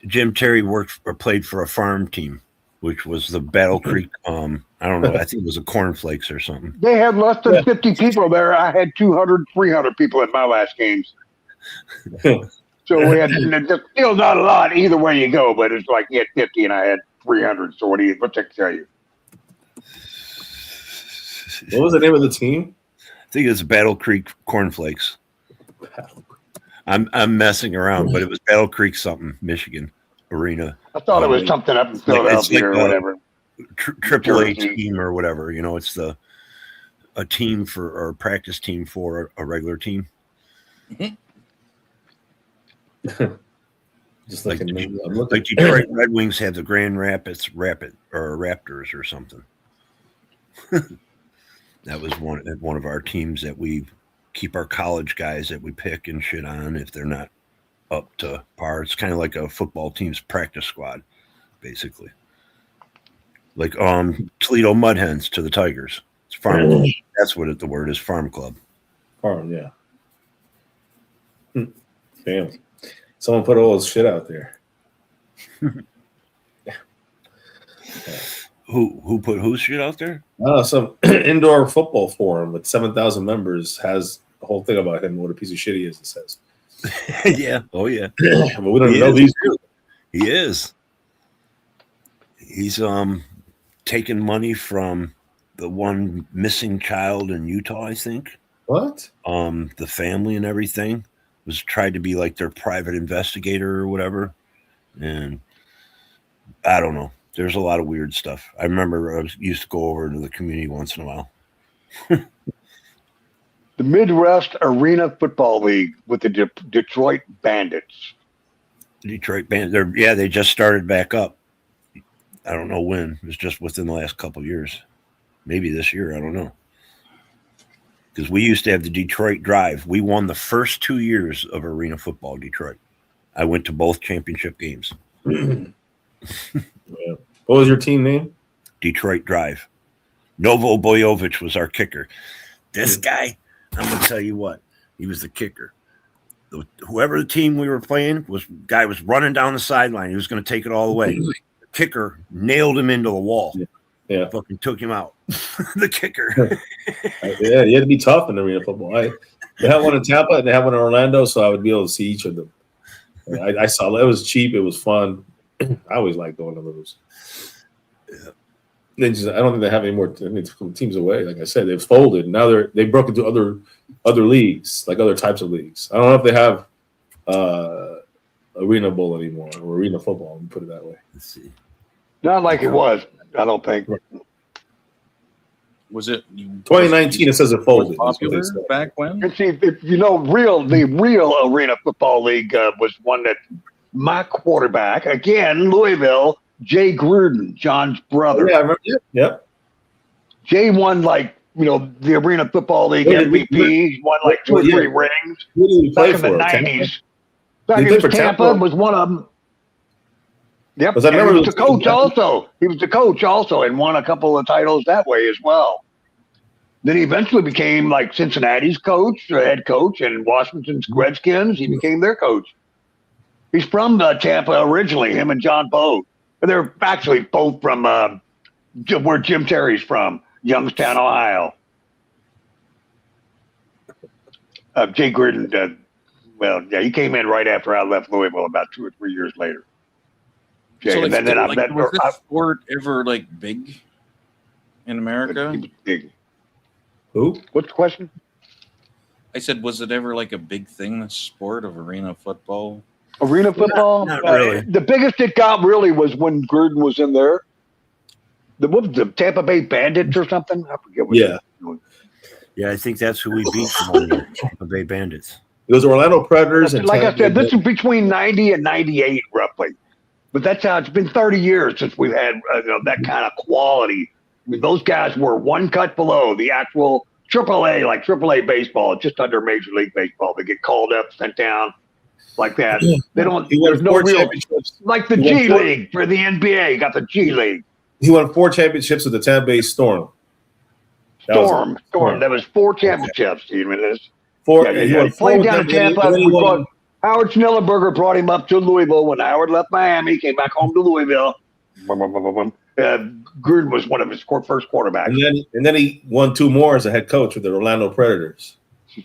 Jim Terry worked or played for a farm team, which was the Battle Creek. I don't know. I think it was a cornflakes or something. They had less than 50 people there. I had 200, 300 people at my last games. So we had just still not a lot either way you go, but it's like you had 50 and I had 300. So what's that tell you? What was the name of the team? I think it's Battle Creek Cornflakes. I'm messing around, but it was Battle Creek something, Michigan Arena. I thought it was something up in Philadelphia or whatever. Triple A team or whatever. It's a team or a practice team for a regular team. Just like like Detroit Red Wings have the Grand Rapids Raptors or something. That was one of our teams that we keep our college guys that we pick and shit on if they're not up to par. It's kind of like a football team's practice squad, basically. Like Toledo Mud Hens to the Tigers. It's farm club. That's what the word is, farm club. Farm, yeah. Damn. Someone put all this shit out there. Who put whose shit out there? Some indoor football forum with 7,000 members has a whole thing about him. What a piece of shit he is, it says. Yeah. Oh, yeah. But we don't know these people. He is. He's taking money from the one missing child in Utah, I think. What? The family and everything was tried to be like their private investigator or whatever. And I don't know. There's a lot of weird stuff. I remember I used to go over to the community once in a while. The Midwest Arena Football League with the Detroit Bandits. Detroit Bandits. Yeah, they just started back up. I don't know when. It was just within the last couple of years. Maybe this year. I don't know. Because we used to have the Detroit Drive. We won the first 2 years of arena football, Detroit. I went to both championship games. Yeah. What was your team name? Detroit Drive. Novo Boyovich was our kicker. This guy, I'm going to tell you what, he was the kicker. Whoever the team we were playing was running down the sideline. He was going to take it all the way. The kicker nailed him into the wall. Yeah. Fucking took him out. The kicker. Yeah, you had to be tough in arena football. They had one in Tampa and they had one in Orlando, so I would be able to see each of them. I saw it was cheap. It was fun. I always like going to those. Yeah. I don't think they have any more teams away. Like I said, they've folded. Now they broke into other leagues, like other types of leagues. I don't know if they have arena bowl anymore or arena football. Let me put it that way. Let's see. Not like it was. I don't think. Was it 2019? It says it folded. Popular back when? And see, if you know, the real Arena Football League was one that my quarterback, again, Louisville, Jay Gruden, John's brother. Yeah, I remember. Yep. Jay won the Arena Football League MVP. He won like 2 or 3 rings Who did he play back in the for? 90s. Did he Back play in for Tampa was one of them. Yep, Was that and he remember was the it was coach also. He was the coach also and won a couple of titles that way as well. Then he eventually became like Cincinnati's coach, head coach, and Washington's Redskins. He became their coach. He's from Tampa originally, him and John Bowe. They're actually both from where Jim Terry's from, Youngstown, Ohio. Jay Gruden, he came in right after I left Louisville about 2 or 3 years later. Jay, So and then I met was this sport ever like big in America? Big. Who? What's the question? I said, was it ever like a big thing, the sport of arena football? Arena football? Not really. The biggest it got really was when Gruden was in there. What was the Tampa Bay Bandits or something? I forget what. Yeah. Yeah, I think that's who we beat one year, Tampa Bay Bandits. It was Orlando Predators. And Like I said, Tampa this is between 90 and 98, roughly. But that's how it's been 30 years since we've had that kind of quality. I mean, those guys were one cut below the actual AAA, like AAA baseball, just under Major League Baseball. They get called up, sent down, like that. They don't. He won There's no 4 real championships. like the He won G 4 League for the NBA. Got the G League. He won 4 championships with the Tampa Bay Storm. Storm. That was 4 championships. You mean this? 4. Yeah. He He won 4 played with down in them, and Tampa. then he won. Howard Schnellenberger brought him up to Louisville when Howard left Miami. Came back home to Louisville. Gruden was one of his first quarterbacks. And then he won 2 more as a head coach with the Orlando Predators.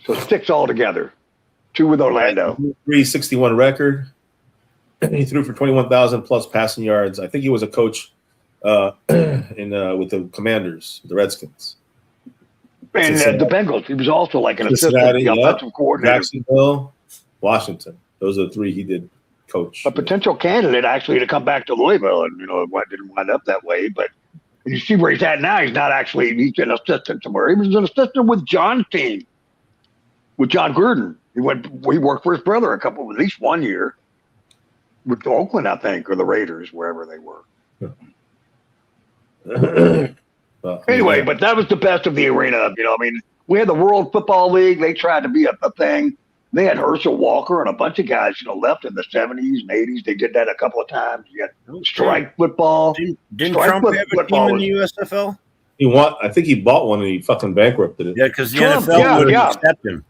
So 6 altogether. 2 with Orlando. 361 record. He threw for 21,000 plus passing yards. I think he was a coach with the Commanders, the Redskins. And the Bengals. He was also like an assistant, Cincinnati, the offensive coordinator. Jacksonville, Washington. Those are the 3 he did coach. A potential candidate actually to come back to Louisville, and it didn't wind up that way. But you see where he's at now. He's not actually. He's an assistant somewhere. He was an assistant with John's team, with John Gruden. He worked for his brother at least 1 year with Oakland, I think, or the Raiders, wherever they were. Anyway, but that was the best of the arena. We had the World Football League. They tried to be a thing. They had Herschel Walker and a bunch of guys, left in the 70s and 80s. They did that a couple of times. You got strike football. Didn't Trump have a team in the USFL? I think he bought one and he fucking bankrupted it. Yeah, because the NFL wouldn't accept him.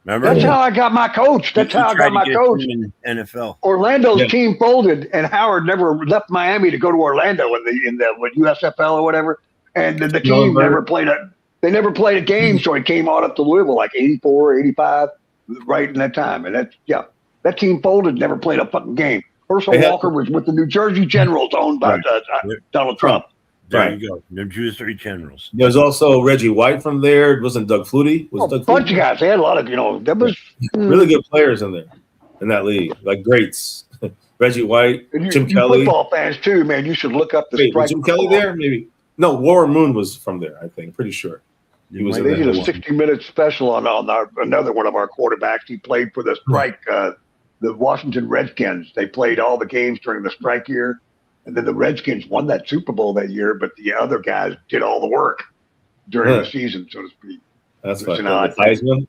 Remember? That's how I got my coach. That's how I got my coach. In NFL. Orlando's team folded, and Howard never left Miami to go to Orlando in the USFL or whatever. And the team never played a game, so he came on up to Louisville like 84, 85, right in that time. And that team folded, never played a fucking game. Herschel Walker was with the New Jersey Generals, owned by Donald Trump. There you go. New Jersey Generals. There's also Reggie White from there. It wasn't Doug Flutie. A bunch of guys. They had a lot of, there was really good players in there, in that league, like greats. Reggie White, Jim Kelly. Football fans too, man. You should look up the strike. Was Jim Kelly there? Maybe. No, Warren Moon was from there. I think. Pretty sure. He was. They did a 60-minute special on another one of our quarterbacks. He played for the strike, the Washington Redskins. They played all the games during the strike year. And then the Redskins won that Super Bowl that year, but the other guys did all the work during the season, so to speak. That's fine. Heisman?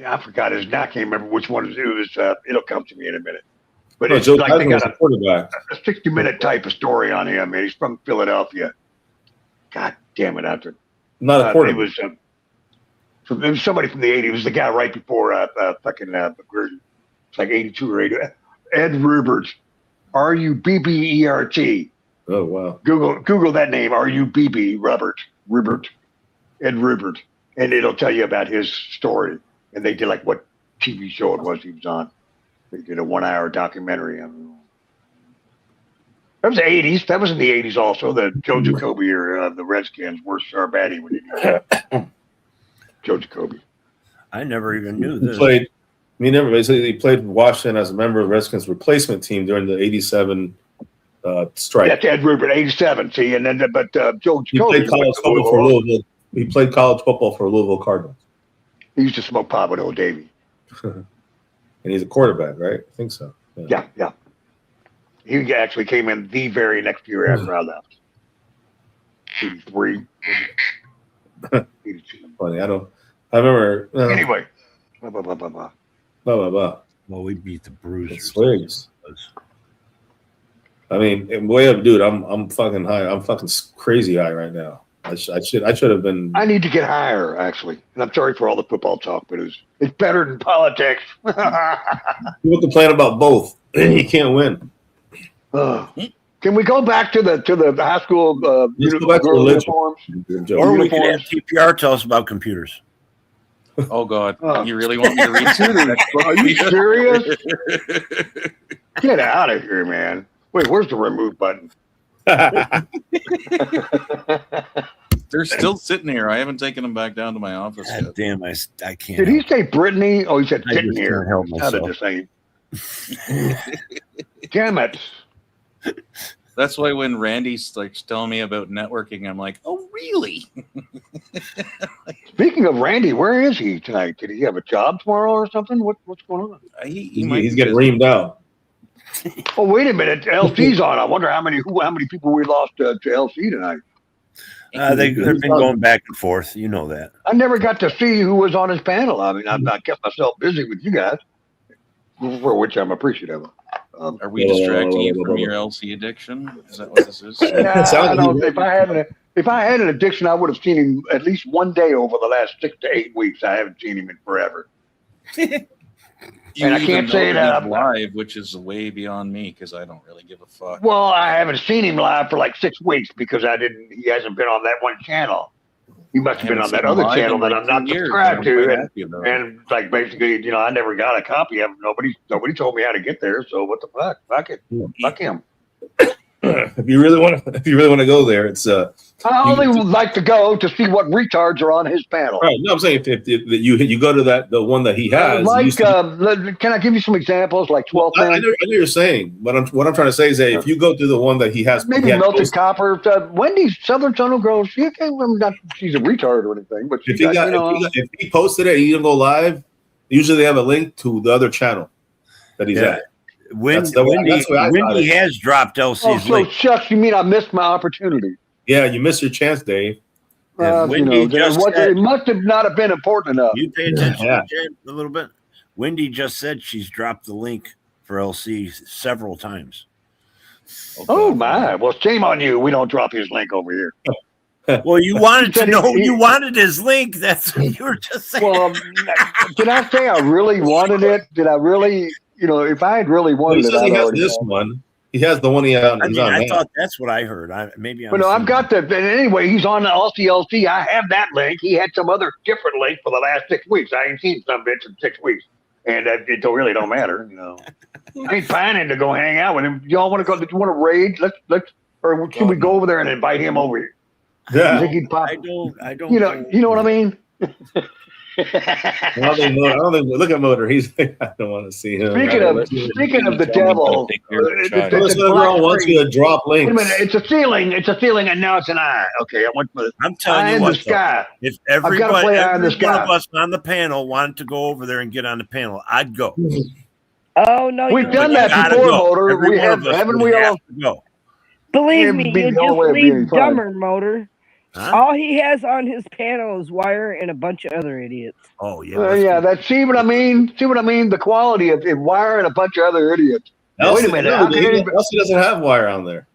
I forgot his name. I can't remember which one it was. It'll come to me in a minute. But Joe like they got a 60-minute type of story on him. Man, he's from Philadelphia. God damn it! Not a quarterback. It was somebody from the 80s. It was the guy right before Gruden. It's like 82 or 80. Ed Rubert. Rubbert. Oh wow! Google that name. Rubert. Ed Rubert, and it'll tell you about his story. And they did like what TV show it was he was on. They did a 1-hour documentary on him. That was the 80s. That was in the 80s also. The Joe Jacoby era of the Redskins. Worst Sarbatti when he did that. Joe Jacoby. I never even knew this. He played Washington as a member of the Redskins replacement team during the 87 strike. That's Ed Rupert, 87. See, and then but Joe He played Jacoby college football for Louisville. He played college football for Louisville Cardinals. He used to smoke pot with old Davey. And he's a quarterback, right? I think so. Yeah. He actually came in the very next year after I left. 83. 82. Funny. I remember. Anyway. Well, we beat the Bruisers. Swigs. I mean, way up, dude. I'm fucking high. I'm fucking crazy high right now. I should have been. I need to get higher, actually. And I'm sorry for all the football talk, but it's better than politics. People complain about both. You can't win. Can we go back to the high school uniforms? Or we could have TPR tell us about computers. Oh God! You really want me to read through? Are you serious? Get out of here, man! Wait, where's the remove button? They're still sitting here. I haven't taken them back down to my office yet. Damn, I can't. Did he say Brittany? Oh, he said I sitting just here. can't help Sounded the same. Damn it! That's why when Randy's like telling me about networking, I'm like, oh really? Speaking of Randy, where is he tonight? Did he have a job tomorrow or something? What's going on? He's getting reamed out. Oh, wait a minute. LC's on. I wonder how many people we lost to LC tonight. They've been going back and forth. You know that. I never got to see who was on his panel. I mean, I kept myself busy with you guys, for which I'm appreciative of. Are we distracting you from your LC addiction? Is that what this is? I don't, if I had an addiction, I would have seen him at least one day over the last 6 to 8 weeks. I haven't seen him in forever. And I can't say that I'm live, which is way beyond me because I don't really give a fuck. Well, I haven't seen him live for like 6 weeks because he hasn't been on that one channel. He must have been on that other channel that I'm not subscribed to. And like basically, I never got a copy of it. Nobody told me how to get there. So what the fuck? Fuck it. Fuck him. If you really want to go there, it's I only would like to go to see what retards are on his panel. Right. No, I'm saying if you go to the one that he has. Can I give you some examples? Like 12 I know you're saying, but what I'm trying to say is that if you go to the one that he has, maybe Melted Copper, Wendy's Southern Tunnel Girl. She's a retard or anything, but if he posted it, he didn't go live. Usually they have a link to the other channel that he's at. Wendy has dropped LC's link. So shucks, you mean I missed my opportunity? Yeah, you missed your chance, Dave. It must have not have been important enough. You pay attention to Jen a little bit. Wendy just said she's dropped the link for LC several times. Oh my! Well, shame on you. We don't drop his link over here. Well, you wanted to know. You wanted his link. That's what you were just saying. Well, did I say I really wanted it? Did I really? If I had really wanted it, he has this one. He has the one he had. I thought that's what I heard. I've got the. Anyway, he's on the LCLC. I have that link. He had some other different link for the last 6 weeks. I ain't seen some bitch in 6 weeks, and it really don't matter. I ain't planning to go hang out with him. Y'all want to go? Do you want to raid? Let's. Or should we go over there and invite him over here? Yeah. You think he'd pop? I don't. You know what I mean? I don't think. Look at Motor. I don't want to see him. Speaking of the devil, the girl wants you to drop links. Wait a minute, it's a ceiling, and now it's an eye. Okay, I went for. I'm telling you what. Sky. If every one of us on the panel wanted to go over there and get on the panel, I'd go. Oh no, we've done that before, Motor. We have, haven't we all? Go. Believe me, you just leave dumber, Motor. Huh? All he has on his panel is Wire and a bunch of other idiots. Oh yeah, see what I mean? See what I mean? The quality of Wire and a bunch of other idiots. Wait a minute, Elsie doesn't have Wire on there.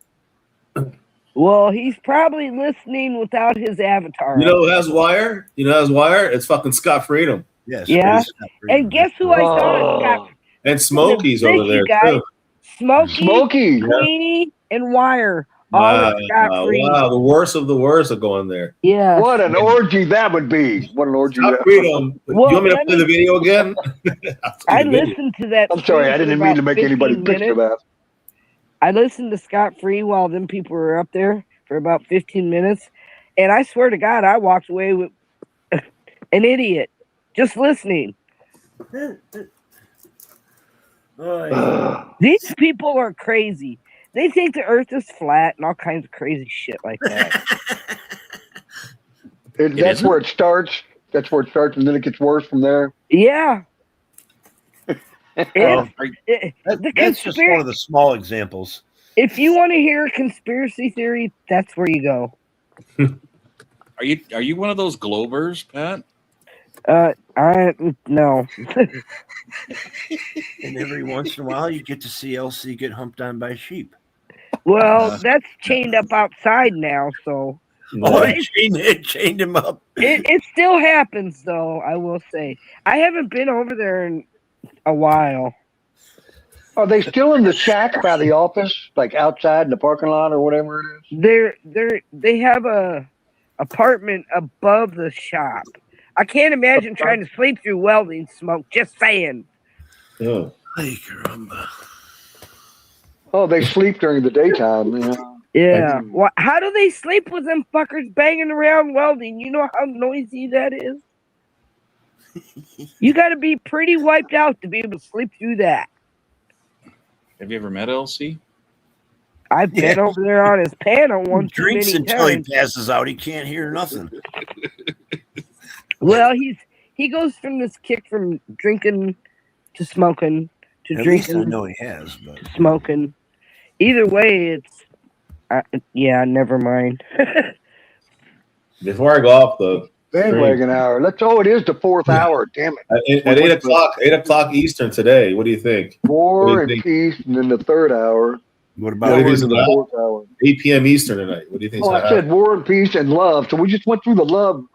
Well, he's probably listening without his avatar. You know who has Wire? It's fucking Scott Freedom. Yes. Yeah. And guess who I saw? Scott? And Smokey's over there too. Smokey, Queenie, and Wire. Wow, the worst of the worst are going there. Yeah. What an orgy that would be. What an orgy. Freedom. Do you want me to play the video again? I listened to that. I'm sorry, I didn't mean to make anybody picture that. I listened to Scott Free while them people were up there for about 15 minutes. And I swear to God, I walked away with an idiot just listening. These people are crazy. They think the Earth is flat and all kinds of crazy shit like that. That's where it starts. That's where it starts, and then it gets worse from there. Yeah. That's just one of the small examples. If you want to hear a conspiracy theory, that's where you go. Are you one of those Globers, Pat? No. And every once in a while, you get to see LC get humped on by sheep. Well, that's chained up outside now, so. Oh, it chained him up. It still happens, though, I will say. I haven't been over there in a while. Are they still in the shack by the office, like outside in the parking lot or whatever it is? They have a apartment above the shop. I can't imagine trying to sleep through welding smoke. Just saying. Oh. Ay, caramba. Oh, they sleep during the daytime. Yeah. Well, how do they sleep with them fuckers banging around welding? You know how noisy that is? You got to be pretty wiped out to be able to sleep through that. Have you ever met LC? I've been over there on his panel one too Drinks many until times. he passes out. He can't hear nothing. Well, he goes from this kick from drinking to smoking to At drinking. least I know he has, but Smoking. Either way, it's yeah. Never mind. Before I go off the Bandwagon hour. It is the fourth hour. Damn it. At 8 o'clock Eastern today. What do you think? War and peace, and then the third hour. What What do you think's the about fourth hour? 8 p.m. Eastern tonight? What do you think? Oh, I said war and peace and love. So we just went through the love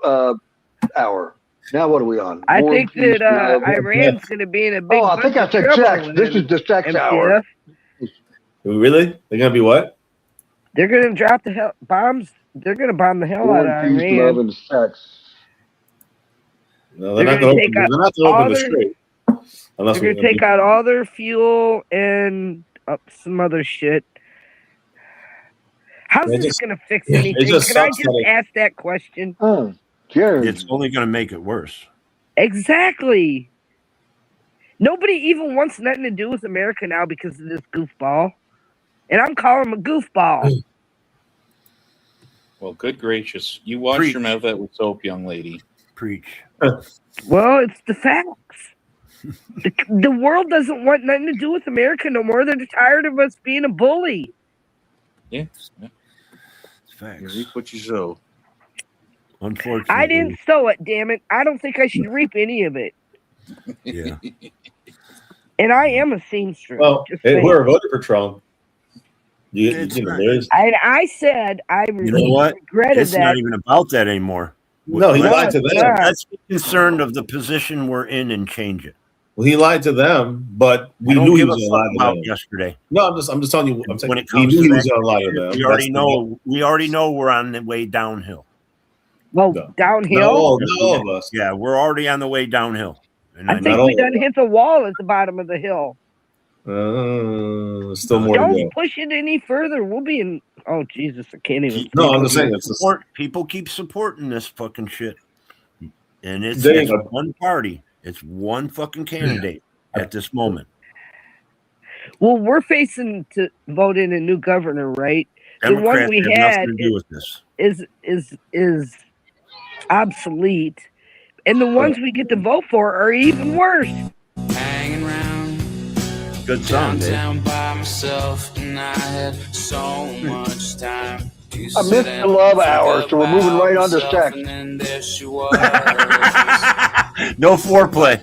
hour. Now what are we on? I War think and peace, that love. Iran's going to be in a big. Oh, I think I said sex. This is the sex hour. Really? They're gonna be what? They're going to drop the bombs. They're going to bomb the hell War out of and peace, love, Iran. and sex. No, They're they're not gonna going take to out open. They're not going to all open the their- strait. Unless They're going to take out all their fuel and some other shit. How's It this just- going to fix it anything? just Can I sucks just that it- ask that question? Oh, yeah. it's only going to make it worse. Exactly. Nobody even wants nothing to do with America now because of this goofball. And I'm calling him a goofball. Well, good gracious. You wash Preach. your mouth out with soap, young lady. Preach. Well, it's the facts. The world doesn't want nothing to do with America no more. They're tired of us being a bully. Yeah. It's facts. You reap what you sow. Unfortunately. I didn't sow it, damn it. I don't think I should reap any of it. Yeah. And I am a seamstress. Well, just hey, saying. whoever voted for Trump, It's you know, not- there's I said I You know what? regretted It's that. not even about that anymore. No, he Let's- lied to them. Let's be concerned of the position we're in and change it. Well, he lied to them, but we I don't knew he give was a going to lie fuck to about them. yesterday. No, I'm just telling you. I'm saying When it we comes knew to he was that, going to lie to them. we already know we're on the way downhill. Well, downhill. No of us. Yeah, we're already on the way downhill. And I think we done hit the wall at the bottom of the hill. Still more to go. Don't push it any further. We'll be in. Oh Jesus, I can't even. No, I'm just saying it's people keep supporting this fucking shit, and it's Dave, one party. It's one fucking candidate at this moment. Well, we're facing to vote in a new governor, right? The one Democrats we have had nothing to do with this. is obsolete, and the ones we get to vote for are even worse. Hanging around Good song, Dave. downtown by myself, and I had so much time. I missed the love hour, so we're moving right on to sex. And then there she was. No foreplay.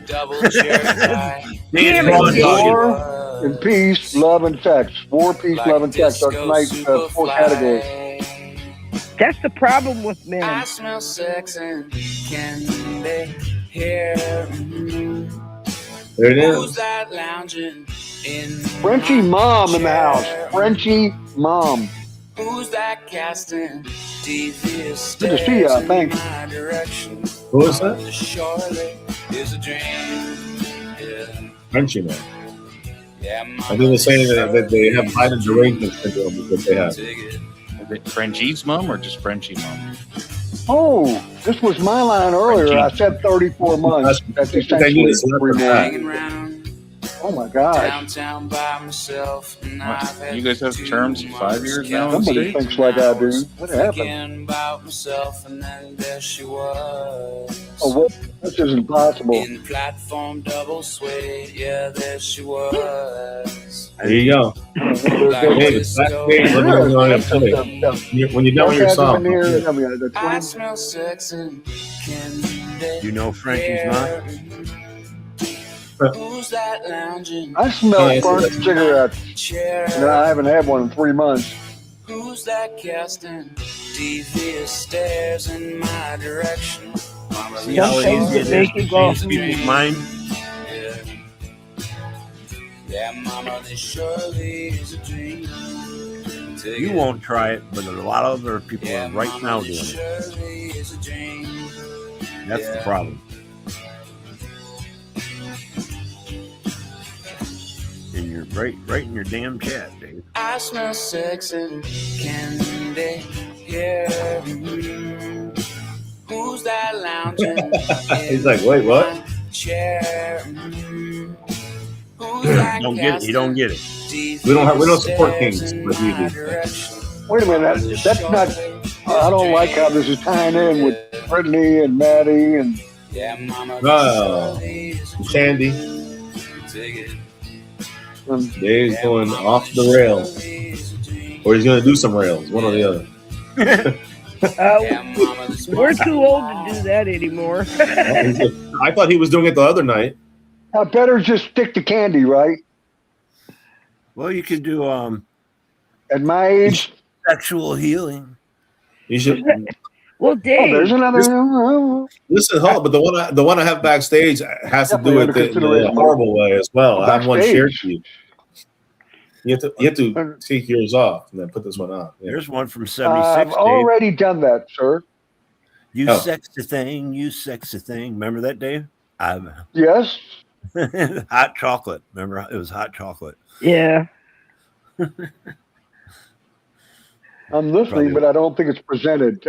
Damn it, war and peace, love and sex. War, peace, love, and sex are tonight's four categories. That's the problem with men. I smell sex and candy here. There it Who's is. that lounging in Frenchie mom in the house. Frenchie mom. Who's that casting devious Good to see you, I think. my direction? Who is that? Surely is a dream. Yeah. Frenchie man. Yeah, I think they're saying that they have Biden's arrangement syndrome is what they have. Is it Frenchie's mom or just Frenchie mom? Oh, this was my line earlier. I said 34 months. That's They need essentially to select 3 that. months. Oh my God! Downtown by myself, and I've had You guys have terms for 5 years now in the Somebody States? thinks like I do. What happened? thinking about myself, and then there she was. Oh, what? This isn't possible. In platform double suede, yeah, there she was. There you go. Like David, disco. David, let me know when you want to play. When you're done with your song. I smell sex and candy. You know Frankie's not? Who's that lounging? I smell burnt cigarettes, and I haven't had one in 3 months. Who's that casting devious stares in my direction? Mama, See how easy it is to change people's mind? Yeah, mama, this surely is a dream. You won't try it, but a lot of other people are right now doing it. That's the problem. And you're right in your damn chat, Dave. I smell sex and candy here. Who's that lounging? He's like, wait, what? Chair. Don't get it. You don't get it. We don't support kings like you do. Wait a minute, that's not. I don't like how this is tying in with Brittany and Maddie and. Sandy. Dave's going off the rails, or he's going to do some rails, one or the other. We're too old to do that anymore. I thought he was doing it the other night. I better just stick to candy, right? Well, you could do at my age, sexual healing. You should. Well, Dave. There's another. Listen, hold on, but the one I have backstage has to do it in a horrible way as well. I have one shared to you. You have to take yours off and then put this one on. Yeah. There's one from 76. I've already done that, sir. You sexy thing, you sexy thing. Remember that, Dave? Yes. Hot chocolate. Remember, it was hot chocolate. Yeah. I'm listening, but I don't think it's presented.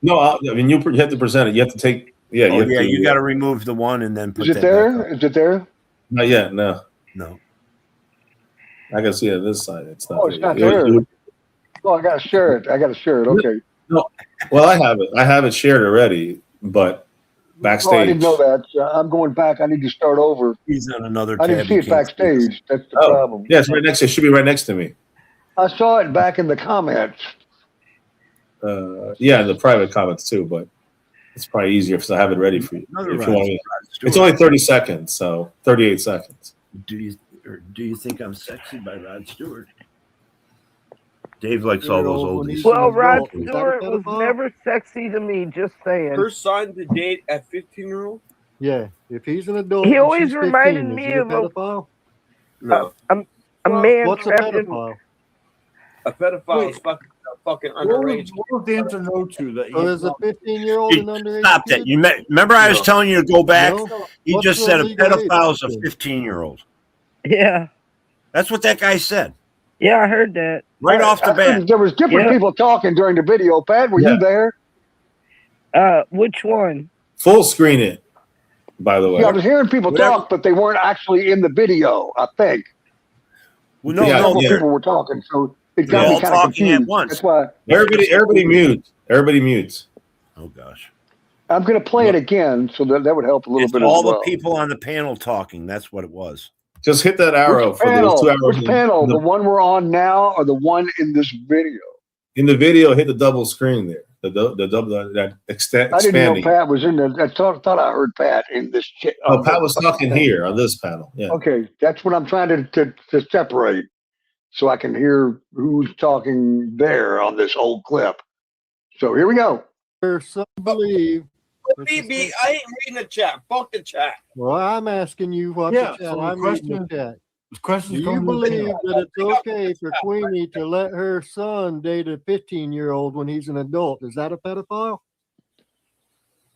No, I mean you have to present it. You have to take. Yeah, you got to remove the one and then put Is it there? Is it there? Not yet. No. I can see it on this side. It's not. Oh, it's not there. Oh, I got to share it. Okay. No. Well, I have it. I have it shared already, but backstage. Oh, I didn't know that. I'm going back. I need to start over. He's on another I didn't see it backstage. That's the problem. Yeah, it's right next. It should be right next to me. I saw it back in the comments. Yeah, the private comments too, but it's probably easier if I have it ready for you. If you want me. It's only 30 seconds, so 38 seconds. Do you think I'm sexy by Rod Stewart? Dave likes all those oldies. Well, Rod Stewart was never sexy to me, just saying. First signed to date at 15-year-old? Yeah, if he's an adult. He always reminded me of a No. a man What's a trapped in. pedophile? A pedophile is fucking underage. What was the answer no to that? So is a 15-year-old an underage? Stop that. You remember I was telling you to go back? No. He What's just the said a legal age? pedophile is a 15-year-old. Yeah. That's what that guy said. Yeah, I heard that. Right off the bat. There was different people talking during the video. Pat, were you there? Which one? Full screen it, by the way. Yeah, I was hearing people talk, but they weren't actually in the video, I think. Well, Several people were talking, so it got me kind of confused. That's why Everybody mute. Everybody mute. Oh gosh. I'm going to play it again, so that would help a little It's bit all as well. the people on the panel talking. That's what it was. Just hit that arrow Which for panel? the 2 hours. Which panel? The one we're on now, or the one in this video? In the video, hit the double screen there. The double that expanding. I didn't know Pat was in there. I thought I heard Pat in this. Oh, Pat was talking here on this panel. Yeah. Okay, that's what I'm trying to separate, so I can hear who's talking there on this old clip. So here we go. Some believe. BB, I ain't reading the chat. Fuck the chat. Well, I'm asking you what Yeah, the chat. so the I'm reading the chat. question's Do you coming in the believe chat. that it's okay for Queenie to let her son date a 15-year-old when he's an adult? Is that a pedophile?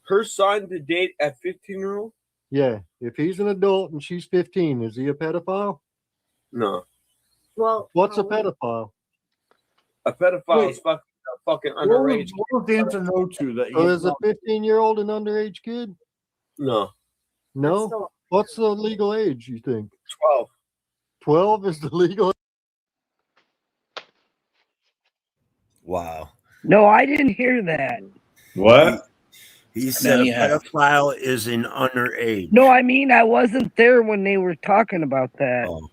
Her signed to date at 15-year-old? Yeah. If he's an adult and she's 15, is he a pedophile? No. Well, what's a pedophile? A pedophile is fucking underage. What was the answer no to that? So is a 15-year-old an underage kid? No. No? What's the legal age, you think? 12. 12 is the legal. Wow. No, I didn't hear that. What? He said Now a you have. pedophile is an underage. No, I mean I wasn't there when they were talking about that. Oh.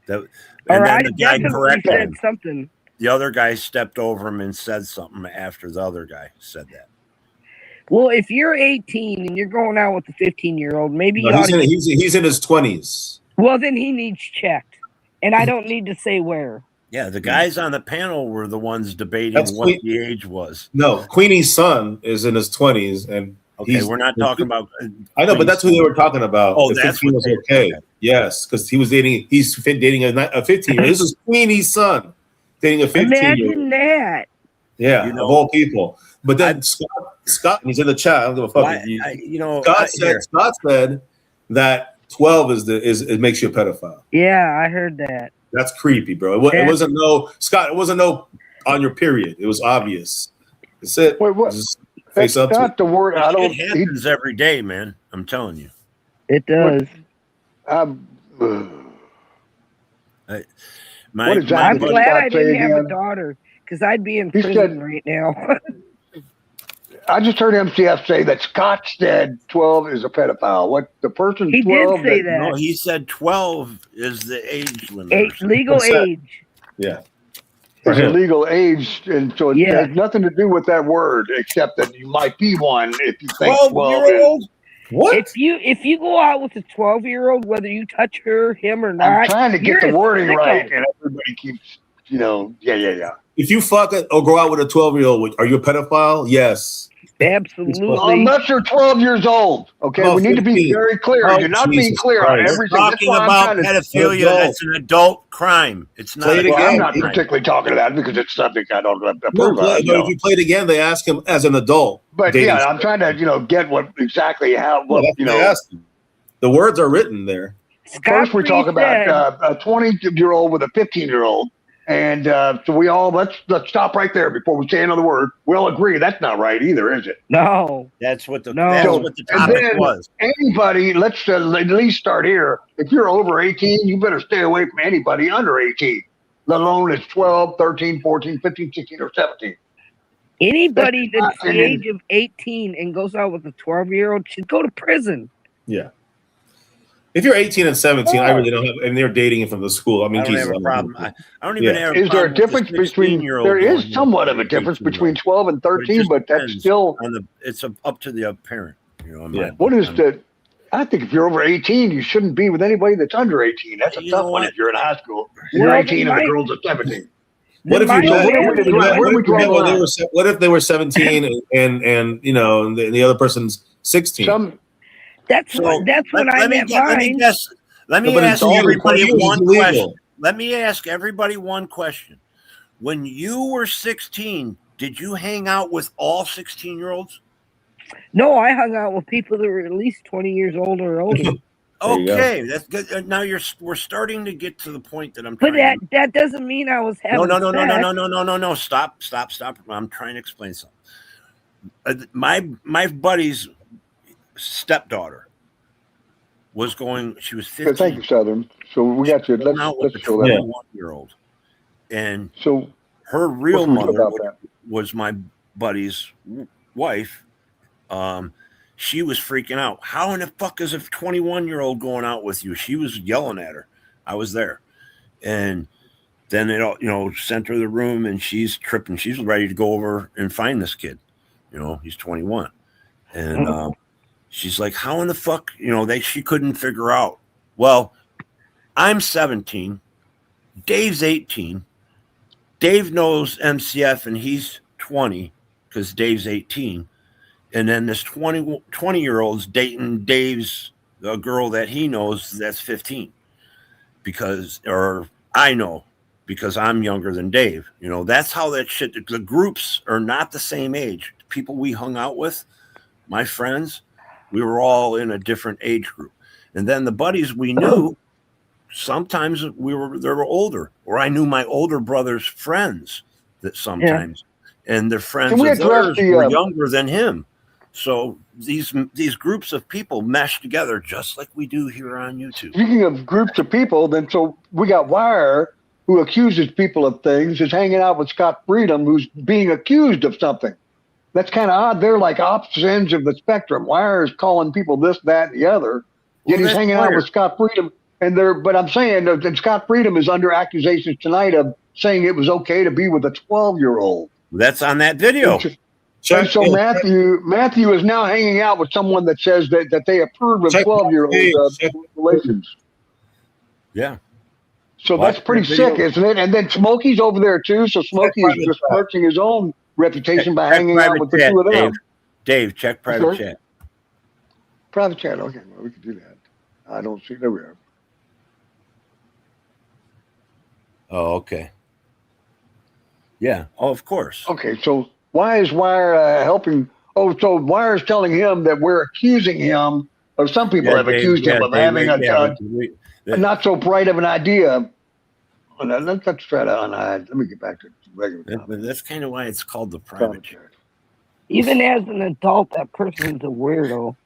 That, Or and I then the guy definitely corrected said him. something. The other guy stepped over him and said something after the other guy said that. Well, if you're 18 and you're going out with a 15-year-old, maybe No, you ought to. he's in his 20s. Well, then he needs checked, and I don't need to say where. Yeah, the guys on the panel were the ones debating That's what Queen- the age was. No, Queenie's son is in his 20s, and Okay, we're not talking about. I know, but that's who they were talking about. Oh, The that's 15 what was they- okay. Yes, because he was dating. He's dating a 15-year-old. This is Queenie's son dating a 15-year-old. Imagine that. Yeah, You know, of all people. But then Scott, he's in the chat. I don't give a fuck. Scott said that 12 is makes you a pedophile. Yeah, I heard that. That's creepy, bro. It wasn't no Scott. It wasn't no on your period. It was obvious. That's it. Wait, what? Just face That's up to not it. the word. I don't. It happens every day, man. I'm telling you. It does. My What exactly I'm did glad Scott I say didn't have a again? daughter because I'd be in He prison said- right now. I just heard MCF say that Scott said 12 is a pedophile. What the person He did 12 say that, that. No, he said 12 is the age limit. or something. Legal Consent. age. Yeah. is a legal age, and so it Yeah. has nothing to do with that word, except that you might be one if you think 12 is. 12-year-old? What? If you go out with a 12-year-old, whether you touch her, him, or not, I'm trying to get you're the a wording sicko. right, and everybody keeps, yeah. If you fuck it or go out with a 12-year-old, are you a pedophile? Yes. Absolutely. Unless you're 12 years old, okay? Oh, we need to be 15. very clear. Oh, You're not being Jesus clear on Christ. everything. We're That's talking why I'm about trying to. pedophilia. adult. That's an adult crime. It's not. Play it Well, again. I'm not particularly talking to that because it's something I don't approve No, of. if you play it again, they ask him as an adult. But dating yeah, I'm trying to get what exactly how No, that's what they asked him. The words are written there. First, we talk Scott-free about a 20-year-old with a 15-year-old, and so we all let's stop right there before we say another word. We all agree that's not right either, is it? No. That's what the No. that's So, what the and topic then was. anybody, let's at least start here. If you're over 18, you better stay away from anybody under 18, let alone it's 12, 13, 14, 15, 16, or 17. Anybody That's that's the age of 18 and goes out with a 12-year-old should go to prison. Yeah. If you're 18 and 17, I really don't have, and they're dating from the school. I mean, I don't Jesus, have a problem. I don't even have a Is there a problem with the difference between? 16-year-old There is going somewhat with of a the difference 18-year-old. between 12 and But it 13, just but that's depends still. on the. It's up to the parent. What is the? I think if you're over 18, you shouldn't be with anybody that's under 18. That's a tough one if you're in high school. You're Well, 18 and my- the girls are 17. What if you My met? family- What if they were 17 and the other person's 16? That's when I met mine. Let me No, but ask it's all everybody recorded. one It's illegal. question. Let me ask everybody one question. When you were 16, did you hang out with all 16-year-olds? No, I hung out with people that were at least 20 years old or older. There you go. Okay, that's good. Now we're starting to get to the point that I'm But trying. that doesn't mean I was having No. Stop. I'm trying to explain something. My buddy's stepdaughter was going. She was 15. Thank you, Southern. So we got you. Going out with Let's a show that. 21-year-old, and So her real what can we do mother about that? was my buddy's wife. She was freaking out. How in the fuck is a 21-year-old going out with you? She was yelling at her. I was there, and then it all sent her to the room, and she's tripping. She's ready to go over and find this kid. He's 21, and she's like, "How in the fuck?" She couldn't figure out. Well, I'm 17. Dave's 18. Dave knows MCF, and he's 20 because Dave's 18. And then this 20-year-old's dating Dave's a girl that he knows that's 15 or I know because I'm younger than Dave. That's how that shit. The groups are not the same age. The people we hung out with, my friends, we were all in a different age group. And then the buddies we knew, sometimes they were older, or I knew my older brother's friends that sometimes, and their friends Can we of address theirs the, were younger than him. So these groups of people mesh together just like we do here on YouTube. Speaking of groups of people, then so we got Wire, who accuses people of things, is hanging out with Scott Freedom, who's being accused of something. That's kind of odd. They're like opposite ends of the spectrum. Wire is calling people this, that, and the other. Yet he's hanging out with Scott Freedom. But I'm saying that Scott Freedom is under accusations tonight of saying it was okay to be with a 12-year-old. That's on that video. And so Matthew is now hanging out with someone that says that they approve of 12-year-old relations. Yeah. So that's pretty sick, isn't it? And then Smokey's over there too. So Smokey is just smirching his own reputation by hanging out with the two of them. Dave, check private chat. Private chat. Okay, well, we can do that. I don't see. There we are. Oh, okay. Yeah. Oh, of course. Okay, so why is Wire helping? Oh, so Wire is telling him that we're accusing him, or some people have accused him of having a not so bright of an idea. Well, let's try to unhide. Let me get back to regular. That's kind of why it's called the private chat. Even as an adult, that person's a weirdo.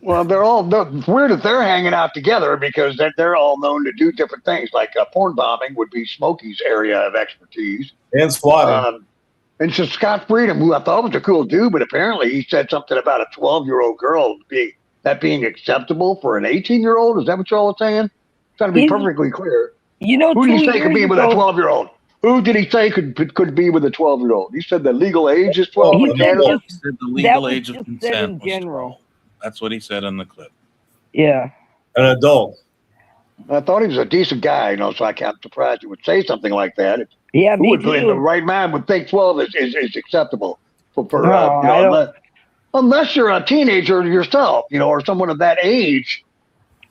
Well, it's weird that they're hanging out together because they're all known to do different things. Like porn bombing would be Smokey's area of expertise. And swatting. And so Scott Freedom, who I thought was a cool dude, but apparently he said something about a 12-year-old girl being acceptable for an 18-year-old. Is that what y'all are saying? Trying to be perfectly clear. You know, who did he say could be with a 12-year-old? Who did he say could be with a 12-year-old? He said the legal age is 12. He said the legal age of consent in general. That's what he said in the clip. Yeah. An adult. I thought he was a decent guy, so I can't surprised he would say something like that. Yeah, who would in the right mind would think 12 is acceptable unless you're a teenager yourself, or someone of that age.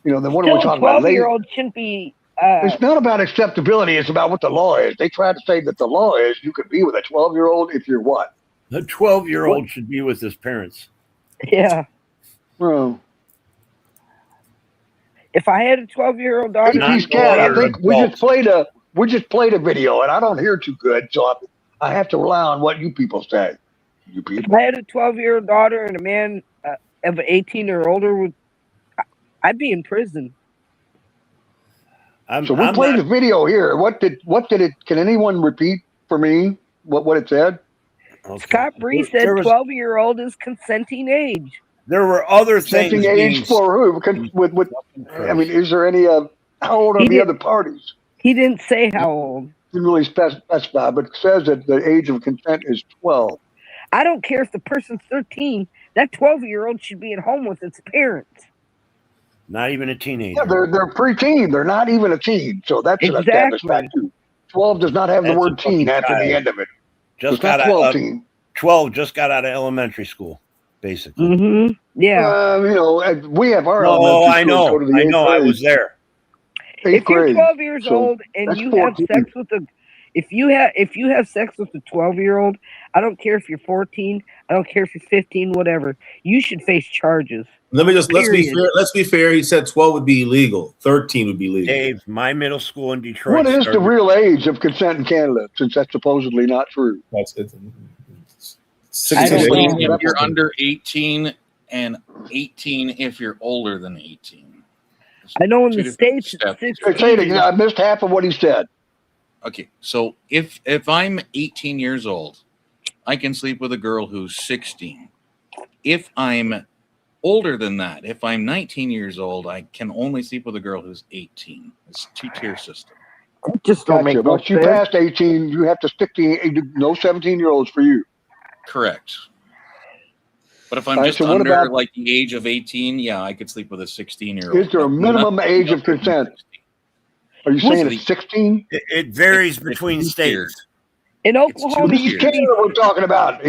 Then what are we talking about? 12-year-old shouldn't be. It's not about acceptability. It's about what the law is. They try to say that the law is you could be with a 12-year-old if you're what? The 12-year-old should be with his parents. Yeah. Bro. If I had a 12-year-old daughter, I think we just played a video, and I don't hear too good, so I have to rely on what you people say. You people. If I had a 12-year-old daughter and a man of 18 or older, I'd be in prison. So we played the video here. What did it? Can anyone repeat for me what it said? Okay. Scott Bree said 12-year-old is consenting age. There were other things. Consenting age for who? With I mean, is there any? How old are the other parties? He didn't say how old. Didn't really specify, but it says that the age of consent is 12. I don't care if the person's 13. That 12-year-old should be at home with its parents. Not even a teenager. Yeah, they're preteen. They're not even a teen. So that's an established fact too. 12 does not have the word teen after the end of it. Just got 12 just got out of elementary school, basically. Mm-hmm. Yeah. We have our. Oh, I know. I was there. If you're 12 years old and you have sex with if you have sex with a 12-year-old, I don't care if you're 14, I don't care if you're 15, whatever. You should face charges. Let's be fair. He said 12 would be illegal. 13 would be legal. Dave, my middle school in Detroit. What is the real age of consent in Canada? Since that's supposedly not true. That's it. 16 if you're under 18, and 18 if you're older than 18. I know in the States it's 16. I missed half of what he said. Okay, so if I'm 18 years old, I can sleep with a girl who's 16. If I'm older than that, if I'm 19 years old, I can only sleep with a girl who's 18. It's a two-tier system. Just don't make Once you passed 18, you have to stick to no 17-year-olds for you. Correct. But if I'm just under like the age of 18, yeah, I could sleep with a 16-year-old. Is there a minimum age of consent? Are you saying it's 16? It varies between states. In Oklahoma, this is Canada we're talking about.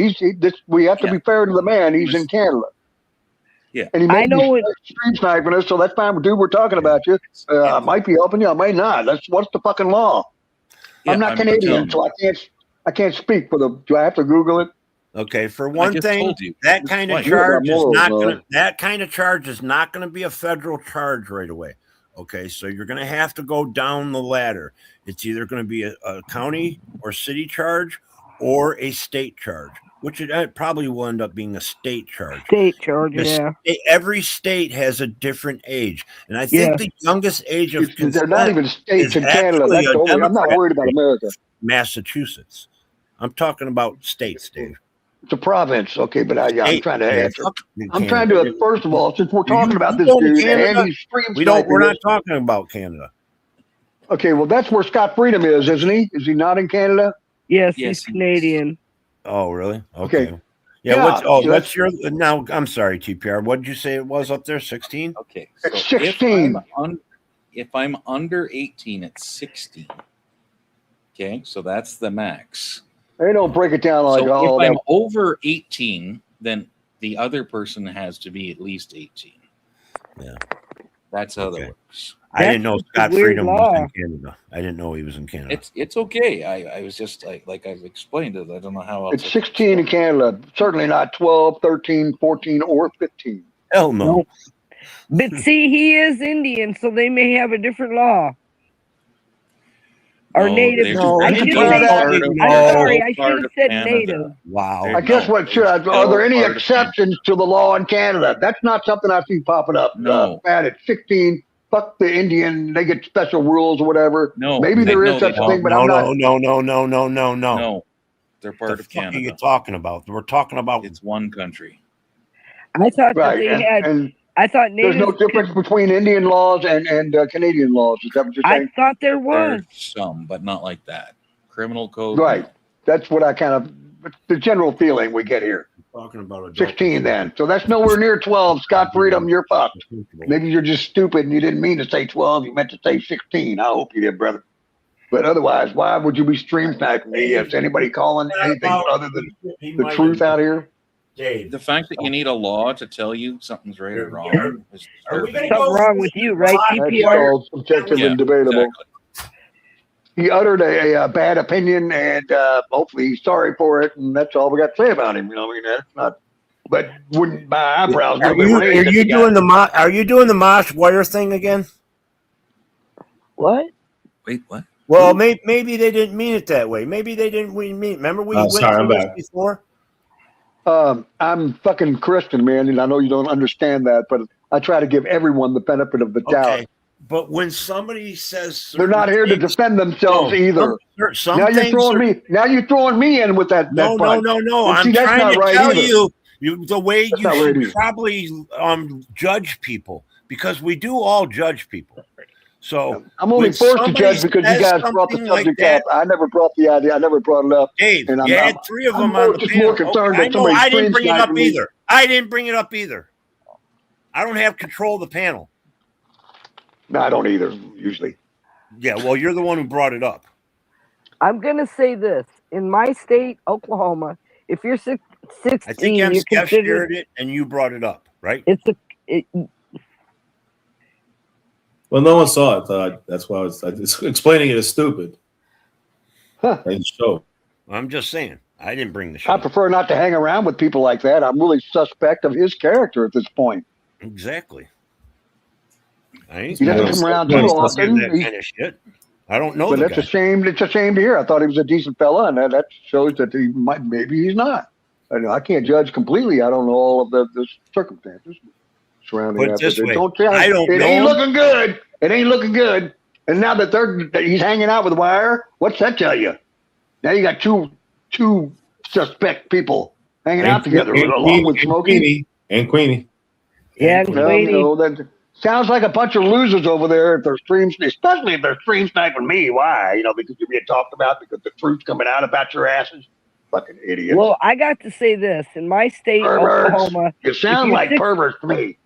We have to be fair to the man. He's in Canada. Yeah, and he may be stream sniping us, so that's fine, dude. We're talking about you. I might be helping you. I may not. What's the fucking law? I'm not Canadian, so I can't speak for the. Do I have to Google it? Okay, for one thing, that kind of charge is not going to be a federal charge right away. Okay, so you're going to have to go down the ladder. It's either going to be a county or city charge or a state charge. which it probably will end up being a state charge. State charge, The yeah. every state has a different age, and I Yeah. think the youngest age of They're consent not even states is in Canada. actually That's a the only. I'm not Democrat worried about state, America. Massachusetts. I'm talking about states, Dave. It's a province, okay, but I'm State, trying to yeah, answer. fuck I'm trying to. First of all, since we're talking about this going to dude and Canada? he's stream We're not sniping us. talking about Canada. Okay, well, that's where Scott Freedom is, isn't he? Is he not in Canada? Yes, Yes, he's Canadian. Oh, really? Okay. Yeah. Yeah, What's so what's your now? I'm sorry, TPR. What did you say it was up there? 16. Okay. It's So 16. if I'm under 18, it's 16. Okay, so that's the max. They don't break it down like So all if I'm that. over 18, then the other person has to be at least 18. Yeah. That's how that works. I didn't know just a Scott weird Freedom was law. in Canada. I didn't know he was in Canada. It's okay. I was just like I've explained it. I don't know how else. It's 16 in Canada. Certainly not 12, 13, 14, or 15. Hell no. Nope. But see, he is Indian, so they may have a different law. Or No, native. they've- No, I they've should got say, that. I'm sorry, I part should have of said Canada. native. Wow. I guess what should I, are there any part of exceptions to the law in Canada? That's not something I see popping up. No. Pat, at 16, fuck the Indian. They get special rules or whatever. No, Maybe there is they such a don't. thing, but no, I'm not. no. No, they're part The of fuck are Canada. you talking about? We're talking about It's one country. I thought that Right, they and- had. and I thought There's no natives. difference between Indian laws and Canadian laws. Is that what you're I saying? thought there was. There's some, but not like that. Criminal code. Right. That's what I kind of, the general feeling we get here. talking about adult 16 then. So that's nowhere near 12. Scott Freedom, you're fucked. Maybe you're just stupid and you didn't mean to say 12. You meant to say 16. I hope you did, brother. But otherwise, why would you be stream sniping me? Is anybody calling anything other than the truth out here? Dave. The fact that you need a law to tell you something's right or wrong is Something wrong with you, right? That's TPR. all subjective Yeah, and debatable. exactly. He uttered a bad opinion, and hopefully he's sorry for it, and that's all we got to say about him. You know, I mean, that's not. But wouldn't my eyebrows Are be you, raised are if you he got- doing the are you doing the Mosh Wire thing again? What? Wait, what? Well, maybe they didn't mean it that way. Maybe they didn't mean. Remember we went sorry, I'm through this back. before. I'm fucking Christian, man, and I know you don't understand that, but I try to give everyone the benefit of the doubt. Okay, but when somebody says They're not here to defend themselves either. Some Now you're things throwing are- me. Now you're throwing me in with that. No, that punch. no. And I'm see, that's trying not to right tell either. you the way That's you not right should either. probably judge people, because we do all judge people. So I'm only when forced to somebody judge because you says guys brought the something like subject that- up. I never brought the idea. I never brought it up. Dave, and you had three of them on the just panel. more concerned Okay, that somebody I didn't stream bring it up sniping me. either. I didn't bring it up either. I don't have control of the panel. No, I don't either. Usually. Yeah, well, you're the one who brought it up. I'm gonna say this: in my state, Oklahoma, if you're 16, I think you're Jeff considered. shared it, and you brought it up, right? It's a. Well, no one saw it. That's why I was explaining it as stupid. Huh. I didn't show. I'm just saying. I didn't bring the shit I up. prefer not to hang around with people like that. I'm really suspect of his character at this point. Exactly. I ain't He doesn't come around too often. that kind of shit. I don't know But the that's guy. a shame. It's a shame to hear. I thought he was a decent fella, and that shows that he might. Maybe he's not. I can't judge completely. I don't know all of the circumstances surrounding Put it that. this But way, don't tell I don't it know ain't him. looking good. It ain't looking good. And now that he's hanging out with Wire, what's that tell you? Now you got two suspect people hanging out together, along with Smokey and Queenie. Yeah, Well, that sounds like a bunch of losers over there. If they're especially if they're stream sniping me. Why? Because you're being talked about because the truth's coming out about your asses. Fucking idiots. Well, I got to say this: in my state, Perverts. Oklahoma, You sound if you're like perverts to me.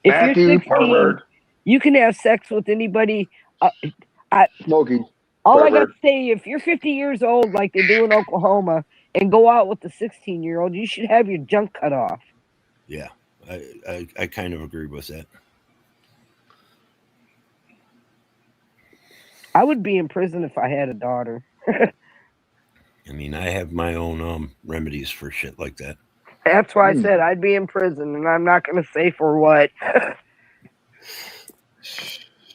If Matthew, you're 16, pervert. you can have sex with anybody. Smokey. All I got pervert. to say, if you're 50 years old, like they do in Oklahoma, and go out with a 16-year-old, you should have your junk cut off. Yeah, I kind of agree with that. I would be in prison if I had a daughter. I mean, I have my own remedies for shit like that. That's why I said I'd be in prison, and I'm not going to say for what.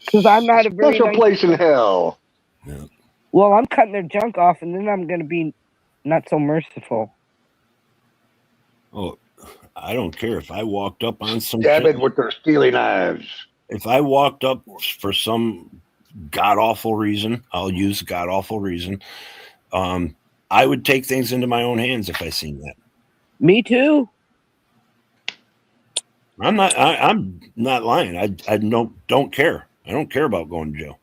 Because I'm not a very Special nice place in hell. Well, I'm cutting their junk off, and then I'm going to be not so merciful. Oh, I don't care if I walked up on some Stab chick. it with their steely knives. If I walked up for some god awful reason, I'll use god awful reason. I would take things into my own hands if I seen that. Me too. I'm not lying. I don't care. I don't care about going to jail.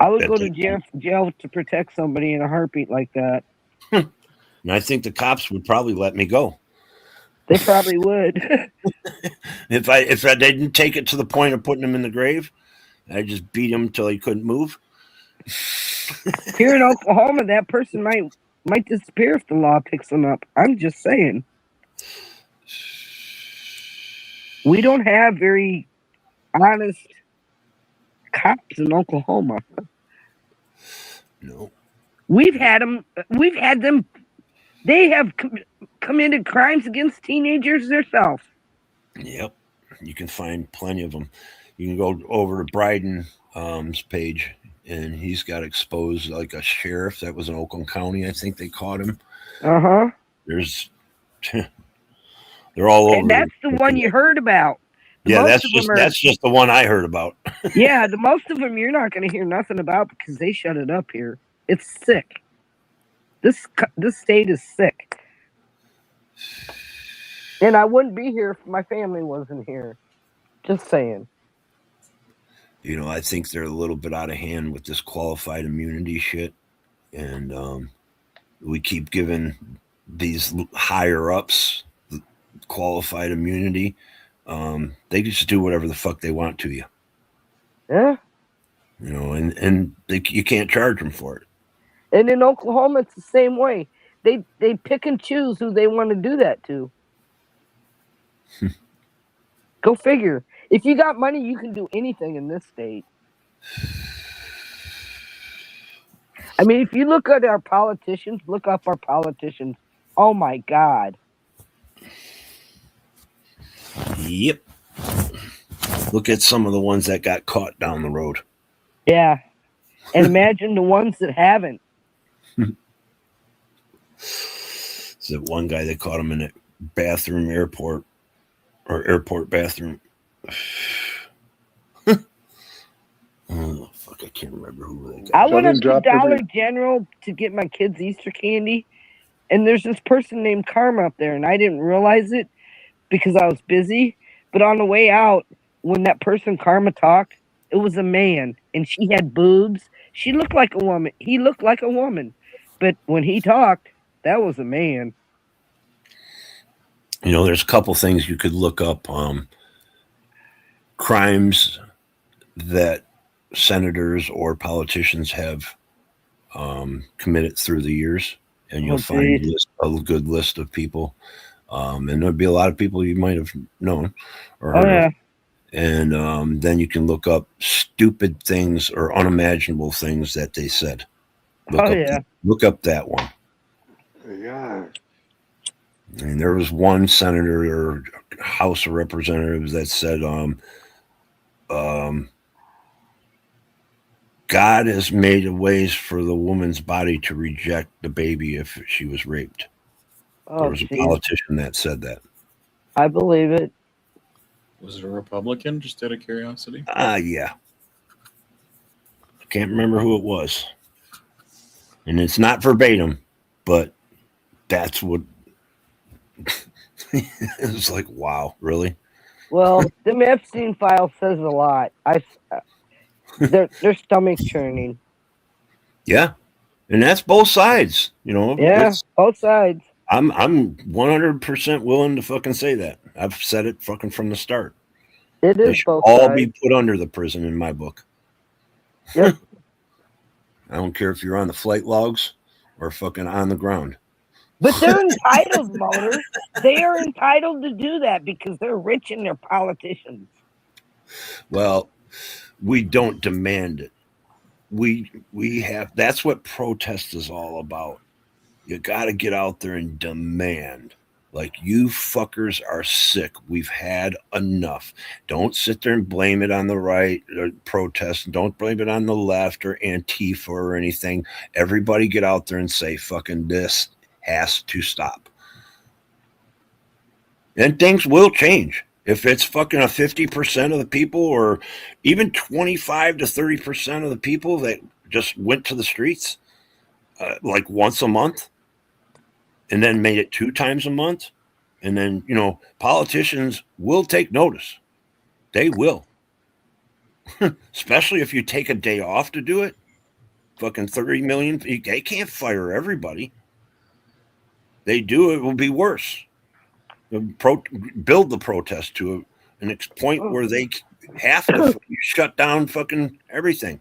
I would go to jail to protect somebody in a heartbeat like that. And I think the cops would probably let me go. They probably would. If I didn't take it to the point of putting him in the grave, I just beat him till he couldn't move. Here in Oklahoma, that person might disappear if the law picks them up. I'm just saying. We don't have very honest cops in Oklahoma. No. We've had them. They have committed crimes against teenagers themselves. Yep. You can find plenty of them. You can go over to Bryden's page, and he's got exposed like a sheriff that was in Oakland County. I think they caught him. Uh-huh. There's they're all over. And that's the one you heard about. Yeah, that's just the one I heard about. Yeah, the most of them you're not going to hear nothing about because they shut it up here. It's sick. This state is sick. And I wouldn't be here if my family wasn't here. Just saying. You know, I think they're a little bit out of hand with this qualified immunity shit. And we keep giving these higher ups qualified immunity. They just do whatever the fuck they want to you. Yeah. You know, and you can't charge them for it. And in Oklahoma, it's the same way. They pick and choose who they want to do that to. Go figure. If you got money, you can do anything in this state. I mean, if you look at our politicians, look up our politicians. Oh my God. Yep. Look at some of the ones that got caught down the road. Yeah. And imagine the ones that haven't. Is that one guy that caught him in a bathroom airport bathroom? Oh fuck, I can't remember who they got. I went up to Dollar General to get my kids Easter candy, and there's this person named Karma up there, and I didn't realize it because I was busy. But on the way out, when that person Karma talked, it was a man, and she had boobs. She looked like a woman. He looked like a woman, but when he talked, that was a man. You know, there's a couple things you could look up. Crimes that senators or politicians have committed through the years, and you'll find a good list of people. And there'll be a lot of people you might have known or heard of. And then you can look up stupid things or unimaginable things that they said. Look up that one. Yeah. And there was one senator or House of Representatives that said, God has made ways for the woman's body to reject the baby if she was raped. There was a politician that said that. I believe it. Was it a Republican, just out of curiosity? Yeah. I can't remember who it was. And it's not verbatim, but that's what it was like, wow, really? Well, the Epstein file says a lot. Their stomach churning. Yeah. And that's both sides, you know. Yeah, both sides. I'm 100% willing to fucking say that. I've said it fucking from the start. It They is should both all sides. be put under the prison in my book. Yep. I don't care if you're on the flight logs or fucking on the ground. But they're entitled, Motor. They are entitled to do that because they're rich and they're politicians. Well, we don't demand it. We have, that's what protest is all about. You got to get out there and demand. Like, you fuckers are sick. We've had enough. Don't sit there and blame it on the right or protest. Don't blame it on the left or Antifa or anything. Everybody get out there and say, fucking this has to stop. And things will change. If it's fucking a 50% of the people, or even 25 to 30% of the people that just went to the streets like once a month and then made it 2 times a month, and then, politicians will take notice. They will. Especially if you take a day off to do it. Fucking 30 million. They can't fire everybody. They do, it will be worse. Build the protest to an point where they have to shut down fucking everything.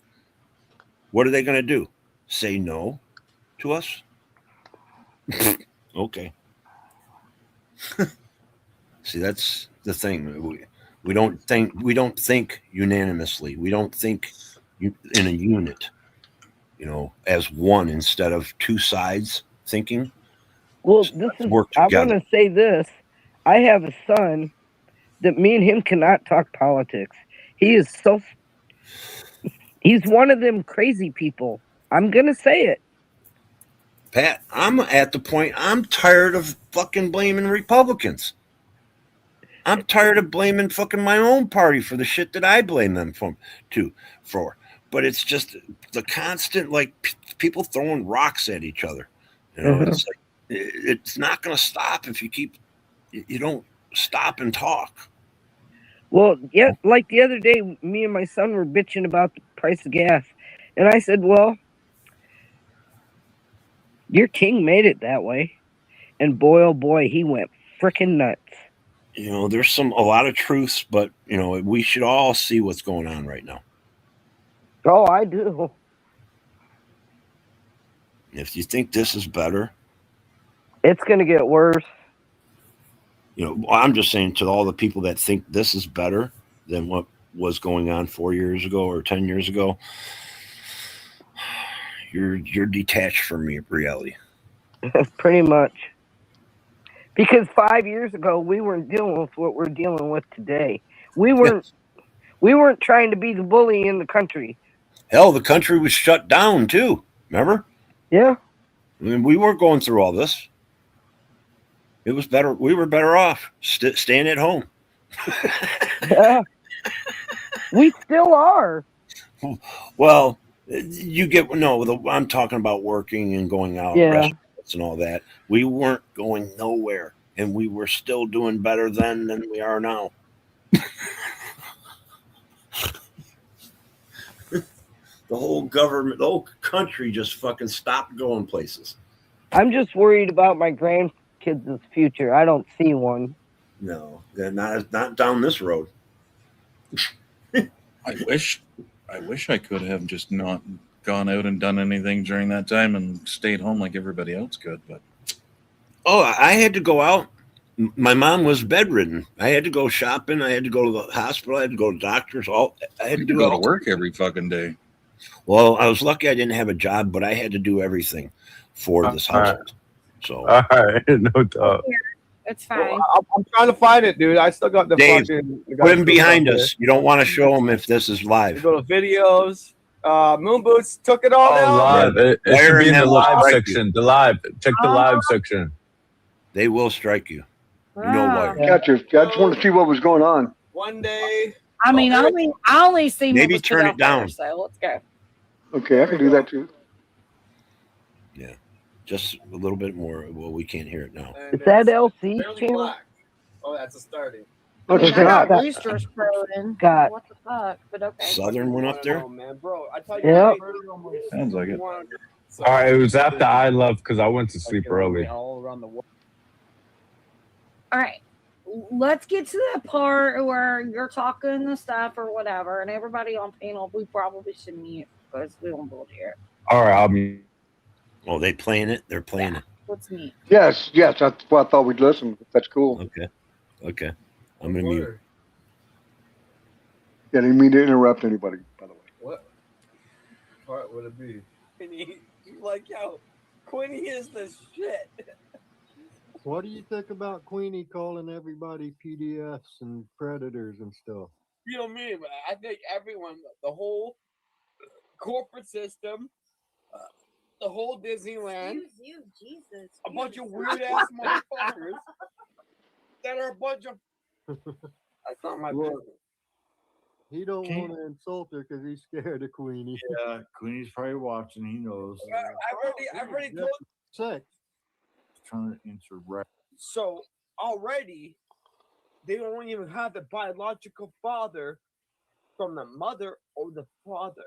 What are they going to do? Say no to us? Okay. See, that's the thing. We don't think unanimously. We don't think in a unit, as one instead of two sides thinking. Well, I want to say this. I have a son that me and him cannot talk politics. He's one of them crazy people. I'm going to say it. Pat, I'm at the point I'm tired of fucking blaming Republicans. I'm tired of blaming fucking my own party for the shit that I blame them for. But it's just the constant, people throwing rocks at each other. It's like, it's not going to stop if you don't stop and talk. Well, yeah, like the other day, me and my son were bitching about the price of gas. And I said, well, your king made it that way. And boy, oh boy, he went freaking nuts. There's a lot of truths, but, we should all see what's going on right now. Oh, I do. If you think this is better, it's going to get worse. I'm just saying to all the people that think this is better than what was going on 4 years ago or 10 years ago, you're detached from reality. Pretty much. Because 5 years ago, we weren't dealing with what we're dealing with today. We weren't trying to be the bully in the country. Hell, the country was shut down too. Remember? Yeah. I mean, we weren't going through all this. It was better. We were better off staying at home. Yeah. We still are. Well, I'm talking about working and going out, restaurants and all that. We weren't going nowhere, and we were still doing better then than we are now. The whole government, the whole country just fucking stopped going places. I'm just worried about my grandkids' future. I don't see one. No, they're not down this road. I wish I could have just not gone out and done anything during that time and stayed home like everybody else could. But I had to go out. My mom was bedridden. I had to go shopping. I had to go to the hospital. I had to go to doctors. I had to go to work every fucking day. Well, I was lucky I didn't have a job, but I had to do everything for this household. So, all right, no doubt. It's fine. I'm trying to find it, dude. I still got the Dave, fucking. put him behind us. You don't want to show him if this is live. Go to videos. Moon Boots took it all down. Live. Yeah. It should be in the live section. The live. Check the live section. They will strike you. You know why? Gotcha. I just wanted to see what was going on. One day. I mean, I only see. Maybe turn it down. So let's go. Okay, I can do that too. Yeah, just a little bit more. Well, we can't hear it now. Is that LC's channel? Black. Oh, that's a starting. Okay. I got Rooster's Pro in. God. What the fuck? But okay. Southern went up there. Oh man, bro, I tell you. Yep. Sounds like it. All right, it was after I left because I went to sleep early. All around the world. All right. Let's get to that part where you're talking the stuff or whatever, and everybody on panel, we probably should mute because we don't bullshit. All right, I'll mute. Oh, they playing it? They're playing it. Let's mute. Yes. That's why I thought we'd listen. That's cool. Okay. I'm gonna mute. Yeah, didn't mean to interrupt anybody, by the way. What part would it be? Queenie, Queenie is the shit. What do you think about Queenie calling everybody PDFs and predators and stuff? You know me, but I think everyone, the whole corporate system, the whole Disneyland, Jesus, a bunch of weird ass motherfuckers. that are a bunch of. That's not my business. He don't want to insult her because he's scared of Queenie. Yeah, Queenie's probably watching. He knows. I've already told. Sex. Trying to answer right. So already, they don't even have the biological father from the mother or the father.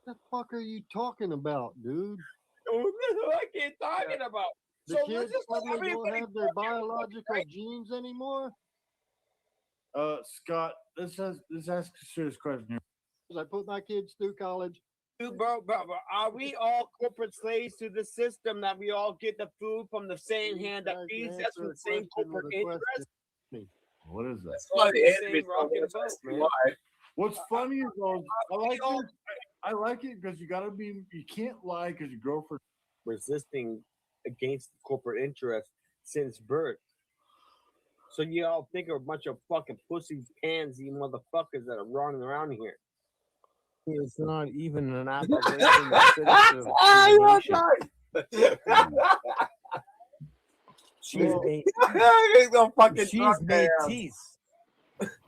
What the fuck are you talking about, dude? I can't talking about. The So kids let's just suddenly don't have their biological genes anymore? Scott, let's ask a serious question here. I put my kids through college. Dude, bro, are we all corporate slaves to the system that we all get the food from the same hand that feeds us from the same corporate interest? What is that? That's why the same rocking boat, man. What's funny is though, I like it because you can't lie because your girlfriend resisting against corporate interest since birth. So you all think are a bunch of fucking pussy pansy motherfuckers that are running around here. It's not even an abolition of She's Métis.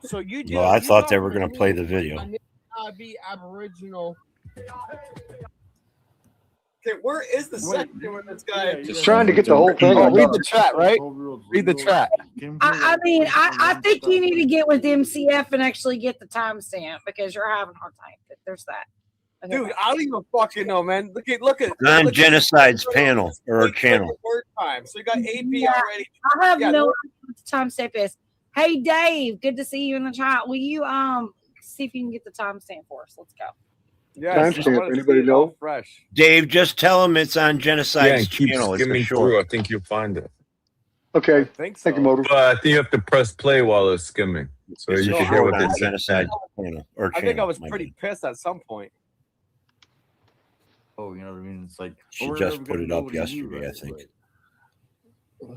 So you do. Well, I thought they were going to play the video. Be Aboriginal. Okay, where is the section with this guy? Just trying to get the whole thing. Oh, read the chat, right? Read the chat. I mean, I think you need to get with MCF and actually get the timestamp because you're having a hard time. There's that. Okay. Dude, I don't even fucking know, man. Look at Non-genocide's panel or channel. Word time. So you got AP already. I have no idea what the timestamp is. Hey Dave, good to see you in the chat. Will you see if you can get the timestamp for us? Let's go. Yeah, timestamp. Anybody know? Fresh. Dave, just tell him it's on Genocide's channel. It's skimming a through. short. I think you'll find it. Okay. Thank you, Motor. But I think you have to press play while it's skimming, so It's you a can hear short what on they say. Genocide's channel or I think I channel, was my pretty pissed at some point. Oh, you know what I mean? It's like She we're just never put gonna it know up what you do, yesterday, I right? think.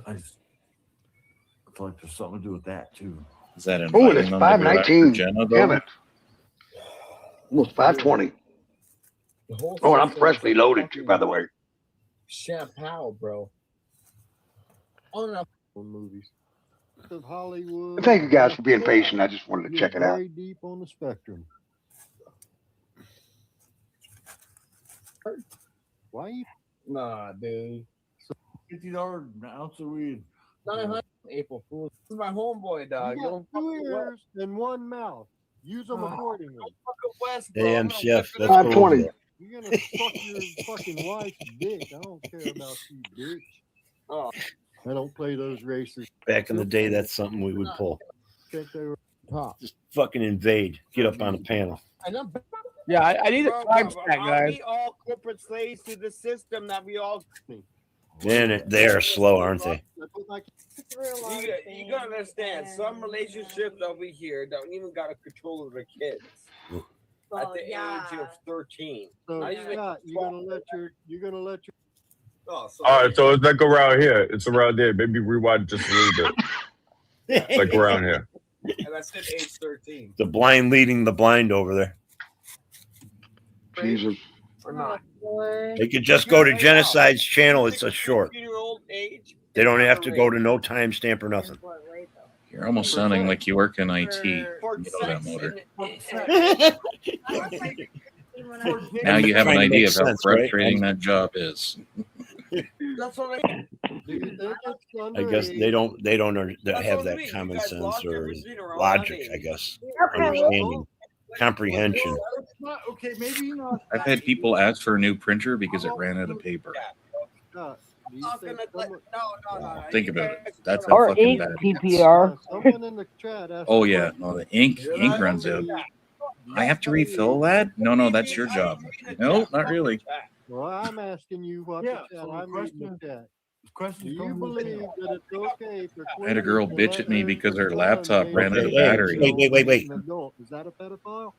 I feel like there's something to do with that too. Is that Oh, and it's inviting them to be 5:19. Jenna, Damn though? it. Almost 5:20. Oh, and I'm freshly loaded too, by the way. Chappelle, bro. Oh no. Movies. Of Hollywood. Thank you guys for being patient. I just wanted to You're check it out. very deep on the spectrum. Why you? Nah, dude. $50 an ounce of weed. 900 April Fool's. This is my homeboy, dog. You got 2 ears and 1 mouth. Use them accordingly. Hey, MCF, let's go 5:20. over it. You're gonna fuck your fucking wife's dick. I don't care about you, bitch. Oh. I don't play those races. Back in the day, that's something we would pull. Think they were top. Just fucking invade. Get up on the panel. Yeah, I need a Bro, timestamp, are guys. we all corporate slaves to the system that we all? Man, they are slow, aren't they? You gotta understand, some relationships over here don't even got a control of their kids at the age of 13. So Not even Scott, you're gonna let your Oh, so All right, so it's like around here. It's around there. Maybe rewind just a little bit. Like around here. and I said age 13. The blind leading the blind over there. Jesus. Or not. They could just go to Genocide's channel. It's a short. 15-year-old age. They don't have to go to no timestamp or nothing. You're almost sounding like you work in IT. You know that, Motor. Now you have an idea of how frustrating that job is. That's what I I guess they don't have that common sense or logic, I guess. Understanding, comprehension. Okay, maybe not. I've had people ask for a new printer because it ran out of paper. Think about it. That's how Or fucking ink bad it is. PPR. Someone in the chat asked Oh yeah, well, the ink runs out. I have to refill that? No, that's your job. No, not really. Well, I'm asking you what the chat. I'm reading the chat. Do you believe that it's okay for I had a girl Queenie to bitch let at me her because her son laptop date ran out of a battery. Wait. an adult? Is that a pedophile?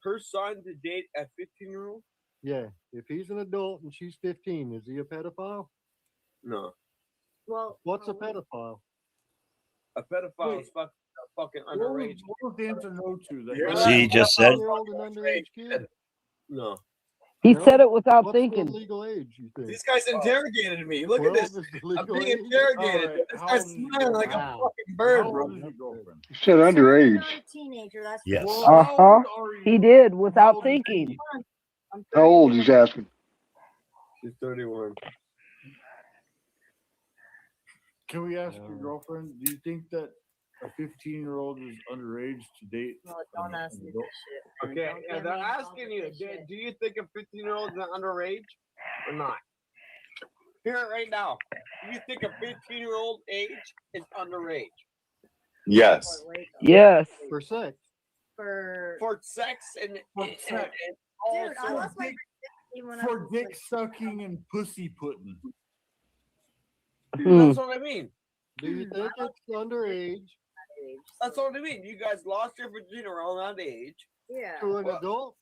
Her son to date a 15-year-old? Yeah. If he's an adult and she's 15, is he a pedophile? No. Well, what's a pedophile? A pedophile is fucking underage. What was the answer no to that? See, he just said. Year-old and underage kid. No. He said it without What's thinking. the legal age, you think? These guys interrogated me. Look at 12 this. is the I'm legal being age? interrogated. Alright, This how guy's old is your smiling like a girlfriend? fucking bird, How bro. old is your girlfriend? You said underage. Not a teenager, that's Yes. Well, Uh how huh. old are you? He did How without old is thinking. he? I'm How old he's asking? She's 31. Can we ask your girlfriend? Do you think that a 15-year-old is underage to date? No, don't ask me adult? that shit. Okay, Don't yeah, get they're me asking you, do you think a 15-year-old is underage or not? Hear it right now. Do you think a 15-year-old age is underage? Yes. Yes. For sex. For sex and sex. Dude, I lost my virginity when I For was dick like, sucking and pussy putting. That's what I mean. Do you think it's underage That's what I mean. You guys lost your virginity around that age. yeah. to an adult?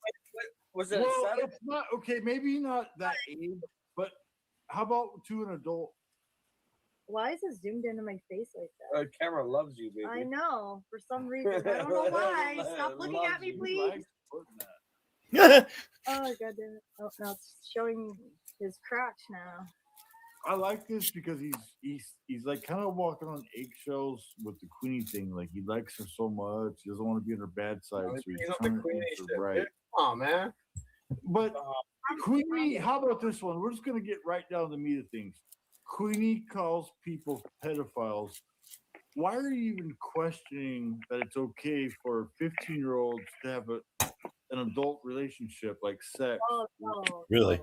Was it Well, a setup? it's not okay. Maybe not that age, but how about to an adult? Why is it zoomed into my face like that? The camera loves you, baby. I know. For some reason. I don't know why. Stop looking at me, please. Oh, God damn it. Oh, no, it's showing his crotch now. I like this because he's like kind of walking on eggshells with the Queenie thing. Like he likes her so much, he doesn't want to be on her bad side, so he's He's on trying the to Queenie make shit. her right. Come on, man. But Queenie, how about this one? We're just gonna get right down to the meat of things. Queenie calls people pedophiles. Why are you even questioning that it's okay for 15-year-olds to have an adult relationship like sex? Oh, no. Really?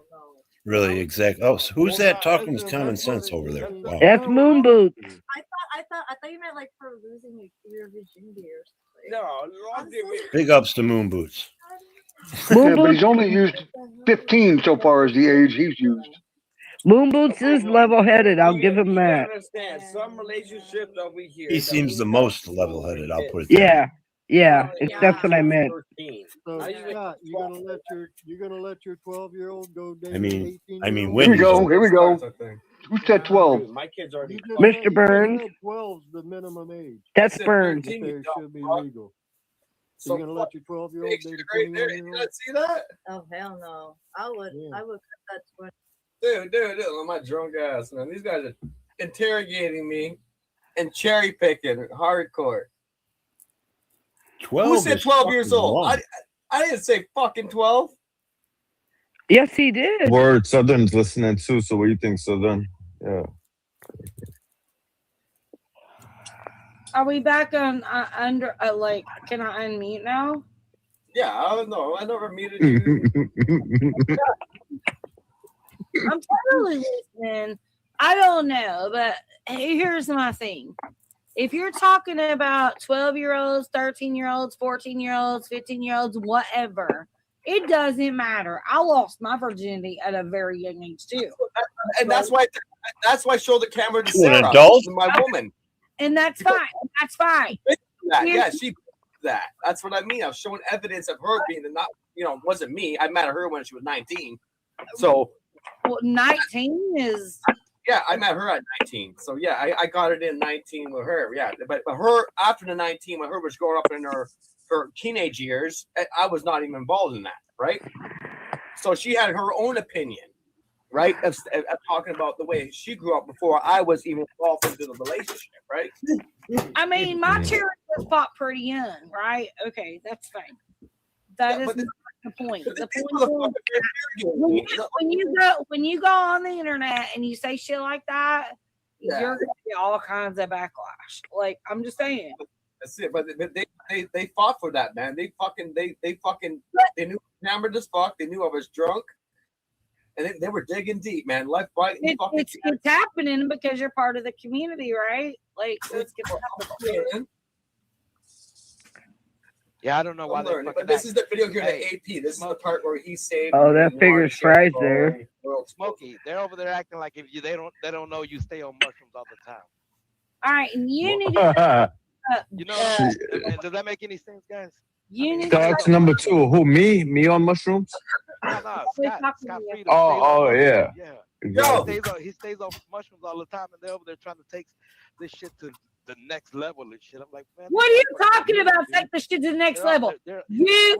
Really? Exactly. Oh, so who's that talking with common sense over there? Wow. That's Moon Boots. I thought you meant like for losing your virginity or something. No, Big ups to Moon Boots. Yeah, but he's only used 15 so far as the age he's used. Moon Boots is level-headed. I'll give him You that. gotta understand, some relationships over here. He seems the most level-headed. I'll put it. Yeah. Yeah. That's what I meant. So Scott, you're gonna let your 12-year-old go date I mean, 18-year-old? Here we go. Here we go. Who said 12? My kids already. Mr. Burns. 12's the minimum age. That's Burns. That there should be legal. So you're gonna let your 12-year-old date a 21-year-old? See that? Oh hell no! I would cut that 20. Dude, look at my drunk ass, man. These guys are interrogating me and cherry picking hardcore. 12. Who said is 12 years fucking old? wrong. I didn't say fucking 12. Yes, he did. Word, Southern's listening too. So what do you think, Southern? Yeah. Are we back on under? Like, can I unmute now? Yeah, I don't know. I never muted you. I'm totally listening. I don't know, but here's my thing. If you're talking about 12-year-olds, 13-year-olds, 14-year-olds, 15-year-olds, whatever, it doesn't matter. I lost my virginity at a very young age too. And that's why I showed the camera to To an Sarah, adult? my woman. And that's fine. That's fine. Yeah, she that. That's what I mean. I was showing evidence of her being the not, wasn't me. I met her when she was 19. So, well, 19 is. Yeah, I met her at 19. So yeah, I got it in 19 with her. Yeah, but her after the 19, when her was growing up in her teenage years, I was not even involved in that, right? So she had her own opinion, right? Of talking about the way she grew up before I was even involved into the relationship, right? I mean, my cherry was popped pretty young, right? Okay, that's fine. That is not the point. The point is when you go on the internet and you say shit like that, you're gonna get all kinds of backlash. Like, I'm just saying. That's it. But they fought for that, man. They knew hammered as fuck. They knew I was drunk. And they were digging deep, man. Left, right, and it's happening because you're part of the community, right? Like, it's happening. Yeah, I don't know why they're but this is the video here, the AP. This is the part where he saved. Oh, that figures fries there. Smokey, they're over there acting like they don't know you stay on mushrooms all the time. All right, and you need to. Does that make any sense, guys? Scott's number 2. Who? Me on mushrooms? No, Scott Freedom. Oh, yeah. He stays on mushrooms all the time, and they're over there trying to take this shit to the next level and shit. I'm like, man, what are you talking about? Take the shit to the next level. You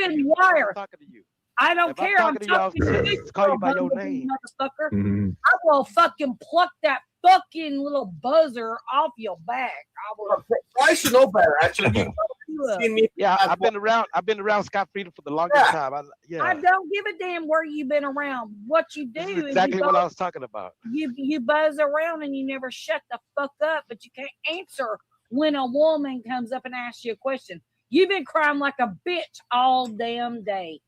and Wire. talking to you. I don't If I'm care. I'm talking to y'all, talking to you, call you by little your name. motherfucker. Mhm. I will fucking pluck that fucking little buzzer off your back. I will. I should know better. Actually, Yeah, I've been around Scott Freedom for the longest time. I Yeah, don't give a damn where you've been around. What you do this is is exactly you what I go, was talking about. you buzz around and you never shut the fuck up, but you can't answer when a woman comes up and asks you a question. You've been crying like a bitch all damn day.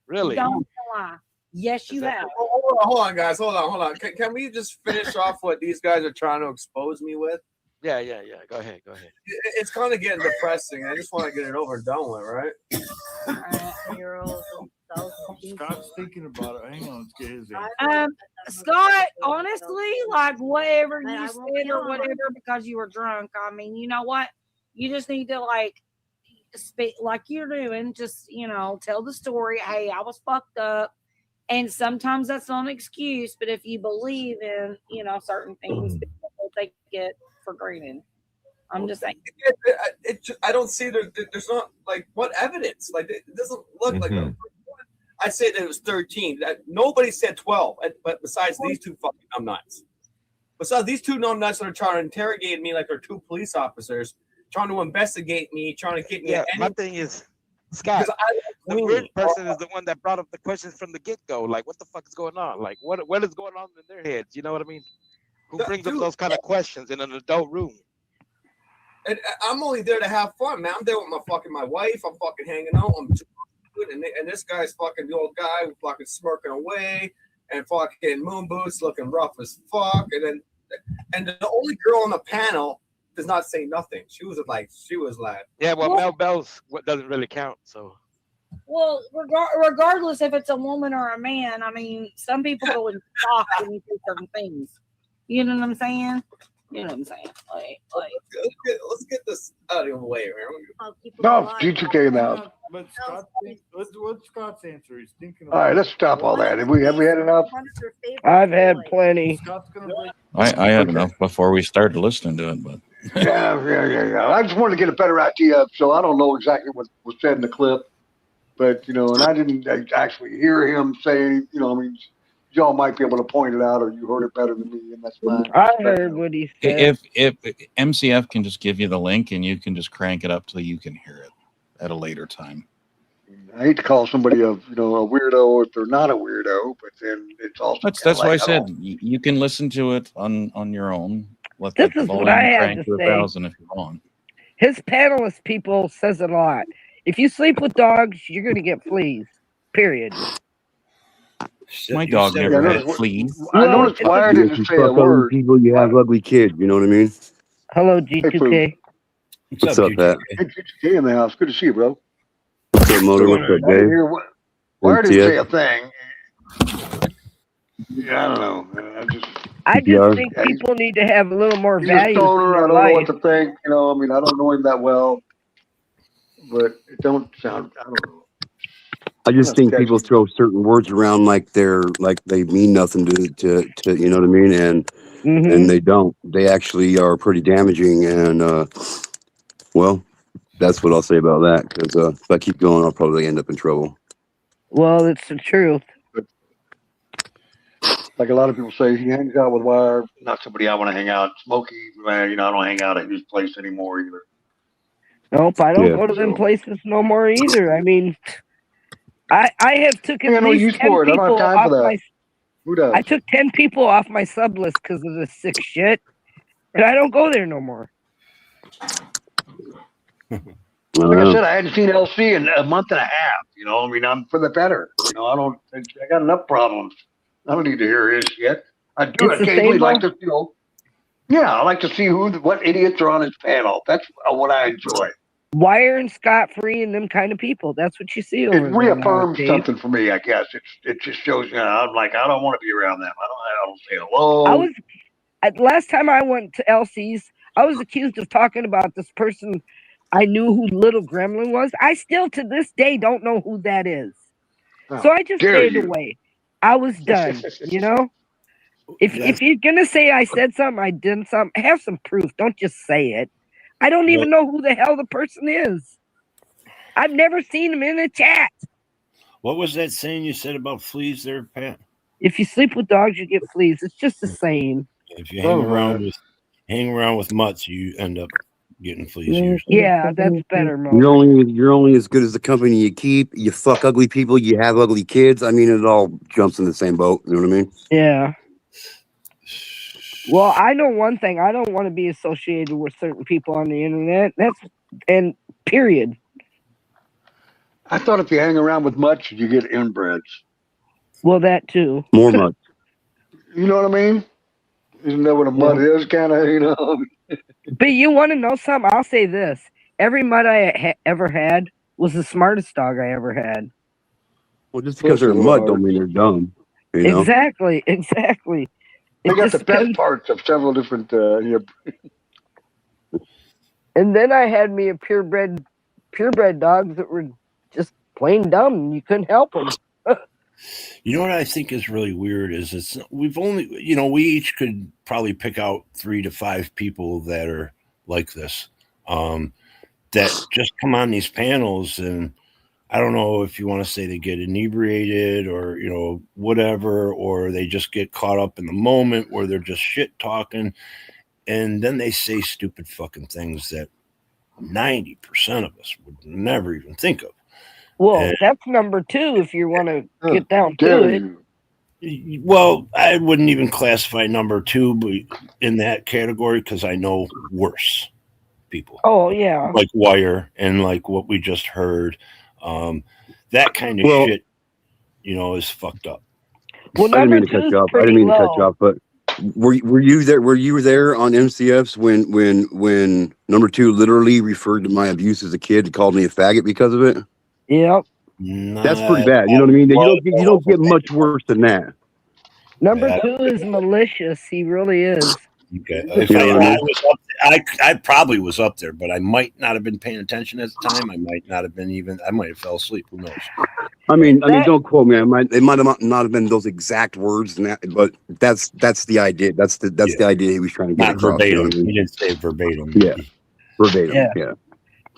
Really? Don't lie. Yes, you have. Hold on, guys. Hold on. Can we just finish off what these guys are trying to expose me with? Yeah. Go ahead. It's kind of getting depressing. I just want to get it over and done with, right? Scott's thinking about it. Hang on, let's get his answer. Scott, honestly, like whatever you said or whatever, because you were drunk. I mean, you know what? You just need to like speak like you're doing. Just tell the story. Hey, I was fucked up, and sometimes that's not an excuse. But if you believe in certain things, people will take it for granted. I'm just saying. I don't see there's not like what evidence. Like it doesn't look like. I said that it was 13. That nobody said 12. But besides these two fucking numbnuts, besides these two numbnuts that are trying to interrogate me like they're two police officers, trying to investigate me, trying to get me. Yeah, my thing is, Scott, the weird person is the one that brought up the questions from the get-go. Like, what the fuck is going on? Like, what is going on in their heads? You know what I mean? Who brings up those kind of questions in an adult room? And I'm only there to have fun, man. I'm there with my wife. I'm fucking hanging out. I'm and this guy's fucking the old guy fucking smirking away and fucking moon boots looking rough as fuck. And the only girl on the panel does not say nothing. She was like. Yeah, well, Mel Bell's doesn't really count. So. Well, regardless if it's a woman or a man, I mean, some people go in shock when you do certain things. You know what I'm saying? Like let's get this out of the way, man. No, G2K in the house. But what's Scott's answer? He's thinking. All right, let's stop all that. Have we had enough? I've had plenty. I had enough before we started listening to it, but Yeah. I just wanted to get a better idea. So I don't know exactly what was said in the clip, but and I didn't actually hear him say. I mean, y'all might be able to point it out, or you heard it better than me, and that's fine. I heard what he said. if MCF can just give you the link and you can just crank it up till you can hear it at a later time. I hate to call somebody a weirdo if they're not a weirdo, but then it's also That's why I said you can listen to it on your own. Let This the is what volume I had crank to to say. 1,000 if you want. His panelist people says it a lot. If you sleep with dogs, you're going to get fleas. Period. My dog never had fleas. I noticed Wire didn't say a word. People, you have ugly kids. You know what I mean? Hello, G2K. What's up, Pat? Hey, G2K in the house. Good to see you, bro. What's up, Motor? What's up, Dave? Wire didn't say a thing. Yeah, I don't know. I just think people need to have a little more He's a value in stoner. I their don't know life. what to think. I mean, I don't know him that well, but it don't sound. I don't know. I just think people throw certain words around like they mean nothing to you know what I mean, and they don't. They actually are pretty damaging, and well, that's what I'll say about that. Because if I keep going, I'll probably end up in trouble. Well, it's the truth. Like a lot of people say, he hangs out with Wire. Not somebody I want to hang out. Smokey, man, I don't hang out at his place anymore either. Nope, I don't go to them places no more either. I mean, I have took at no least use 10 for it. I don't people have time off for that. my. Who does? I took 10 people off my sub list because of this sick shit, and I don't go there no more. Like I said, I hadn't seen LC in a month and a half. I mean, I'm for the better. I got enough problems. I don't need to hear his shit. I do It's the occasionally same like to, I like to see what idiots are on his panel. That's what I enjoy. Wire and Scott Free and them kind of people. That's what you see over It there reaffirms nowadays. something for me, I guess. It just shows, I'm like, I don't want to be around them. I don't say hello. Last time I went to LC's, I was accused of talking about this person. I knew who Little Gremlin was. I still to this day don't know who that is. So I just dare stayed you. away. I was done, If you're gonna say I said something, I did something, have some proof. Don't just say it. I don't even know who the hell the person is. I've never seen him in a chat. What was that saying you said about fleas there, Pat? If you sleep with dogs, you get fleas. It's just the same. If you hang around with mutts, you end up getting fleas. Usually. Yeah, that's better. You're only as good as the company you keep. You fuck ugly people. You have ugly kids. I mean, it all jumps in the same boat. You know what I mean? Yeah. Well, I know one thing. I don't want to be associated with certain people on the internet. And period. I thought if you hang around with mutts, you get inbreds. Well, that too. More mutts. You know what I mean? Isn't that what a mutt is? Kind of, you know. But you want to know something? I'll say this: every mutt I ever had was the smartest dog I ever had. Well, just because they're a mutt don't mean they're dumb. You know? Exactly. They got the best parts of several different. And then I had me a purebred dogs that were just plain dumb. You couldn't help them. You know what I think is really weird is we've only, we each could probably pick out 3 to 5 people that are like this, that just come on these panels, and I don't know if you want to say they get inebriated or, whatever, or they just get caught up in the moment where they're just shit talking, and then they say stupid fucking things that 90% of us would never even think of. Well, that's number 2 if you want to get down to it. Well, I wouldn't even classify number 2 but in that category because I know worse people. Oh, yeah. Like Wire and like what we just heard. That kind of shit, is fucked up. Well, I didn't mean to cut you off, but were you there? Were you there on MCFs when number 2 literally referred to my abuse as a kid and called me a faggot because of it? Yep. That's pretty bad. You know what I mean? You don't get much worse than that. Number 2 is malicious. He really is. Okay. I probably was up there, but I might not have been paying attention at the time. I might not have been I might have fell asleep. Who knows? I mean, don't quote me. It might have not have been those exact words, but that's the idea. That's the idea he was trying to get Not across. verbatim. You know what I mean? He didn't say verbatim. Yeah, verbatim. Yeah.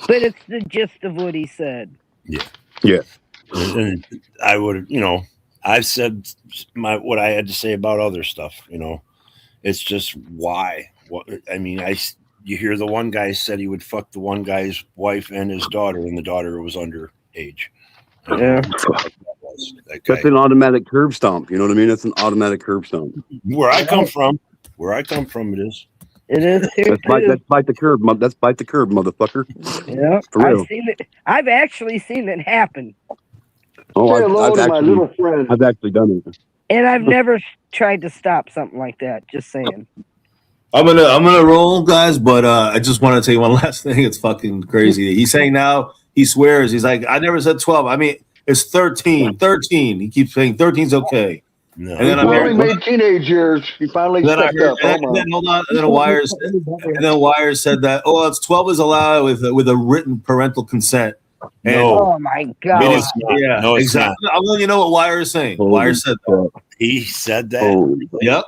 But it's the gist of what he said. Yeah. And I would, I've said what I had to say about other stuff. It's just why. You hear the one guy said he would fuck the one guy's wife and his daughter, and the daughter was underage. Yeah. That's an automatic curb stomp. You know what I mean? That's an automatic curb stomp. Where I come from, it is. It is. That's bite the curb. That's bite the curb, motherfucker. Yeah. For real. I've actually seen it happen. Oh, I've actually done it. And I've never tried to stop something like that. Just saying. I'm gonna roll, guys, but I just want to tell you one last thing. It's fucking crazy. He's saying now, he swears, he's like, I never said 12. I mean, it's 13. 13. He keeps saying 13's okay. No. And then I made teenage years. He finally stepped up. And then hold on. And then Wires said that, it's 12 is allowed with a written parental consent. And oh my god! Yeah, no, exactly. I'm letting you know what Wire is saying. Wire said that. He said that. Yep.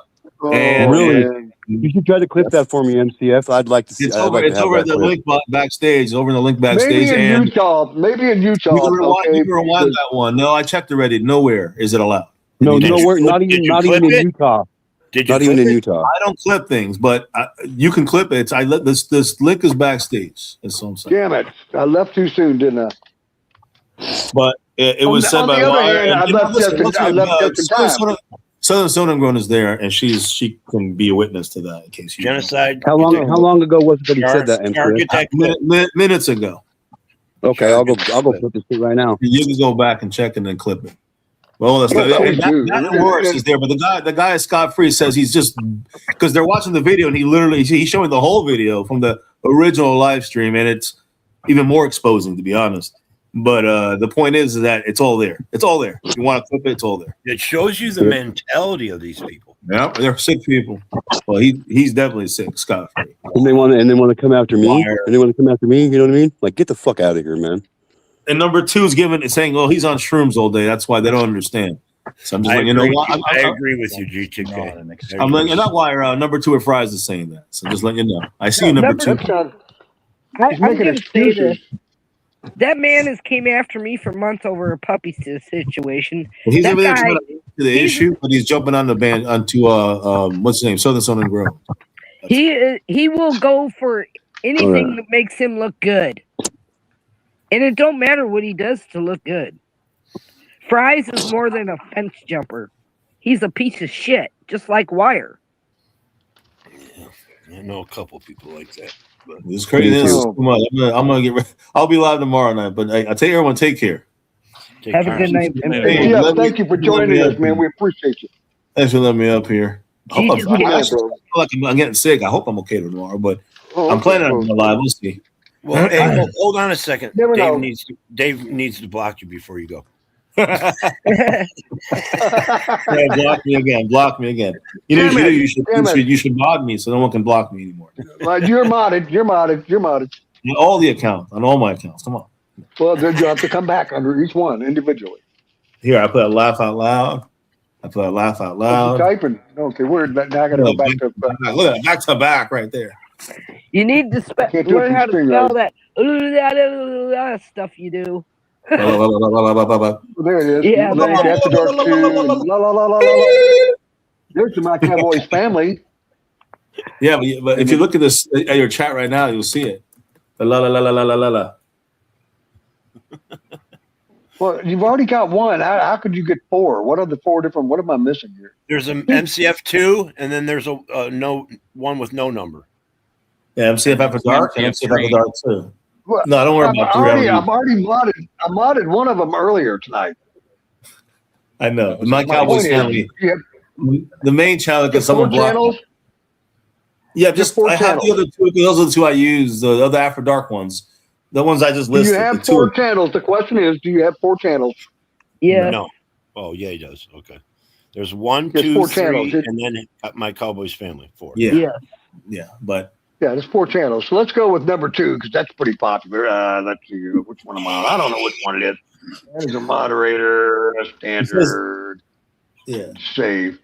And really, you should try to clip that for me, MCF. I'd like to see. It's over in the link backstage. Over in the link backstage. Maybe in Utah. Maybe in Utah. You can rewind that one. No, I checked already. Nowhere is it allowed. No, nowhere. Not even in Utah. Not even in Utah. I don't clip things, but you can clip it. This link is backstage. That's what I'm saying. Damn it! I left too soon, didn't I? But it was said by Wire. I left just in time. Southern Sonogram is there, and she can be a witness to that in case you genocide. How long ago was it that he said that? Minutes ago. Okay, I'll go put this shit right now. You can go back and check and then clip it. Well, that's that worse is there, but the guy Scott Free says he's just because they're watching the video and he's showing the whole video from the original live stream, and it's even more exposing, to be honest. But the point is that it's all there. It's all there. If you want to clip it, it's all there. It shows you the mentality of these people. Yeah, they're sick people. Well, he's definitely sick, Scott Free. And they want to come after me. And they want to come after me. You know what I mean? Like, get the fuck out of here, man. And number 2 is saying, "Oh, he's on shrooms all day." That's why they don't understand. So I'm just like, I agree with you, G2K. I'm letting you know why number 2 at Fries is saying that. So just letting you know. I see you number 2. I'm going to say this. That man has came after me for months over a puppy situation. Well, he's that over there guy, trying to answer the issue, but he's jumping on the band onto what's his name, Southern Sun and Grove. he will go for anything that makes him look good, and it don't matter what he does to look good. Fries is more than a fence jumper. He's a piece of shit, just like Wire. I know a couple people like that. But It's crazy. This is too much. I'm gonna get. I'll be live tomorrow night, but I tell everyone, take care. Have a good night. Hey, Yeah, thank you for joining us, man. We appreciate you. Thanks for letting me up here. I hope Jesus, I man, actually feel like I'm getting sick. I hope I'm okay tomorrow, but I'm planning on being live. We'll see. Well, hey, hold on a second. Never Dave know. needs to block you before you go. Yeah, block me again. Block me again. You know what you should do? You should mod me so no one can block me anymore. Well, you're modded. You're modded. You're modded. On all the accounts, on all my accounts. Come on. Well, then you have to come back under each one individually. Here, I put a laugh out loud. I put a laugh out loud. Typing. Okay, weird. Now I got to go back to. Look at that, back to back right there. You need to learn how to spell that stuff you do. There it is. Yeah, Ladies that. After Dark 2. La la la la la. There's the My Cowboys family. Yeah, but if you look at this at your chat right now, you'll see it. The la la la la la la la la. Well, you've already got one. How could you get four? What are the four different? What am I missing here? There's an MCF2, and then there's a no one with no number. Yeah, MCF After Dark and MCF After Dark 2. Well, No, don't worry about it. I've already modded. I modded one of them earlier tonight. I know. My Cowboys family. You The main channel because have four someone blocked channels. me. Yeah, just four I have the channels. other two. Those are the two I use. The other After Dark ones, the ones I just Do listed. you have the two. four channels? The question is, do you have four channels? Yeah. No. Oh, yeah, he does. Okay. There's 1, There's 2, four 3, channels. and then My Cowboys family. 4. Yeah, but Yeah, there's four channels. So let's go with number 2 because that's pretty popular. Let's see which one am I on? I don't know which one it is. That is a moderator, a standard, save.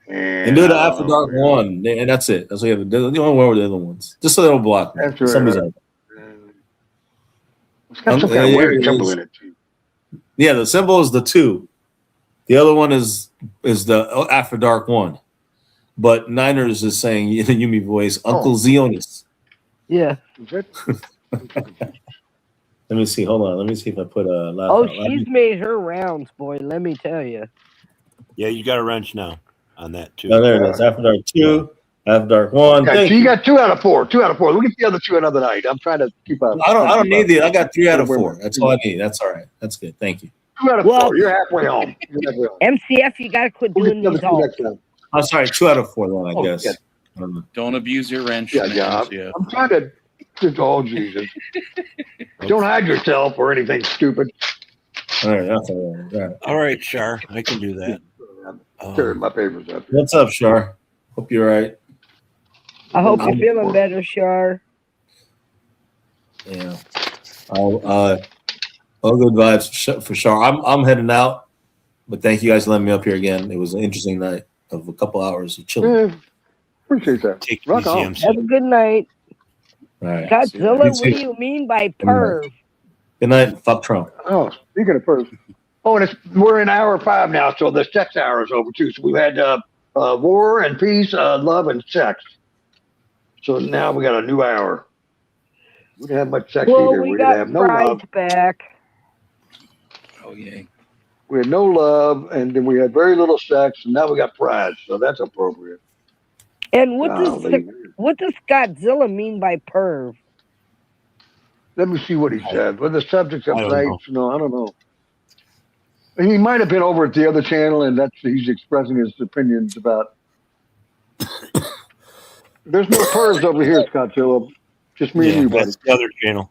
and do the After Dark one, and that's it. That's what you have to do. The only one with the other ones, just so they don't block me. That's right. Somebody's out. It's got some kind of weird symbol in it too. Yeah, the symbol is the 2. The other one is the After Dark one. But Niners is saying in a Yumi voice, Uncle Zionis. Yeah. Let me see. Hold on. Let me see if I put a. Oh, she's made her rounds, boy. Let me tell you. Yeah, you got a wrench now on that, too. Oh, there it is. After Dark 2, After Dark 1. Okay, so you got 2 out of 4. 2 out of 4. Look at the other 2 another night. I'm trying to keep up. I don't need the. I got 3 out of 4. That's all I need. That's all right. That's good. Thank you. 2 out of 4. You're halfway home. MCF, you got to quit doing these all. I'm sorry. 2 out of 4, then, I guess. Yeah. I don't know. Don't abuse your wrench. Yeah. I'm trying to. Oh, Jesus. Don't hide yourself or anything stupid. All right. That's all right. All right, Char. I can do that. Sure, my papers up. What's up, Shar? Hope you're all right. I hope you're feeling better, Shar. Yeah. All good vibes for Shar. I'm heading out, but thank you guys for letting me up here again. It was an interesting night of a couple hours of chilling. Appreciate that. Rock on. Have a good night. All right. Godzilla, You what too. do you mean by perv? Good night. Fuck Trump. Oh, speaking of first. Oh, and we're in hour 5 now, so the sex hour is over too. So we've had war and peace, love and sex. So now we got a new hour. We didn't have much sex Well, either. we didn't got have no Fries love. back. Oh, yay. We had no love, and then we had very little sex, and now we got fries. So that's appropriate. And what Golly. does Godzilla mean by perv? Let me see what he said. Well, the subject of I don't tonight, I don't know. He might have been over at the other channel, and he's expressing his opinions about. There's no pervs over here, Scottzilla. Just me and you, buddy. That's the other channel.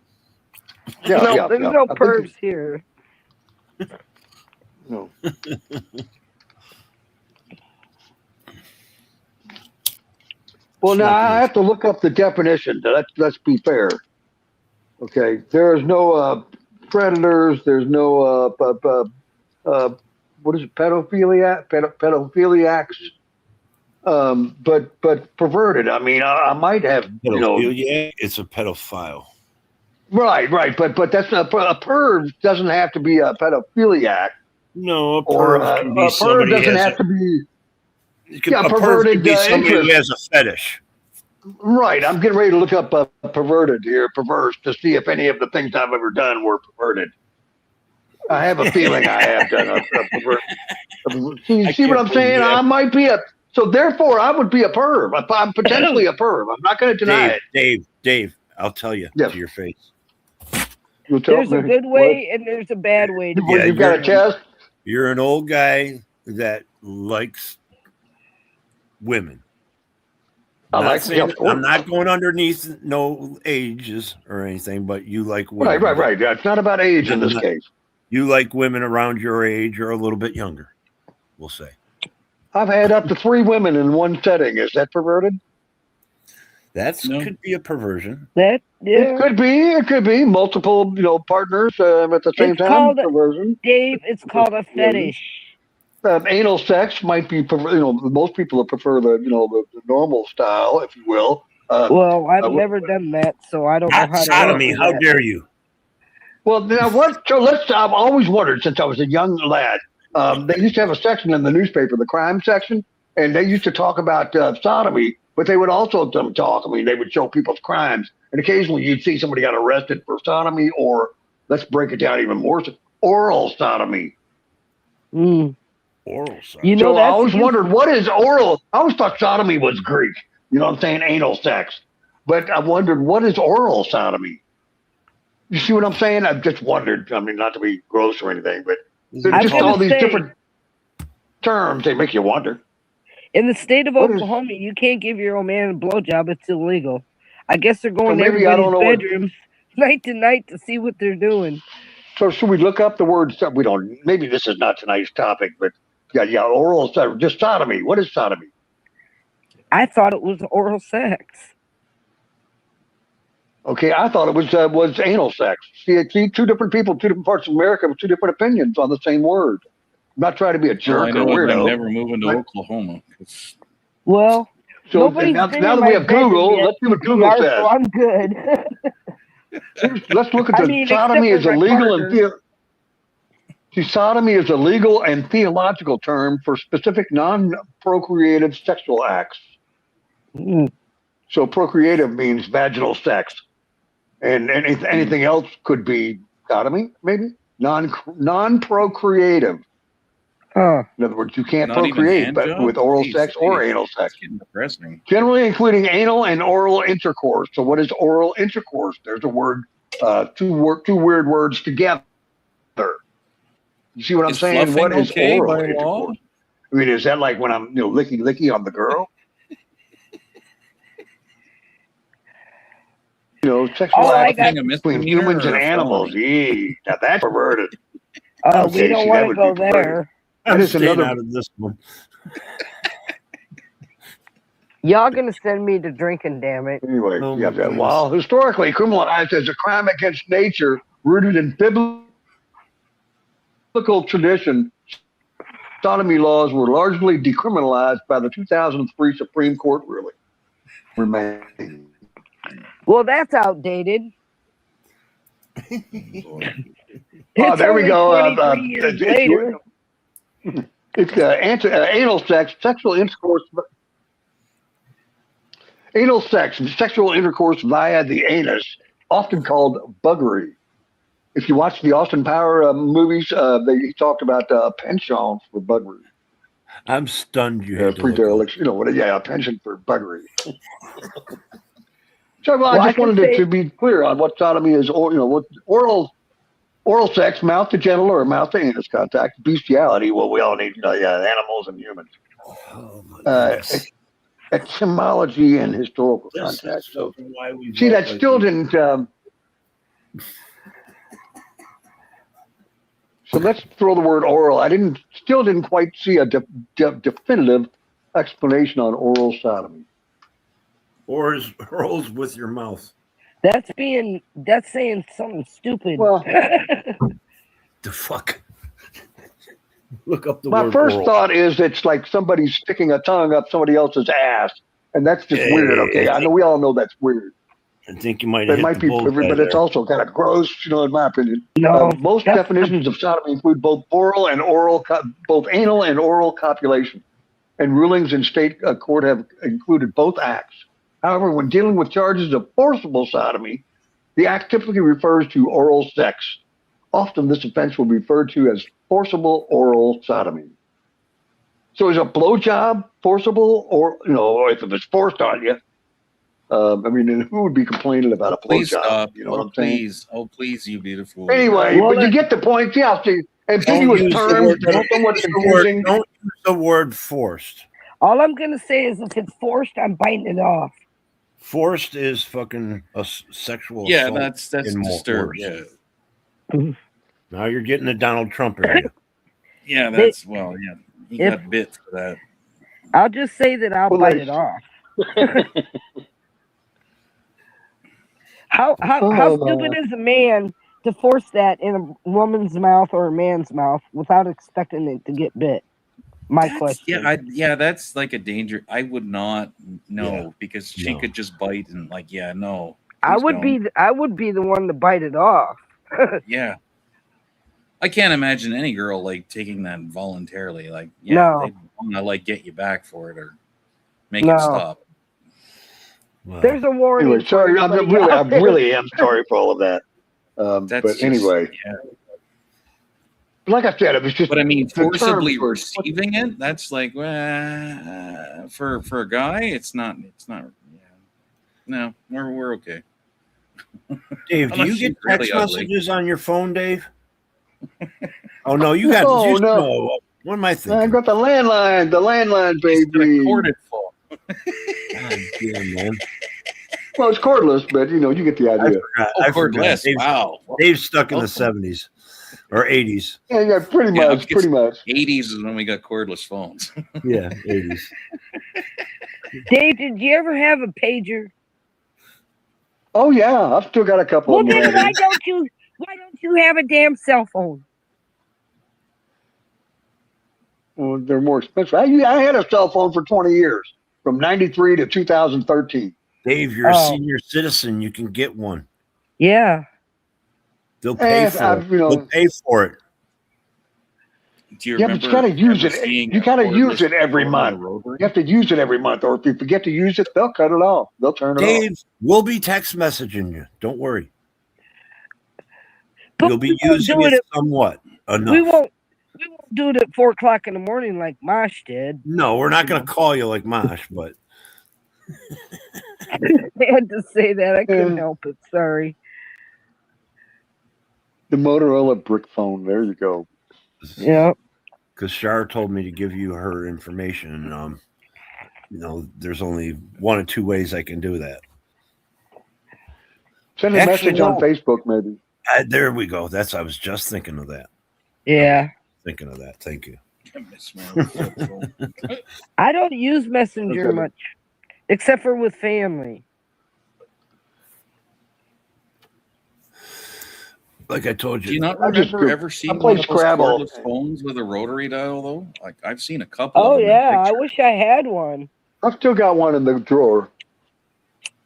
Yeah, no, yeah, there's yeah. no I think pervs here. No. Well, now I have to look up the definition. Let's be fair. Okay, there is no predators. There's no what is it? Pedophiliacs. But perverted. I mean, I might have Pedophilia, it's a pedophile. Right. But that's a perv doesn't have to be a pedophiliac. No, a Or perv can be a perv somebody doesn't has have to be a perv perverted can be somebody who interest. has a fetish. Right. I'm getting ready to look up perverted here, perverse, to see if any of the things I've ever done were perverted. I have a feeling I have done a pervert. See what I'm saying? I might be so therefore I would be a perv. I'm potentially a perv. I'm not going to deny it. Dave, I'll tell you Yes. to your face. There's a good way and there's a bad way to You've got a test? You're an old guy that likes women. I like saying, I'm not going underneath no ages or anything, but you like women. Right. It's not about age in this case. You like women around your age or a little bit younger, we'll say. I've had up to 3 women in one setting. Is that perverted? Could be a perversion. It could be multiple, partners at the same time. Perversion. Dave, it's called a fetish. Anal sex might be, most people prefer the normal style, if you will. Well, I've never done that, so I don't know how to. Sodomy, how dare you? Well, now what? So I've always wondered since I was a young lad. They used to have a section in the newspaper, the crime section, and they used to talk about sodomy, but they would also talk. I mean, they would show people's crimes, and occasionally you'd see somebody got arrested for sodomy, or let's break it down even more, oral sodomy. Oral sodomy. So I always wondered, what is oral? I always thought sodomy was Greek. You know what I'm saying? Anal sex. But I wondered, what is oral sodomy? You see what I'm saying? I've just wondered. I mean, not to be gross or anything, but just all these different terms, they make you wonder. In the state of Oklahoma, you can't give your old man a blowjob. It's illegal. I guess they're going to everybody's bedrooms night to night to see what they're doing. So should we look up the word? We don't. Maybe this is not tonight's topic, but yeah, oral just sodomy. What is sodomy? I thought it was oral sex. Okay, I thought it was anal sex. See, two different people, 2 different parts of America with 2 different opinions on the same word. I'm not trying to be a jerk or weirdo. I'm never moving to Oklahoma. Well, so now that we have Google, let's see what Google says. So I'm good. Let's look at sodomy is illegal and sodomy is a legal and theological term for specific non-procreative sexual acts. So procreative means vaginal sex, and anything else could be sodomy, maybe non-procreative. In other words, you can't procreate, but with oral sex or anal sex. Depressing. Generally including anal and oral intercourse. So what is oral intercourse? There's a word, 2 weird words together. You see what I'm saying? What is oral intercourse? I mean, is that like when I'm, licky on the girl? Sexual acts between humans and animals. Now that's perverted. We don't want to go there. I'm staying out of this one. Y'all gonna send me to drinking, damn it. Anyway, well, historically, criminal acts is a crime against nature rooted in biblical tradition. Sodomy laws were largely decriminalized by the 2003 Supreme Court ruling. Well, that's outdated. There we go. 23 years later. It's anal sex, sexual intercourse. Anal sex, sexual intercourse via the anus, often called buggery. If you watch the Austin Power movies, he talked about pensions for buggery. I'm stunned you had to pre-dereliction. A pension for buggery. So I just wanted to be clear on what sodomy is, what oral sex, mouth to genital or mouth to anus contact, bestiality. Well, we all need animals and humans. Etymology and historical context. So, see, that still didn't. So let's throw the word oral. I still didn't quite see a definitive explanation on oral sodomy. Orals with your mouth. That's saying something stupid. Well, the fuck. Look up the My word first oral. thought is it's like somebody sticking a tongue up somebody else's ass, and that's just weird. Okay, I know we all know that's weird. I think you might That have hit might the be, bullseye but it's there. also kind of gross, in my opinion. No, Most definitions of sodomy include both both anal and oral copulation, and rulings in state court have included both acts. However, when dealing with charges of forcible sodomy, the act typically refers to oral sex. Often, this offense will be referred to as forcible oral sodomy. So, is a blowjob forcible, or if it's forced on you? Who would be complaining about a Please blowjob? stop. You know what Oh, I'm saying? please. Oh, please, you beautiful. Anyway, but you get the point. Yeah, ambiguous terms that are somewhat confusing. Don't use the word forced. All I'm gonna say is, if it's forced, I'm biting it off. Forced is fucking a sexual Yeah, assault. that's in disturbed. worse. Yeah. Now you're getting a Donald Trump area. Yeah, that's he got bit for that. I'll just say that I'll bite it off. How stupid is a man to force that in a woman's mouth or a man's mouth without expecting it to get bit? Question. Yeah, that's like a danger. I would not know because she could just bite and no. I would be the one to bite it off. Yeah. I can't imagine any girl taking that voluntarily. They want to get you back for it or make it stop. There's a warning. Anyway, sorry, I really am sorry for all of that. But anyway, like I said, it was just. But I mean, the forcibly terms were- receiving it. That's for a guy. It's not. Yeah. No, we're okay. Dave, do you Unless get she's really text ugly. messages on your phone, Dave? Oh no, you got. Oh, you no. know, what am I thinking? I got the landline, baby. Corded full. God damn, man. Well, it's cordless, but you get the idea. I forgot. Cordless. Dave's, Wow. Dave's stuck in the 70s or 80s. Yeah, pretty much. 80s is when we got cordless phones. Yeah, 80s. Dave, did you ever have a pager? Oh yeah, I've still got a couple Well, of them. then around why don't you have a damn cell phone? Well, they're more expensive. I had a cell phone for 20 years, from 93 to 2013. Dave, you're a senior citizen. You can get one. Yeah. They'll pay for it. They'll pay for it. Do you Yeah, but you got to use it. You got to use it every month. You have to use it every month, or if you forget to use it, they'll cut it off. They'll turn it off. Dave, we'll be text messaging you. Don't worry. But You'll be we won't using do it it somewhat enough. We won't do it at 4 o'clock in the morning like Mosh did. No, we're not going to call you like Mosh, but I had to say that. I couldn't help it. Sorry. The Motorola brick phone. There you go. Yeah. Because Shar told me to give you her information. There's only one or two ways I can do that. Send a message on Facebook, maybe. There we go. I was just thinking of that. Yeah. Thinking of that. Thank you. I don't use Messenger much, except for with family. Like I told you. Do you not remember ever seeing one of those cordless phones with a rotary dial, though? I've seen a couple of Oh, them. yeah. I wish I had one. I've still got one in the drawer.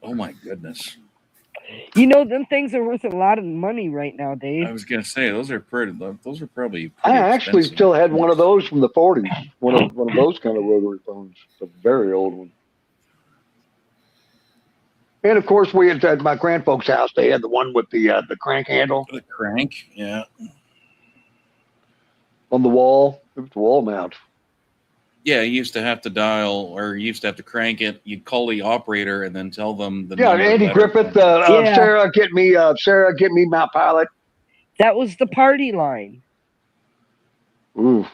Oh, my goodness. Them things are worth a lot of money right now, Dave. I was going to say, those are probably pretty I actually expensive. still had one of those from the 40s. One of those kind of rotary phones. A very old one. And of course, we at my grandfolks' house, they had the one with the crank handle. The crank, yeah. On the wall. It was the wall mount. Yeah, you used to have to dial, or you used to have to crank it. You'd call the operator and then tell them the number. Andy Griffith, Sarah, get me Mount Pilot. That was the party line. Ooh.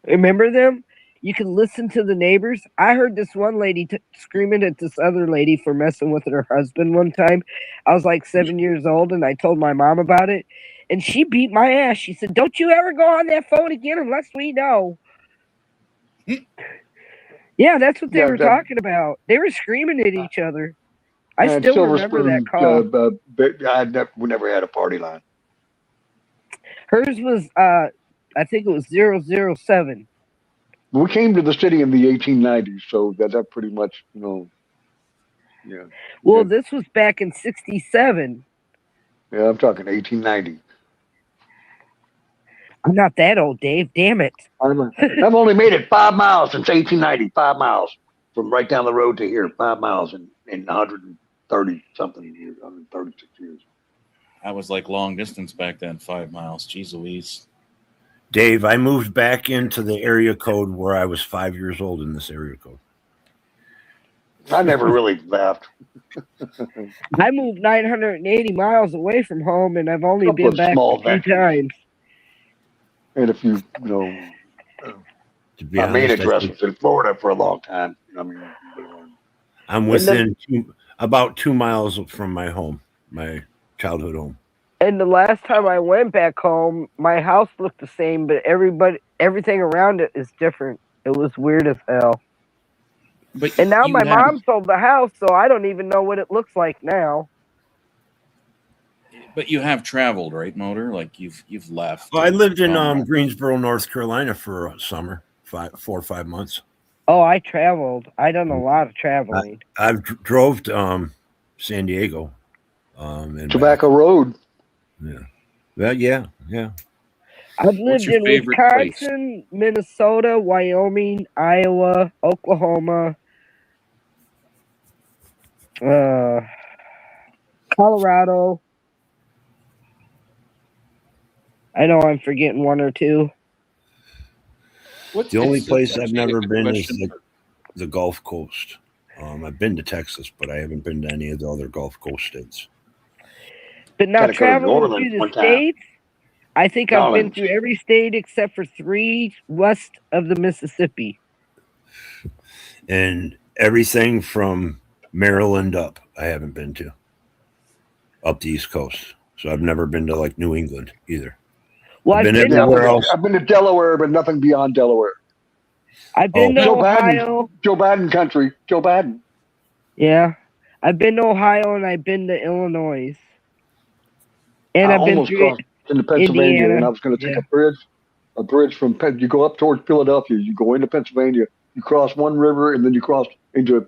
Remember them? You can listen to the neighbors. I heard this one lady screaming at this other lady for messing with her husband one time. I was like 7 years old, and I told my mom about it, and she beat my ass. She said, "Don't you ever go on that phone again unless we know." Yeah, that's what they were talking about. They were screaming at each other. I still remember that call. We never had a party line. Hers was, I think it was 007. We came to the city in the 1890s, so that pretty much, Yeah. Well, this was back in '67. Yeah, I'm talking 1890. I'm not that old, Dave. Damn it. I've only made it 5 miles since 1890. 5 miles from right down the road to here. 5 miles in 130 something years, 136 years. I was like long distance back then, 5 miles. Jeez Louise. Dave, I moved back into the area code where I was 5 years old in this area code. I never really left. I moved 980 miles away from home, and I've only Couple been of back small a few ventures. times. And if you To be my main honest, I address think was in Florida for a long time. I mean, I'm within about 2 miles from my home, my childhood home. And the last time I went back home, my house looked the same, but everything around it is different. It was weird as hell. But and now you my have- mom sold the house, so I don't even know what it looks like now. But you have traveled, right, Motor? Like you've left. Well, I lived in gone. Greensboro, North Carolina for a summer, 4 or 5 months. Oh, I traveled. I done a lot of traveling. I've drove to San Diego. And Tobacco Road. Yeah. Well, yeah. I've lived in Wisconsin, Minnesota, Wyoming, Iowa, Oklahoma, Colorado. I know I'm forgetting one or two. The only place I've never been is the Gulf Coast. I've been to Texas, but I haven't been to any of the other Gulf Coast states. But now Gotta go to traveling New Orleans through the one time. states, I think I've been Orleans. through every state except for 3 west of the Mississippi. And everything from Maryland up, I haven't been to. Up the East Coast. So I've never been to like New England either. Well, I've been everywhere else. I've been to Delaware, but nothing beyond Delaware. I've been to Joe Ohio. Joe Biden country. Joe Biden. Yeah. I've been to Ohio and I've been to Illinois. And I I've been almost through crossed into Pennsylvania, Indiana. and I was going to take a bridge from you go up towards Philadelphia, you go into Pennsylvania, you cross one river, and then you cross into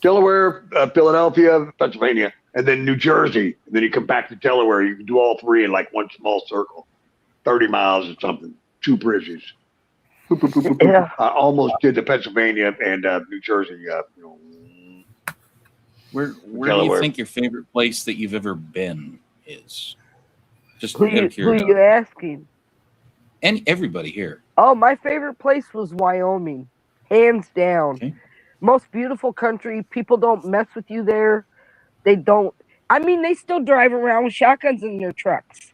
Delaware, Philadelphia, Pennsylvania, and then New Jersey, and then you come back to Delaware. You can do all 3 in like one small circle, 30 miles or something, 2 bridges. Boop, boop, boop, boop, boop. Yeah. I almost did the Pennsylvania and New Jersey. Where do you Delaware. think your favorite place that you've ever been is? Just Who out of you curiosity. asking? And everybody here. Oh, my favorite place was Wyoming. Hands down. Most beautiful country. People don't mess with you there. They don't. I mean, they still drive around with shotguns in their trucks.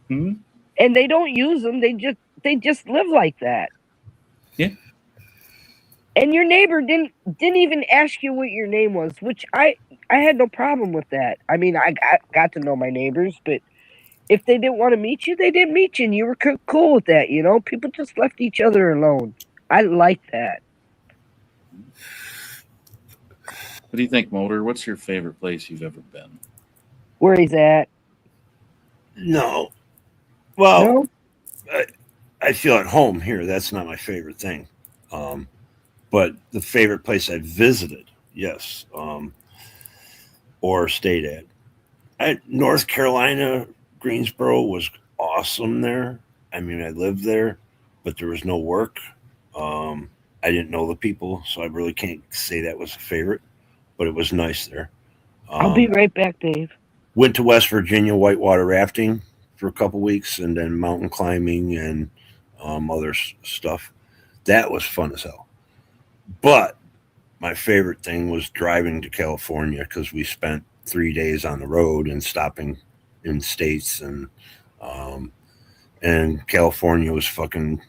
Hmm? And they don't use them. They just live like that. Yeah. And your neighbor didn't even ask you what your name was, which I had no problem with that. I mean, I got to know my neighbors, but if they didn't want to meet you, they didn't meet you, and you were cool with that, you know? People just left each other alone. I like that. What do you think, Motor? What's your favorite place you've ever been? Where he's at. No. Well, I feel at home here. That's not my favorite thing. But the favorite place I visited, yes, or stayed at. North Carolina, Greensboro was awesome there. I mean, I lived there, but there was no work. I didn't know the people, so I really can't say that was a favorite, but it was nice there. I'll be right back, Dave. Went to West Virginia whitewater rafting for a couple weeks, and then mountain climbing and other stuff. That was fun as hell. But my favorite thing was driving to California because we spent 3 days on the road and stopping in states, and California was fucking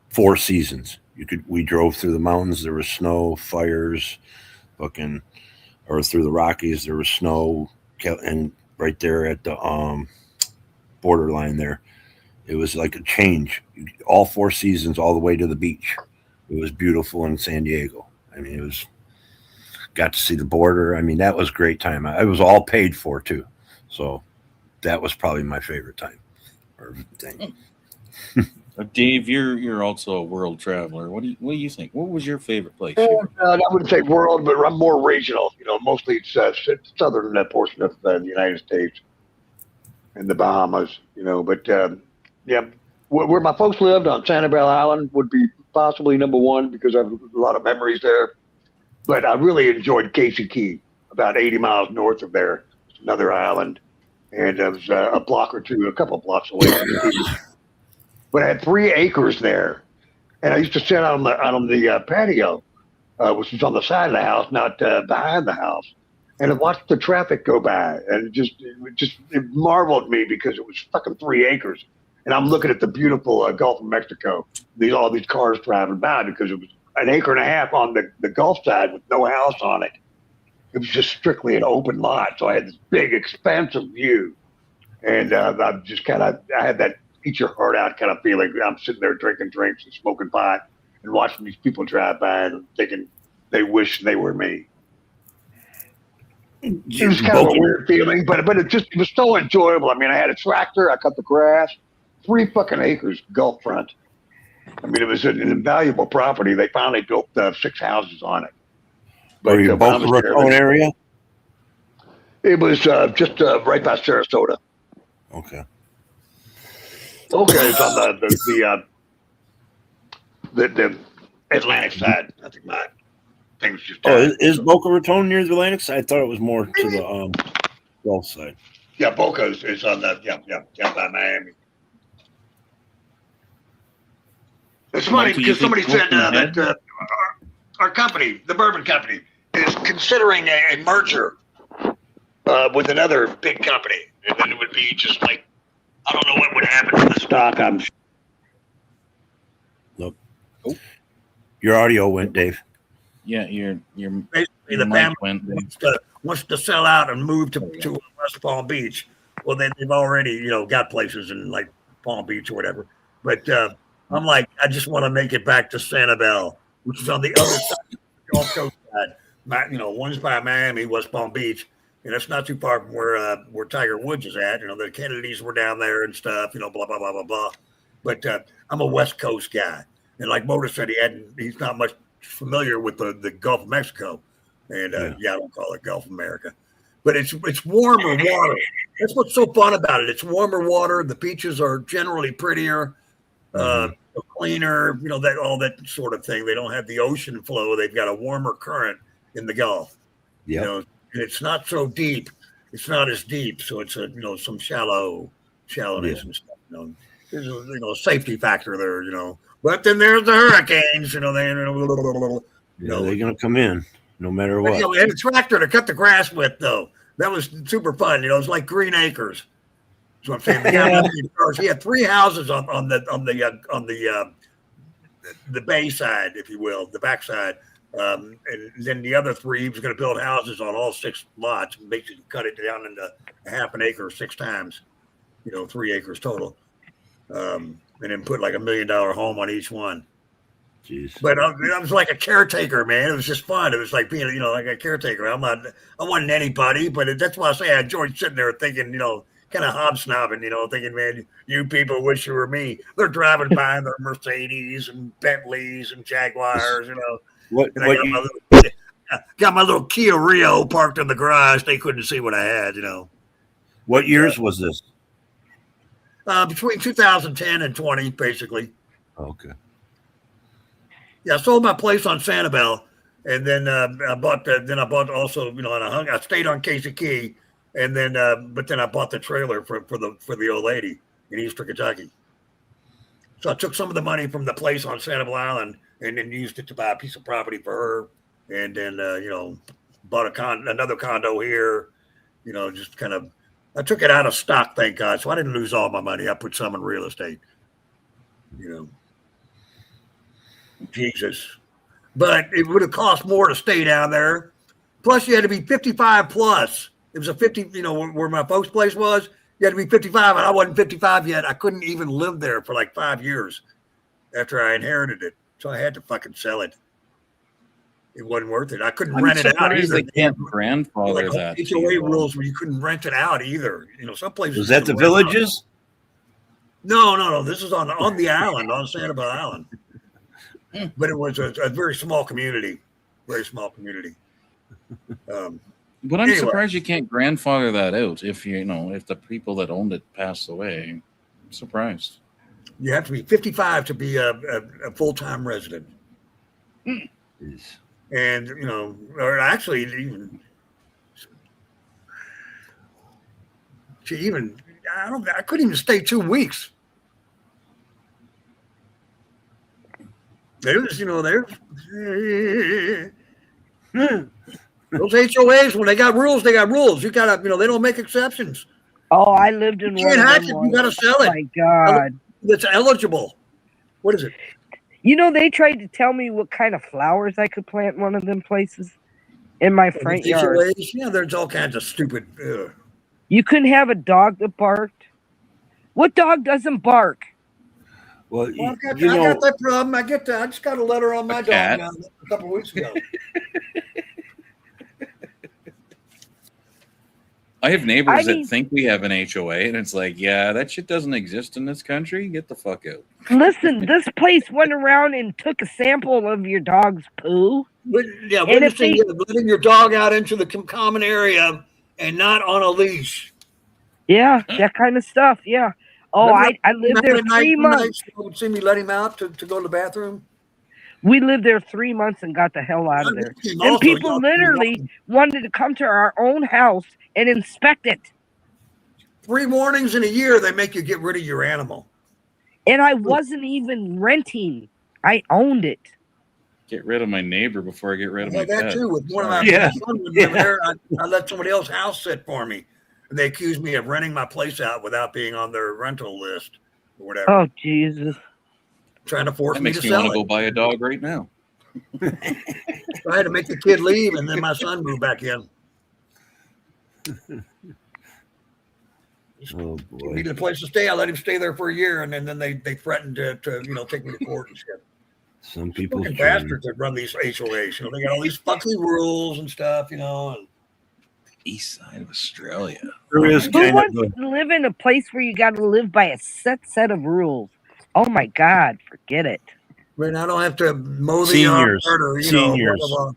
4 seasons. We drove through the mountains. There was snow, fires, or through the Rockies. There was snow, and right there at the borderline there, it was like a change. All 4 seasons, all the way to the beach. It was beautiful in San Diego. I mean, got to see the border. I mean, that was a great time. It was all paid for too. So that was probably my favorite time or thing. Dave, you're also a world traveler. What do you think? What was your favorite place? I wouldn't say world, but I'm more regional. Mostly it's southern portion of the United States and the Bahamas. But yeah, where my folks lived on Sanibel Island would be possibly number one because I have a lot of memories there. But I really enjoyed Casey Key, about 80 miles north of there. It's another island, and it was a block or two, a couple blocks away from the Key. But I had 3 acres there, and I used to sit out on the patio, which was on the side of the house, not behind the house, and I watched the traffic go by, and it marveled me because it was fucking 3 acres, and I'm looking at the beautiful Gulf of Mexico. All these cars driving by because it was an acre and a half on the Gulf side with no house on it. It was just strictly an open lot, so I had this big, expansive view, and I had that eat your heart out kind of feeling. I'm sitting there drinking drinks and smoking pot and watching these people drive by and thinking they wish they were me. It was kind of a weird feeling, but it was so enjoyable. I mean, I had a tractor, I cut the grass, 3 fucking acres Gulf front. I mean, it was an invaluable property. They finally built 6 houses on it. Were you Boca Raton area? It was just right by Sarasota. Okay. Boca is on the Atlantic side. I think my thing's just. Is Boca Raton near the Atlantic side? I thought it was more to the Gulf side. Yeah, Boca is on the by Miami. It's funny because somebody said that our company, the bourbon company, is considering a merger with another big company, and then it would be just like, I don't know what would happen to the stock. I'm sure. Look, your audio went, Dave. Yeah, your basically the family wants to sell out and move to West Palm Beach. Well, they've already got places in like Palm Beach or whatever. But I'm like, I just want to make it back to Sanibel, which is on the other side of the Gulf Coast side. One's by Miami, West Palm Beach. And it's not too far from where Tiger Woods is at. The Kennedys were down there and stuff, blah, blah, blah, blah, blah. But I'm a West Coast guy. And like Motor said, he's not much familiar with the Gulf of Mexico. And I don't call it Gulf of America. But it's warmer water. That's what's so fun about it. It's warmer water. The beaches are generally prettier, cleaner, all that sort of thing. They don't have the ocean flow. They've got a warmer current in the Gulf. Yeah. It's not so deep. It's not as deep, so it's some shallowness and stuff. There's a safety factor there. But then there's the hurricanes. They're gonna come in no matter what. We had a tractor to cut the grass with, though. That was super fun. It was like Green Acres. That's what I'm saying. He had 3 houses on the bay side, if you will, the back side. And then the other 3, he was going to build houses on all 6 lots, and basically cut it down into a half an acre 6 times, 3 acres total. And then put like $1 million home on each one. Jeez. But I was like a caretaker, man. It was just fun. It was like being, like a caretaker. I wasn't anybody, but that's why I say I enjoyed sitting there thinking, kind of hobsnobbing, thinking, man, you people wish you were me. They're driving by in their Mercedes and Bentleys and Jaguars, got my little Kia Rio parked in the garage. They couldn't see what I had, What years was this? Between 2010 and 20, basically. Okay. Yeah, I sold my place on Sanibel, and then I bought also, and I stayed on Casey Key, and then but then I bought the trailer for the old lady in Eastern Kentucky. So I took some of the money from the place on Sanibel Island and then used it to buy a piece of property for her, and then bought another condo here, just kind of. I took it out of stock, thank God, so I didn't lose all my money. I put some in real estate, Jesus. But it would have cost more to stay down there. Plus, you had to be 55 plus. It was a 50, where my folks' place was, you had to be 55, and I wasn't 55 yet. I couldn't even live there for like 5 years after I inherited it. So I had to fucking sell it. It wasn't worth it. I couldn't rent it out either. They can't grandfather like that. HOA rules where you couldn't rent it out either. Some places. Was that the Villages? No. This is on the island, on Sanibel Island. But it was a very small community. Very small community. But I'm Anyway. surprised you can't grandfather that out if if the people that owned it passed away. I'm surprised. You have to be 55 to be a full-time resident. And, or actually even, I couldn't even stay 2 weeks. There's, those HOAs, when they got rules, they got rules. You gotta, they don't make exceptions. Oh, I lived in You one can't of hack them it. You once. gotta sell Oh it. my God. That's eligible. What is it? They tried to tell me what kind of flowers I could plant in one of them places in my front yard. HOAs? Yeah, there's all kinds of stupid. You couldn't have a dog that barked. What dog doesn't bark? Well, I got that problem. I get that. I just got a letter on my dog cat. now a couple of weeks ago. I have neighbors that think we have an HOA, and it's like, yeah, that shit doesn't exist in this country. Get the fuck out. Listen, this place went around and took a sample of your dog's poo. Yeah, And if witnessing letting your dog out into the common area and not on a leash. Yeah, that kind of stuff. Yeah. Oh, I lived there 3 months. You would see me let him out to go to the bathroom. We lived there 3 months and got the hell out of there. And Also, people y'all- literally wanted to come to our own house and inspect it. 3 mornings in a year, they make you get rid of your animal. And I wasn't even renting. I owned it. Get rid of my neighbor before I get rid of I my had that pet. too. With one of my Sorry. son would live there, I let somebody else house sit for me. And they accused me of renting my place out without being on their rental list or whatever. Oh, Jesus. Trying to force That me makes to me want sell to it. go buy a dog right now. I had to make the kid leave, and then my son moved back in. Oh boy. Needed a place to stay. I let him stay there for a year, and then they threatened to take me to court and shit. Some people Fucking bastards that run these HOAs. They got all these fucking rules and stuff, and East side of Australia. There is Who kind wants of to live in a place where you got to live by a set of rules? Oh, my God. Forget it. Right now, I don't have to mow the Seniors. yard or, Seniors. blah, blah, blah.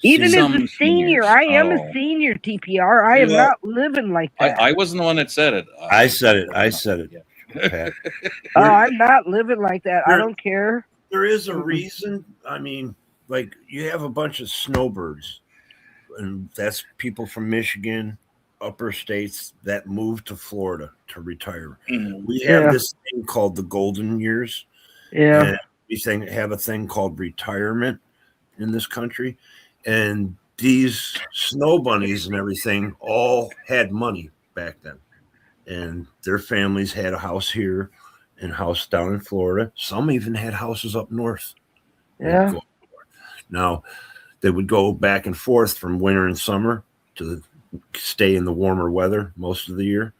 Even as a Some senior, seniors. I am Oh. a senior, TPR. I am Yeah. not living like that. I wasn't the one that said it. I said it. Pat. Oh, I'm not living like that. I There- don't care. There is a reason. I mean, like you have a bunch of snowbirds, and that's people from Michigan, upper states that move to Florida to retire. Mhm. We have Yeah. this thing called the golden years. Yeah. And we have a thing called retirement in this country. And these snow bunnies and everything all had money back then. And their families had a house here and a house down in Florida. Some even had houses up north. Yeah. Now, they would go back and forth from winter and summer to stay in the warmer weather most of the year.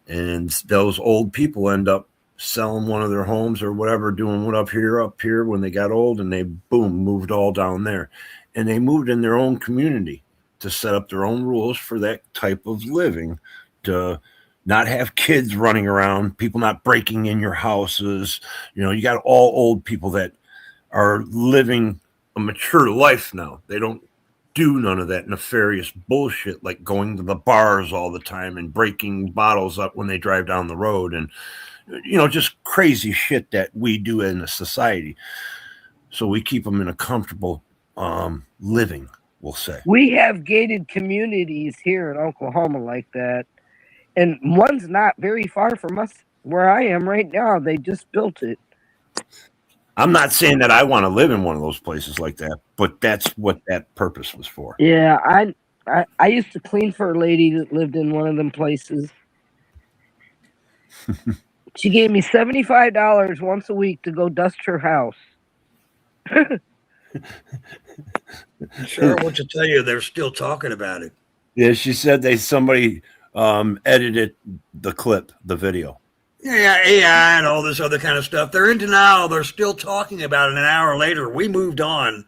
And those old people end up selling one of their homes or whatever, doing what up here when they got old, and they boom, moved all down there. And they moved in their own community to set up their own rules for that type of living, to not have kids running around, people not breaking in your houses. You got all old people that are living a mature life now. They don't do none of that nefarious bullshit like going to the bars all the time and breaking bottles up when they drive down the road and just crazy shit that we do in a society. So we keep them in a comfortable living, we'll say. We have gated communities here in Oklahoma like that. And one's not very far from us where I am right now. They just built it. I'm not saying that I want to live in one of those places like that, but that's what that purpose was for. Yeah, I used to clean for a lady that lived in one of them places. She gave me $75 once a week to go dust her house. Sure, what to tell you, they're still talking about it. Yeah, she said somebody edited the video. Yeah, AI and all this other kind of stuff. They're in denial. They're still talking about it an hour later. We moved on.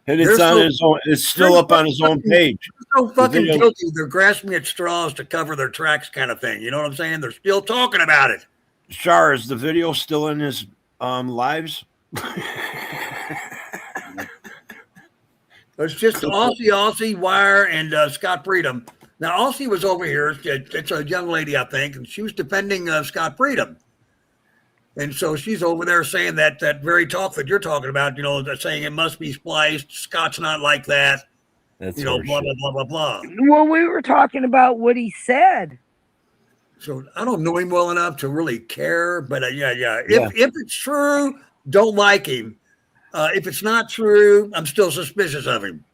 And it's They're on so- his own. It's still up on his own page. They're so fucking video- guilty. They're grasping at straws to cover their tracks, kind of thing. You know what I'm saying? They're still talking about it. Shar, is the video still in his lives? It's just Aussie, Wire, and Scott Freedom. Now, Aussie was over here. It's a young lady, I think, and she was defending Scott Freedom. And so she's over there saying that very talk that you're talking about, saying it must be spliced. Scott's not like that. That's blah, blah, blah, blah, blah. Well, we were talking about what he said. So I don't know him well enough to really care, but yeah. If it's true, don't like him. If it's not true, I'm still suspicious of him.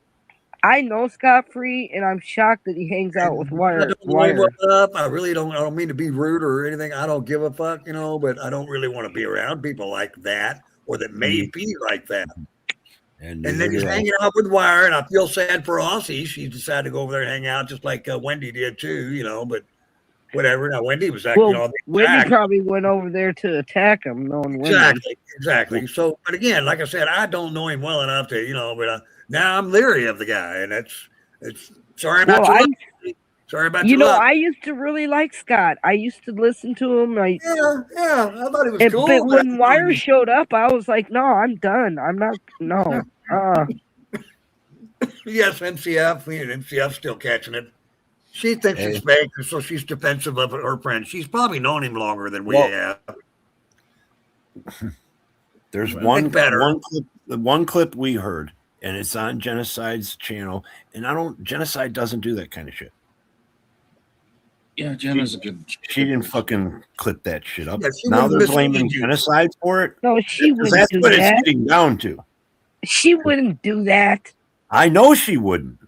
I know Scott Free, and I'm shocked that he hangs out with Wire. I don't know him well enough. I really don't. I don't mean to be rude or anything. I don't give a fuck, but I don't really want to be around people like that or that may be like that. And then he's hanging out with Wire, and I feel sad for Aussie. She decided to go over there and hang out just like Wendy did too, but whatever. Now Wendy was acting all Wendy probably went over there to attack him, knowing Wendy. Exactly. So, but again, like I said, I don't know him well enough to, but now I'm leery of the guy, and it's sorry about your luck. Sorry about your luck. I used to really like Scott. I used to listen to him. I thought he was cool. But when Wire showed up, I was like, no, I'm done. I'm not. No. Yes, MCF's still catching it. She thinks it's fake, so she's defensive of her friend. She's probably known him longer than we have. There's one clip we heard, and it's on Genocide's channel. And Genocide doesn't do that kind of shit. Yeah, Jenna's a good. She didn't fucking clip that shit up. Yeah, now they're blaming Genocide for it. No, she wouldn't That's do what that. it's getting down to. She wouldn't do that. I know she wouldn't.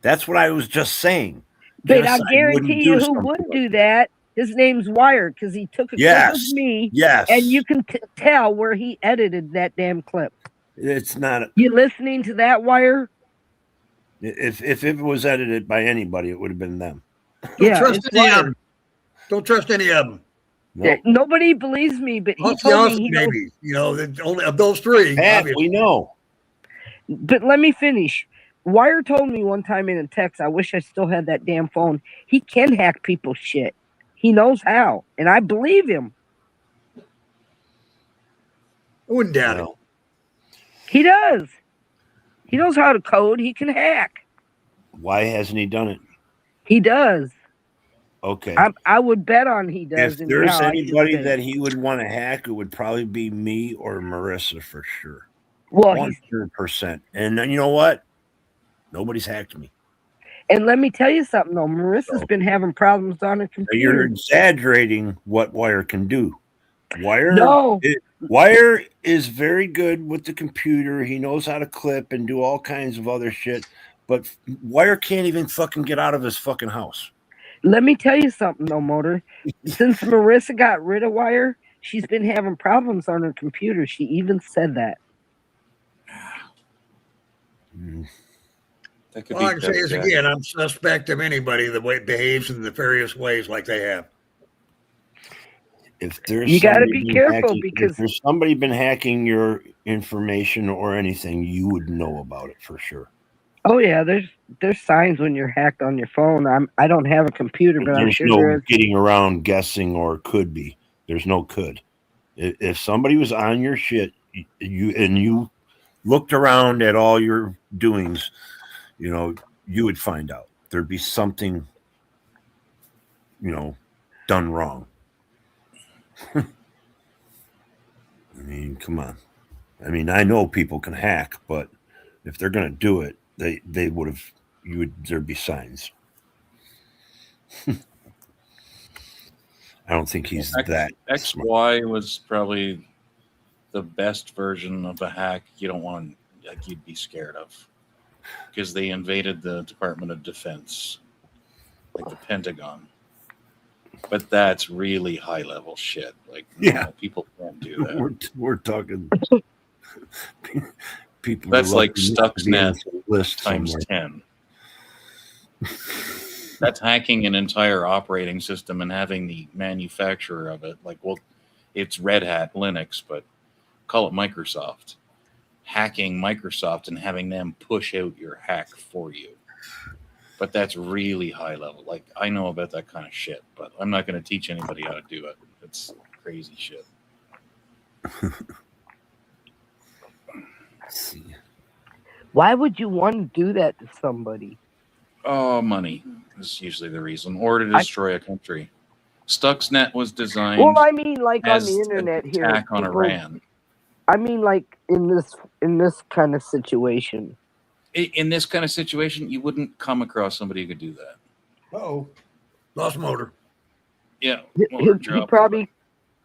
That's what I was just saying. But I Genocide guarantee you who wouldn't do that. His name's Wire, because he took a clip of me. Yes. And you can tell where he edited that damn clip. It's not. You listening to that, Wire? If it was edited by anybody, it would have been them. Don't trust any of them. Nope. Nobody believes me, but he told me. Maybe only of those three. We know. But let me finish. Wire told me one time in a text, I wish I still had that damn phone. He can hack people's shit. He knows how, and I believe him. I wouldn't doubt it. He does. He knows how to code. He can hack. Why hasn't he done it? He does. Okay. I would bet on he does. If there's anybody that he would want to hack, it would probably be me or Marissa for sure. Well, 100%. And then you know what? Nobody's hacked me. And let me tell you something, though. Marissa's been having problems on her computer. You're exaggerating what Wire can do. Wire is very good with the computer. He knows how to clip and do all kinds of other shit. But Wire can't even fucking get out of his fucking house. Let me tell you something, though, Motor. Since Marissa got rid of Wire, she's been having problems on her computer. She even said that. All I can say is, again, I'm suspect of anybody that behaves in the various ways like they have. If there's you got to be careful because if there's somebody been hacking your information or anything, you would know about it for sure. Oh yeah, there's signs when you're hacked on your phone. I don't have a computer, but I'm sure there is. Getting around guessing or could be. There's no could. If somebody was on your shit, you looked around at all your doings, you would find out. There'd be something, done wrong. I mean, come on. I mean, I know people can hack, but if they're going to do it, they would have, there'd be signs. I don't think he's that XY was probably the best version of a hack you don't want, you'd be scared of, because they invaded the Department of Defense, like the Pentagon. But that's really high level shit. Like, people can't do that. We're talking people. That's like Stuxnet times 10. That's hacking an entire operating system and having the manufacturer of it. Like, well, it's Red Hat Linux, but call it Microsoft. Hacking Microsoft and having them push out your hack for you. But that's really high level. Like, I know about that kind of shit, but I'm not going to teach anybody how to do it. crazy shit. Why would you want to do that to somebody? Oh, money is usually the reason, or to destroy a country. Stuxnet was designed. Well, I mean, like on as the an internet here, attack on people. Iran. I mean, like in this kind of situation. In this kind of situation, you wouldn't come across somebody who could do that. Oh, lost motor. Yeah, He probably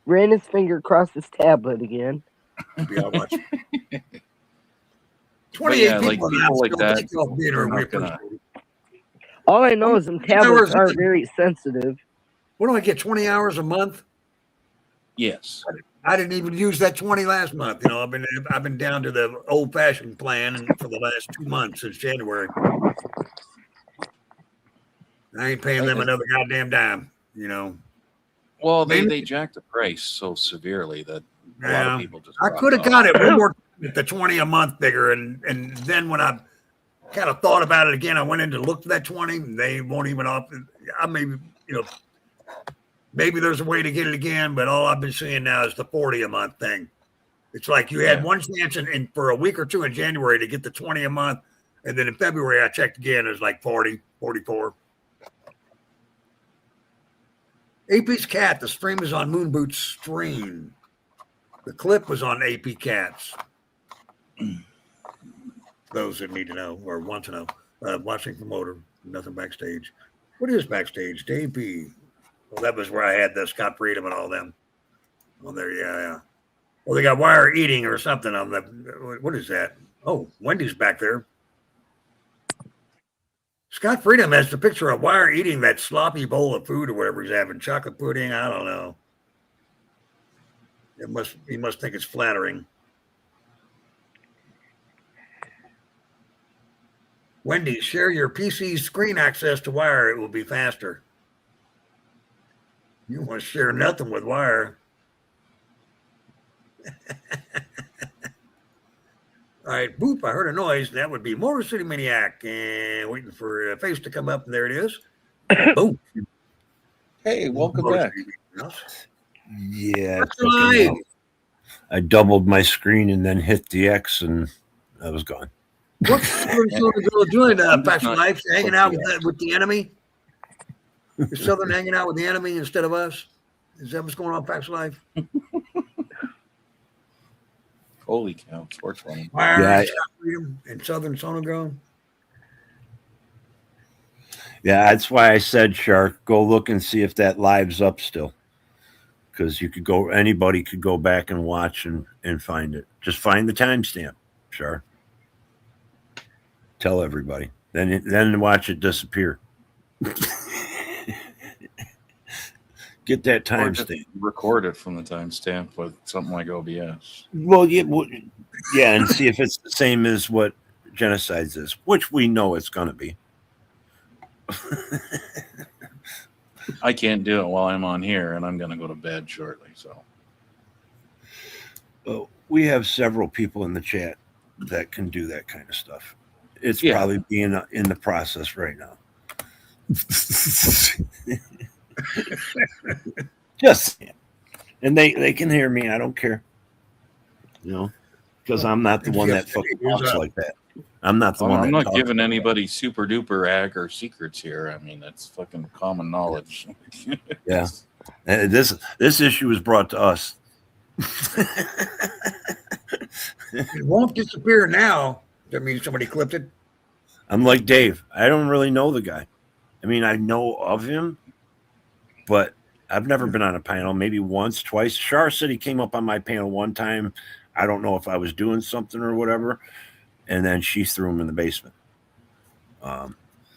ran his finger across his tablet again. Yeah, watch. But 28 yeah, people like now people like still that, take off being they're a not gonna. All I know is them tablets are very sensitive. What do I get? 20 hours a month? Yes. I didn't even use that 20 last month. You know, I've been down to the old fashioned plan for the last 2 months since January. I ain't paying them another goddamn dime, you know. Well, they jacked the price so severely that a lot of people just. I could have got it one more at the 20 a month figure, and then when I kind of thought about it again, I went in to look for that 20. And they won't even offer. I maybe maybe there's a way to get it again, but all I've been seeing now is the 40 a month thing. It's like you had one chance in for a week or two in January to get the 20 a month, and then in February I checked again, it was like 40, 44. AP's Cat, the stream is on Moonboot's stream. The clip was on AP Cats. Those that need to know or want to know. Watching promoter, nothing backstage. What is backstage? Dave B. Well, that was where I had the Scott Freedom and all them. Well, there, yeah. Well, they got wire eating or something on the. What is that? Oh, Wendy's back there. Scott Freedom has the picture of Wire eating that sloppy bowl of food or whatever he's having, chocolate pudding. I don't know. He must think it's flattering. Wendy, share your PC screen access to Wire. It will be faster. You want to share nothing with Wire. All right, boop, I heard a noise. That would be Motor City Maniac. And waiting for a face to come up, and there it is. Boom. Hey, welcome back. Yeah. I doubled my screen and then hit the X, and I was gone. What's Southern Girl doing, Faction Life? Hanging out with the enemy? Is Southern hanging out with the enemy instead of us? Is that what's going on, Faction Life? Holy cow, 420. Yeah, and Southern Sonogrome. Yeah, that's why I said, Shark, go look and see if that live's up still. Because anybody could go back and watch and find it. Just find the timestamp, Shark. Tell everybody. Then watch it disappear. Get that timestamp. Record it from the timestamp with something like OBS. Well, yeah, and see if it's the same as what Genocides is, which we know it's going to be. I can't do it while I'm on here, and I'm going to go to bed shortly. So, well, we have several people in the chat that can do that kind of stuff. It's probably being in the process right now. Just, and they can hear me. I don't care, because I'm not the one that fucking talks like that. I'm not the one. I'm not giving anybody super duper ag or secrets here. I mean, that's fucking common knowledge. Yeah, and this issue was brought to us. It won't disappear now. That means somebody clipped it. I'm like Dave. I don't really know the guy. I mean, I know of him, but I've never been on a panel. Maybe once, twice. Shar said he came up on my panel one time. I don't know if I was doing something or whatever. And then she threw him in the basement.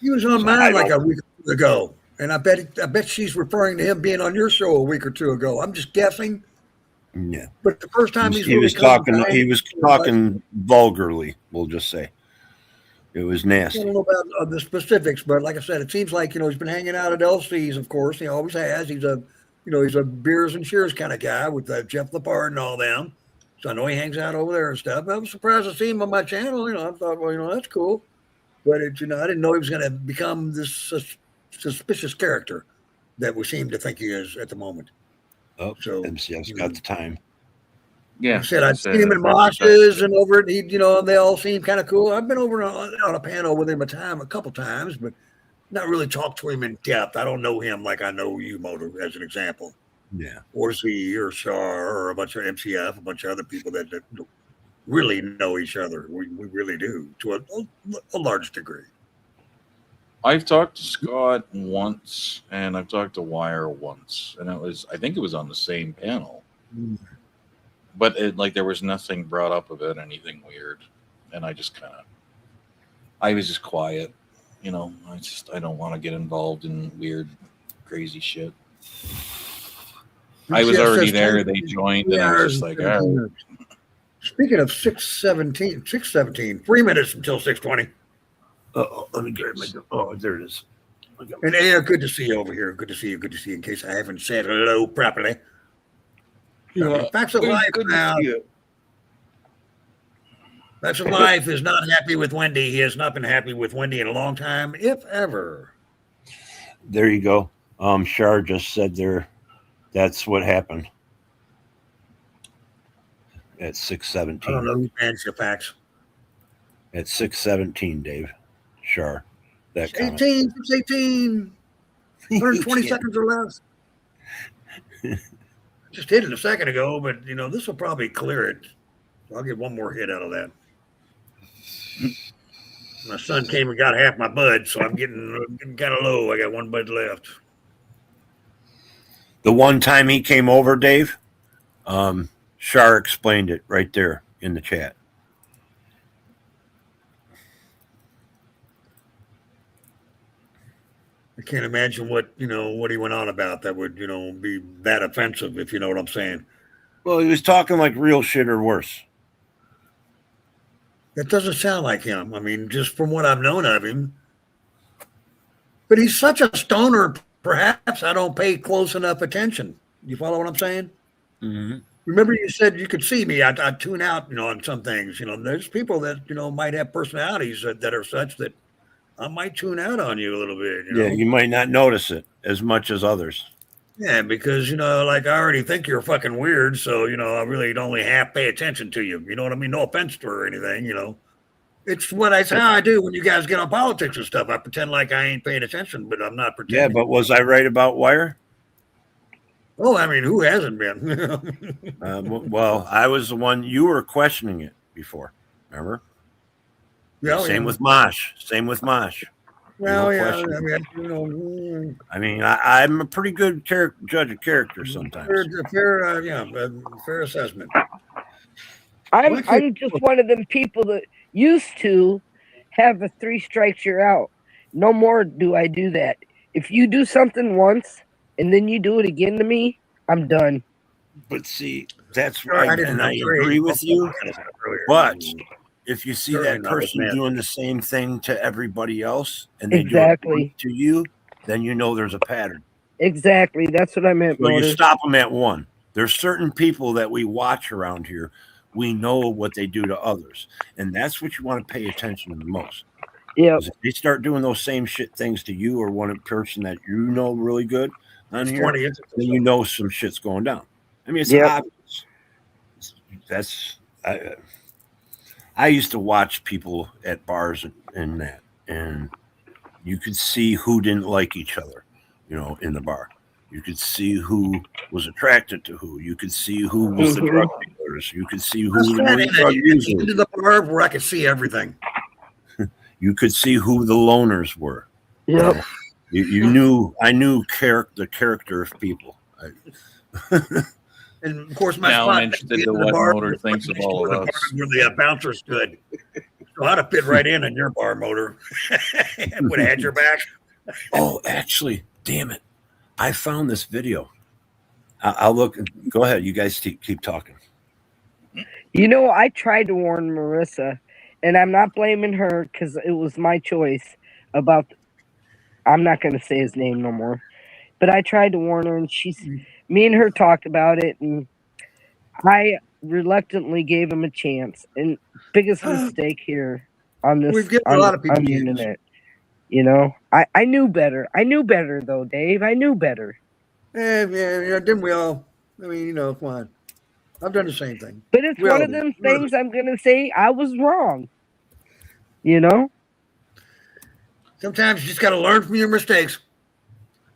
He was on mine like a week ago, and I bet she's referring to him being on your show a week or two ago. I'm just guessing. Yeah, but the first time he was talking, vulgarly. We'll just say it was nasty. I don't know about the specifics, but like I said, it seems like he's been hanging out at LC's. Of course, he always has. He's a beers and cheers kind of guy with Jeff Lepard and all them. So I know he hangs out over there and stuff. I was surprised to see him on my channel. I thought, well, that's cool. But I didn't know he was going to become this suspicious character that we seem to think he is at the moment. Oh, So MCF's got the time. Yeah, I said I'd so seen him in that's- Mosh's and over at, you know, they all seem kind of cool. I've been over on a panel with him a couple times, but not really talked to him in depth. I don't know him like I know you, Motor, as an example. Yeah. Or Z or Shar or a bunch of MCF, a bunch of other people that really know each other. We really do to a large degree. I've talked to Scott once, and I've talked to Wire once, and I think it was on the same panel. But there was nothing brought up about anything weird, and I was just quiet, you know. I don't want to get involved in weird, crazy shit. I was already there. They joined, and I was just like, all right. Speaking of 6:17, 3 minutes until 6:20. Let me get my. Oh, there it is. And yeah, good to see you over here. Good to see you. Good to see you. In case I haven't said hello properly. Facts of life now. Facts of life is not happy with Wendy. He has not been happy with Wendy in a long time, if ever. There you go. Shar just said there. That's what happened at 6:17. I don't know who fans your facts. At 6:17, Dave. Shar. That 18, 6:18. 120 Yeah. seconds or less. Just hit it a second ago, but you know, this will probably clear it. I'll get one more hit out of that. My son came and got half my bud, so I'm getting kind of low. I got one bud left. The one time he came over, Dave, Shar explained it right there in the chat. I can't imagine what he went on about that would, be that offensive, if you know what I'm saying. Well, he was talking like real shit or worse. That doesn't sound like him. I mean, just from what I've known of him. But he's such a stoner, perhaps I don't pay close enough attention. You follow what I'm saying? Mm-hmm. Remember you said you could see me. I tune out, on some things. There's people that, might have personalities that are such that I might tune out on you a little bit. Yeah, you might not notice it as much as others. Yeah, because, like I already think you're fucking weird. So, I really only half pay attention to you. You know what I mean? No offense to her or anything, It's how I do when you guys get on politics and stuff. I pretend like I ain't paying attention, but I'm not pretending. Yeah, but was I right about Wire? Oh, I mean, who hasn't been? Well, I was the one, you were questioning it before, remember? Yeah, Same with Mosh. Well, You yeah, know, I mean, I'm a pretty good judge of character sometimes. Fair assessment. I'm just one of them people that used to have a 3 strikes you're out. No more do I do that. If you do something once and then you do it again to me, I'm done. But see, that's right, and I agree with you. But if you see that person doing the same thing to everybody else and they do it to you, then you know there's a pattern. Exactly. That's what I meant. So you stop them at one. There's certain people that we watch around here. We know what they do to others, and that's what you want to pay attention to the most. Yeah. If they start doing those same shit things to you or one person that you know really good on here, then you know some shit's going down. I mean, it's obvious. I used to watch people at bars and that, and you could see who didn't like each other, in the bar. You could see who was attracted to who. You could see who was the drug dealers. You could see who was the drug users. Into the bar where I could see everything. You could see who the loners were. Yep. You knew. I knew the character of people. And of course, my Now spot I'm interested in what Motor thinks of all of us. Where the bouncer stood. So I'd have fit right in your bar, Motor. Would have had your back. Oh, actually, damn it. I found this video. I'll look. Go ahead. You guys keep talking. I tried to warn Marissa, and I'm not blaming her because it was my choice about. I'm not going to say his name no more, but I tried to warn her, and me and her talked about it, and I reluctantly gave him a chance. And biggest mistake here on this, we've given a lot of people on the internet. I knew better. I knew better though, Dave. I knew better. Yeah, didn't we all? I mean, come on. I've done the same thing. But it's We one all of do. them things I'm gonna say I was wrong. Sometimes you just got to learn from your mistakes.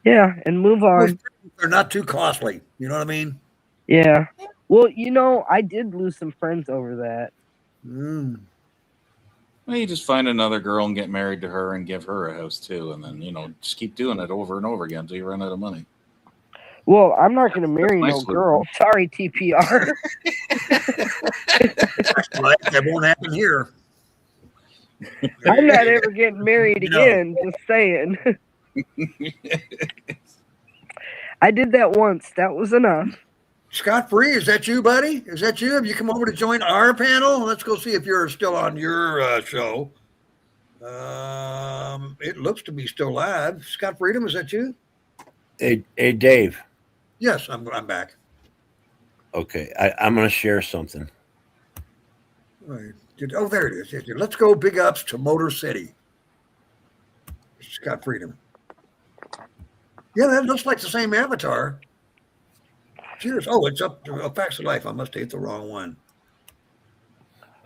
Yeah, and move on. They're not too costly. You know what I mean? Yeah. Well, I did lose some friends over that. Well, you just find another girl and get married to her and give her a house too, and then just keep doing it over and over again until you run out of money. Well, I'm not going to marry my no solution. girl. Sorry, TPR. That won't happen here. I'm not ever getting married again. Just saying. I did that once. That was enough. Scott Free, is that you, buddy? Is that you? Have you come over to join our panel? Let's go see if you're still on your show. It looks to be still live. Scott Freedom, is that you? Hey, Dave. Yes, I'm back. Okay, I'm going to share something. All right. Oh, there it is. Let's go big ups to Motor City. Scott Freedom. Yeah, that looks like the same avatar. Cheers. Oh, it's up to Facts of Life. I must have hit the wrong one.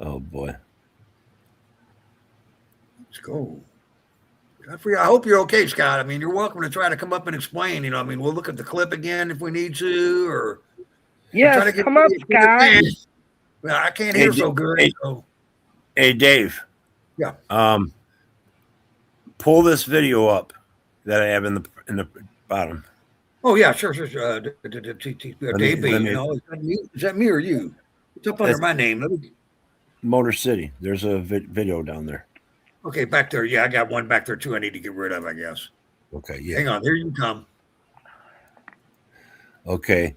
Oh, boy. Let's go. I hope you're okay, Scott. I mean, you're welcome to try to come up and explain. We'll look at the clip again if we need to, or yes, come up, Scott. Well, I can't hear so good. Hey, Dave. Yeah. Pull this video up that I have in the bottom. Oh yeah, sure. Dave B. Is that me or you? It's up under my name. Motor City. There's a video down there. Okay, back there. Yeah, I got one back there too. I need to get rid of, I guess. Okay. Yeah. Hang on. Here you come. Okay.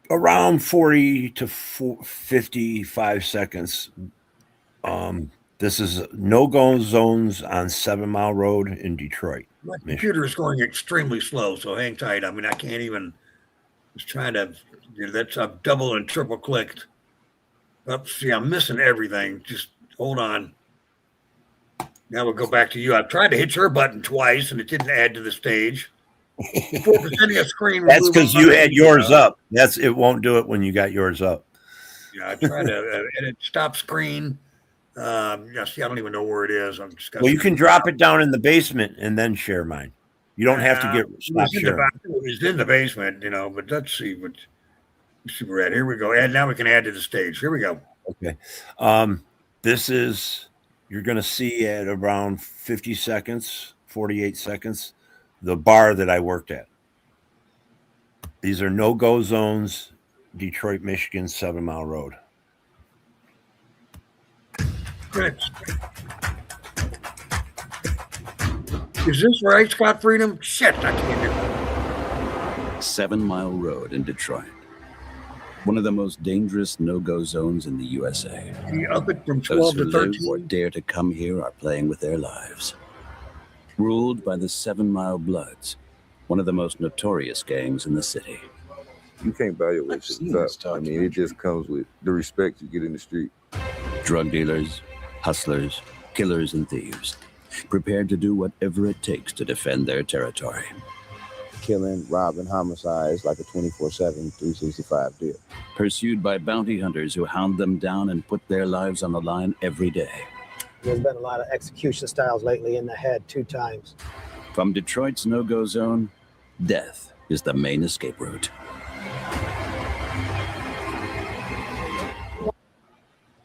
Around 40 to 55 seconds. This is no-go zones on 7 Mile Road in Detroit. My computer is going extremely slow, so hang tight. I mean, I can't even. Just trying to. That's I've double and triple clicked. See, I'm missing everything. Just hold on. Now we'll go back to you. I've tried to hit your button twice, and it didn't add to the stage. Before presenting a screen, that's because you had yours up. It won't do it when you got yours up. Yeah, I tried to edit stop screen. See, I don't even know where it is. Well, you can drop it down in the basement and then share mine. You don't have to stop sharing. It was in the basement, but let's see what. Super red. Here we go. And now we can add to the stage. Here we go. Okay. This is, you're going to see at around 50 seconds, 48 seconds, the bar that I worked at. These are no-go zones, Detroit, Michigan, 7 Mile Road. Good. Is this right, Scott Freedom? Shit, I can't do it. 7 Mile Road in Detroit. One of the most dangerous no-go zones in the USA. Up it from 12 Those to who live 13. or dare to come here are playing with their lives. Ruled by the 7 Mile Bloods, one of the most notorious gangs in the city. You can't buy your way to I mean, it just comes with the respect you get in the street. Drug dealers, hustlers, killers, and thieves, prepared to do whatever it takes to defend their territory. Killing, robbing, homicides like a 24/7, 365 deal. Pursued by bounty hunters who hound them down and put their lives on the line every day. There's been a lot of execution styles lately in the head 2 times. From Detroit's no-go zone, death is the main escape route.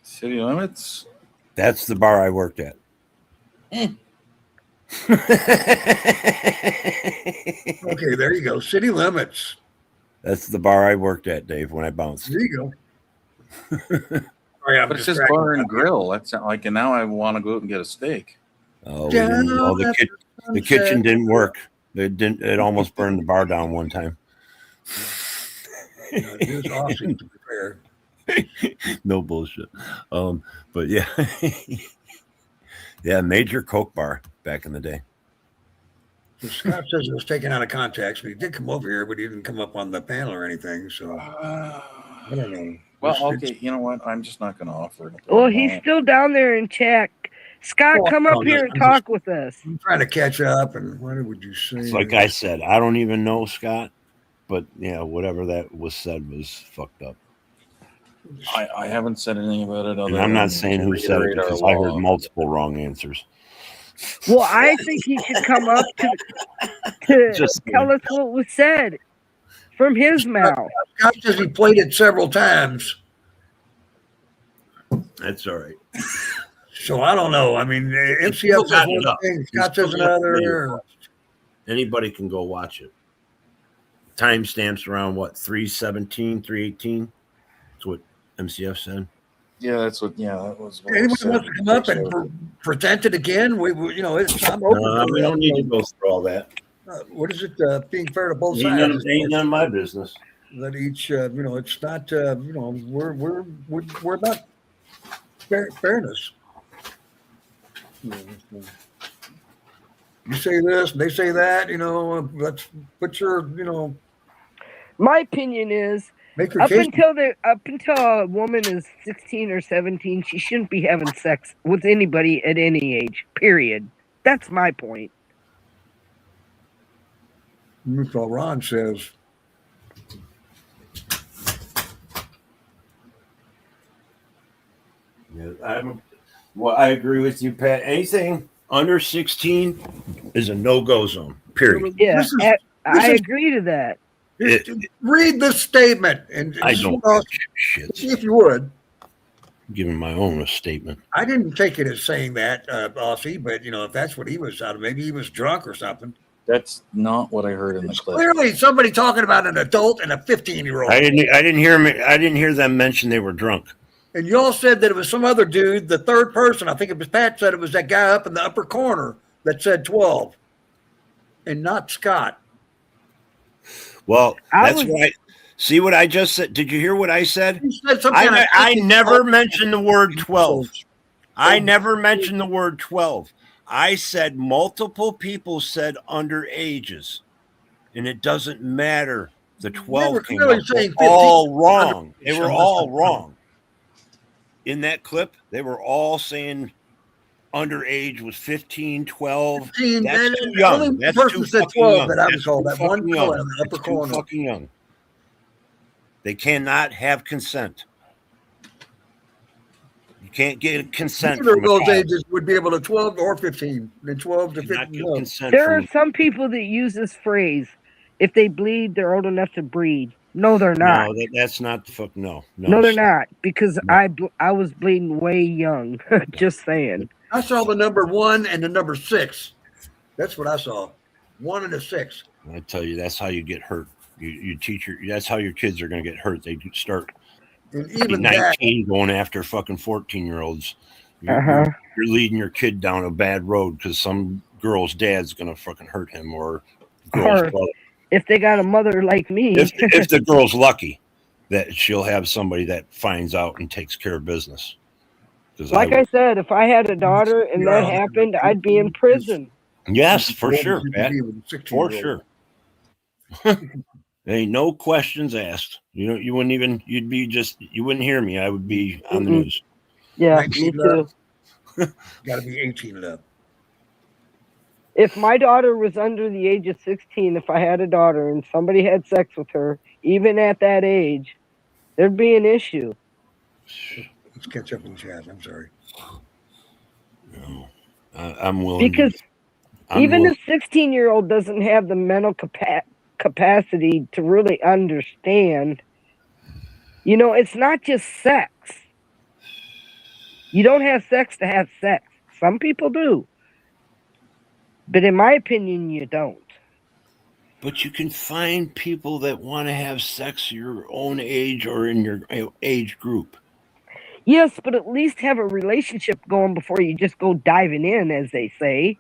City limits? That's the bar I worked at. Okay, there you go. City limits. That's the bar I worked at, Dave, when I bounced. There you go. But it says bar and grill. That's not like, and now I want to go out and get a steak. Oh, the kitchen didn't work. It almost burned the bar down one time. It was awesome to prepare. No bullshit. But yeah. Yeah, major Coke bar back in the day. So Scott says it was taken out of context, but he did come over here, but he didn't come up on the panel or anything. So I don't know. Well, okay, you know what? I'm just not going to offer it. Well, he's still down there in chat. Scott, Well, come no, up here and I'm just- talk with us. I'm trying to catch up. And what would you say? It's like I said, I don't even know, Scott. But yeah, whatever that was said was fucked up. I haven't said anything about it. And Other I'm not than saying to who said it reiterate our because I heard law. multiple wrong answers. Well, I think he should come up to Just tell us what was said from his mouth. Scott says he played it several times. That's all right. So I don't know. I mean, Still MCF says got it one up. thing, He's Scott still says got it another. up. Anybody can go watch it. Timestamps around what, 317, 318? That's what MCF said. Yeah, that's what. Yeah, that was. What Anyone was said. wants to come up and present it again? We you know, I'm open. We don't need to go through all that. What is it? Being fair to both Ain't sides. none of my business. That each, you know, it's not, you know, we're about fairness. You say this, they say that, you know. Let's put your, you know. My opinion is, Make your up case. until a woman is 16 or 17, she shouldn't be having sex with anybody at any age. Period. That's my point. That's what Ron says. Yeah, I agree with you, Pat. Anything under 16 is a no-go zone. Period. Yeah, I agree to that. Read this statement and I don't shit. see if you would. I'm giving my own statement. I didn't take it as saying that, Aussie, but you know, if that's what he was out of, maybe he was drunk or something. That's not what I heard in the clip. Clearly, somebody talking about an adult and a 15-year-old. I didn't hear them mention they were drunk. And y'all said that it was some other dude, the third person. I think it was Pat said it was that guy up in the upper corner that said 12, and not Scott. Well, that's why. See what I just said? Did you hear what I said? You said something I never mentioned the word 12. I never mentioned the word 12. I said multiple people said underages, and it doesn't matter. The 12 came up. They were all wrong. They were all wrong. In that clip, they were all saying underage was 15, 12. 15, That's man, too young. only That's person too said fucking 12 young. that I was That's told. too That one fucking fellow young. in the upper That's too corner. fucking young. They cannot have consent. You can't get consent Neither from of those a child. ages would be able to 12 or 15. Then 12 to 15. No. Consent There from are some people that use this phrase: "If they bleed, they're old enough to breed." No, they're not. No, that's not the fuck. No, No, they're not. Because I was bleeding way young. Just saying. I saw the number 1 and the number 6. That's what I saw. 1 and a 6. I tell you, that's how you get hurt. You teach that's how your kids are going to get hurt. They start And even 19 going after fucking 14-year-olds. Uh-huh. You're leading your kid down a bad road because some girl's dad's going to fucking hurt him or girl's Or brother. if they got a mother like me. If the girl's lucky that she'll have somebody that finds out and takes care of business. Like I said, if I had a daughter and that happened, I'd be in prison. Yes, for sure, Pat. For sure. Ain't no questions asked. You wouldn't even. You wouldn't hear me. I would be on the news. Yeah, me too. Got to be 18 left. If my daughter was under the age of 16, if I had a daughter and somebody had sex with her, even at that age, there'd be an issue. Let's catch up with Chaz. I'm sorry. No, I'm willing. Because even a 16-year-old doesn't have the mental capacity to really understand. You know, it's not just sex. You don't have sex to have sex. Some people do. But in my opinion, you don't. But you can find people that want to have sex your own age or in your age group. Yes, but at least have a relationship going before you just go diving in, as they say.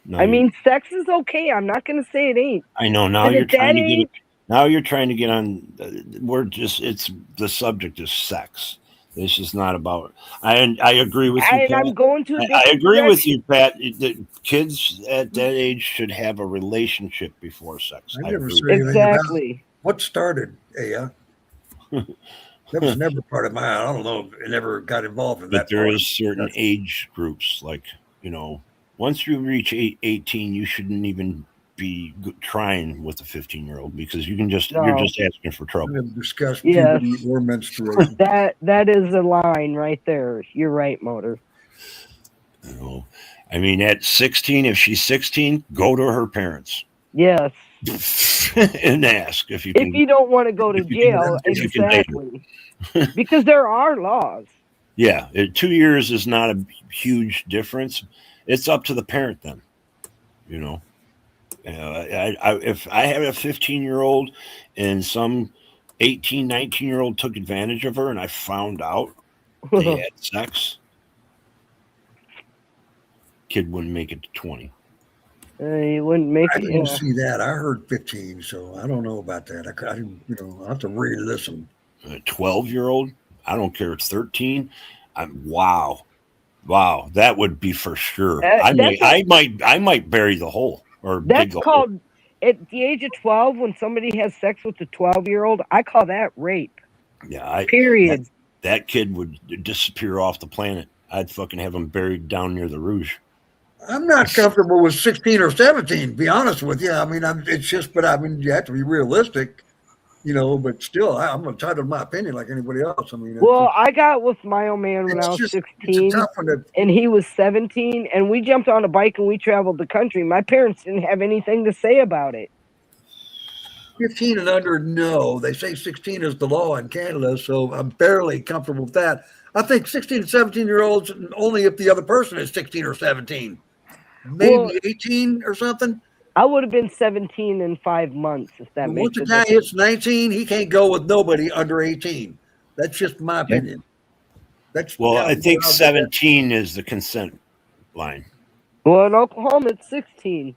No, I mean, sex is okay. I'm not going to say it ain't. I know now But you're at that trying to age, get. Now you're trying to get on. It's the subject is sex. It's just not about. I agree with you, and Pat. I'm going to. I agree with you, Pat. The kids at that age should have a relationship before sex. I I never agree. said anything about what started, Aya. That was never part of my. I don't know. I never got involved in But that. there part. is certain age groups, like, once you reach 18, you shouldn't even be trying with a 15-year-old because you're just asking for trouble. Discuss Yes. puberty or menstruation. That is a line right there. You're right, Motor. I mean, at 16, if she's 16, go to her parents. Yes. And ask if you If can. you don't want to go to jail, if you can date her. exactly. Because there are laws. Yeah, 2 years is not a huge difference. It's up to the parent then. If I had a 15-year-old and some 18, 19-year-old took advantage of her and I found out they had sex, kid wouldn't make it to 20. You wouldn't make I it. didn't see that. I heard 15, so I don't know about that. I didn't, I have to re-listen. A 12-year-old, I don't care. It's 13. Wow, that would be for sure. I might bury the hole or dig That's the hole. called at the age of 12 when somebody has sex with a 12-year-old. I call that rape. Yeah, Period. That kid would disappear off the planet. I'd fucking have him buried down near the Rouge. I'm not comfortable with 16 or 17, to be honest with you. I mean, it's just, but I mean, you have to be realistic, but still, I'm entitled to my opinion like anybody else. I mean, Well, I got with my old man when I was 16, and he was 17, and we jumped on a bike and we traveled the country. My parents didn't have anything to say about it. 15 and under, no. They say 16 is the law in Canada, so I'm barely comfortable with that. I think 16 and 17-year-olds, only if the other person is 16 or 17. Maybe 18 or something. I would have been 17 in 5 months if that makes Once a a guy difference. hits 19, he can't go with nobody under 18. That's just my opinion. I think 17 is the consent line. Well, in Oklahoma, it's 16.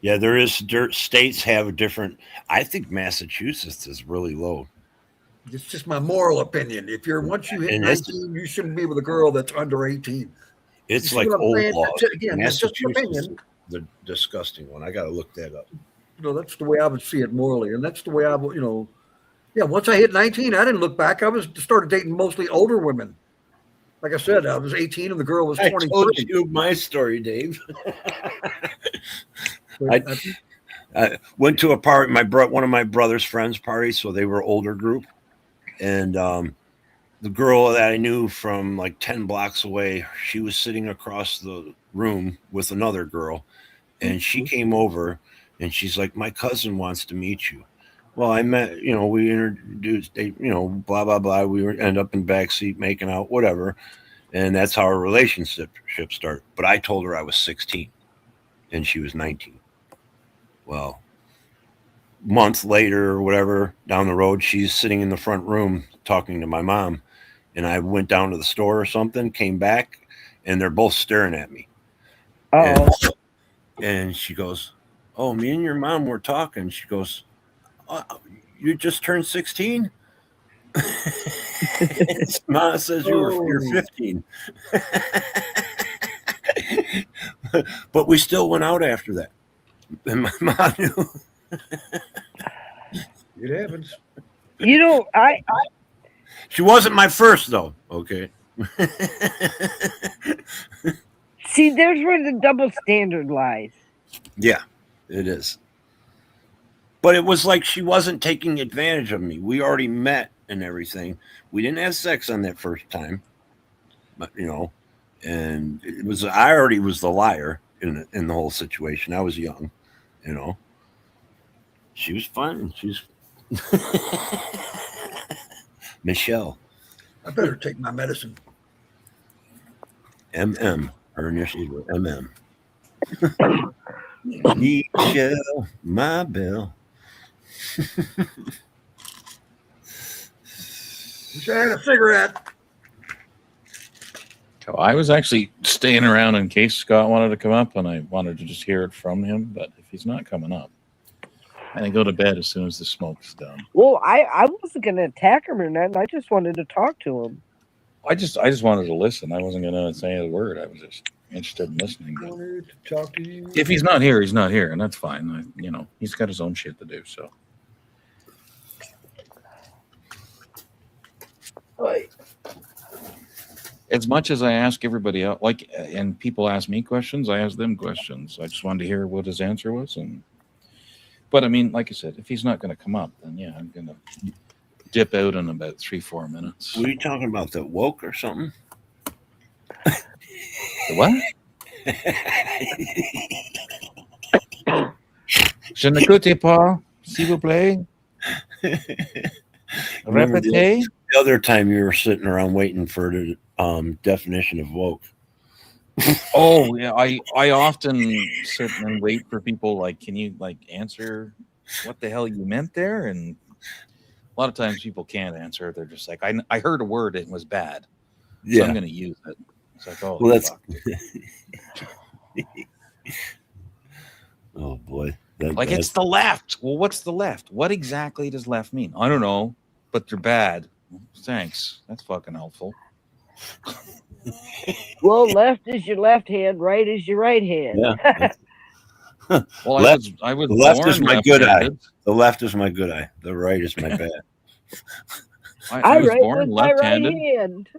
Yeah, states have a different. I think Massachusetts is really low. It's just my moral opinion. Once you hit 19, you shouldn't be with a girl that's under 18. It's like old laws. That's just an opinion. The disgusting one. I got to look that up. That's the way I would see it morally, and that's the way I would, Yeah, once I hit 19, I didn't look back. Started dating mostly older women. Like I said, I was 18 and the girl was 23. I told you my story, Dave. I went to a party, one of my brother's friends' parties, so they were older group, and the girl that I knew from like 10 blocks away, she was sitting across the room with another girl, and she came over, and she's like, "My cousin wants to meet you." Well, I met, we introduced, blah, blah, blah. We end up in backseat making out, whatever. And that's how our relationship started. But I told her I was 16 and she was 19. Well, month later or whatever, down the road, she's sitting in the front room talking to my mom. And I went down to the store or something, came back, and they're both staring at me. And she goes, "Oh, me and your mom were talking." She goes, "You just turned 16?" Ma says you're 15. But we still went out after that. And my mom knew. It happens. She wasn't my first, though. Okay. See, there's where the double standard lies. Yeah, it is. But it was like she wasn't taking advantage of me. We already met and everything. We didn't have sex on that first time, but and I already was the liar in the whole situation. I was young, She was fine. She's Michelle. I better take my medicine. MM. Her initials were MM. Michelle, my belle. Wish I had a cigarette. So I was actually staying around in case Scott wanted to come up, and I wanted to just hear it from him. But if he's not coming up, and I go to bed as soon as the smoke's done. Well, I wasn't going to attack him or nothing. I just wanted to talk to him. I just wanted to listen. I wasn't going to say a word. I was just interested in listening. I wanted to talk to you. If he's not here, he's not here, and that's fine. He's got his own shit to do. So As much as I ask everybody else, like, and people ask me questions, I ask them questions. I just wanted to hear what his answer was. But I mean, like I said, if he's not going to come up, then yeah, I'm going to dip out in about 3-4 minutes. Were you talking about the woke or something? The what? Je ne n'écoute pas, s'il vous plaît. Remember Répétez. the other time you were sitting around waiting for the definition of woke. Oh yeah, I often sit and wait for people like, can you like answer what the hell you meant there? And a lot of times people can't answer. They're just like, I heard a word, it was bad, so Yeah. I'm going to use it. It's like, oh, Well, that's fuck. oh boy, Like it's the left. Well, what's the left? What exactly does left mean? I don't know, but they're bad. Thanks. That's fucking helpful. Well, left is your left hand, right is your right hand. Yeah. Well, I was the left born is my good eye. left-handed. The left is my good eye. The right is my bad. I was write born with my right left-handed. hand.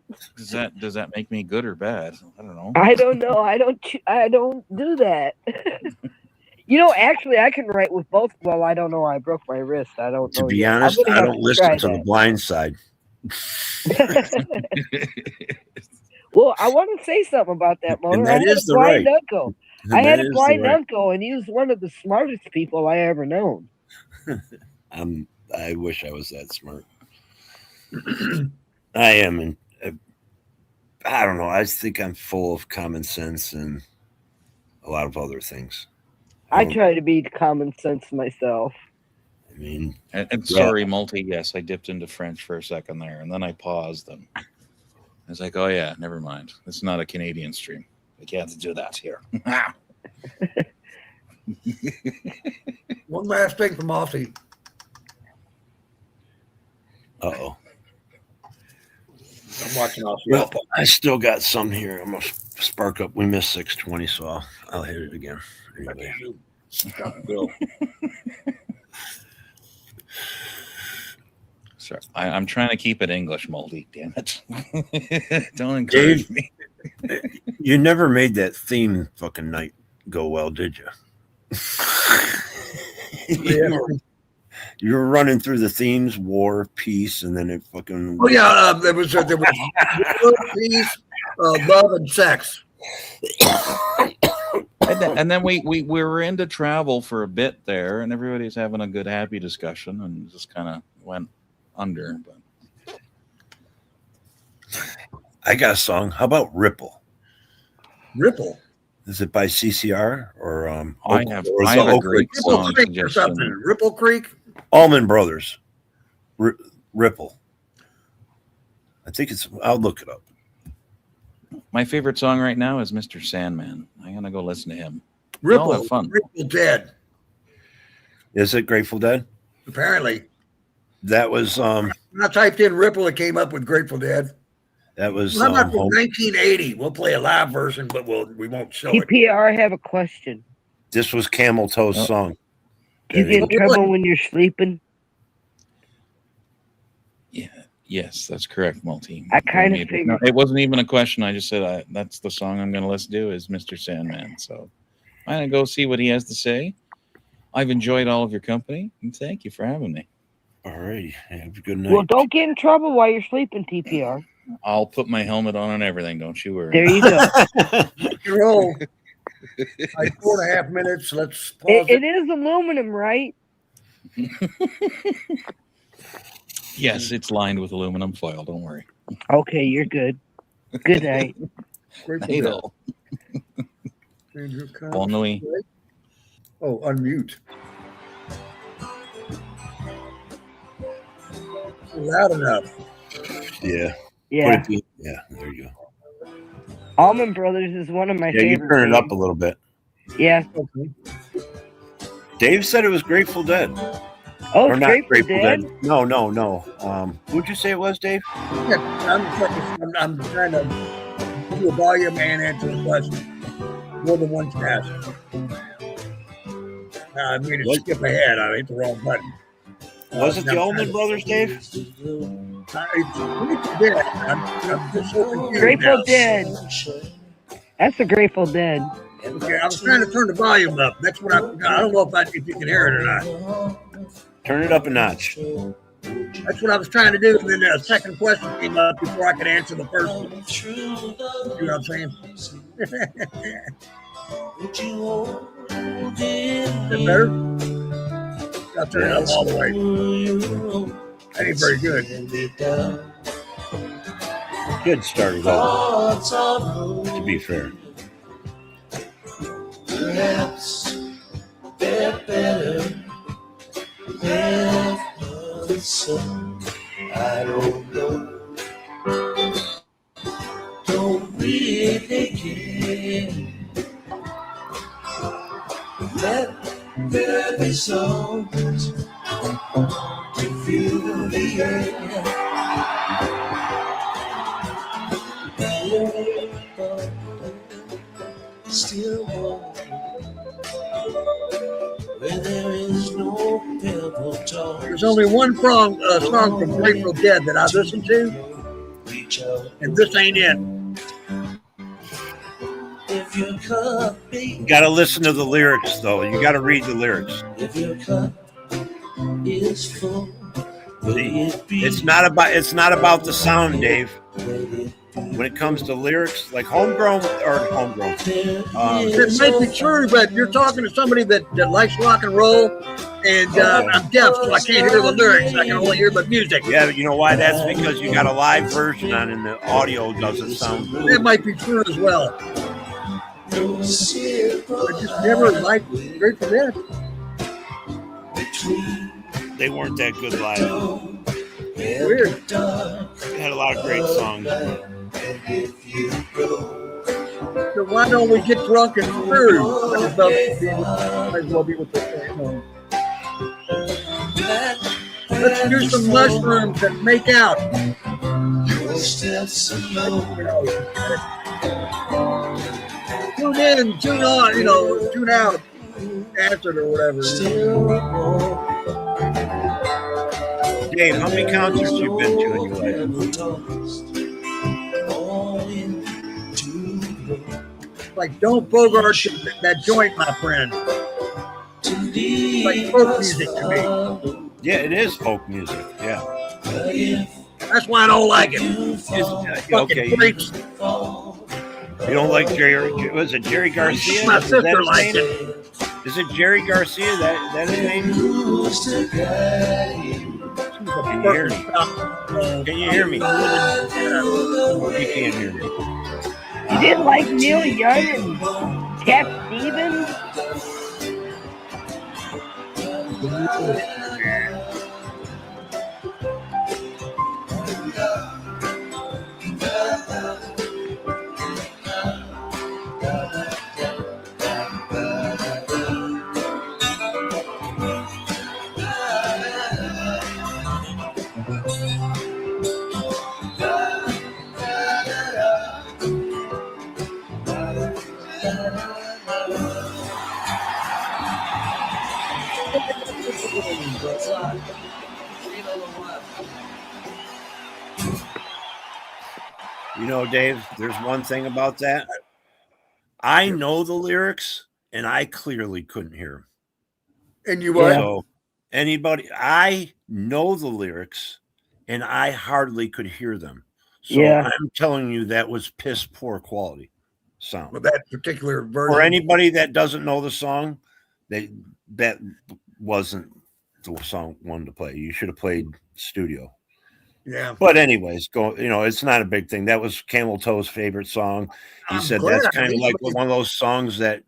Does that make me good or bad? I don't know. I don't know. I don't do that. You know, actually, I can write with both. Well, I don't know. I broke my wrist. I don't know. To be yet. honest, I'm gonna I have don't to listen try to the that. blind side. Well, I want to say something about that, Motor. And I that had is a the blind right. uncle. And I had that a is the blind right. uncle, and he was one of the smartest people I ever known. I wish I was that smart. I am, and I don't know. I think I'm full of common sense and a lot of other things. I try to be common sense myself. I mean, and sorry, multi. Yes, I dipped into French for a second there, and then I paused. And I was like, "Oh yeah, never mind. It's not a Canadian stream. I can't do that here." One last thing from Aussie. Uh-oh. I'm watching Aussie. Well, I still got some here. I'm gonna spark up. We missed 620, so I'll hit it again. Anyway. Sorry, I'm trying to keep it English, multi. Damn it! Don't encourage Dave, me. You never made that theme fucking night go well, did you? You were running through the themes: war, peace, and then it fucking. Oh yeah, there was peace, love, and sex. And then we were into travel for a bit there, and everybody's having a good, happy discussion, and just kind of went under. But I got a song. How about Ripple? Ripple. Is it by CCR or I have a great song Ripple Creek or suggestion. something. Ripple Creek. Allman Brothers. Ripple. I think it's. I'll look it up. My favorite song right now is Mr. Sandman. I'm gonna go listen to him. Ripple. Y'all have fun. Grateful Dead. Is it Grateful Dead? Apparently. That was. When I typed in Ripple, it came up with Grateful Dead. That was. How about 1980? We'll play a live version, but we won't show it. TPR, I have a question. This was Camel Toe's song. Do you get in trouble when you're sleeping? Yes, that's correct, multi. I kind of figured. No, it wasn't even a question. I just said that's the song I'm going to listen to is Mr. Sandman. So I'm going to go see what he has to say. I've enjoyed all of your company, and thank you for having me. All right. Have a good night. Well, don't get in trouble while you're sleeping, TPR. I'll put my helmet on and everything. Don't you worry. There you go. Roll. Like 4.5 minutes. Let's pause It is aluminum, right? Yes, it's lined with aluminum foil. Don't worry. Okay, you're good. Good night. Hey, though. Bon nuit. Oh, unmute. Loud enough. Yeah. Yeah. Yeah, there you go. Allman Brothers is one of my Yeah, you favorite. turn it up bands. a little bit. Yeah. Dave said it was Grateful Dead. Oh, or not Grateful Dead? No. Who'd you say it was, Dave? Yeah, I'm trying to do a volume and answer the question. More than one task. I mean to skip ahead. I hit the wrong button. Was it the I'm Allman trying to- Brothers, Dave? I'm just so confused Grateful now. Dead. That's the Grateful Dead. Okay, I was trying to turn the volume up. That's what I forgot. I don't know if you can hear it or not. Turn it up a notch. That's what I was trying to do, and then a second question came up before I could answer the first one. See what I'm saying? Is that better? I'll turn it up all the way. That ain't very good. Good started off, to be fair. Perhaps they're better than some. I don't know. Don't really care. Let there be songs to fill the air. Still warm, where there is no pebble talk. There's only one song from Grateful Dead that I listen to, and this ain't it. If your cup You got to listen to the lyrics, though. You got to read the lyrics. If your cup is full, will it be? It's not about the sound, Dave. When it comes to lyrics, like homegrown. It might be true, but you're talking to somebody that likes rock and roll, and I'm deaf, so I can't hear the lyrics. I can only hear the music. Yeah, but you know why? That's because you got a live version on, and the audio doesn't sound good. It might be true as well. I just never liked Grateful Dead. They weren't that good live. Weird. They had a lot of great songs. So why don't we get drunk and screw? Might as well be with the family. Let's do some mushrooms and make out. Tune in, tune on, tune out, answered or whatever. Dave, how many concerts you've been to in your life? Like, don't bogart that joint, my friend. Like folk music to me. Yeah, it is folk music. Yeah. That's why I don't like it. Okay. You don't like Jerry? Was it Jerry Garcia? My sister likes it. Is it Jerry Garcia? That his name? Can you hear me? Can you hear me? You can't hear me. You didn't like Neil Young and Cat Stevens? You know, Dave, there's one thing about that. I know the lyrics, and I clearly couldn't hear them. And you what? So I know the lyrics, and I hardly could hear them. So Yeah. I'm telling you, that was piss poor quality sound. With that particular version. For anybody that doesn't know the song, that wasn't the song one to play. You should have played studio. Yeah. But anyways, it's not a big thing. That was Camel Toe's favorite song. He said that's kind of like one of those songs that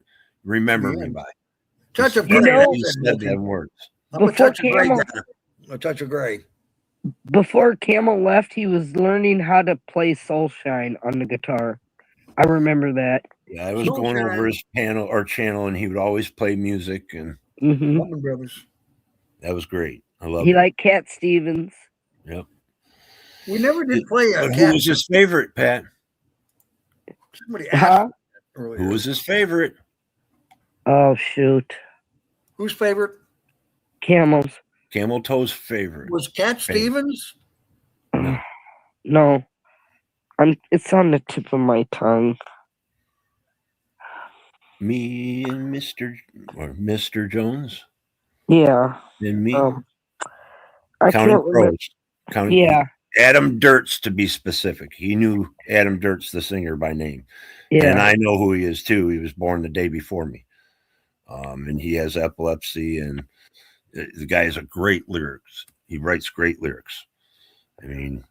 remember me by. Touch of He Grey. said them words. I'm a touch of Grey guy. A touch of Grey. Before Camel left, he was learning how to play Soulshine on the guitar. I remember that. Yeah, I was going over his channel, and he would always play music, and Loving Brothers. that was great. I love He it. liked Cat Stevens. Yep. We never did play a But who was his favorite, Pat? Somebody asked earlier. Who was his favorite? Oh, shoot. Whose favorite? Camel's. Camel Toe's favorite. Was Cat Stevens? No. No. It's on the tip of my tongue. Me and Mr. Jones. Yeah. And me. I Counting can't remember. Crows. Yeah. Adam Dirts, to be specific. He knew Adam Dirts, the singer, by name. Yeah. And I know who he is too. He was born the day before me. And he has epilepsy, and the guy has a great lyrics. He writes great lyrics. I mean,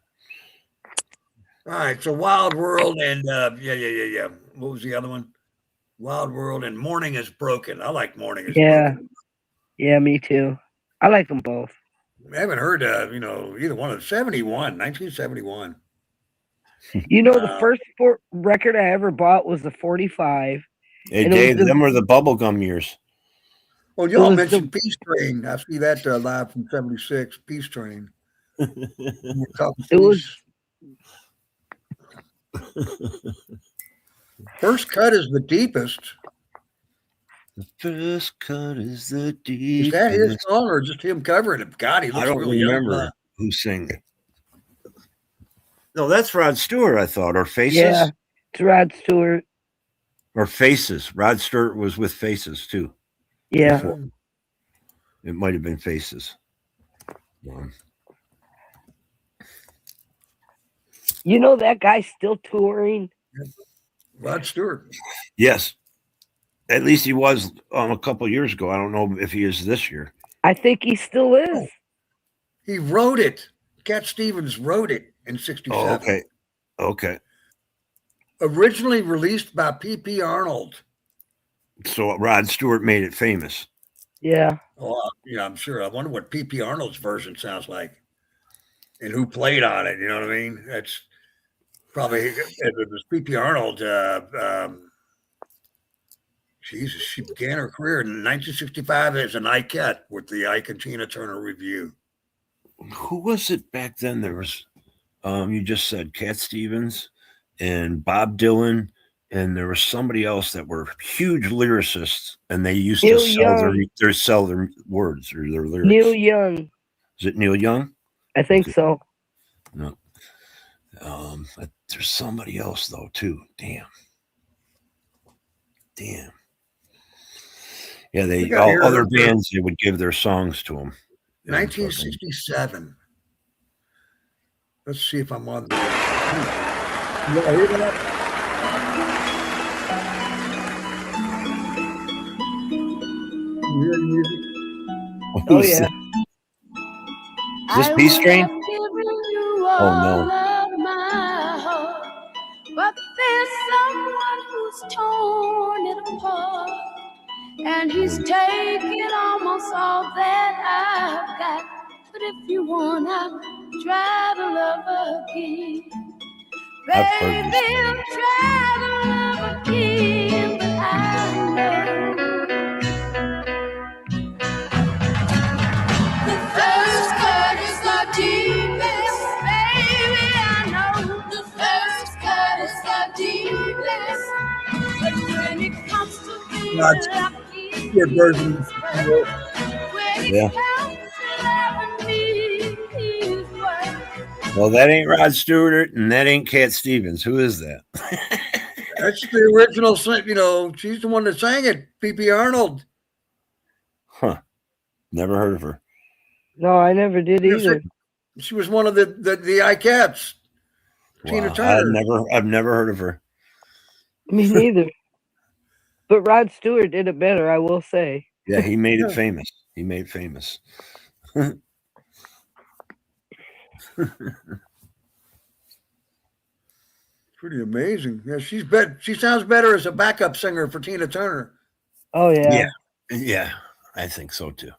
all right. So Wild World and yeah. What was the other one? Wild World and Morning is Broken. I like Morning is Broken. Yeah, me too. I like them both. I haven't heard either one of them. 1971. The first record I ever bought was the 45. Hey, Dave, them were the bubblegum years. Well, y'all mentioned Peace Train. I see that live from 76. Peace Train. It was. First Cut is the deepest. The first cut is the deepest. Is that his song or just him covering it? God, he looks I don't really remember young. who sang it. No, that's Rod Stewart, I thought, or Faces. Yeah, it's Rod Stewart. Or Faces. Rod Stewart was with Faces too. Yeah. Before. It might have been Faces. That guy's still touring? Rod Stewart. Yes. At least he was a couple years ago. I don't know if he is this year. I think he still is. He wrote it. Cat Stevens wrote it in 67. Oh, okay. Originally released by P.P. Arnold. So Rod Stewart made it famous. Yeah. Oh, I'm sure. I wonder what P.P. Arnold's version sounds like and who played on it. You know what I mean? That's probably, if it was P.P. Arnold, Jesus, she began her career in 1965 as an Ike with the Ike and Tina Turner Review. Who was it back then? There was, you just said Cat Stevens and Bob Dylan, and there was somebody else that were huge lyricists, and they used to sell their words or their lyrics. Neil Young. Is it Neil Young? I think so. No. There's somebody else though too. Damn. Yeah, other bands, they would give their songs to them. 1967. Let's see if I'm on. Oh yeah. Is this Peace Train? Oh no. But there's someone who's torn it apart, and he's taken almost all that I've got. But if you wanna try to love again, baby, I'll try to love again. But I know the first cut is the deepest, baby. I know the first cut is the deepest. But when it comes to being lucky, your version. Yeah. Well, that ain't Rod Stewart, and that ain't Cat Stevens. Who is that? That's the original. She's the one that sang it. P.P. Arnold. Huh. Never heard of her. No, I never did either. She was one of the Icats. Wow. Tina Turner. I've never heard of her. Me neither. But Rod Stewart did it better, I will say. Yeah, he made it famous. Pretty amazing. Yeah, she sounds better as a backup singer for Tina Turner. Oh yeah. Yeah, I think so too.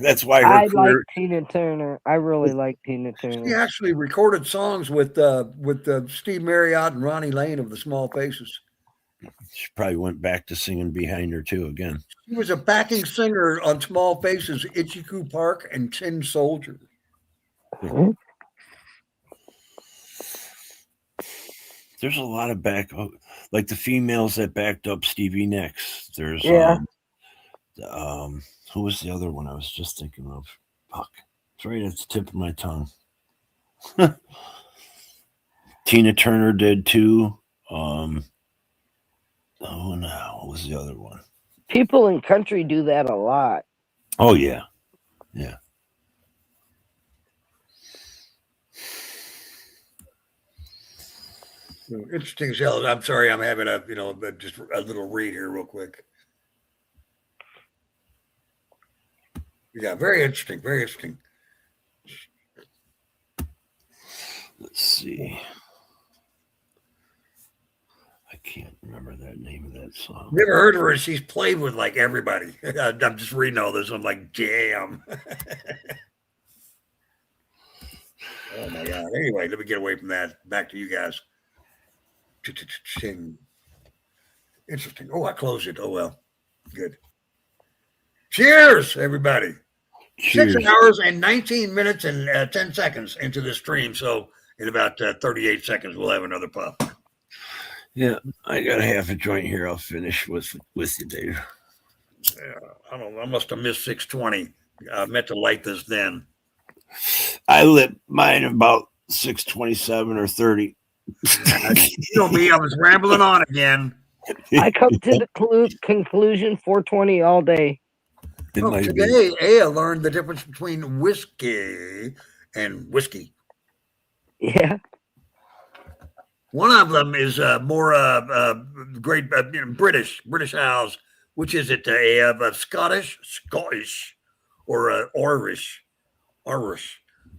That's why I like Tina Turner. I really like Tina Turner. She actually recorded songs with Steve Marriott and Ronnie Lane of the Small Faces. She probably went back to singing behind her too again. She was a backing singer on Small Faces, Itchy-Coo Park, and Tin Soldier. There's a lot of like the females that backed up Stevie Nicks. There's who was the other one I was just thinking of? Fuck. It's right at the tip of my tongue. Tina Turner did too. Oh no, what was the other one? People in country do that a lot. Oh yeah, yeah. Interesting show. I'm sorry, I'm having just a little read here real quick. Yeah, very interesting. Very interesting. Let's see. I can't remember that name of that song. Never heard of her. She's played with like everybody. I'm just reading all this. I'm like, damn. Oh my God. Anyway, let me get away from that. Back to you guys. Interesting. Oh, I closed it. Oh well. Good. Cheers, everybody. Cheers. 6 hours and 19 minutes and 10 seconds into the stream. So in about 38 seconds, we'll have another puff. Yeah, I got a half a joint here. I'll finish with you, Dave. Yeah, I don't know. I must have missed 620. I meant to light this then. I lit mine about 6:27 or 30. You know me, I was rambling on again. I come to the conclusion 420 all day. Today, I learned the difference between whiskey and whiskey. Yeah. One of them is more great British Isles. Which is it? Scottish, or Irish.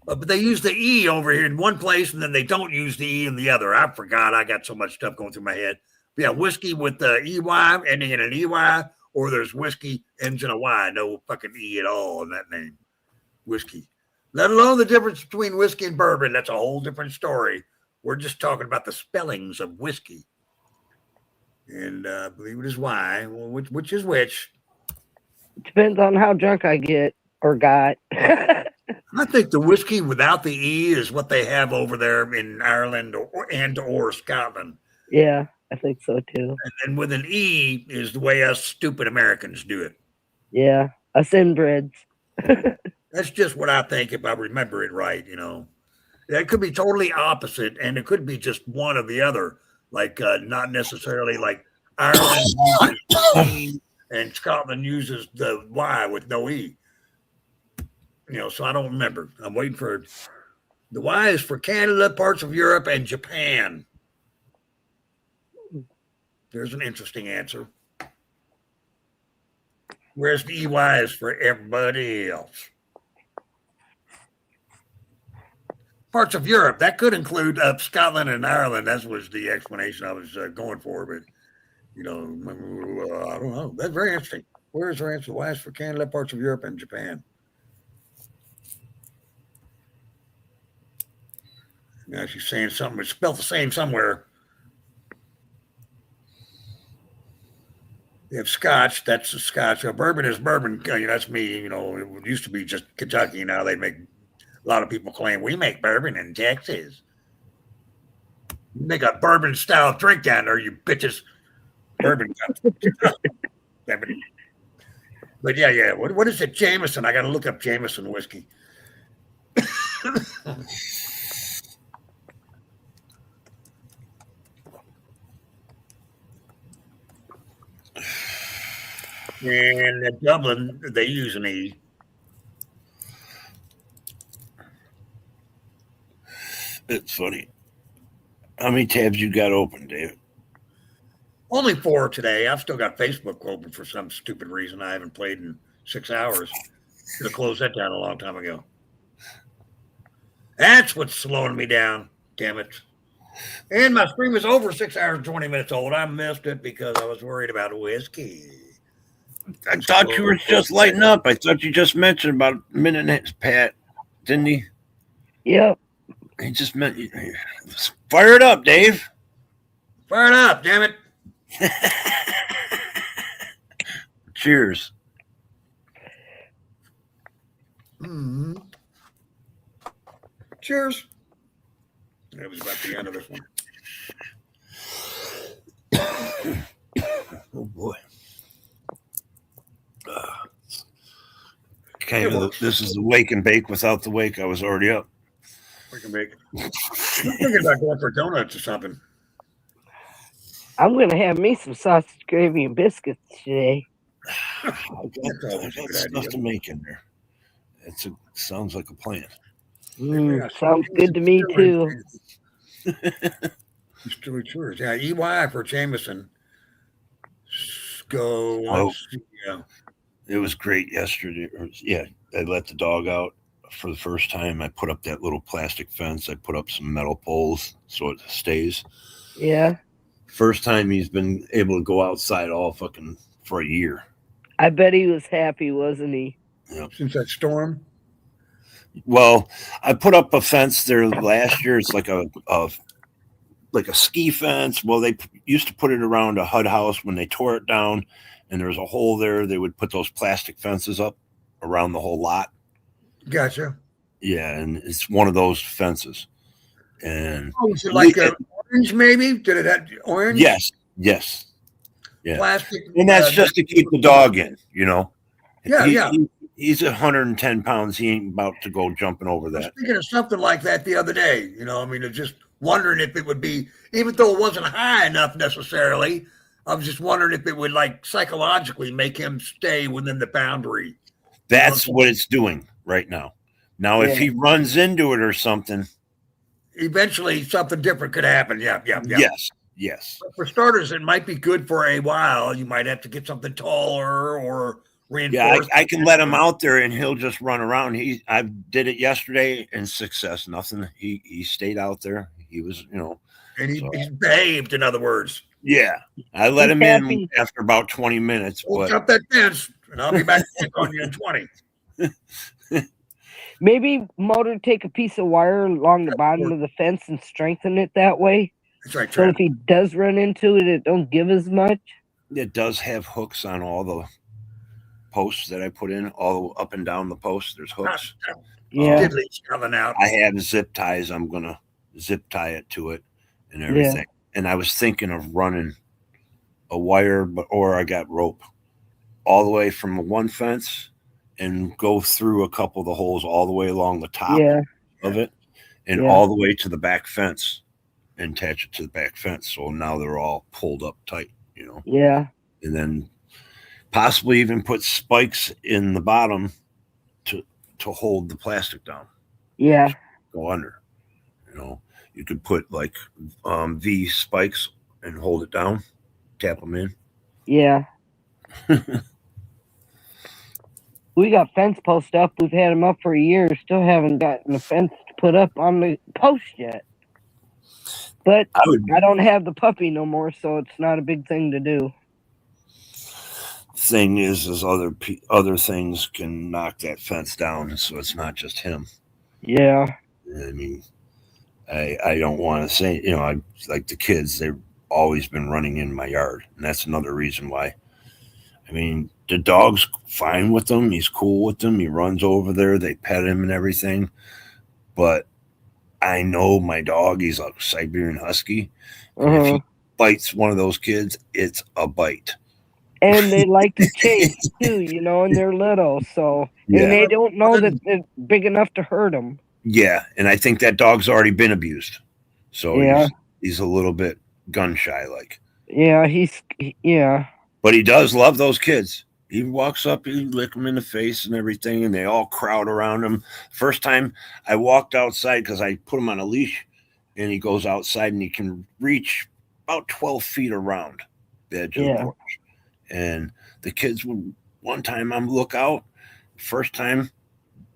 But they use the E over here in one place, and then they don't use the E in the other. I forgot. I got so much stuff going through my head. But yeah, whiskey with the EY ending in an EY, or there's whiskey ends in a Y. No fucking E at all in that name. Whiskey. Let alone the difference between whiskey and bourbon. That's a whole different story. We're just talking about the spellings of whiskey. And I believe it is Y. Which is which? Depends on how drunk I get or got. I think the whiskey without the E is what they have over there in Ireland or Scotland. Yeah, I think so too. And then with an E is the way us stupid Americans do it. Yeah, us inbreds. That's just what I think if I remember it right, That could be totally opposite, and it could be just one or the other. Like not necessarily like Ireland uses E and Scotland uses the Y with no E. So I don't remember. I'm waiting for the Y is for Canada, parts of Europe, and Japan. There's an interesting answer. Whereas the EY is for everybody else. Parts of Europe, that could include Scotland and Ireland. That was the explanation I was going for. But, I don't know. That's very interesting. Where's her answer? Y is for Canada, parts of Europe, and Japan. Now she's saying something. It's spelled the same somewhere. You have Scotch. That's the Scotch. Bourbon is bourbon. That's me. It used to be just Kentucky. Now they make a lot of people claim we make bourbon in Texas. Make a bourbon style drink down there, you bitches. Bourbon. But yeah. What is it? Jameson. I got to look up Jameson whiskey. And at Dublin, they use an E. It's funny. How many tabs you got open, David? Only 4 today. I've still got Facebook open for some stupid reason. I haven't played in 6 hours. Should have closed that down a long time ago. That's what's slowing me down. Damn it. And my stream is over 6 hours and 20 minutes old. I missed it because I was worried about whiskey. I thought you were just lighting up. I thought you just mentioned about a minute and a half, Pat, didn't he? Yep. He just meant fire it up, Dave. Fire it up, damn it. Cheers. Mm-hmm. Cheers. That was about the end of this one. Oh boy. This is the wake and bake without the wake. I was already up. make. I'm thinking about going for donuts or something. I'm gonna have me some sausage gravy and biscuits today. I got stuff to make in there. Sounds like a plan. Sounds good to me too. Sure. Yeah, EY for Jameson. Go. It was great yesterday. I let the dog out for the first time. I put up that little plastic fence. I put up some metal poles so it stays. Yeah. First time he's been able to go outside all fucking for a year. I bet he was happy, wasn't he? Yep. Since that storm. Well, I put up a fence there last year. It's like a ski fence. Well, they used to put it around a HUD house. When they tore it down and there was a hole there, they would put those plastic fences up around the whole lot. Gotcha. Yeah, and it's one of those fences. And was it like orange maybe? Did it have orange? Yes. Yeah. Plastic. And that's just to keep the dog in, Yeah. He's 110 pounds. He ain't about to go jumping over that. I was thinking of something like that the other day. Just wondering if it would be, even though it wasn't high enough necessarily, I was just wondering if it would like psychologically make him stay within the boundary. That's what it's doing right now. Now, if he runs into it or something, eventually something different could happen. Yeah. Yes. But for starters, it might be good for a while. You might have to get something taller or reinforced. Yeah, I can let him out there and he'll just run around. I did it yesterday in success. Nothing. He stayed out there. He was, and he's behaved. In other words. Yeah, I let him in after about 20 minutes. We'll but jump that fence, and I'll be back on you in 20. Maybe Motor take a piece of wire along the bottom of the fence and strengthen it that way. That's right. So if he does run into it, it don't give as much. It does have hooks on all the posts that I put in, all up and down the posts. There's hooks. Yeah. Coming out. I have zip ties. I'm gonna zip tie it to it and everything. Yeah. And I was thinking of running a wire, or I got rope all the way from one fence and go through a couple of the holes all the way along the top of it and all the way to the back fence and attach it to the back fence. So now they're all pulled up tight, Yeah. And then possibly even put spikes in the bottom to hold the plastic down. Yeah. Go under, You could put like V spikes and hold it down, tap them in. Yeah. We got fence posts up. We've had them up for a year. Still haven't gotten the fence put up on the post yet. But I don't have the puppy no more, so it's not a big thing to do. Thing is other things can knock that fence down, so it's not just him. Yeah. I mean, I don't want to say, I like the kids, they've always been running in my yard. And that's another reason why. I mean, the dog's fine with them. He's cool with them. He runs over there. They pet him and everything. But I know my dog, he's a Siberian Husky. And if he bites one of those kids, it's a bite. And they like to chase too, and they're little. So, and they don't know that they're big enough to hurt them. Yeah, and I think that dog's already been abused, so he's a little bit gun shy, like. Yeah, but he does love those kids. He walks up, he lick them in the face and everything, and they all crowd around him. First time I walked outside because I put him on a leash, and he goes outside and he can reach about 12 feet around the edge of the porch. And the kids would one time I'm look out, first time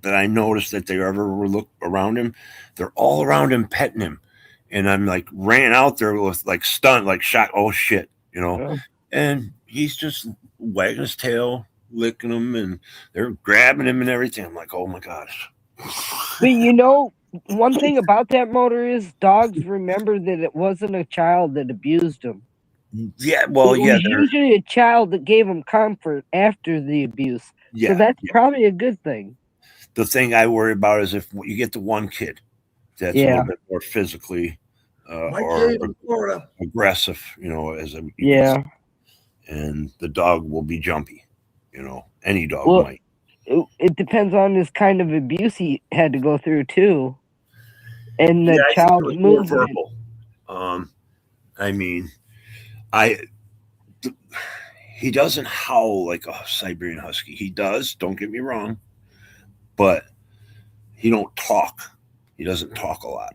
that I noticed that they ever were look around him, they're all around him petting him. And I'm like ran out there with like stunned, like shocked, oh shit, and he's just wagging his tail, licking them, and they're grabbing him and everything. I'm like, oh my gosh. But one thing about that, Motor, is dogs remember that it wasn't a child that abused them. Yeah, well, it was usually a child that gave them comfort after the abuse. Yeah, so that's probably a good thing. The thing I worry about is if you get the one kid that's a little bit more physically or aggressive, as a and the dog will be jumpy. Any dog might. It depends on this kind of abuse he had to go through too. And the I think it child's was more movement. verbal. I mean, he doesn't howl like a Siberian Husky. He does, don't get me wrong, but he don't talk. He doesn't talk a lot.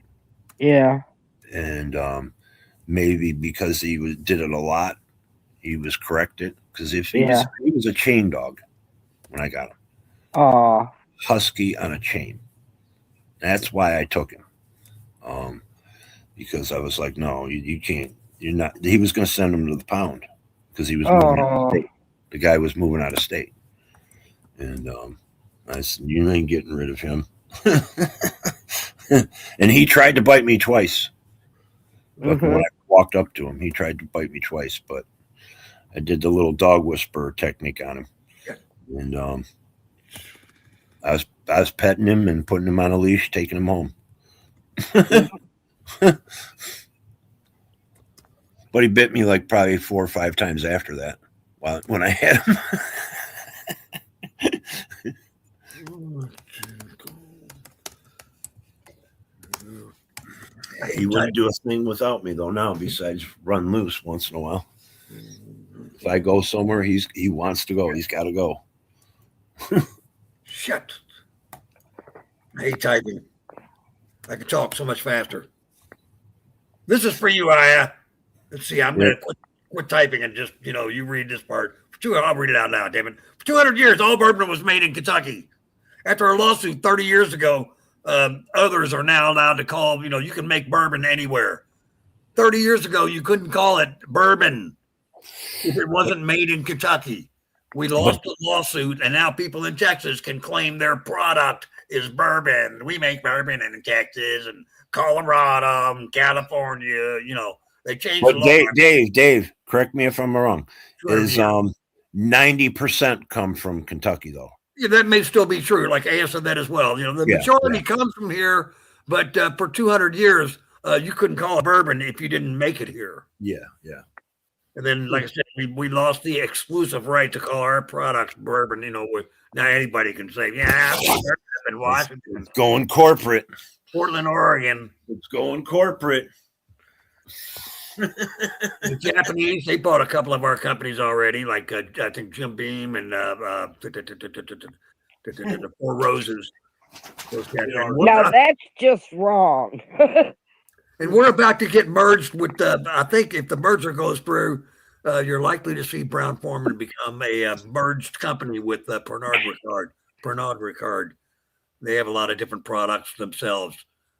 Yeah. And maybe because did it a lot, he was corrected. Because if he was a chain dog when I got him. Husky on a chain. That's why I took him. Because I was like, no, you can't. You're not. He was going to send him to the pound because he was moving out of state. The guy was moving out of state, and I said, you ain't getting rid of him. And he tried to bite me twice. But when I walked up to him, he tried to bite me twice, but I did the little dog whisperer technique on him, and I was petting him and putting him on a leash, taking him home. But he bit me like probably 4 or 5 times after that when I had him. He wouldn't do a thing without me though now, besides run loose once in a while. If I go somewhere, he wants to go. He's got to go. Shit. I hate typing. I can talk so much faster. This is for you, Aya. Let's see. I'm going to quit typing and just, you read this part. I'll read it out loud, damn it. For 200 years, all bourbon was made in Kentucky. After a lawsuit 30 years ago, others are now allowed to call, you can make bourbon anywhere. 30 years ago, you couldn't call it bourbon if it wasn't made in Kentucky. We lost the lawsuit, and now people in Texas can claim their product is bourbon. We make bourbon in Texas and Colorado and California. They changed the law. Dave, correct me if I'm wrong. Is 90% come from Kentucky though? Yeah, that may still be true. Like Aya said that as well. The majority comes from here, but for 200 years, you couldn't call it bourbon if you didn't make it here. Yeah. And then, like I said, we lost the exclusive right to call our products bourbon. Now anybody can say, in Washington. It's going corporate. Portland, Oregon. It's going corporate. The Japanese, they bought a couple of our companies already, like I think Jim Beam and the Four Roses. Those guys. Now that's just wrong. And we're about to get merged with I think if the merger goes through, you're likely to see Brown-Forman become a merged company with Pernod Ricard. They have a lot of different products themselves,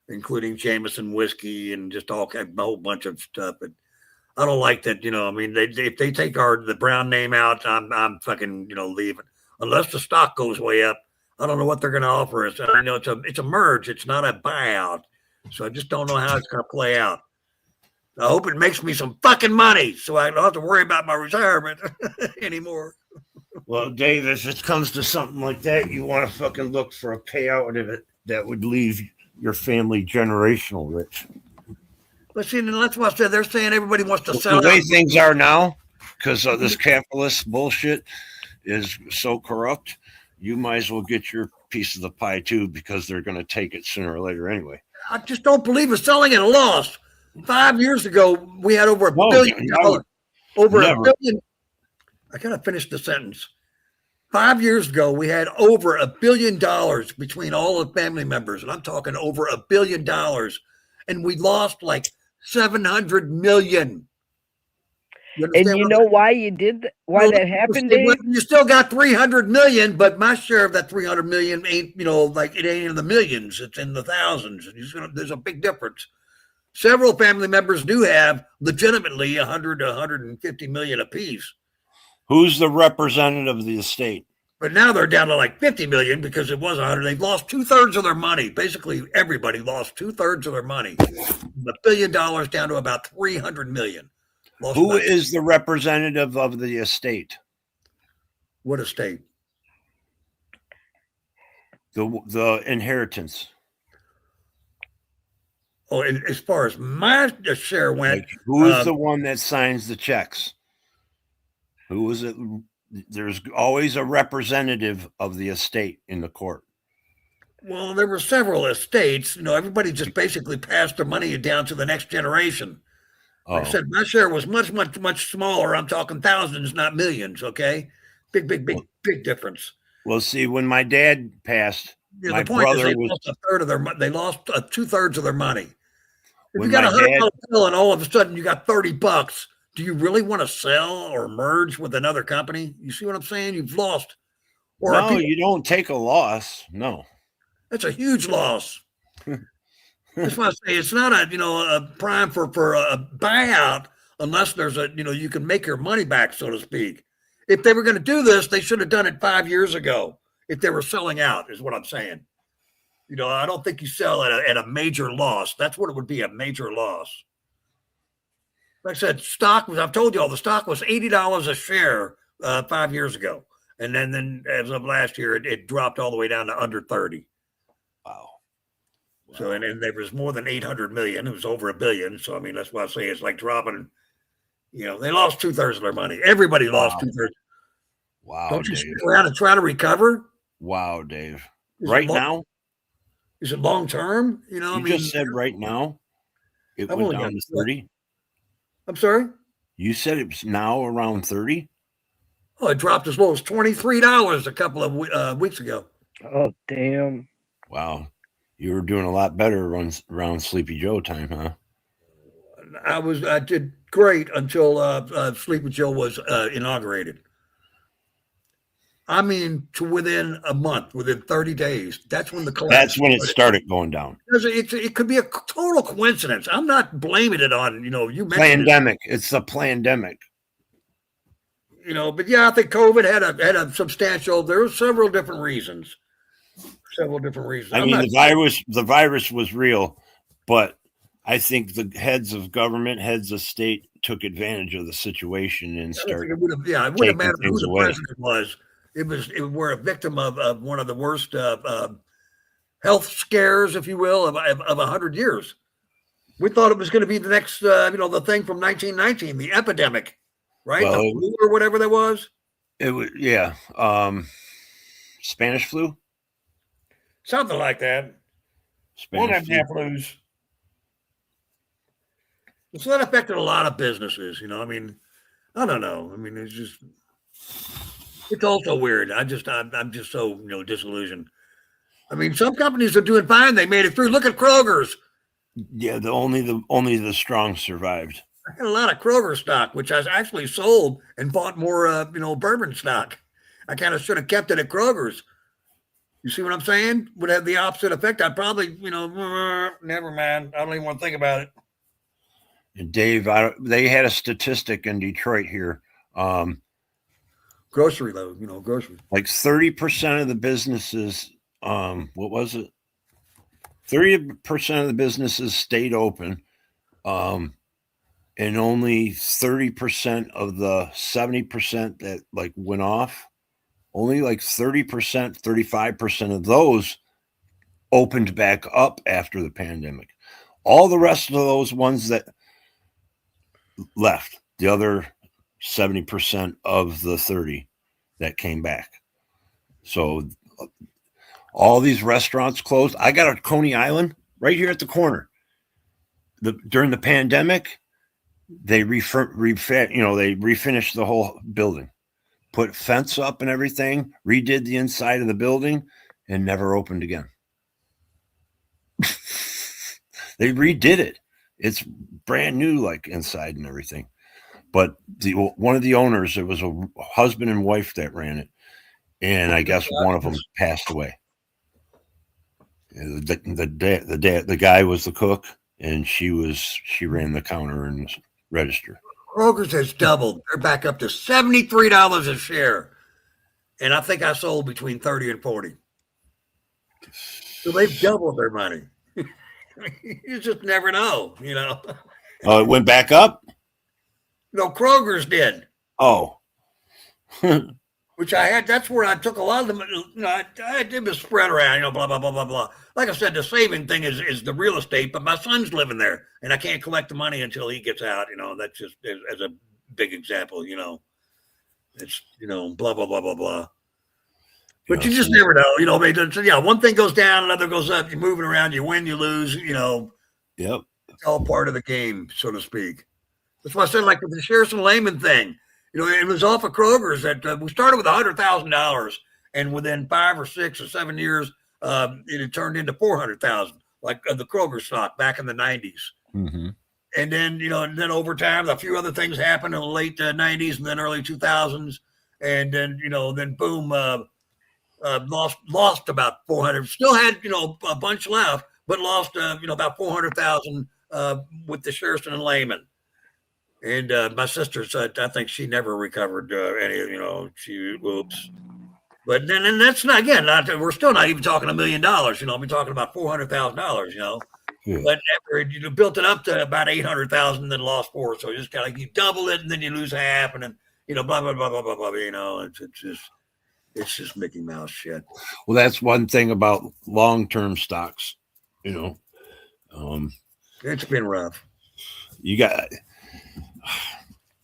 including Jameson whiskey and just a whole bunch of stuff. But I don't like that. If they take the Brown name out, I'm fucking leaving. Unless the stock goes way up, I don't know what they're going to offer us. And I know it's a merge. It's not a buyout. So I just don't know how it's going to play out. I hope it makes me some fucking money so I don't have to worry about my retirement anymore. Well, Dave, if it comes to something like that, you want to fucking look for a payout of it that would leave your family generational rich. But see, that's what I said. They're saying everybody wants to sell the way out. Things are now, because this capitalist bullshit is so corrupt, you might as well get your piece of the pie too, because they're going to take it sooner or later anyway. I just don't believe it's selling at a loss. 5 years ago, we had over $1 billion. Over $1 billion. I gotta finish the sentence. 5 years ago, we had over $1 billion between all the family members, and I'm talking over $1 billion, and we lost like 700 million. And you know why you did why that happened, Dave? You still got 300 million, but my share of that 300 million ain't, it ain't in the millions. It's in the thousands. There's a big difference. Several family members do have legitimately 100 to 150 million apiece. Who's the representative of the estate? But now they're down to like 50 million because it was 100. They've lost 2/3 of their money. Basically, everybody lost 2/3 of their money. $1 billion down to about 300 million. Who is the representative of the estate? What estate? The inheritance. Oh, and as far as my share went, who is the one that signs the checks? Who is it? There's always a representative of the estate in the court. Well, there were several estates. Everybody just basically passed their money down to the next generation. Like I said, my share was much, much, much smaller. I'm talking thousands, not millions. Okay, big difference. Well, see, when my dad passed, my the point is brother they was. lost a third of their. They lost 2/3 of their money. If When you got my dad, $100 bill and all of a sudden you got $30, do you really want to sell or merge with another company? You see what I'm saying? You've lost. Or are no, people, you don't take a loss. No. that's a huge loss. That's why I say it's not a prime for a buyout unless there's you can make your money back, so to speak. If they were going to do this, they should have done it 5 years ago. If they were selling out, is what I'm saying. I don't think you sell at a major loss. That's what it would be, a major loss. Like I said, I've told you all, the stock was $80 a share 5 years ago. And then as of last year, it dropped all the way down to under 30. Wow. So, and there was more than 800 million. It was over $1 billion. So, I mean, that's why I say it's like dropping, they lost 2/3 of their money. Everybody lost 2/3. Wow. Don't you Dave. stick around and try to recover? Wow, Dave. Is Right it now? Is it long term? You just said right now it I've went only down got- to 30. I'm sorry? You said it's now around 30. Oh, it dropped as low as $23 a couple of weeks ago. Oh, damn. Wow. You were doing a lot better around Sleepy Joe time, huh? I did great until Sleepy Joe was inaugurated. I mean, to within a month, within 30 days. That's when the collapse. That's when it started going down. It could be a total coincidence. I'm not blaming it on, you mentioned Pandemic. It's the pandemic. But yeah, I think COVID had a substantial. There were several different reasons. I mean, the virus was real, but I think the heads of government, heads of state took advantage of the situation and started. It wouldn't have mattered who the president was. We're a victim of one of the worst health scares, if you will, of 100 years. We thought it was going to be the next, the thing from 1919, the epidemic, right? Well, the flu or whatever that was. It was, yeah. Spanish flu? Something like that. One of them flus. So that affected a lot of businesses, I mean, I don't know. I mean, it's also weird. I'm just so, disillusioned. I mean, some companies are doing fine. They made it through. Look at Kroger's. Yeah, only the strong survived. I had a lot of Kroger stock, which I actually sold and bought more, bourbon stock. I kind of should have kept it at Kroger's. You see what I'm saying? Would have the opposite effect. I'd probably, never mind. I don't even want to think about it. And Dave, they had a statistic in Detroit here. Grocery though, grocery. Like 30% of the businesses, what was it? 30% of the businesses stayed open. And only 30% of the 70% that like went off, only like 30%, 35% of those opened back up after the pandemic. All the rest of those ones that left, the other 70% of the 30 that came back. So all these restaurants closed. I got a Coney Island right here at the corner. During the pandemic, they refinished the whole building, put fence up and everything, redid the inside of the building, and never opened again. They redid it. It's brand new, like inside and everything. But one of the owners, it was a husband and wife that ran it, and I guess one of them passed away. The guy was the cook, and she ran the counter and register. Kroger's has doubled. They're back up to $73 a share. And I think I sold between 30 and 40. So they've doubled their money. You just never know, Oh, it went back up? No, Kroger's did. Oh. Which I had, that's where I took a lot of them. I did the spread around, blah, blah, blah, blah, blah. Like I said, the saving thing is the real estate, but my son's living there and I can't collect the money until he gets out. That's just as a big example, it's, blah, blah, blah, blah, blah. But you just never know. You know, one thing goes down, another goes up. You're moving around. You win, you lose. You know. Yep. It's all part of the game, so to speak. That's why I said, like with the Sherrison Lehman thing, you know, it was off of Kroger's that we started with $100,000, and within 5 or 6 or 7 years, it had turned into $400,000, like the Kroger stock back in the 90s. Mm-hmm. And then, you know, and then over time, a few other things happened in the late 90s and then early 2000s. And then, you know, then boom, lost about 400. Still had, you know, a bunch left, but lost, you know, about 400,000 with the Sherrison and Lehman. And my sister said, I think she never recovered any, you know, oops. But then, and that's not, again, we're still not even talking $1 million, you know, we're talking about $400,000, you know. Yeah. But after you built it up to about 800,000, then lost 4. So just kind of, you double it and then you lose half, and then, you know, blah, blah, blah, blah, blah, blah, you know, it's just Mickey Mouse shit. Well, that's one thing about long-term stocks, you know. It's been rough.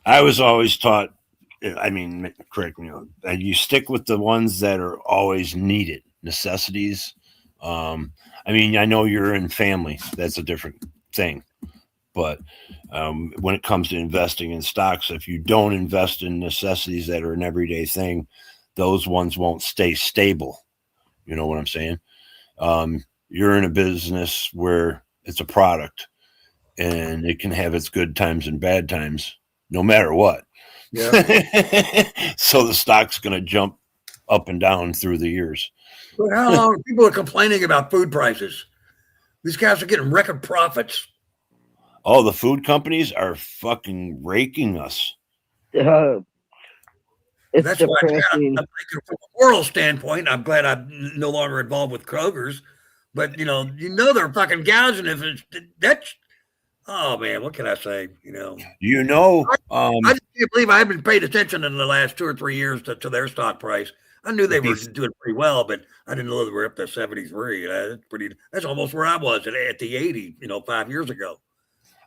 I was always taught, I mean, correct me, you know, you stick with the ones that are always needed, necessities. I mean, I know you're in family. That's a different thing. But when it comes to investing in stocks, if you don't invest in necessities that are an everyday thing, those ones won't stay stable. You know what I'm saying? You're in a business where it's a product and it can have its good times and bad times, no matter what. Yeah. So the stock's going to jump up and down through the years. But how long people are complaining about food prices? These guys are getting record profits. Oh, the food companies are fucking raking us. It's That's depressing. why I'm thinking from a moral standpoint, I'm glad I'm no longer involved with Kroger's. But you know they're fucking gouging. If that's, oh man, what can I say? You know, I just can't believe I haven't paid attention in the last 2 or 3 years to their stock price. I knew they were doing pretty well, but I didn't know they were up to 73. That's almost where I was at the 80, you know, 5 years ago.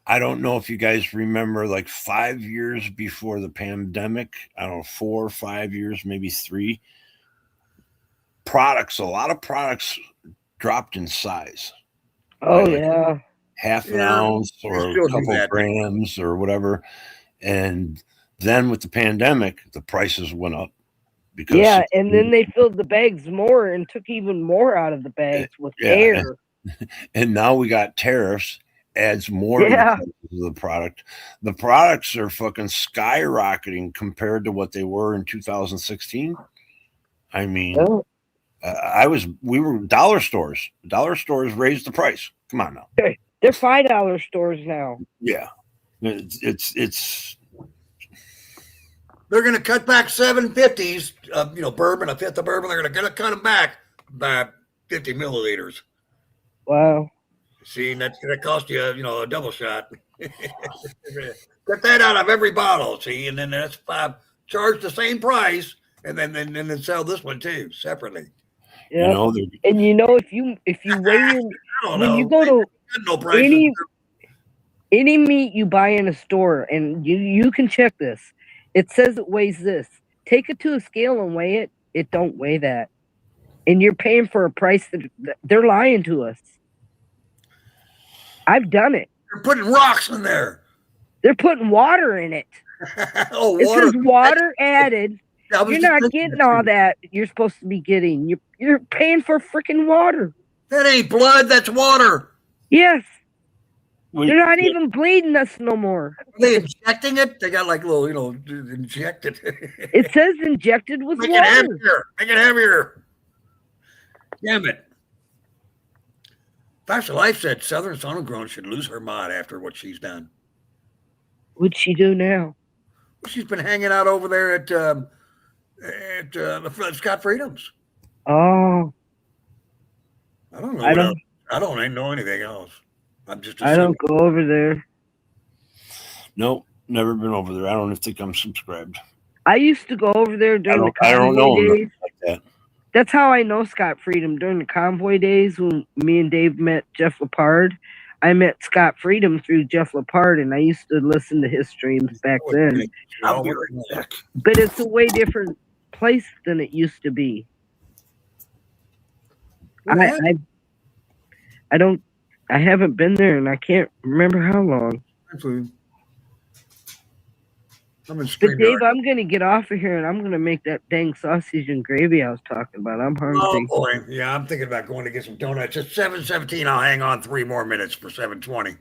I don't know if you guys remember, like 5 years before the pandemic, I don't know, 4 or 5 years, maybe 3. A lot of products dropped in size. Oh, right? yeah. Half an ounce or a couple grams or whatever. And then with the pandemic, the prices went up. Yeah, and then they filled the bags more and took even more out of the bags with air. And now we got tariffs, adds more to the price of the product. The products are fucking skyrocketing compared to what they were in 2016. I mean, we were dollar stores. Dollar stores raised the price. Come on now. They're $5 stores now. Yeah. It's They're going to cut back 750s, you know, bourbon, a fifth of bourbon. They're going to cut them back by 50 milliliters. Wow. See, that's going to cost you, you know, a double shot. Cut that out of every bottle, see, and then that's charge the same price, and then sell this one too separately. Yeah. And you know, if you weigh in, when you go to any meat you buy in a store, and you can check this, it says it weighs this. Take it to a scale and weigh it. It don't weigh that, and you're paying for a price that they're lying to us. I've done it. They're putting rocks in there. They're putting water in it. Oh, it water. says water added. You're not getting all that you're supposed to be getting. You're paying for freaking water. That ain't blood. That's water. Yes. They're not even bleeding us no more. Are they injecting it? They got like little, you know, injected. It says injected with Make water. it heavier. Make it heavier. Damn it. Facts of Life said Southern Homegrown should lose her mind after what she's done. What'd she do now? She's been hanging out over there at Scott Freedom's. Oh. I don't know. I don't know anything else. I'm just. I don't go over there. Nope, never been over there. I don't even think I'm subscribed. I used to go over there during the convoy days. Like that. That's how I know Scott Freedom. During the convoy days when me and Dave met Jeff Lepard, I met Scott Freedom through Jeff Lepard, and I used to listen to his streams back then. I'll be right back. But it's a way different place than it used to be. I haven't been there, and I can't remember how long. I'm in But StreamYard. Dave, I'm gonna get off of here, and I'm gonna make that dang sausage and gravy I was talking about. I'm Oh hungry. boy, yeah, I'm thinking about going to get some donuts. It's 7:17. I'll hang on 3 more minutes for 7:20.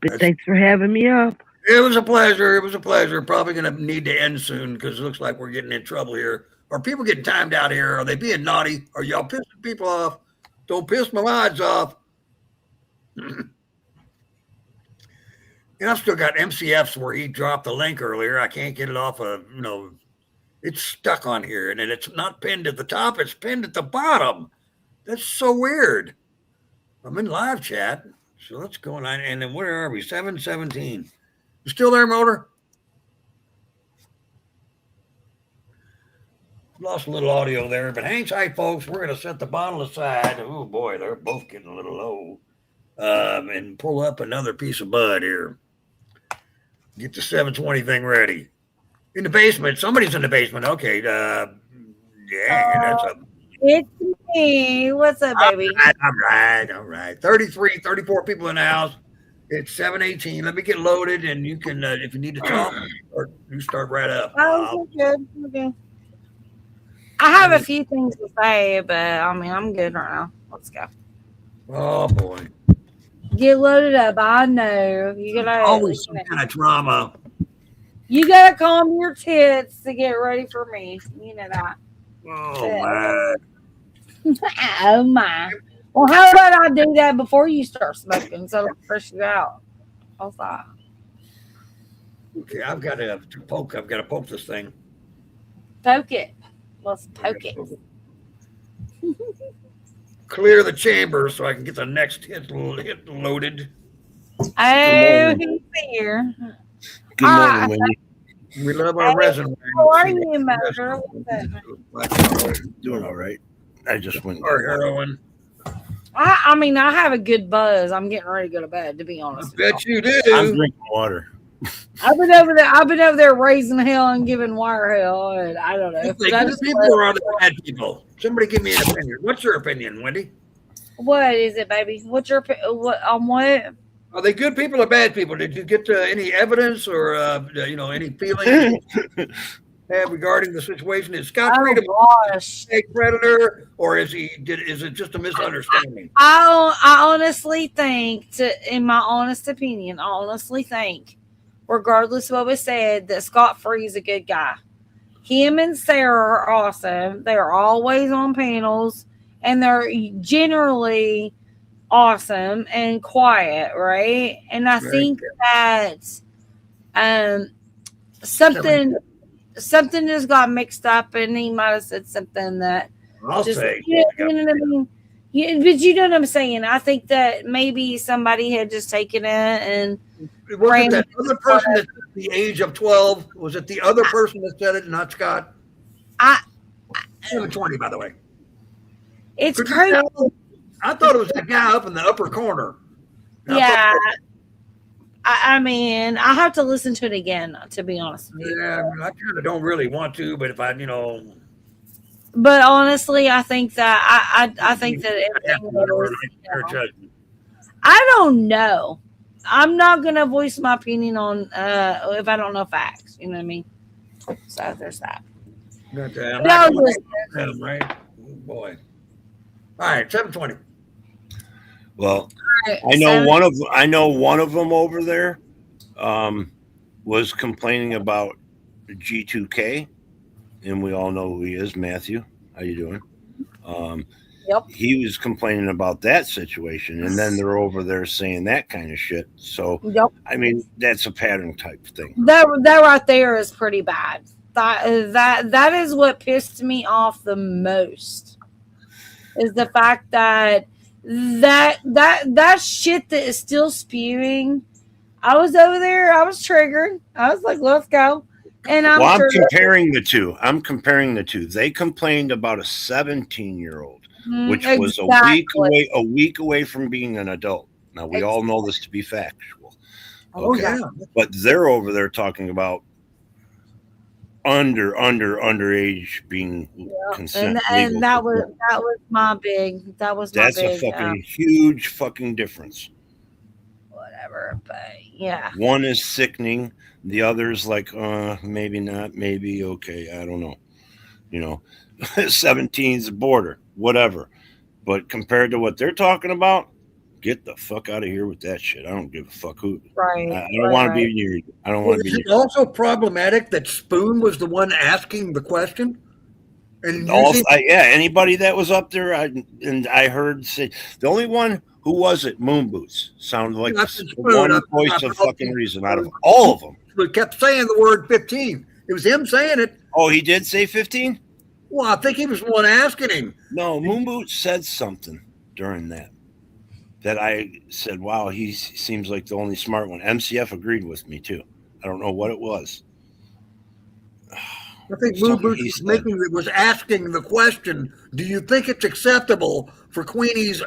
But thanks for having me up. It was a pleasure. It was a pleasure. Probably going to need to end soon because it looks like we're getting in trouble here. Are people getting timed out here? Are they being naughty? Are y'all pissing people off? Don't piss my minds off. And I've still got MCFs where he dropped the link earlier. I can't get it off of, it's stuck on here. And then it's not pinned at the top. It's pinned at the bottom. That's so weird. I'm in live chat. So let's go on. And then where are we? 7:17. You still there, Motor? Lost a little audio there, but hang tight, folks. We're going to set the bottle aside. Oh, boy, they're both getting a little low. And pull up another piece of bud here. Get the 720 thing ready. In the basement. Somebody's in the basement. Okay. Yeah, that's a... It's me. What's up, baby? All right. 34 people in the house. It's 7:18. Let me get loaded, and you can, if you need to talk, or you start right up. Oh, good. Okay. I have a few things to say, but I'm good right now. Let's go. Oh boy. Get loaded up. I know you gotta always some kind of drama. You gotta calm your tits to get ready for me. You know that. Oh man. Oh my. Well, how about I do that before you start smoking so it'll fresh you out? How's that? Okay, I've got to poke. I've got to poke this thing. Poke it. Let's poke it. Clear the chamber so I can get the next hit loaded. Oh, he's here. Good morning, Wendy. We love our resin. How are you, Mother? Doing all right. I just went. Or heroin. I have a good buzz. I'm getting ready to go to bed, to be honest. I bet you do. I'm drinking water. I've been over there raising hell and giving wire hell, and I don't know. Are they good people or are they bad people? Somebody give me an opinion. What's your opinion, Wendy? What is it, baby? What's your what? Are they good people or bad people? Did you get any evidence or any feelings have regarding the situation? Is Scott Freedom a fake predator, or is it just a misunderstanding? I honestly think, in my honest opinion, regardless of what was said, that Scott Free is a good guy. Him and Sarah are awesome. They're always on panels, and they're generally awesome and quiet, right? And I think that something just got mixed up, and he might have said something that I'll say. You know what I mean? Yeah, but you know what I'm saying. I think that maybe somebody had just taken it and wasn't that other person that's the age of 12? Was it the other person that said it, not Scott? 720, by the way. It's crazy. I thought it was that guy up in the upper corner. Yeah. I mean, I have to listen to it again, to be honest with you. Yeah, I kind of don't really want to, but if I, But honestly, I think that I think that everything was, I don't know. I'm not gonna voice my opinion on if I don't know facts. You know what I mean? So there's that. Right? Oh, boy. All right, 720. Well, right, I know one of them over there was complaining about G2K, and we all know who he is, Matthew. How you doing? Yep. He was complaining about that situation, and then they're over there saying that kind of shit. So, yep. I mean, that's a pattern type thing. That right there is pretty bad. That is what pissed me off the most. Is the fact that shit that is still spewing. I was over there. I was triggered. I was like, "Let's go." And I'm comparing the two. They complained about a 17-year-old, which was a week away from being an adult. Now we all know this to be factual. Okay, but they're over there talking about underage being consent and legal. that was my big That's a fucking huge fucking difference. whatever, but yeah. One is sickening, the other's like, maybe not, maybe okay, I don't know. 17's the border, whatever. But compared to what they're talking about, get the fuck out of here with that shit. I don't give a fuck who. Right. I don't want to be near you. I don't want to be Is near it also problematic that Spoon was the one asking the question? And anybody that was up there, I heard say the only one who was it, Moon Boots, sounded like the one voice of fucking reason out of all of them. We kept saying the word 15. It was him saying it. Oh, he did say 15? Well, I think he was the one asking him. No, Moon Boots said something during that I said, wow, he seems like the only smart one. MCF agreed with me too. I don't know what it was. I think Moon Boots was asking the question, do you think it's acceptable for Queenie's,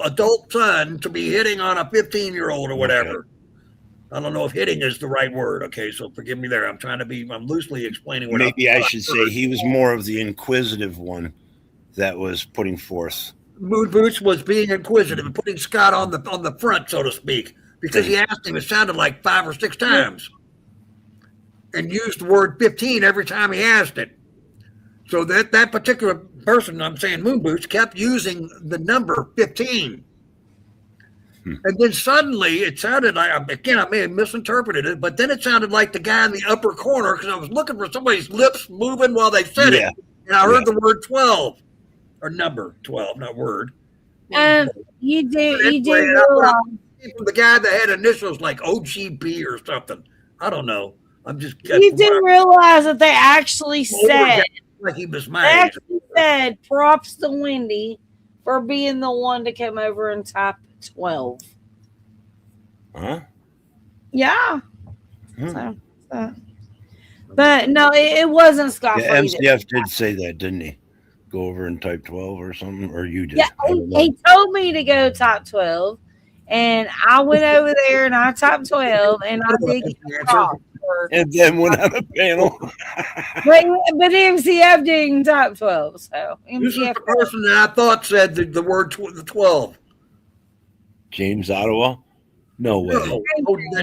adult son to be hitting on a 15-year-old or whatever? Okay. I don't know if hitting is the right word. Okay, so forgive me there. I'm loosely explaining what maybe I should say he was more of the inquisitive one that was putting forth. Moon Boots was being inquisitive and putting Scott on the front, so to speak, because he asked him, it sounded like 5 or 6 times. And used the word 15 every time he asked it. So that particular person, I'm saying Moon Boots, kept using the number 15. And then suddenly it sounded like, again, I may have misinterpreted it, but then it sounded like the guy in the upper corner, because I was looking for somebody's lips moving while they said it. And I heard the word 12, or number 12, not word. You do realize the guy that had initials like OGB or something. I don't know. I'm just. You do realize that they actually said, like he was they mad. actually said, props to Wendy for being the one to come over and type 12. Huh? Yeah. But no, it wasn't Scott. Yeah, MCF did say that, didn't he? Go over and type 12 or something, or you did? Yeah, he told me to go type 12, and I went over there and I typed 12, and I did get props. And then went on a panel. but MCF didn't type 12, so MCF. This is the person that I thought said the word 12. James Ottawa? No way. No,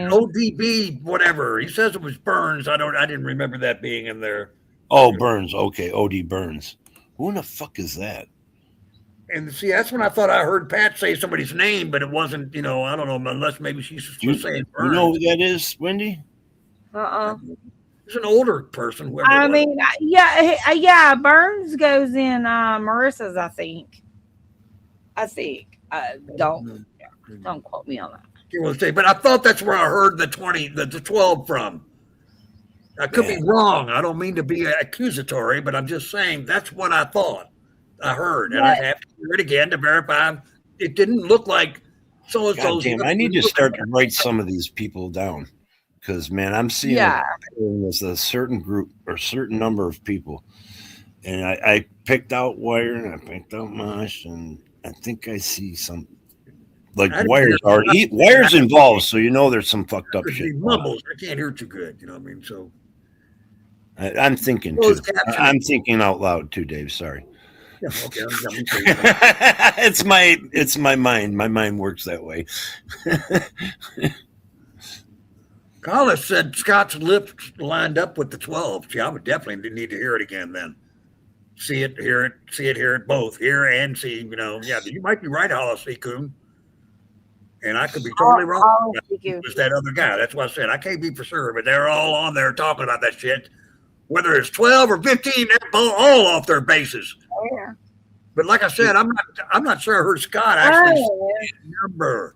ODB, whatever. He says it was Burns. I didn't remember that being in there. Oh, Burns. Okay, OD Burns. Who in the fuck is that? And see, that's when I thought I heard Pat say somebody's name, but it wasn't, I don't know, unless maybe she's just saying Burns. You know who that is, Wendy? He's an older person. I mean, yeah, Burns goes in Marissa's, I think. Don't quote me on that. But I thought that's where I heard the 12 from. I could be wrong. I don't mean to be accusatory, but I'm just saying that's what I thought I heard. And I have to hear it again to verify it didn't look like so-and-so. Damn, I need to start to write some of these people down. Because, man, I'm seeing there's a certain group or certain number of people. And I picked out Wire and I picked out Mosh, and I think I see some. Like Wire's involved, so there's some fucked up shit. He mumbles. I can't hear too good. You know what I mean? So I'm thinking too. I'm thinking out loud too, Dave. Sorry. Yeah, okay. It's my mind. My mind works that way. Collis said Scott's lips lined up with the 12. See, I would definitely need to hear it again then. See it, hear it, both. Hear and see, Yeah, you might be right, Hollis C. Coon. And I could be totally wrong. It was that other guy. That's what I said. I can't be for sure, but they're all on there talking about that shit. Whether it's 12 or 15, they're all off their bases. Oh, yeah. But like I said, I'm not sure I heard Scott actually say the number.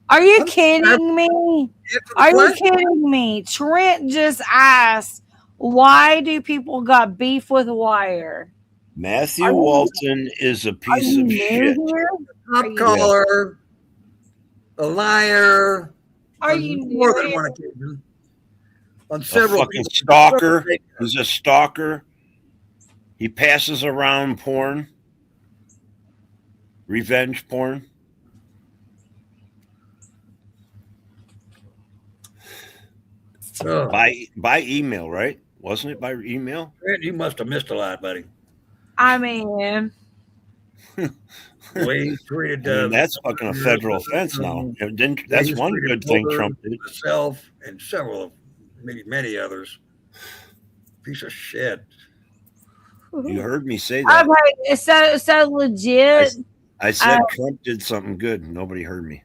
Are you kidding me? Are you kidding me? Trent just asked, why do people got beef with Wire? Matthew Walton is a piece of shit. Top caller, a liar. Are you more than one occasion? On several fucking stalker. He's a stalker. He passes around porn, revenge porn. By email, right? Wasn't it by email? You must have missed a lot, buddy. I mean, The way he treated that's fucking a federal offense now. That's one good thing Trump did. Myself and several, many others. Piece of shit. You heard me say that. okay, so legit. I said Trump did something good. Nobody heard me.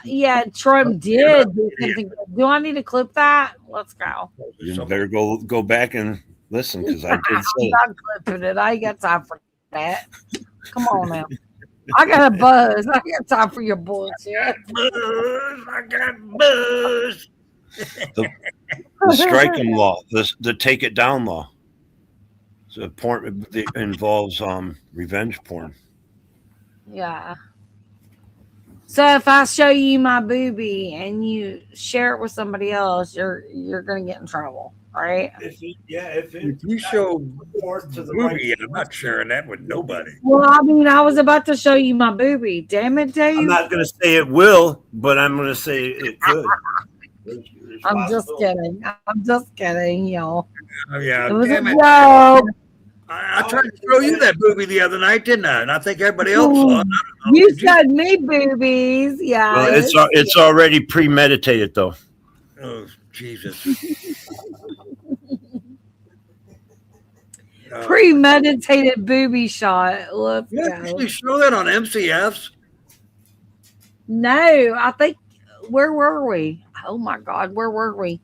Yeah, Trump did do something good. Do I need to clip that? Let's go. You better go back and listen because I did say I'm not clipping it. I ain't got time for that. Come on now. I got a buzz. I got time for your bullshit. Buzz. I got buzz. the strike 'em law, the take it down law. So porn involves revenge porn. Yeah. So if I show you my boobie and you share it with somebody else, you're gonna get in trouble, right? If you show movie, I'm not sharing that with nobody. Well, I mean, I was about to show you my boobie. Damn it, Dave. I'm not going to say it will, but I'm going to say it could. I'm just kidding. I'm just kidding, y'all. Oh, yeah, It was a damn it. joke. I tried to show you that movie the other night, didn't I? And I think everybody else saw it. You showed me boobies, yeah. Well, it's already premeditated, though. Oh, Jesus. Premeditated booby shot. Let's You go. actually show that on MCFs? No, I think, where were we? Oh my God, where were we?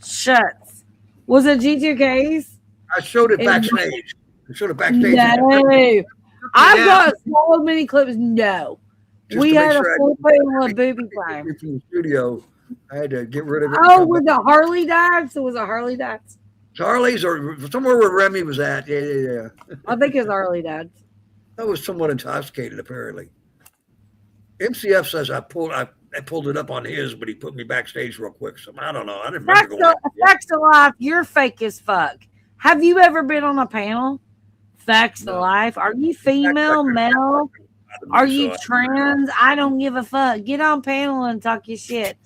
Shucks. Was it G2Ks? I showed it backstage. I showed it backstage. No. I've got so many clips. No. Just We to make had sure a full panel of booby time. from the studio. I had to get rid of it. Oh, was it Harley Dax? It was a Harley Dax. Charlie's or somewhere where Remy was at. Yeah. I think it's Harley Dax. I was somewhat intoxicated, apparently. MCF says I pulled it up on his, but he put me backstage real quick. So I don't know. I didn't remember going. Facts of life, you're fake as fuck. Have you ever been on a panel? Facts of life. Are you female, male? Are you trans? I don't give a fuck. Get on panel and talk your shit.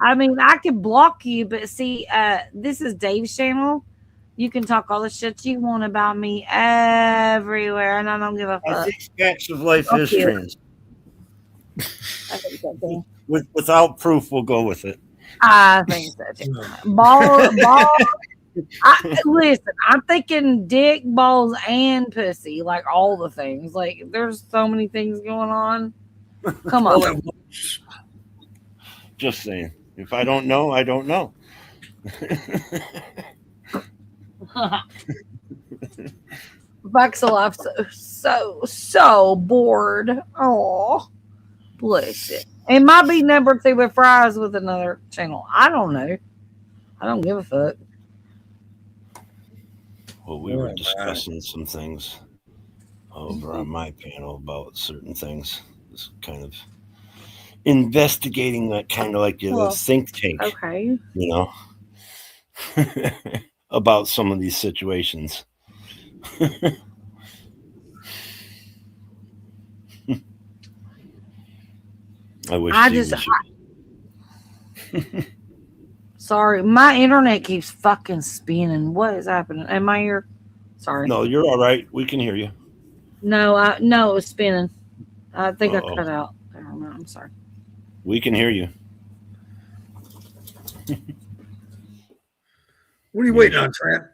I mean, I could block you, but see, this is Dave's channel. You can talk all the shit you want about me everywhere, and I don't give a fuck. I think Facts of Life is you. trans. I think so too. Without proof, we'll go with it. I think so too. Listen, I'm thinking dick, balls, and pussy, like all the things. Like, there's so many things going on. Come on. Just saying. If I don't know, I don't know. Facts of life, so bored. Oh, bless it. It might be number 2 with fries with another channel. I don't know. I don't give a fuck. Well, we were discussing some things over on my panel about certain things. It's kind of investigating that kind of like your think tank. Okay. You know, about some of these situations. Sorry, my internet keeps fucking spinning. What is happening? Am I here? Sorry. No, you're all right. We can hear you. No, it was spinning. I think I cut out. I don't know. I'm sorry. We can hear you. What are you waiting on, Trent?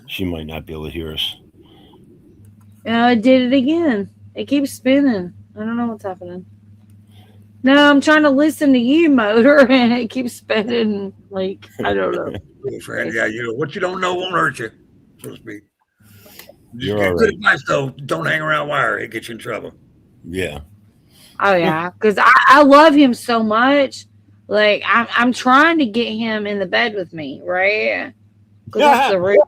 She might not be able to hear us. I did it again. It keeps spinning. I don't know what's happening. No, I'm trying to listen to you, Motor, and it keeps spinning. Like, I don't know. Friend, yeah, what you don't know won't hurt you, so to speak. You're all Good right. advice, though. Don't hang around wire. It gets you in trouble. Yeah. Oh yeah, because I love him so much. Like I'm trying to get him in the bed with me, right? Because that's the real.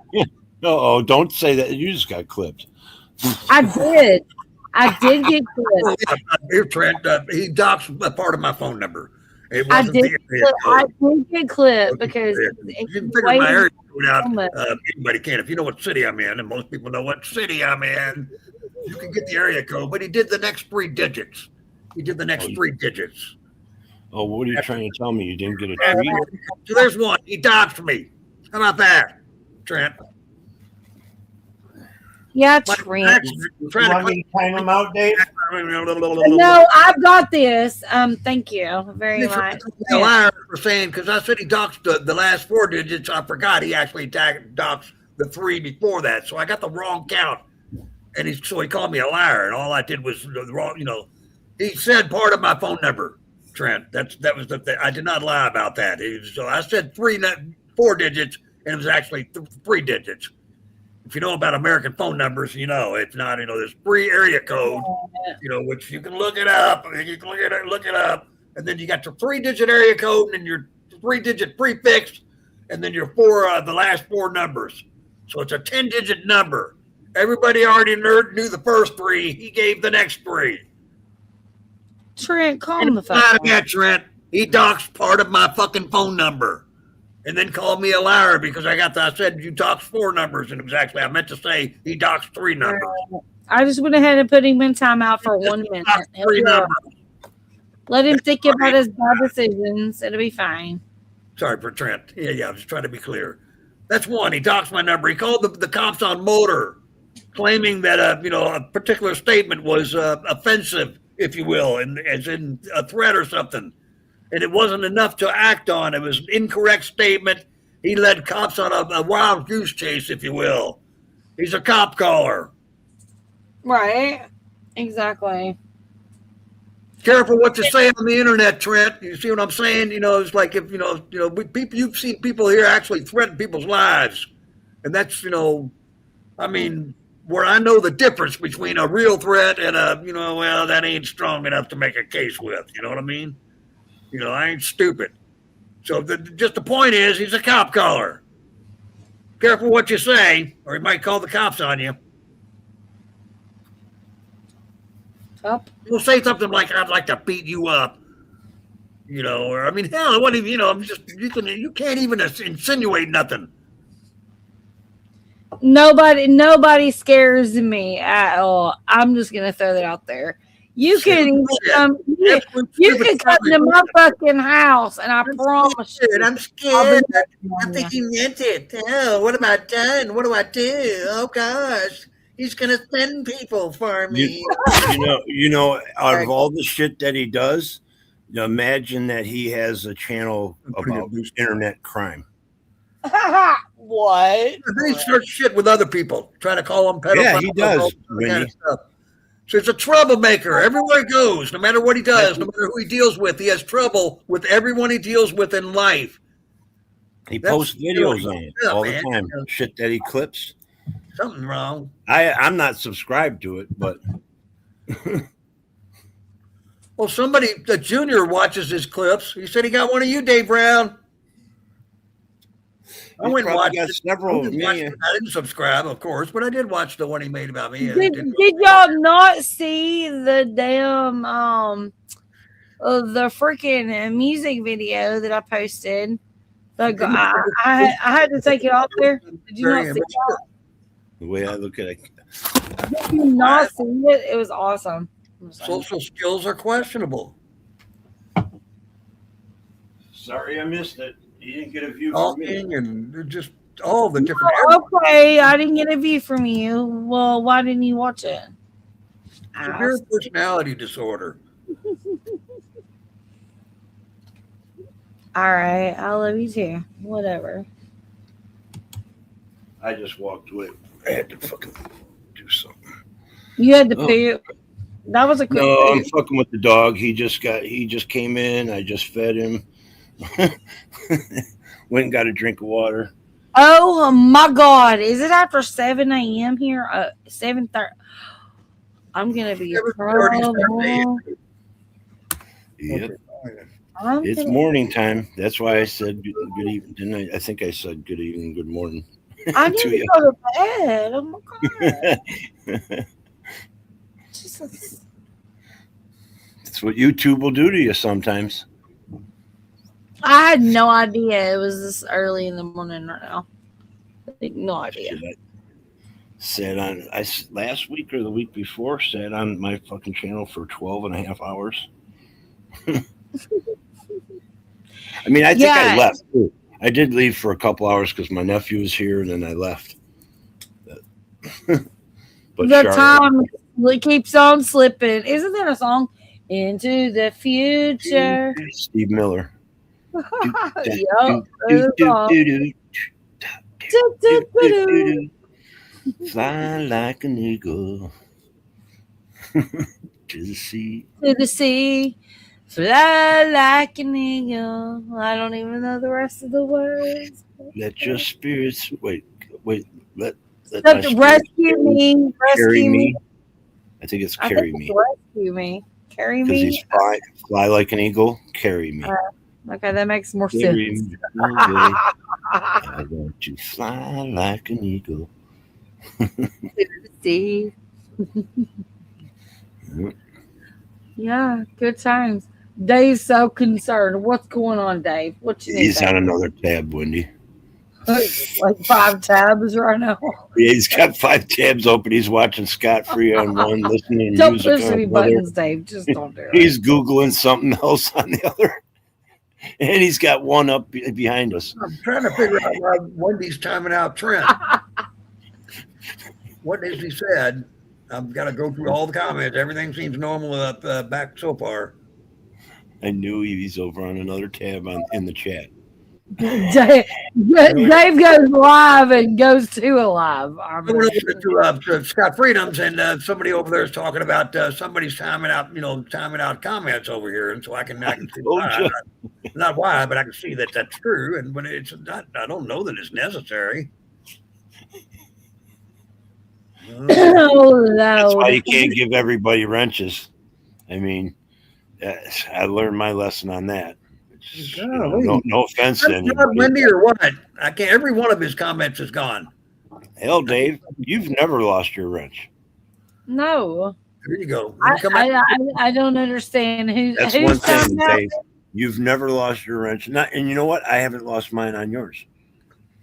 Oh, don't say that. You just got clipped. I did get clipped. Here, Trent, he doxed a part of my phone number. It I wasn't did. the area I code. did get clipped because You can figure my area code out. Anybody can. If you know what city I'm in, and most people know what city I'm in, you can get the area code. But he did the next 3 digits. He did the next 3 digits. Oh, what are you trying to tell me? You didn't get a tweet? So there's one. He doxed me. How about that, Trent? Yeah, Trent. You want me to time him out, Dave? No, I've got this. Thank you very much. A liar for saying, because I said he doxed the last 4 digits. I forgot he actually doxed the 3 before that. So I got the wrong count. And so he called me a liar. And all I did was the wrong, he said part of my phone number, Trent. That was the thing. I did not lie about that. So I said 4 digits, and it was actually 3 digits. If you know about American phone numbers, it's not, there's 3 area code, which you can look it up. You can look it up. And then you got your 3-digit area code and then your 3-digit prefix, and then your the last 4 numbers. So it's a 10-digit number. Everybody already knew the first 3. He gave the next 3. Trent, calm the fuck down. Trent, he doxed part of my fucking phone number. And then called me a liar because I said you doxed 4 numbers, and it was actually, I meant to say he doxed 3 numbers. I just went ahead and put him in timeout for 1 minute. Let him think about his bad decisions. It'll be fine. Sorry for Trent. Yeah, I was trying to be clear. That's 1. He doxed my number. He called the cops on Motor, claiming that a particular statement was offensive, if you will, and as in a threat or something. And it wasn't enough to act on. It was an incorrect statement. He led cops on a wild goose chase, if you will. He's a cop caller. Right. Exactly. Careful what you say on the internet, Trent. You see what I'm saying? It's like if you've seen people here actually threaten people's lives, and that's I mean, where I know the difference between a real threat and that ain't strong enough to make a case with. You know what I mean? I ain't stupid. So just the point is, he's a cop caller. Careful what you say, or he might call the cops on you. Up. He'll say something like, "I'd like to beat you up," or I mean, hell, what if I'm just you can't even insinuate nothing. Nobody scares me at all. I'm just gonna throw that out there. You can come to my fucking house, and I promise you. I'm scared. I think he meant it. Oh, what am I done? What do I do? Oh gosh, he's gonna send people for me. Out of all the shit that he does, imagine that he has a channel about internet crime. What? They start shit with other people, trying to call them pedophiles. Yeah, he does. Kind of stuff. So he's a troublemaker everywhere he goes, no matter what he does, no matter who he deals with. He has trouble with everyone he deals with in life. He posts videos on it all the time. Shit that he clips. Something wrong. I'm not subscribed to it, but well, the junior watches his clips. He said he got one of you, Dave Brown. I went and watched several. I didn't subscribe, of course, but I did watch the one he made about me. Did y'all not see the damn the freaking music video that I posted? I had to take it off there. Did you not see that? The way I look at it, Did you not see it? It was awesome. Social skills are questionable. Sorry, I missed it. You didn't get a view from me. And just all the different. Okay, I didn't get a view from you. Well, why didn't you watch it? Severe personality disorder. All right, I love you too. Whatever. I just walked away. I had to fucking do something. You had to poop. That was a quick. No, I'm fucking with the dog. He just came in. I just fed him. Went and got a drink of water. Oh my God! Is it after 7 a.m. here? 7:30. I'm gonna be in trouble. Yep. It's morning time. That's why I said good evening. Didn't I? I think I said good evening, good morning. I need to go to bed. Oh my God. Jesus. That's what YouTube will do to you sometimes. I had no idea it was this early in the morning right now. No idea. Sat on last week or the week before, sat on my fucking channel for 12 and a half hours. I mean, I think I left too. I did leave for a couple hours because my nephew was here, and then I left. But The Charlotte, time keeps on slipping. Isn't that a song? Into the future. Steve Miller. Yup. Fly like an eagle to the sea. To the sea. Fly like an eagle. I don't even know the rest of the words. Let your spirits wait. Let my Rescue spirits me. carry Rescue me. me. I think it's carry me. Rescue me. Carry Because me. he's fly like an eagle, carry me. Okay, that makes more Carry sense. me away. I want to fly like an eagle. See. Yeah, good times. Dave's so concerned. What's going on, Dave? What you need? He's on another tab, Wendy. Like 5 tabs right now. Yeah, he's got 5 tabs open. He's watching Scott Free on one, listening to Don't music push on any another. buttons, Dave. Just don't do it. He's Googling something else on the other. And he's got one up behind us. I'm trying to figure out why Wendy's timing out Trent. What has he said? I've got to go through all the comments. Everything seems normal up back so far. I knew he's over on another tab in the chat. Dave goes live and goes to a live. I'm Going over to Scott Freedom's, and somebody over there is talking about somebody's timing out comments over here, and so I can see why. Not why, but I can see that that's true, and but it's not. I don't know that it's necessary. That's why you can't give everybody wrenches. I mean, I learned my lesson on that. No offense to anybody. Wendy or what? I can't. Every one of his comments is gone. Hell, Dave, you've never lost your wrench. No. There you go. I don't understand That's who's one thing, talking Dave. You've never lost your wrench. And you know what? I haven't lost mine on yours.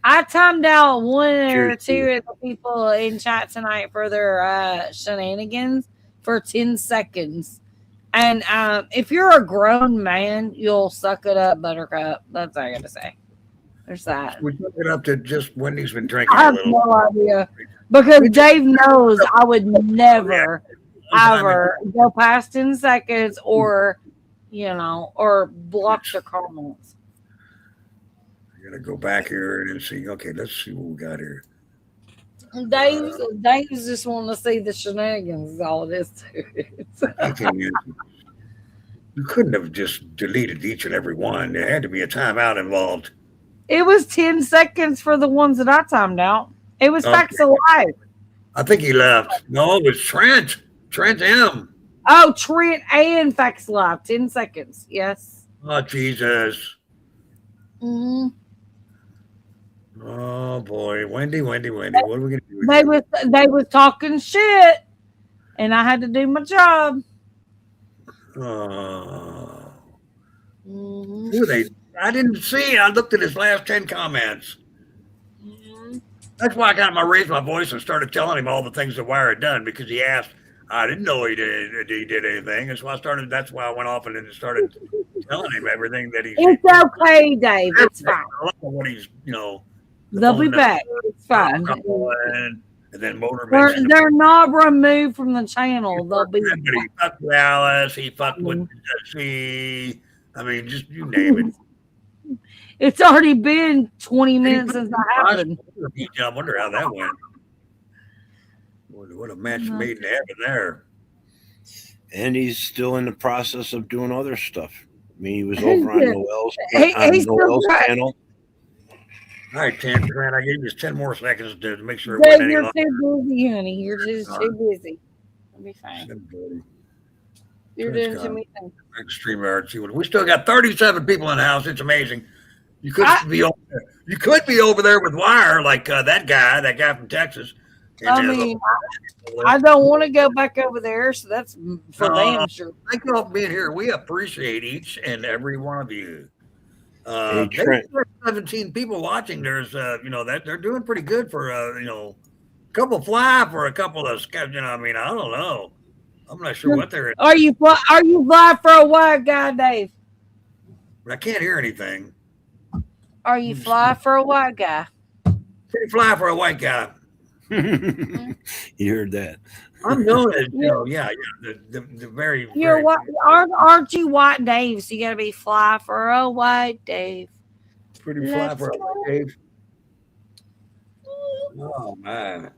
I timed out one or Cheers, two of the people in chat tonight for their shenanigans for 10 seconds. And if you're a grown man, you'll suck it up, Buttercup. That's all I got to say. There's that. We took it up to just Wendy's been drinking I have a little. no idea. Because Dave knows I would never, ever go past 10 seconds or, or block the comments. I got to go back here and see. Okay, let's see what we got here. Dave's just wanting to see the shenanigans is all it is to it. You couldn't have just deleted each and every one. There had to be a timeout involved. It was 10 seconds for the ones that I timed out. It was Facts Alive. I think he left. No, it was Trent. Trent M. Oh, Trent and Facts Alive. 10 seconds. Yes. Oh, Jesus. Mm-hmm. Oh, boy. Wendy. What are we going to do? They was talking shit, and I had to do my job. Oh. Who are they? I didn't see. I looked at his last 10 comments. That's why I raised my voice and started telling him all the things that Wire had done because he asked. I didn't know he did anything. That's why I went off and then started telling him everything that he's. It's okay, Dave. It's fine. I love what he's, They'll be back. It's fine. And then Motor. They're not removed from the channel. They'll be. He fucked with Alice. He fucked with C. I mean, just you name it. It's already been 20 minutes since that happened. I wonder how that went. What a match made in heaven there. And he's still in the process of doing other stuff. I mean, he was over on Noel's channel. All right, 10. I gave you 10 more seconds to make sure it Dave, went any you're longer. too busy, honey. You're just too busy. I'll be fine. You're doing too many things. Extreme art. We still got 37 people in the house. It's amazing. You could be over there. You could be over there with Wire, like that guy from Texas. I mean, I don't want to go back over there, so that's for damn sure. Thank you all for being here. We appreciate each and every one of you. Hey, There's 17 people watching. There's, that they're doing pretty good for, a couple fly for a couple of, I mean, I don't know. I'm not sure what they're. Are you fly for a white guy, Dave? I can't hear anything. Are you fly for a white guy? Pretty fly for a white guy. You heard that? I'm known as, yeah, the very, You're very. white, aren't you White Dave? So you gotta be fly for a white Dave. Pretty fly for a white Dave. Oh man.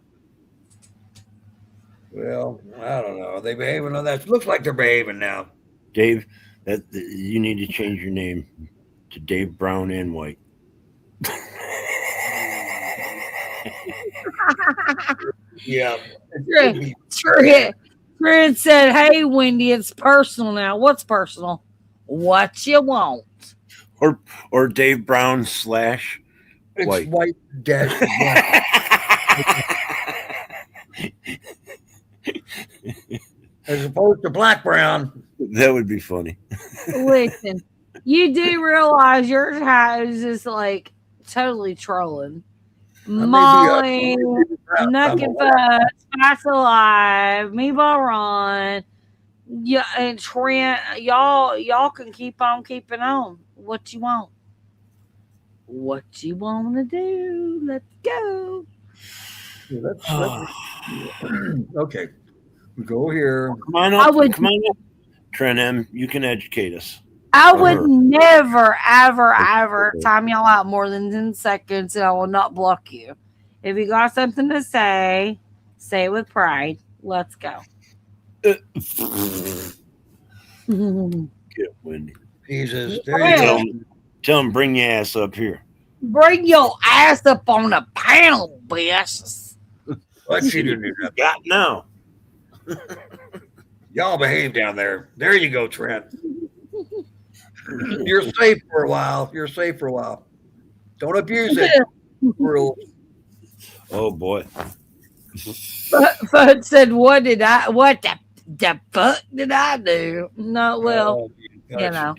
Well, I don't know. Are they behaving on that? Looks like they're behaving now. Dave, you need to change your name to Dave Brown and White. Yeah. Trent said, "Hey, Wendy, it's personal now. What's personal? What you want?" Or Dave Brown / It's White. white dash black. As opposed to black brown. That would be funny. Listen, you do realize your house is like totally trolling. Molly, Nuck and Fudge, Spice Alive, Meatball Ron, yeah, and Trent, y'all can keep on keeping on. What you want? What you want to do? Let's go. Okay. We go here. Come on up. Come on up. Trent M, you can educate us. I would never, ever time y'all out more than 10 seconds and I will not block you. If you got something to say it with pride. Let's go. Get Wendy. Jesus. There you go. Tell him bring your ass up here. Bring your ass up on the panel, bitch. What she do got now? Y'all behave down there. There you go, Trent. You're safe for a while. Don't abuse it. Rules. Oh boy. Fud said, what the fuck did I do? No, well, you know.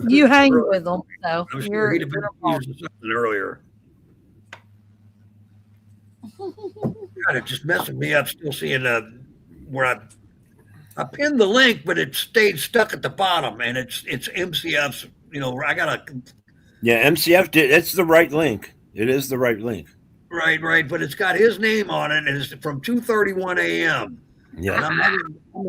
You hang with them, so I'm sure he'd have been using something earlier. God, it's just messing me up. Still seeing where I pinned the link, but it stayed stuck at the bottom, and it's MCF's. I gotta. Yeah, MCF did. It's the right link. It is the right link. Right, but it's got his name on it, and it's from 2:31 a.m. Yeah, and I'm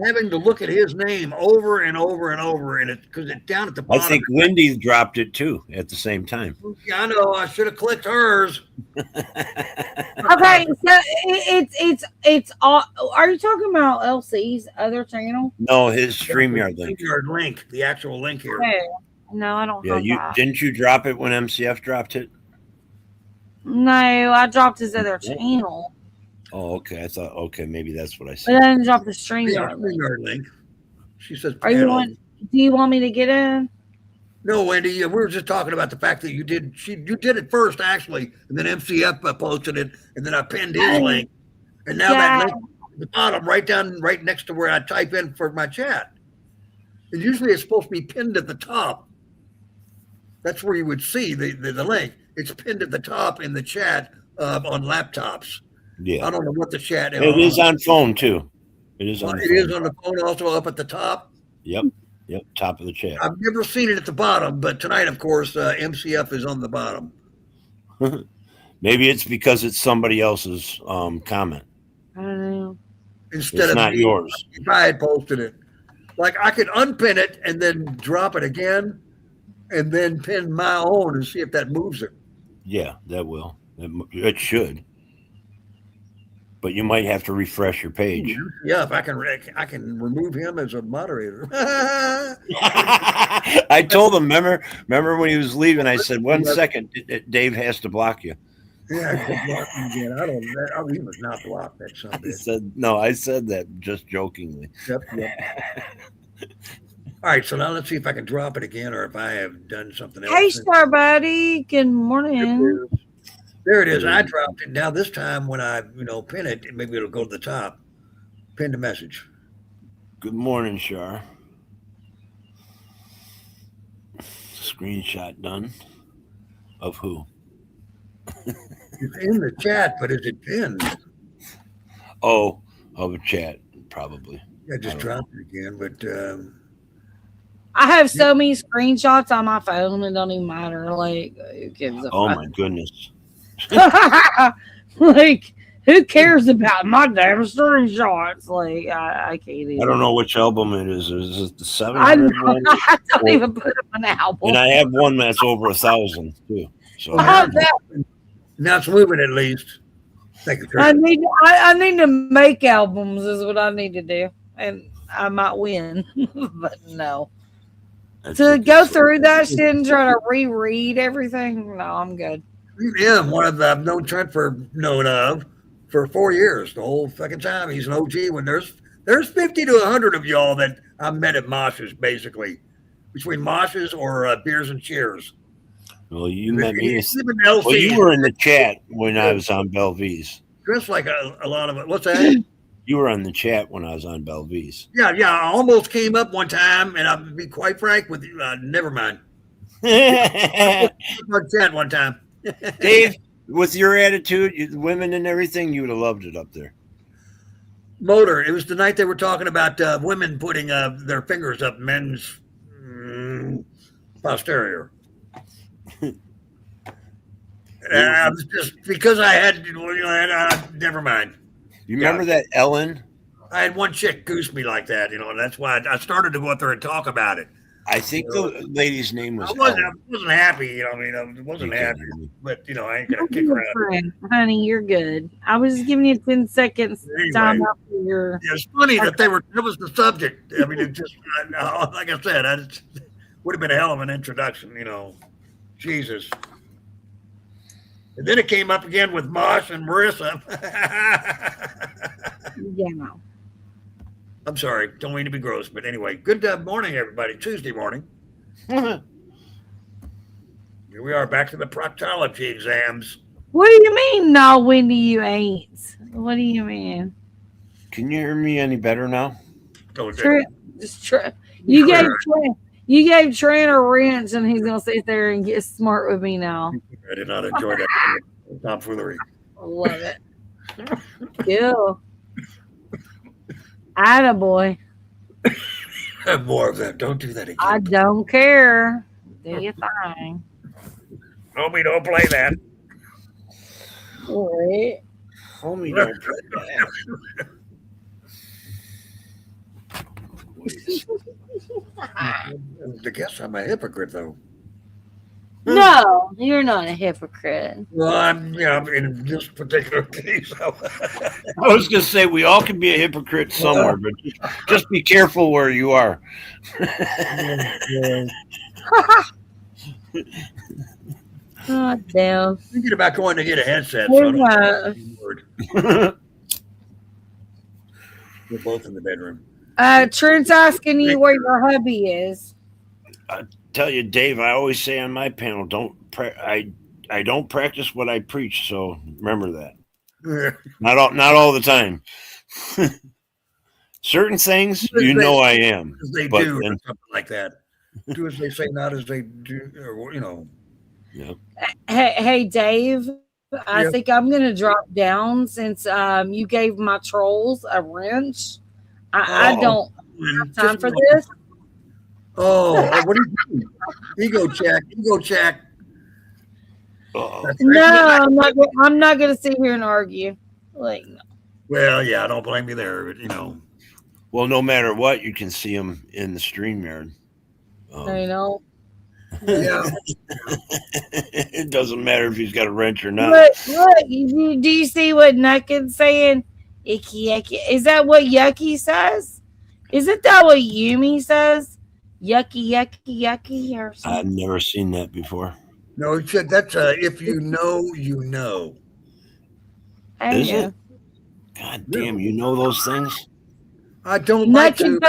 having to look at his name over and over and over, and because it's down at the bottom. I think Wendy dropped it too at the same time. Yeah, I know. I should have clicked hers. Okay, so it's all. Are you talking about LC's other channel? No, his StreamYard link. StreamYard link, the actual link here. Okay. No, I don't. Yeah, have that. Didn't you drop it when MCF dropped it? No, I dropped his other channel. Oh, okay. I thought, maybe that's what I But said. I didn't drop the StreamYard link. She says, do you want me to get in? No, Wendy, we were just talking about the fact that you did it first, actually, and then MCF posted it, and then I pinned his link. And now that link at the bottom, right next to where I type in for my chat. And usually it's supposed to be pinned at the top. That's where you would see the link. It's pinned at the top in the chat on laptops. Yeah. I don't know what the chat is. It is on phone too. It is on. It is on the phone, also up at the top. Yep. Top of the chat. I've never seen it at the bottom, but tonight, of course, MCF is on the bottom. Maybe it's because it's somebody else's comment. I don't know. Instead it's not yours. If I had posted it, like I could unpin it and then drop it again, and then pin my own and see if that moves it. Yeah, that will. It should. But you might have to refresh your page. Yeah, if I can remove him as a moderator. I told him. Remember when he was leaving? I said, 1 second, Dave has to block you. Yeah, I could block him again. He was not blocked that Sunday. I said that just jokingly. Yep. All right, so now let's see if I can drop it again, or if I have done something else. Hey, Star Buddy. Good morning. There it is. I dropped it. Now this time when I, pin it, maybe it'll go to the top. Pin the message. Good morning, Shar. Screenshot done. Of who? It's in the chat, but is it pinned? Oh, of a chat, probably. I just dropped it again, but I have so many screenshots on my phone, it don't even matter. Like, who gives a Oh fuck? my goodness. Like, who cares about my damn screenshots? Like, I can't even. I don't know which album it is. Is it the I 700 one? don't even put up an album. And I have one that's over 1,000 too. So Now it's moving at least. Thank you, I Trent. need to make albums is what I need to do, and I might win, but no. To go through that shit and try to reread everything, no, I'm good. Yeah, one of the I've known Trent for 4 years. The whole fucking time he's an OG. When there's 50 to 100 of y'all that I met at moshes, basically between moshes or beers and cheers. Well, you met me. Even Well, LC. you were in the chat when I was on Belvies. Just like a lot of it. What's that? You were on the chat when I was on Belvies. Yeah. I almost came up one time, and I'll be quite frank with you. Never mind. Chat one time. Dave, with your attitude, women and everything, you would have loved it up there. Motor. It was the night they were talking about women putting their fingers up men's posterior. Just because I had, never mind. You remember that Ellen? I had one chick goose me like that, and that's why I started to go up there and talk about it. I think the lady's name was I wasn't happy, I wasn't happy, but I ain't gonna kick her out. Honey, you're good. I was just giving you 10 seconds time out for your. It's funny that it was the subject. I mean, it just like I said, it would have been a hell of an introduction, Jesus. And then it came up again with Mosh and Marissa. Yeah, no. I'm sorry. Don't mean to be gross, but anyway, good morning, everybody. Tuesday morning. Here we are, back to the proctology exams. What do you mean? No, Wendy, you ain't. What do you mean? Can you hear me any better now? You gave Trent a wrench, and he's gonna sit there and get smart with me now. I did not enjoy that tomfoolery. Love it. Ew. Attaboy. Have more of that. Don't do that again. I don't care. Do your thing. Homie, don't play that. Right. Homie, don't play that. I guess I'm a hypocrite, though. No, you're not a hypocrite. Well, I'm in this particular case. I was going to say we all can be a hypocrite somewhere, but just be careful where you are. Oh, damn. Thinking about going to get a headset. We're both in the bedroom. Trent's asking you where your hubby is. Tell you, Dave, I always say on my panel, I don't practice what I preach, so remember that. Not all the time. Certain things, I am. As they do, or something like that. Do as they say, not as they do, or Yeah. Hey, Dave. I think I'm gonna drop down since you gave my trolls a wrench. I don't have time for this. Oh, what do you do? Ego check. No, I'm not gonna sit here and argue. Like, no. Well, yeah, I don't blame you there, but Well, no matter what, you can see him in the StreamYard. I know. Yeah. It doesn't matter if he's got a wrench or not. Look, do you see what Nucked's saying? Icky, yucky. Is that what Yucky says? Isn't that what Yumi says? Yucky, yucky, yucky, or something? I've never seen that before. No, that's if you know, you know. Is it? God damn, you know those things? I don't like to.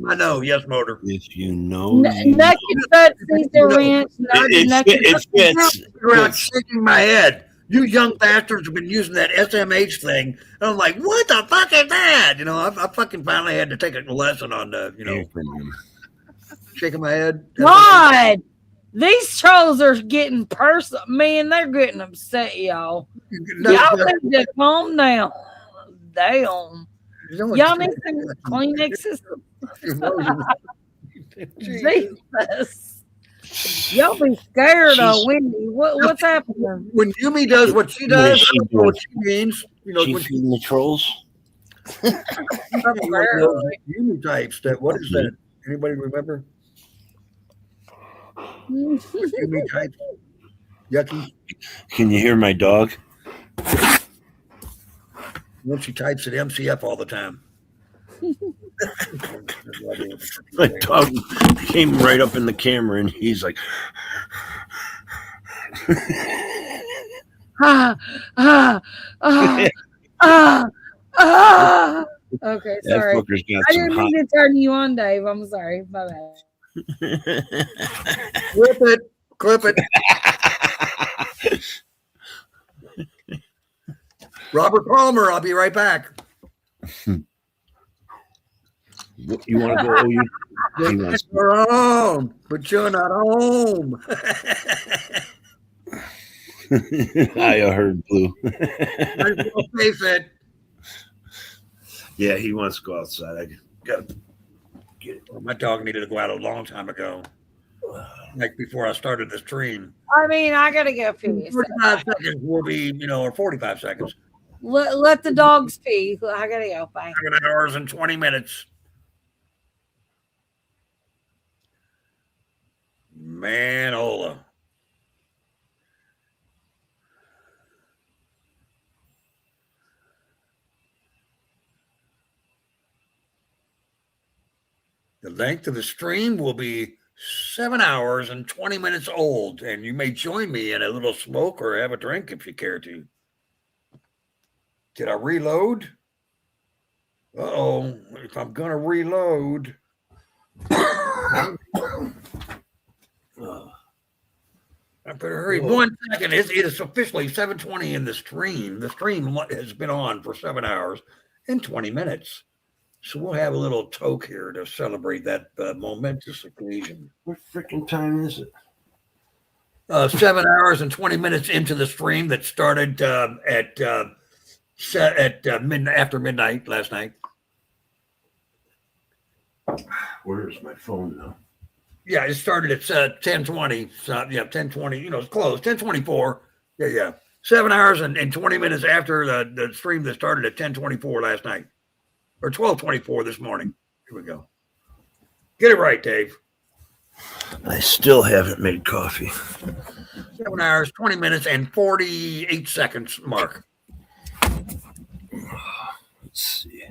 I know, yes, Motor. If you know, Naked butt sees the ranch. It's shaking my head. You young bastards have been using that SMH thing. And I'm like, what the fuck is that? I fucking finally had to take a lesson on the, shaking my head. God, these trolls are getting personal. Man, they're getting upset, y'all. Y'all need to calm down. Damn. Y'all need some Kleenexes. Jesus. Y'all be scared of Wendy. What's happening? When Yumi does what she does, I don't know what she means. You know, She when feeding the trolls. I'm one of those Yumi types. What is that? Anybody remember? Yumi types. Yucky. Can you hear my dog? When she types at MCF all the time. My dog came right up in the camera and he's like, Okay, That sorry. fucker's got I some didn't hot. mean to turn you on, Dave. I'm sorry. My bad. Clip it. Clip it. Robert Palmer, I'll be right back. You want to go? Oh, he wants You're home, but you're not home. I heard Blue. Might as well face it. Yeah, he wants to go outside. I got to get it. Well, my dog needed to go out a long time ago, like before I started the stream. I mean, I gotta go pee. 45 seconds will be, or 45 seconds. Let the dogs pee. I gotta go. Bye. 7 hours and 20 minutes. Manola. The length of the stream will be 7 hours and 20 minutes old, and you may join me in a little smoke or have a drink if you care to. Did I reload? Uh-oh, if I'm going to reload. I better hurry. 1 second. It is officially 7:20 in the stream. The stream has been on for 7 hours and 20 minutes. So we'll have a little toke here to celebrate that momentous occasion. What freaking time is it? 7 hours and 20 minutes into the stream that started at midnight, after midnight last night. Where's my phone now? Yeah, it started at 10:20. So, yeah, 10:20. It's close. 10:24. Yeah. 7 hours and 20 minutes after the stream that started at 10:24 last night, or 12:24 this morning. Here we go. Get it right, Dave. I still haven't made coffee. 7 hours, 20 minutes, and 48 seconds mark. Let's see.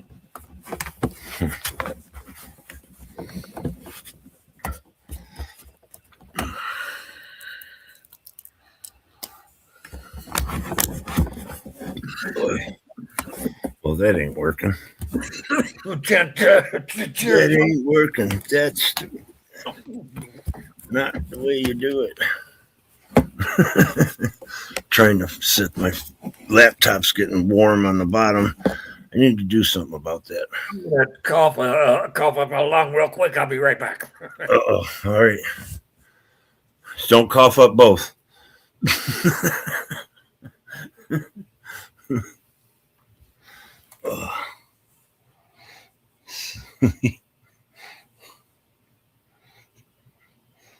Boy. Well, that ain't working. That ain't working. That's not the way you do it. Trying to sit, my laptop's getting warm on the bottom. I need to do something about that. Cough up a lung real quick. I'll be right back. Uh-oh. All right. Just don't cough up both.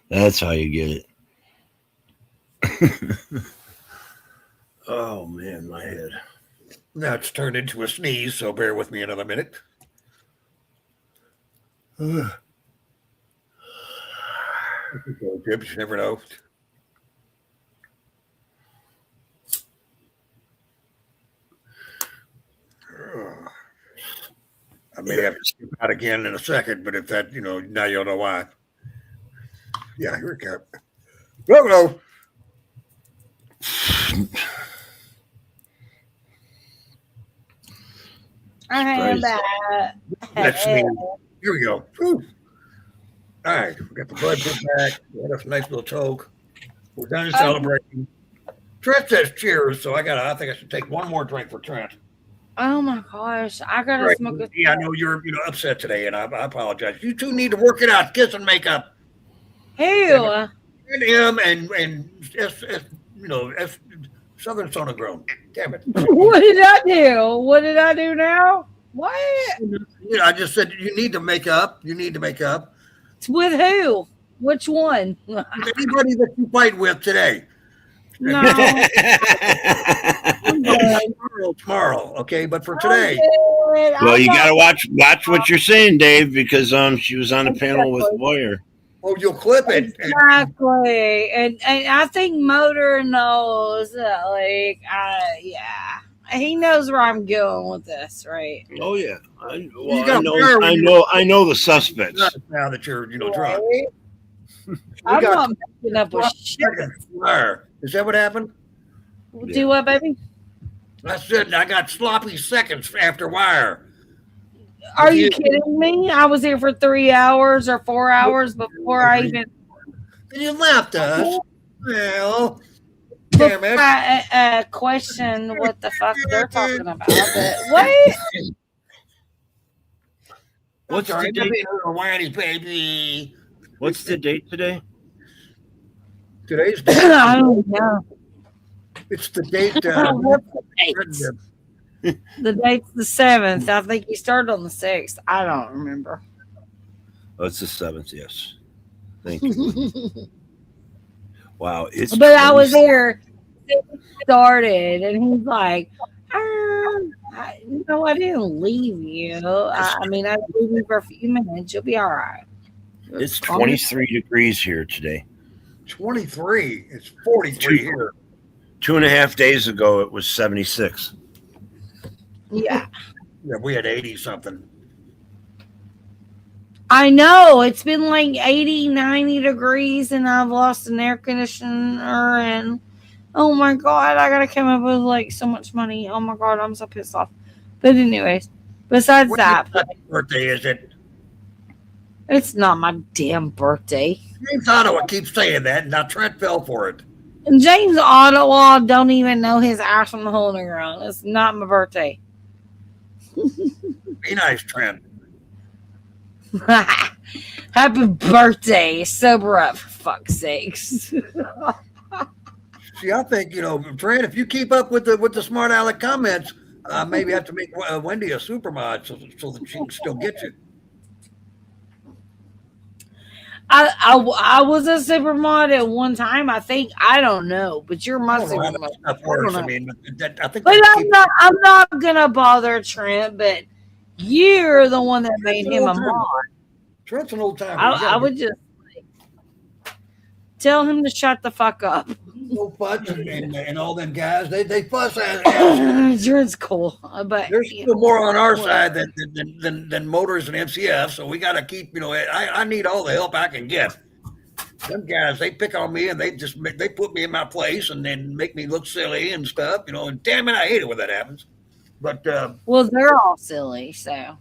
That's how you get it. Oh man, my head. Now it's turned into a sneeze, so bear with me another minute. Tips, you never know. I may have to skip out again in a second, but if that, now you'll know why. Yeah, here we go. Hello. I am back. Let's see. Here we go. Whew. All right, we got the blood back. We had a nice little toke. We're done celebrating. Trent says cheers, so I think I should take one more drink for Trent. Oh my gosh, I gotta Right. smoke a Yeah, I know you're upset today, and I apologize. You two need to work it out. Kiss and make up. Hell. And him and Southern Sona Grown. Damn it. What did I do? What did I do now? What? I just said you need to make up. You need to make up. With who? Which one? Anybody that you played with today. No. tomorrow, okay, but for today. Well, you got to watch what you're saying, Dave, because she was on a panel with Boyer. Oh, you'll clip it. Exactly. And I think Motor knows that, like, yeah. He knows where I'm going with this, right? Oh yeah. I know the suspects. Now that you're, drunk. I'm not making up with shit. Is that what happened? Do what, baby? I said I got sloppy seconds after wire. Are you kidding me? I was here for 3 hours or 4 hours before I even. You left us. Well, damn it. I question what the fuck they're talking about. But what? What's the date? Baby. What's the date today? Today's I don't know. It's the date. What's the date? The date's the 7th. I think you started on the 6th. I don't remember. Oh, it's the 7th. Yes. Thank you. Wow, it's. But I was here. It started, and he's like, I didn't leave you. I mean, I leave you for a few minutes. You'll be all right. It's 23 degrees here today. 23. It's 43 here. 2.5 days ago, it was 76. Yeah. Yeah, we had 80 something. I know. It's been like 80, 90 degrees, and I've lost an air conditioner, and oh my God, I gotta come up with like so much money. Oh my God, I'm so pissed off. But anyways, besides that, birthday is it? It's not my damn birthday. James Ottawa keeps saying that. Now Trent fell for it. And James Ottawa don't even know his ass from the hole in the ground. It's not my birthday. Be nice, Trent. Happy birthday. Sober up, for fuck's sakes. See, I think, Trent, if you keep up with the smart aleck comments, maybe have to make Wendy a supermod so that she can still get you. I was a supermod at one time, I think. I don't know, but you're my supermod. I'm not gonna bother Trent, but you're the one that made him a mod. Trent's an old timer. I would just tell him to shut the fuck up. No fuss and all them guys. They fuss at Trent's cool, but there's still more on our side than motors and MCF. So we got to keep. I need all the help I can get. Them guys, they pick on me and they put me in my place and then make me look silly and stuff. And damn it, I hate it when that happens. But well, they're all silly, so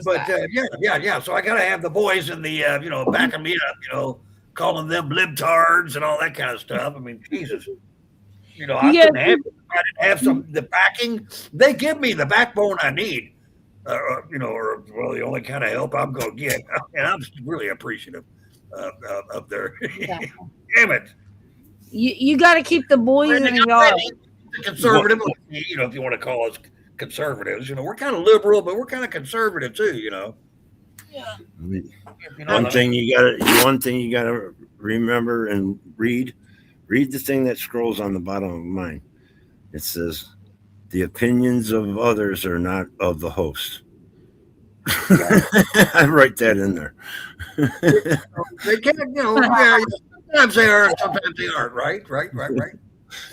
But yeah. So I got to have the boys in the backing me up. Calling them libtards and all that kind of stuff. I mean, Jesus. I didn't have the backing. They give me the backbone I need. Or the only kind of help I'm going to get. And I'm really appreciative of their. Damn it. You got to keep the boys in the yard. Conservative, if you want to call us conservatives, we're kind of liberal, but we're kind of conservative too, Yeah. One thing you gotta remember and read the thing that scrolls on the bottom of mine. It says, "The opinions of others are not of the host." I write that in there. They can't, sometimes they are, sometimes they aren't. Right.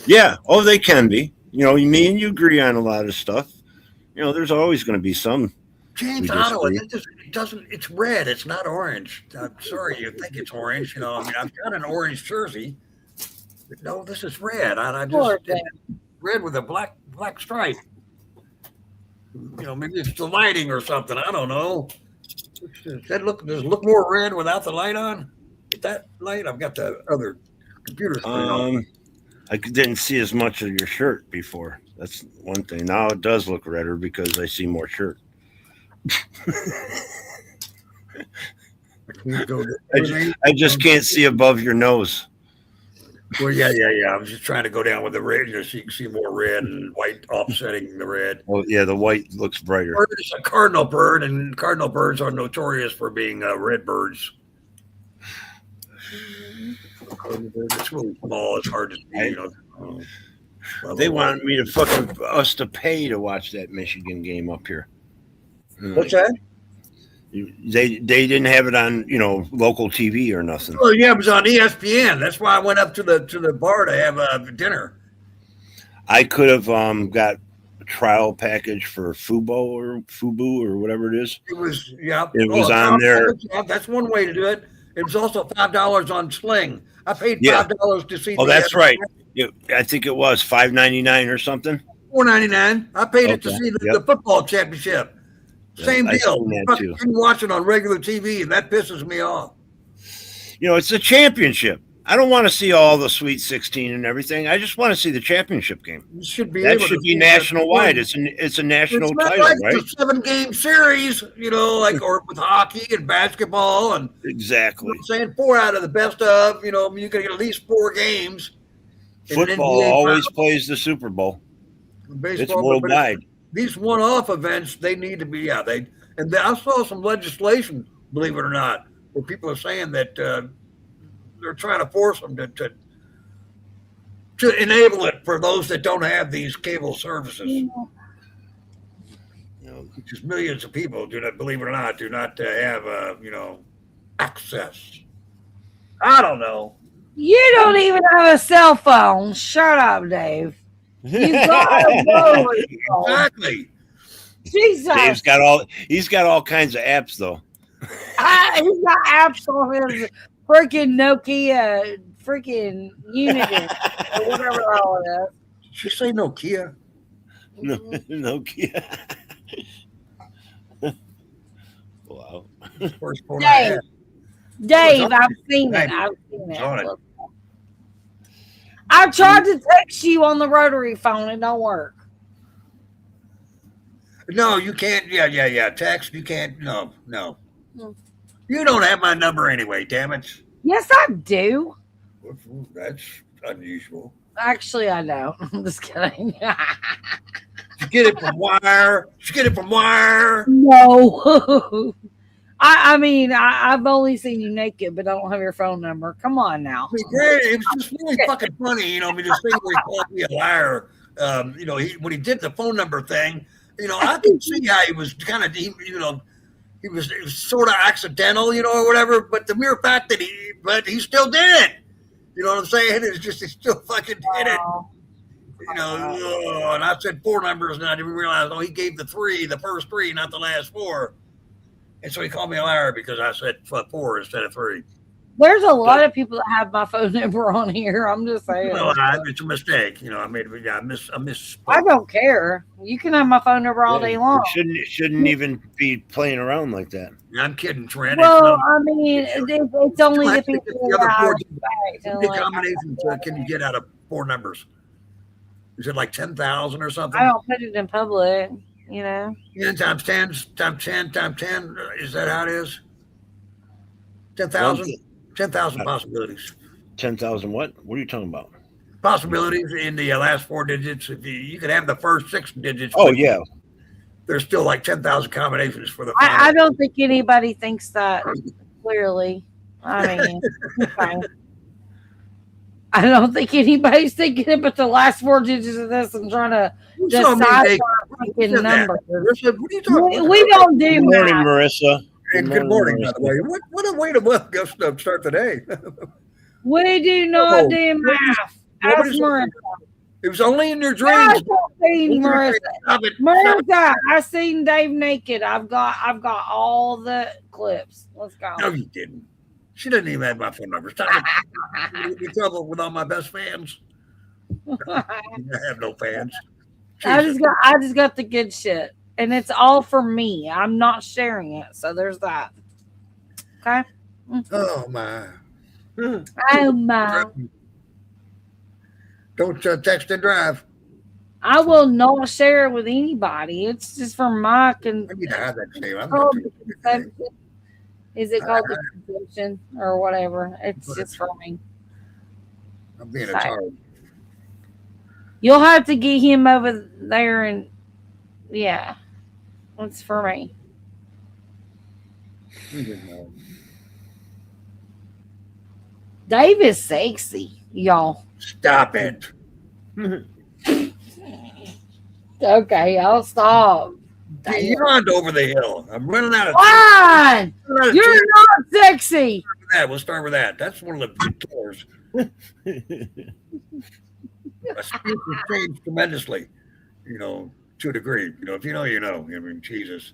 Yeah. Oh, they can be. Me and you agree on a lot of stuff. There's always going to be some. James Ottawa, it's red. It's not orange. I'm sorry you think it's orange. I've got an orange jersey. But no, this is red. Red with a black stripe. Maybe it's the lighting or something. I don't know. Does it look more red without the light on? With that light, I've got the other computer screen on. I didn't see as much of your shirt before. That's one thing. Now it does look redder because I see more shirt. I just can't see above your nose. Well, yeah. I was just trying to go down with the red, so you can see more red and white offsetting the red. Oh, yeah, the white looks brighter. It's a cardinal bird, and cardinal birds are notorious for being red birds. It's really small. It's hard to see. They wanted me to fucking us to pay to watch that Michigan game up here. What's that? They didn't have it on local TV or nothing. Oh yeah, it was on ESPN. That's why I went up to the bar to have dinner. I could have got a trial package for Fubo or whatever it is. It was It was on there. That's one way to do it. It was also $5 on Sling. I paid Yeah. $5 to see. Oh, that's right. I think it was $5.99 or something. $4.99. I paid it to see the football championship. Same I've deal. seen that I too. couldn't watch it on regular TV, and that pisses me off. It's a championship. I don't want to see all the Sweet 16 and everything. I just want to see the championship game. You should be That able should to be see national wide. that. It's a national It's not title, like right? the 7-game series, or with hockey and basketball and exactly. I'm saying 4 out of the best of. You're gonna get at least 4 games. in an Football NBA always final. plays the Super Bowl. Baseball, It's worldwide. These one-off events, they need to be. I saw some legislation, believe it or not, where people are saying that they're trying to force them to enable it for those that don't have these cable services. Because millions of people do not, believe it or not, do not have access. I don't know. You don't even have a cell phone. Shut up, Dave. You got a rotary phone. Exactly. Jesus. He's got all kinds of apps though. He's got apps on his freaking Nokia freaking Unity or whatever the hell it is. Did she say Nokia? No, Nokia. Wow. First phone I had. Dave, I've seen it. I've seen it. I tried to text you on the rotary phone. It don't work. No, you can't. Yeah. Text. You can't. No. You don't have my number anyway, damn it. Yes, I do. That's unusual. Actually, I don't. I'm just kidding. You get it from Wire. No. I mean, I've only seen you naked, but I don't have your phone number. Come on now. It was just really fucking funny, this thing where he called me a liar. When he did the phone number thing, I can see how he was kind of, it was sort of accidental, or whatever. But the mere fact that he still did it. You know what I'm saying? It's just he still fucking did it. And I said 4 numbers, and I didn't realize he gave the first 3, not the last 4. And so he called me a liar because I said 4 instead of 3. There's a lot of people that have my phone number on here. I'm just saying. It's a mistake. I misspoke. I don't care. You can have my phone number all day long. It shouldn't even be playing around like that. I'm kidding, Trent. Well, I mean, it's only the people The that other 4 I How many combinations can you get out of 4 numbers? Is it like 10,000 or something? I don't put it in public, 10 times 10 times 10 times 10. Is that how it is? 10,000? 10,000 possibilities. 10,000 what? What are you talking about? Possibilities in the last 4 digits. If you could have the first 6 digits. Oh, yeah. There's still like 10,000 combinations for the I don't think anybody thinks that clearly. I mean, okay. I don't think anybody's thinking about the last 4 digits of this and trying to decide fucking numbers. What are you talking about? We don't do Good morning, math. Marissa. And good morning, by the way. What a way to start the day. We do not do math. Ask Marissa. It was only in your dreams. Marissa. Marissa, I seen Dave naked. I've got all the clips. Let's go. No, you didn't. She doesn't even have my phone number. Stop it. Be trouble with all my best fans. I have no fans. I just got the good shit. And it's all for me. I'm not sharing it. So there's that. Okay? Oh my. Oh my. Don't text and drive. I will not share it with anybody. It's just for my I need to have that name. Is it called the convention or whatever? It's just for me. I'm being a tard. You'll have to get him over there and yeah. It's for me. Dave is sexy, y'all. Stop it. Okay, I'll stop. Beyond over the hill. I'm running out of Fine. You're not sexy. We'll start with that. That's one of the tours. My speech has changed tremendously, to a degree. If you know, you know. I mean, Jesus.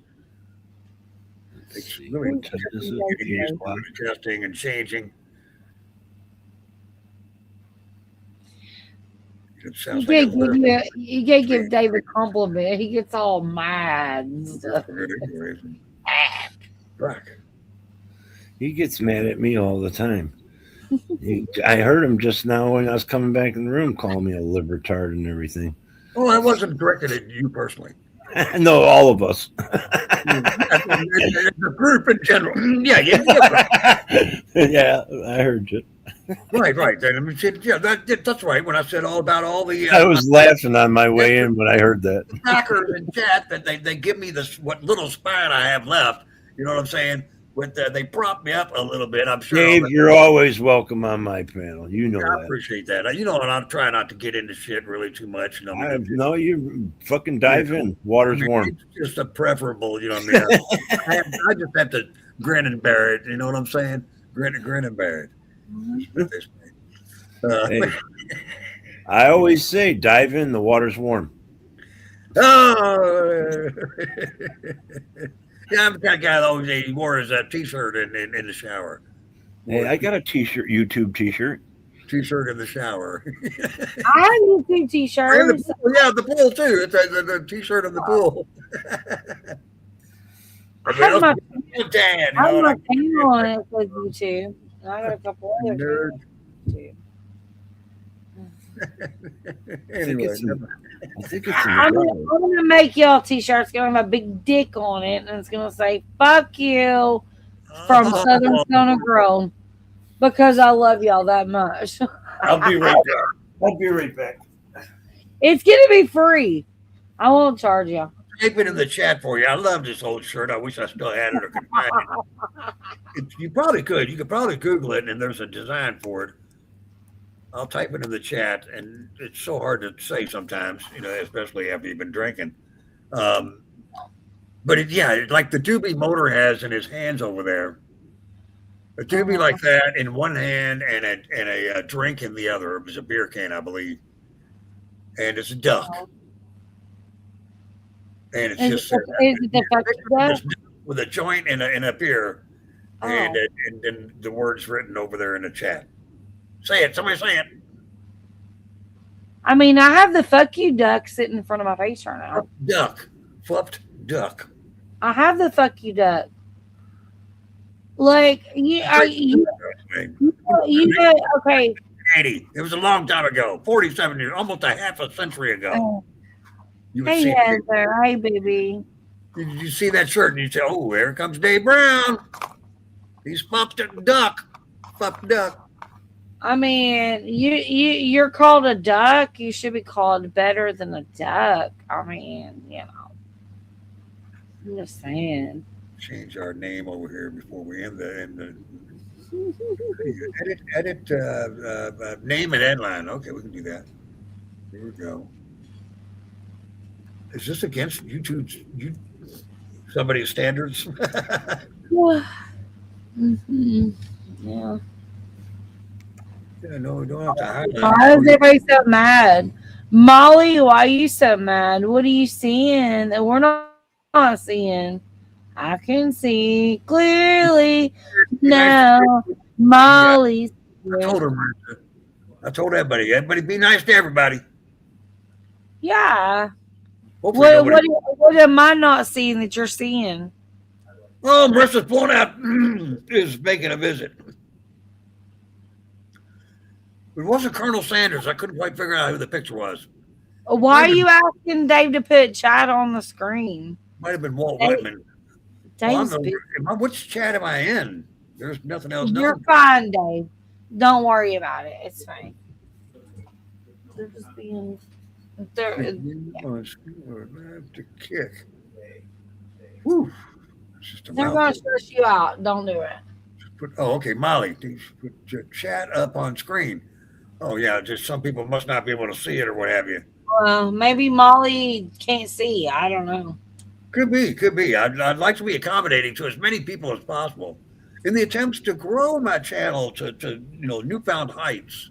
It's really adjusting and changing. It sounds You can't give Dave a compliment. He gets all mad and stuff. He gets mad at me all the time. I heard him just now when I was coming back in the room calling me a libtard and everything. Well, I wasn't directed at you personally. No, all of us. The group in general. Yeah. Yeah, I heard you. Right. That's right. When I said all about all the, I was laughing on my way in when I heard that. Hackers in chat that they give me what little spine I have left. You know what I'm saying? They prop me up a little bit. I'm sure. Dave, you're always welcome on my panel. You know I that. appreciate that. And I'm trying not to get into shit really too much. No, you fucking dive in. Water's warm. It's just a preferable. You know what I mean? I just have to grin and bear it. You know what I'm saying? Grin and bear it. Hey, I always say, dive in. The water's warm. Oh. Yeah, I'm the kind of guy that always wore his T-shirt in the shower. Hey, I got a T-shirt, YouTube T-shirt. T-shirt in the shower. I have YouTube T-shirts. The pool too. It's the T-shirt in the pool. I have my channel on it with YouTube. I got a couple other channels. Anyway, I think it's I'm gonna make y'all T-shirts gonna have a big dick on it, and it's gonna say "fuck you" from Southern Stoner Girl because I love y'all that much. I'll be right back. It's gonna be free. I won't charge you. Type it in the chat for you. I love this old shirt. I wish I still had it or could find it. You probably could. You could probably Google it, and there's a design for it. I'll type it in the chat, and it's so hard to say sometimes, especially after you've been drinking. But like the doobie Motor has in his hands over there. A doobie like that in one hand and a drink in the other. It was a beer can, I believe. And it's a duck. And it's just with a joint and a beer. And then the words written over there in the chat. Say it. Somebody say it. I mean, I have the "fuck you" duck sitting in front of my face right now. Duck. Fluffed duck. I have the "fuck you" duck. Like, okay. 80. It was a long time ago. 47 years. Almost a half a century ago. Hey, Heather. Hey, baby. You see that shirt and you say, oh, here comes Dave Brown. He's pumped a duck. Fuck duck. I mean, you're called a duck. You should be called better than a duck. I mean, I'm just saying. Change our name over here before we end the edit name and headline. Okay, we can do that. Here we go. Is this against YouTube's somebody's standards? Yeah. No, we don't have to hide. Why is everybody so mad? Molly, why are you so mad? What are you seeing that we're not seeing? I can see clearly now. Molly's. I told her, I told everybody. Everybody be nice to everybody. Yeah. Hopefully What am I not seeing that you're seeing? Oh, Marissa's pulling out is making a visit. It wasn't Colonel Sanders. I couldn't quite figure out who the picture was. Why are you asking Dave to put chat on the screen? Might have been Walt Whitman. Dave's Which chat am I in? There's nothing else. You're fine, Dave. Don't worry about it. It's fine. They're just being. They're to kick. Whew. going to stress you out. Don't do it. Oh, okay, Molly. Put chat up on screen. Oh yeah, just some people must not be able to see it or what have you. Well, maybe Molly can't see. I don't know. Could be. I'd like to be accommodating to as many people as possible in the attempts to grow my channel to newfound heights.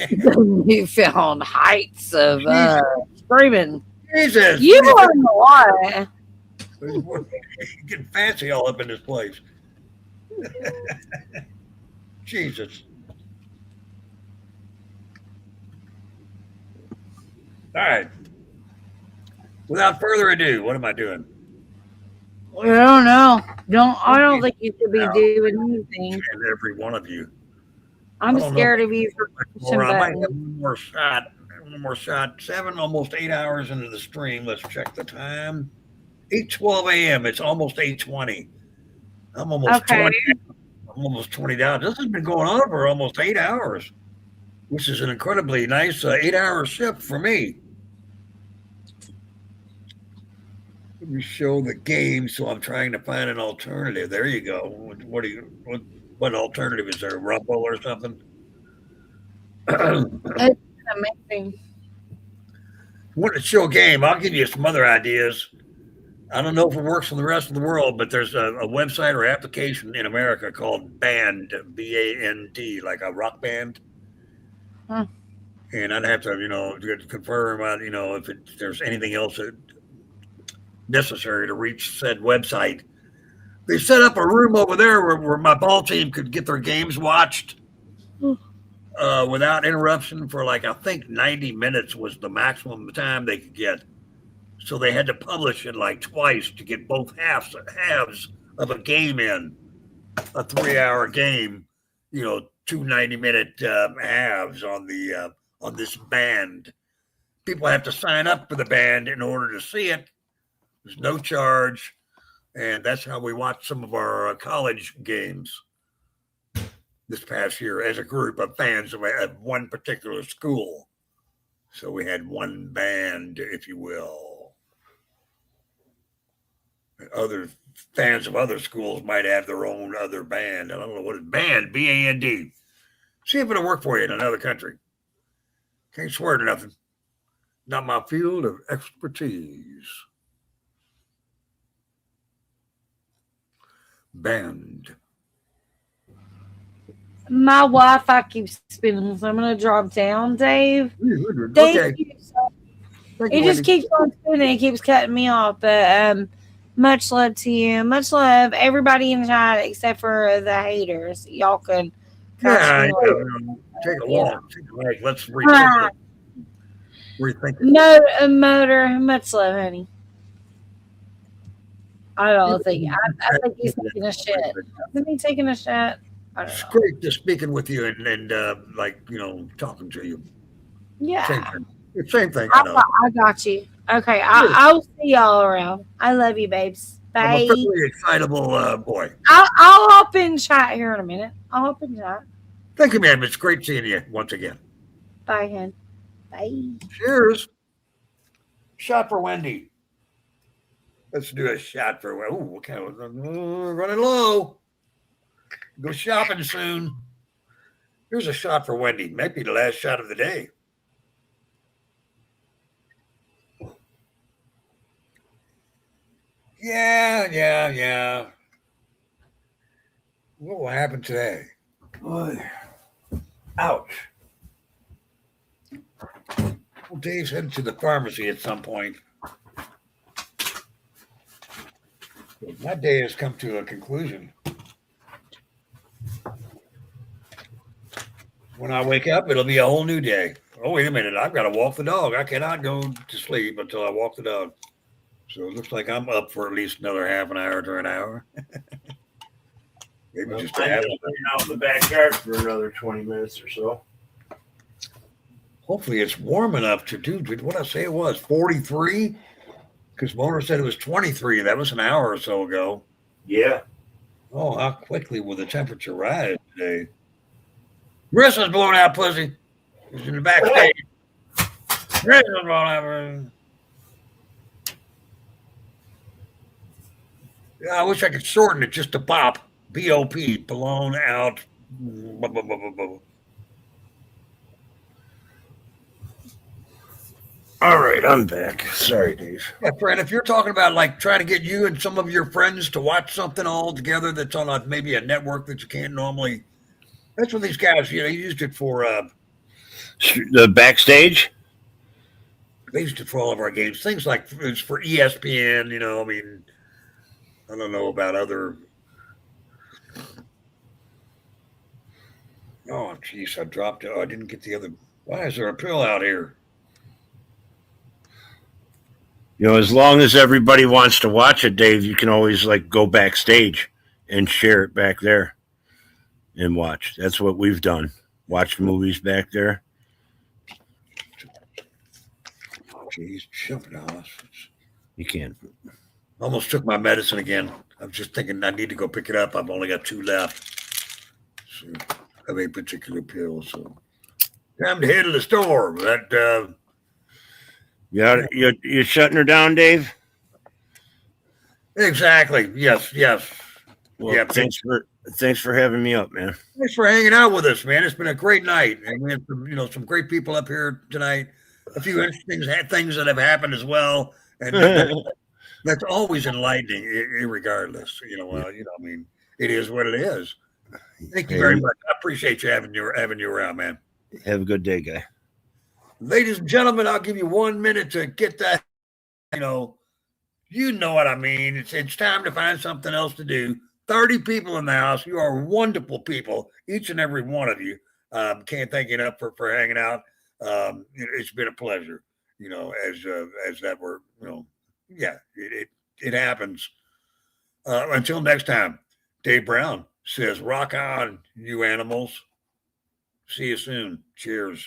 Newfound heights of screaming. Jesus, You learn a lot. Getting fancy all up in this place. Jesus. All right. Without further ado, what am I doing? I don't know. I don't think you should be doing anything. And every one of you. I'm scared of you for pushing I might have buttons. one more shot. 7, almost 8 hours into the stream. Let's check the time. 8:12 a.m. It's almost 8:20. I'm almost 20. I'm almost 20 down. This has been going on for almost 8 hours, which is an incredibly nice 8-hour shift for me. Let me show the game. So I'm trying to find an alternative. There you go. What alternative is there? Rumble or something? It's amazing. Want to show a game? I'll give you some other ideas. I don't know if it works for the rest of the world, but there's a website or application in America called Band, B-A-N-D, like a rock band. Huh. And I'd have to, confirm, if there's anything else necessary to reach said website. They set up a room over there where my ball team could get their games watched without interruption for I think 90 minutes was the maximum time they could get. So they had to publish it twice to get both halves of a game in. A 3-hour game, 2 90-minute halves on this band. People have to sign up for the band in order to see it. There's no charge, and that's how we watched some of our college games this past year as a group of fans of one particular school. So we had one band, if you will. Other fans of other schools might have their own other band. I don't know what it's band, B-A-N-D. See if it'll work for you in another country. Can't swear to nothing. Not my field of expertise. Band. My Wi-Fi keeps spinning, so I'm gonna drop down, Dave. Thank you. It just keeps on spinning. It keeps cutting me off, but much love to you. Much love, everybody in the chat except for the haters. Y'all can take a walk. Take a break. Let's rethink it. Motor. Much love, honey. I don't think. I think he's taking a shit. Isn't he taking a shit? It's great just speaking with you and talking to you. Yeah. Same thing. I got you. Okay, I'll see y'all around. I love you, babes. Bye. I'm a fairly excitable boy. I'll hop in chat here in a minute. I'll hop in chat. Thank you, ma'am. It's great seeing you once again. Bye, hen. Bye. Cheers. Shot for Wendy. Let's do a shot for Wendy. Ooh, okay. Running low. Go shopping soon. Here's a shot for Wendy. Might be the last shot of the day. Yeah. What will happen today? Boy. Ouch. Well, Dave's headed to the pharmacy at some point. My day has come to a conclusion. When I wake up, it'll be a whole new day. Oh, wait a minute. I've got to walk the dog. I cannot go to sleep until I walk the dog. So it looks like I'm up for at least another half an hour to an hour. Maybe just I'm out in the backyard for another 20 minutes or so. Hopefully it's warm enough to do what I say it was, 43? Because Mona said it was 23. That was an hour or so ago. Yeah. Oh, how quickly will the temperature rise today? Marissa's blowing out pussy. She's in the backstage. Marissa's blowing out. Yeah, I wish I could shorten it just to BOP. B-O-P, blown out. Blah, blah, blah, blah, blah. All right, I'm back. Sorry, Dave. Yeah, Fred, if you're talking about like trying to get you and some of your friends to watch something all together that's on maybe a network that you can't normally, that's what these guys, you know, used it for. The backstage? They used it for all of our games. Things like it's for ESPN, you know, I mean, I don't know about other. Oh, jeez, I dropped it. Oh, I didn't get the other. Why is there a pill out here? You know, as long as everybody wants to watch it, Dave, you can always like go backstage and share it back there and watch. That's what we've done. Watch movies back there. Jeez, jumping off. You can't. Almost took my medicine again. I'm just thinking I need to go pick it up. I've only got 2 left. So, of a particular pill. So time to head to the store. But you're shutting her down, Dave? Exactly. Yes. Well, yeah. Thanks for having me up, man. Thanks for hanging out with us, man. It's been a great night, and we had some great people up here tonight. A few interesting things that have happened as well, and that's always enlightening, regardless. I mean, it is what it is. Thank you very much. I appreciate you having you around, man. Have a good day, guy. Ladies and gentlemen, I'll give you 1 minute to get that. You know what I mean. It's time to find something else to do. 30 people in the house. You are wonderful people, each and every one of you. Can't thank you enough for hanging out. It's been a pleasure. As that were, yeah, it happens. Until next time, Dave Brown says, rock on, you animals. See you soon. Cheers.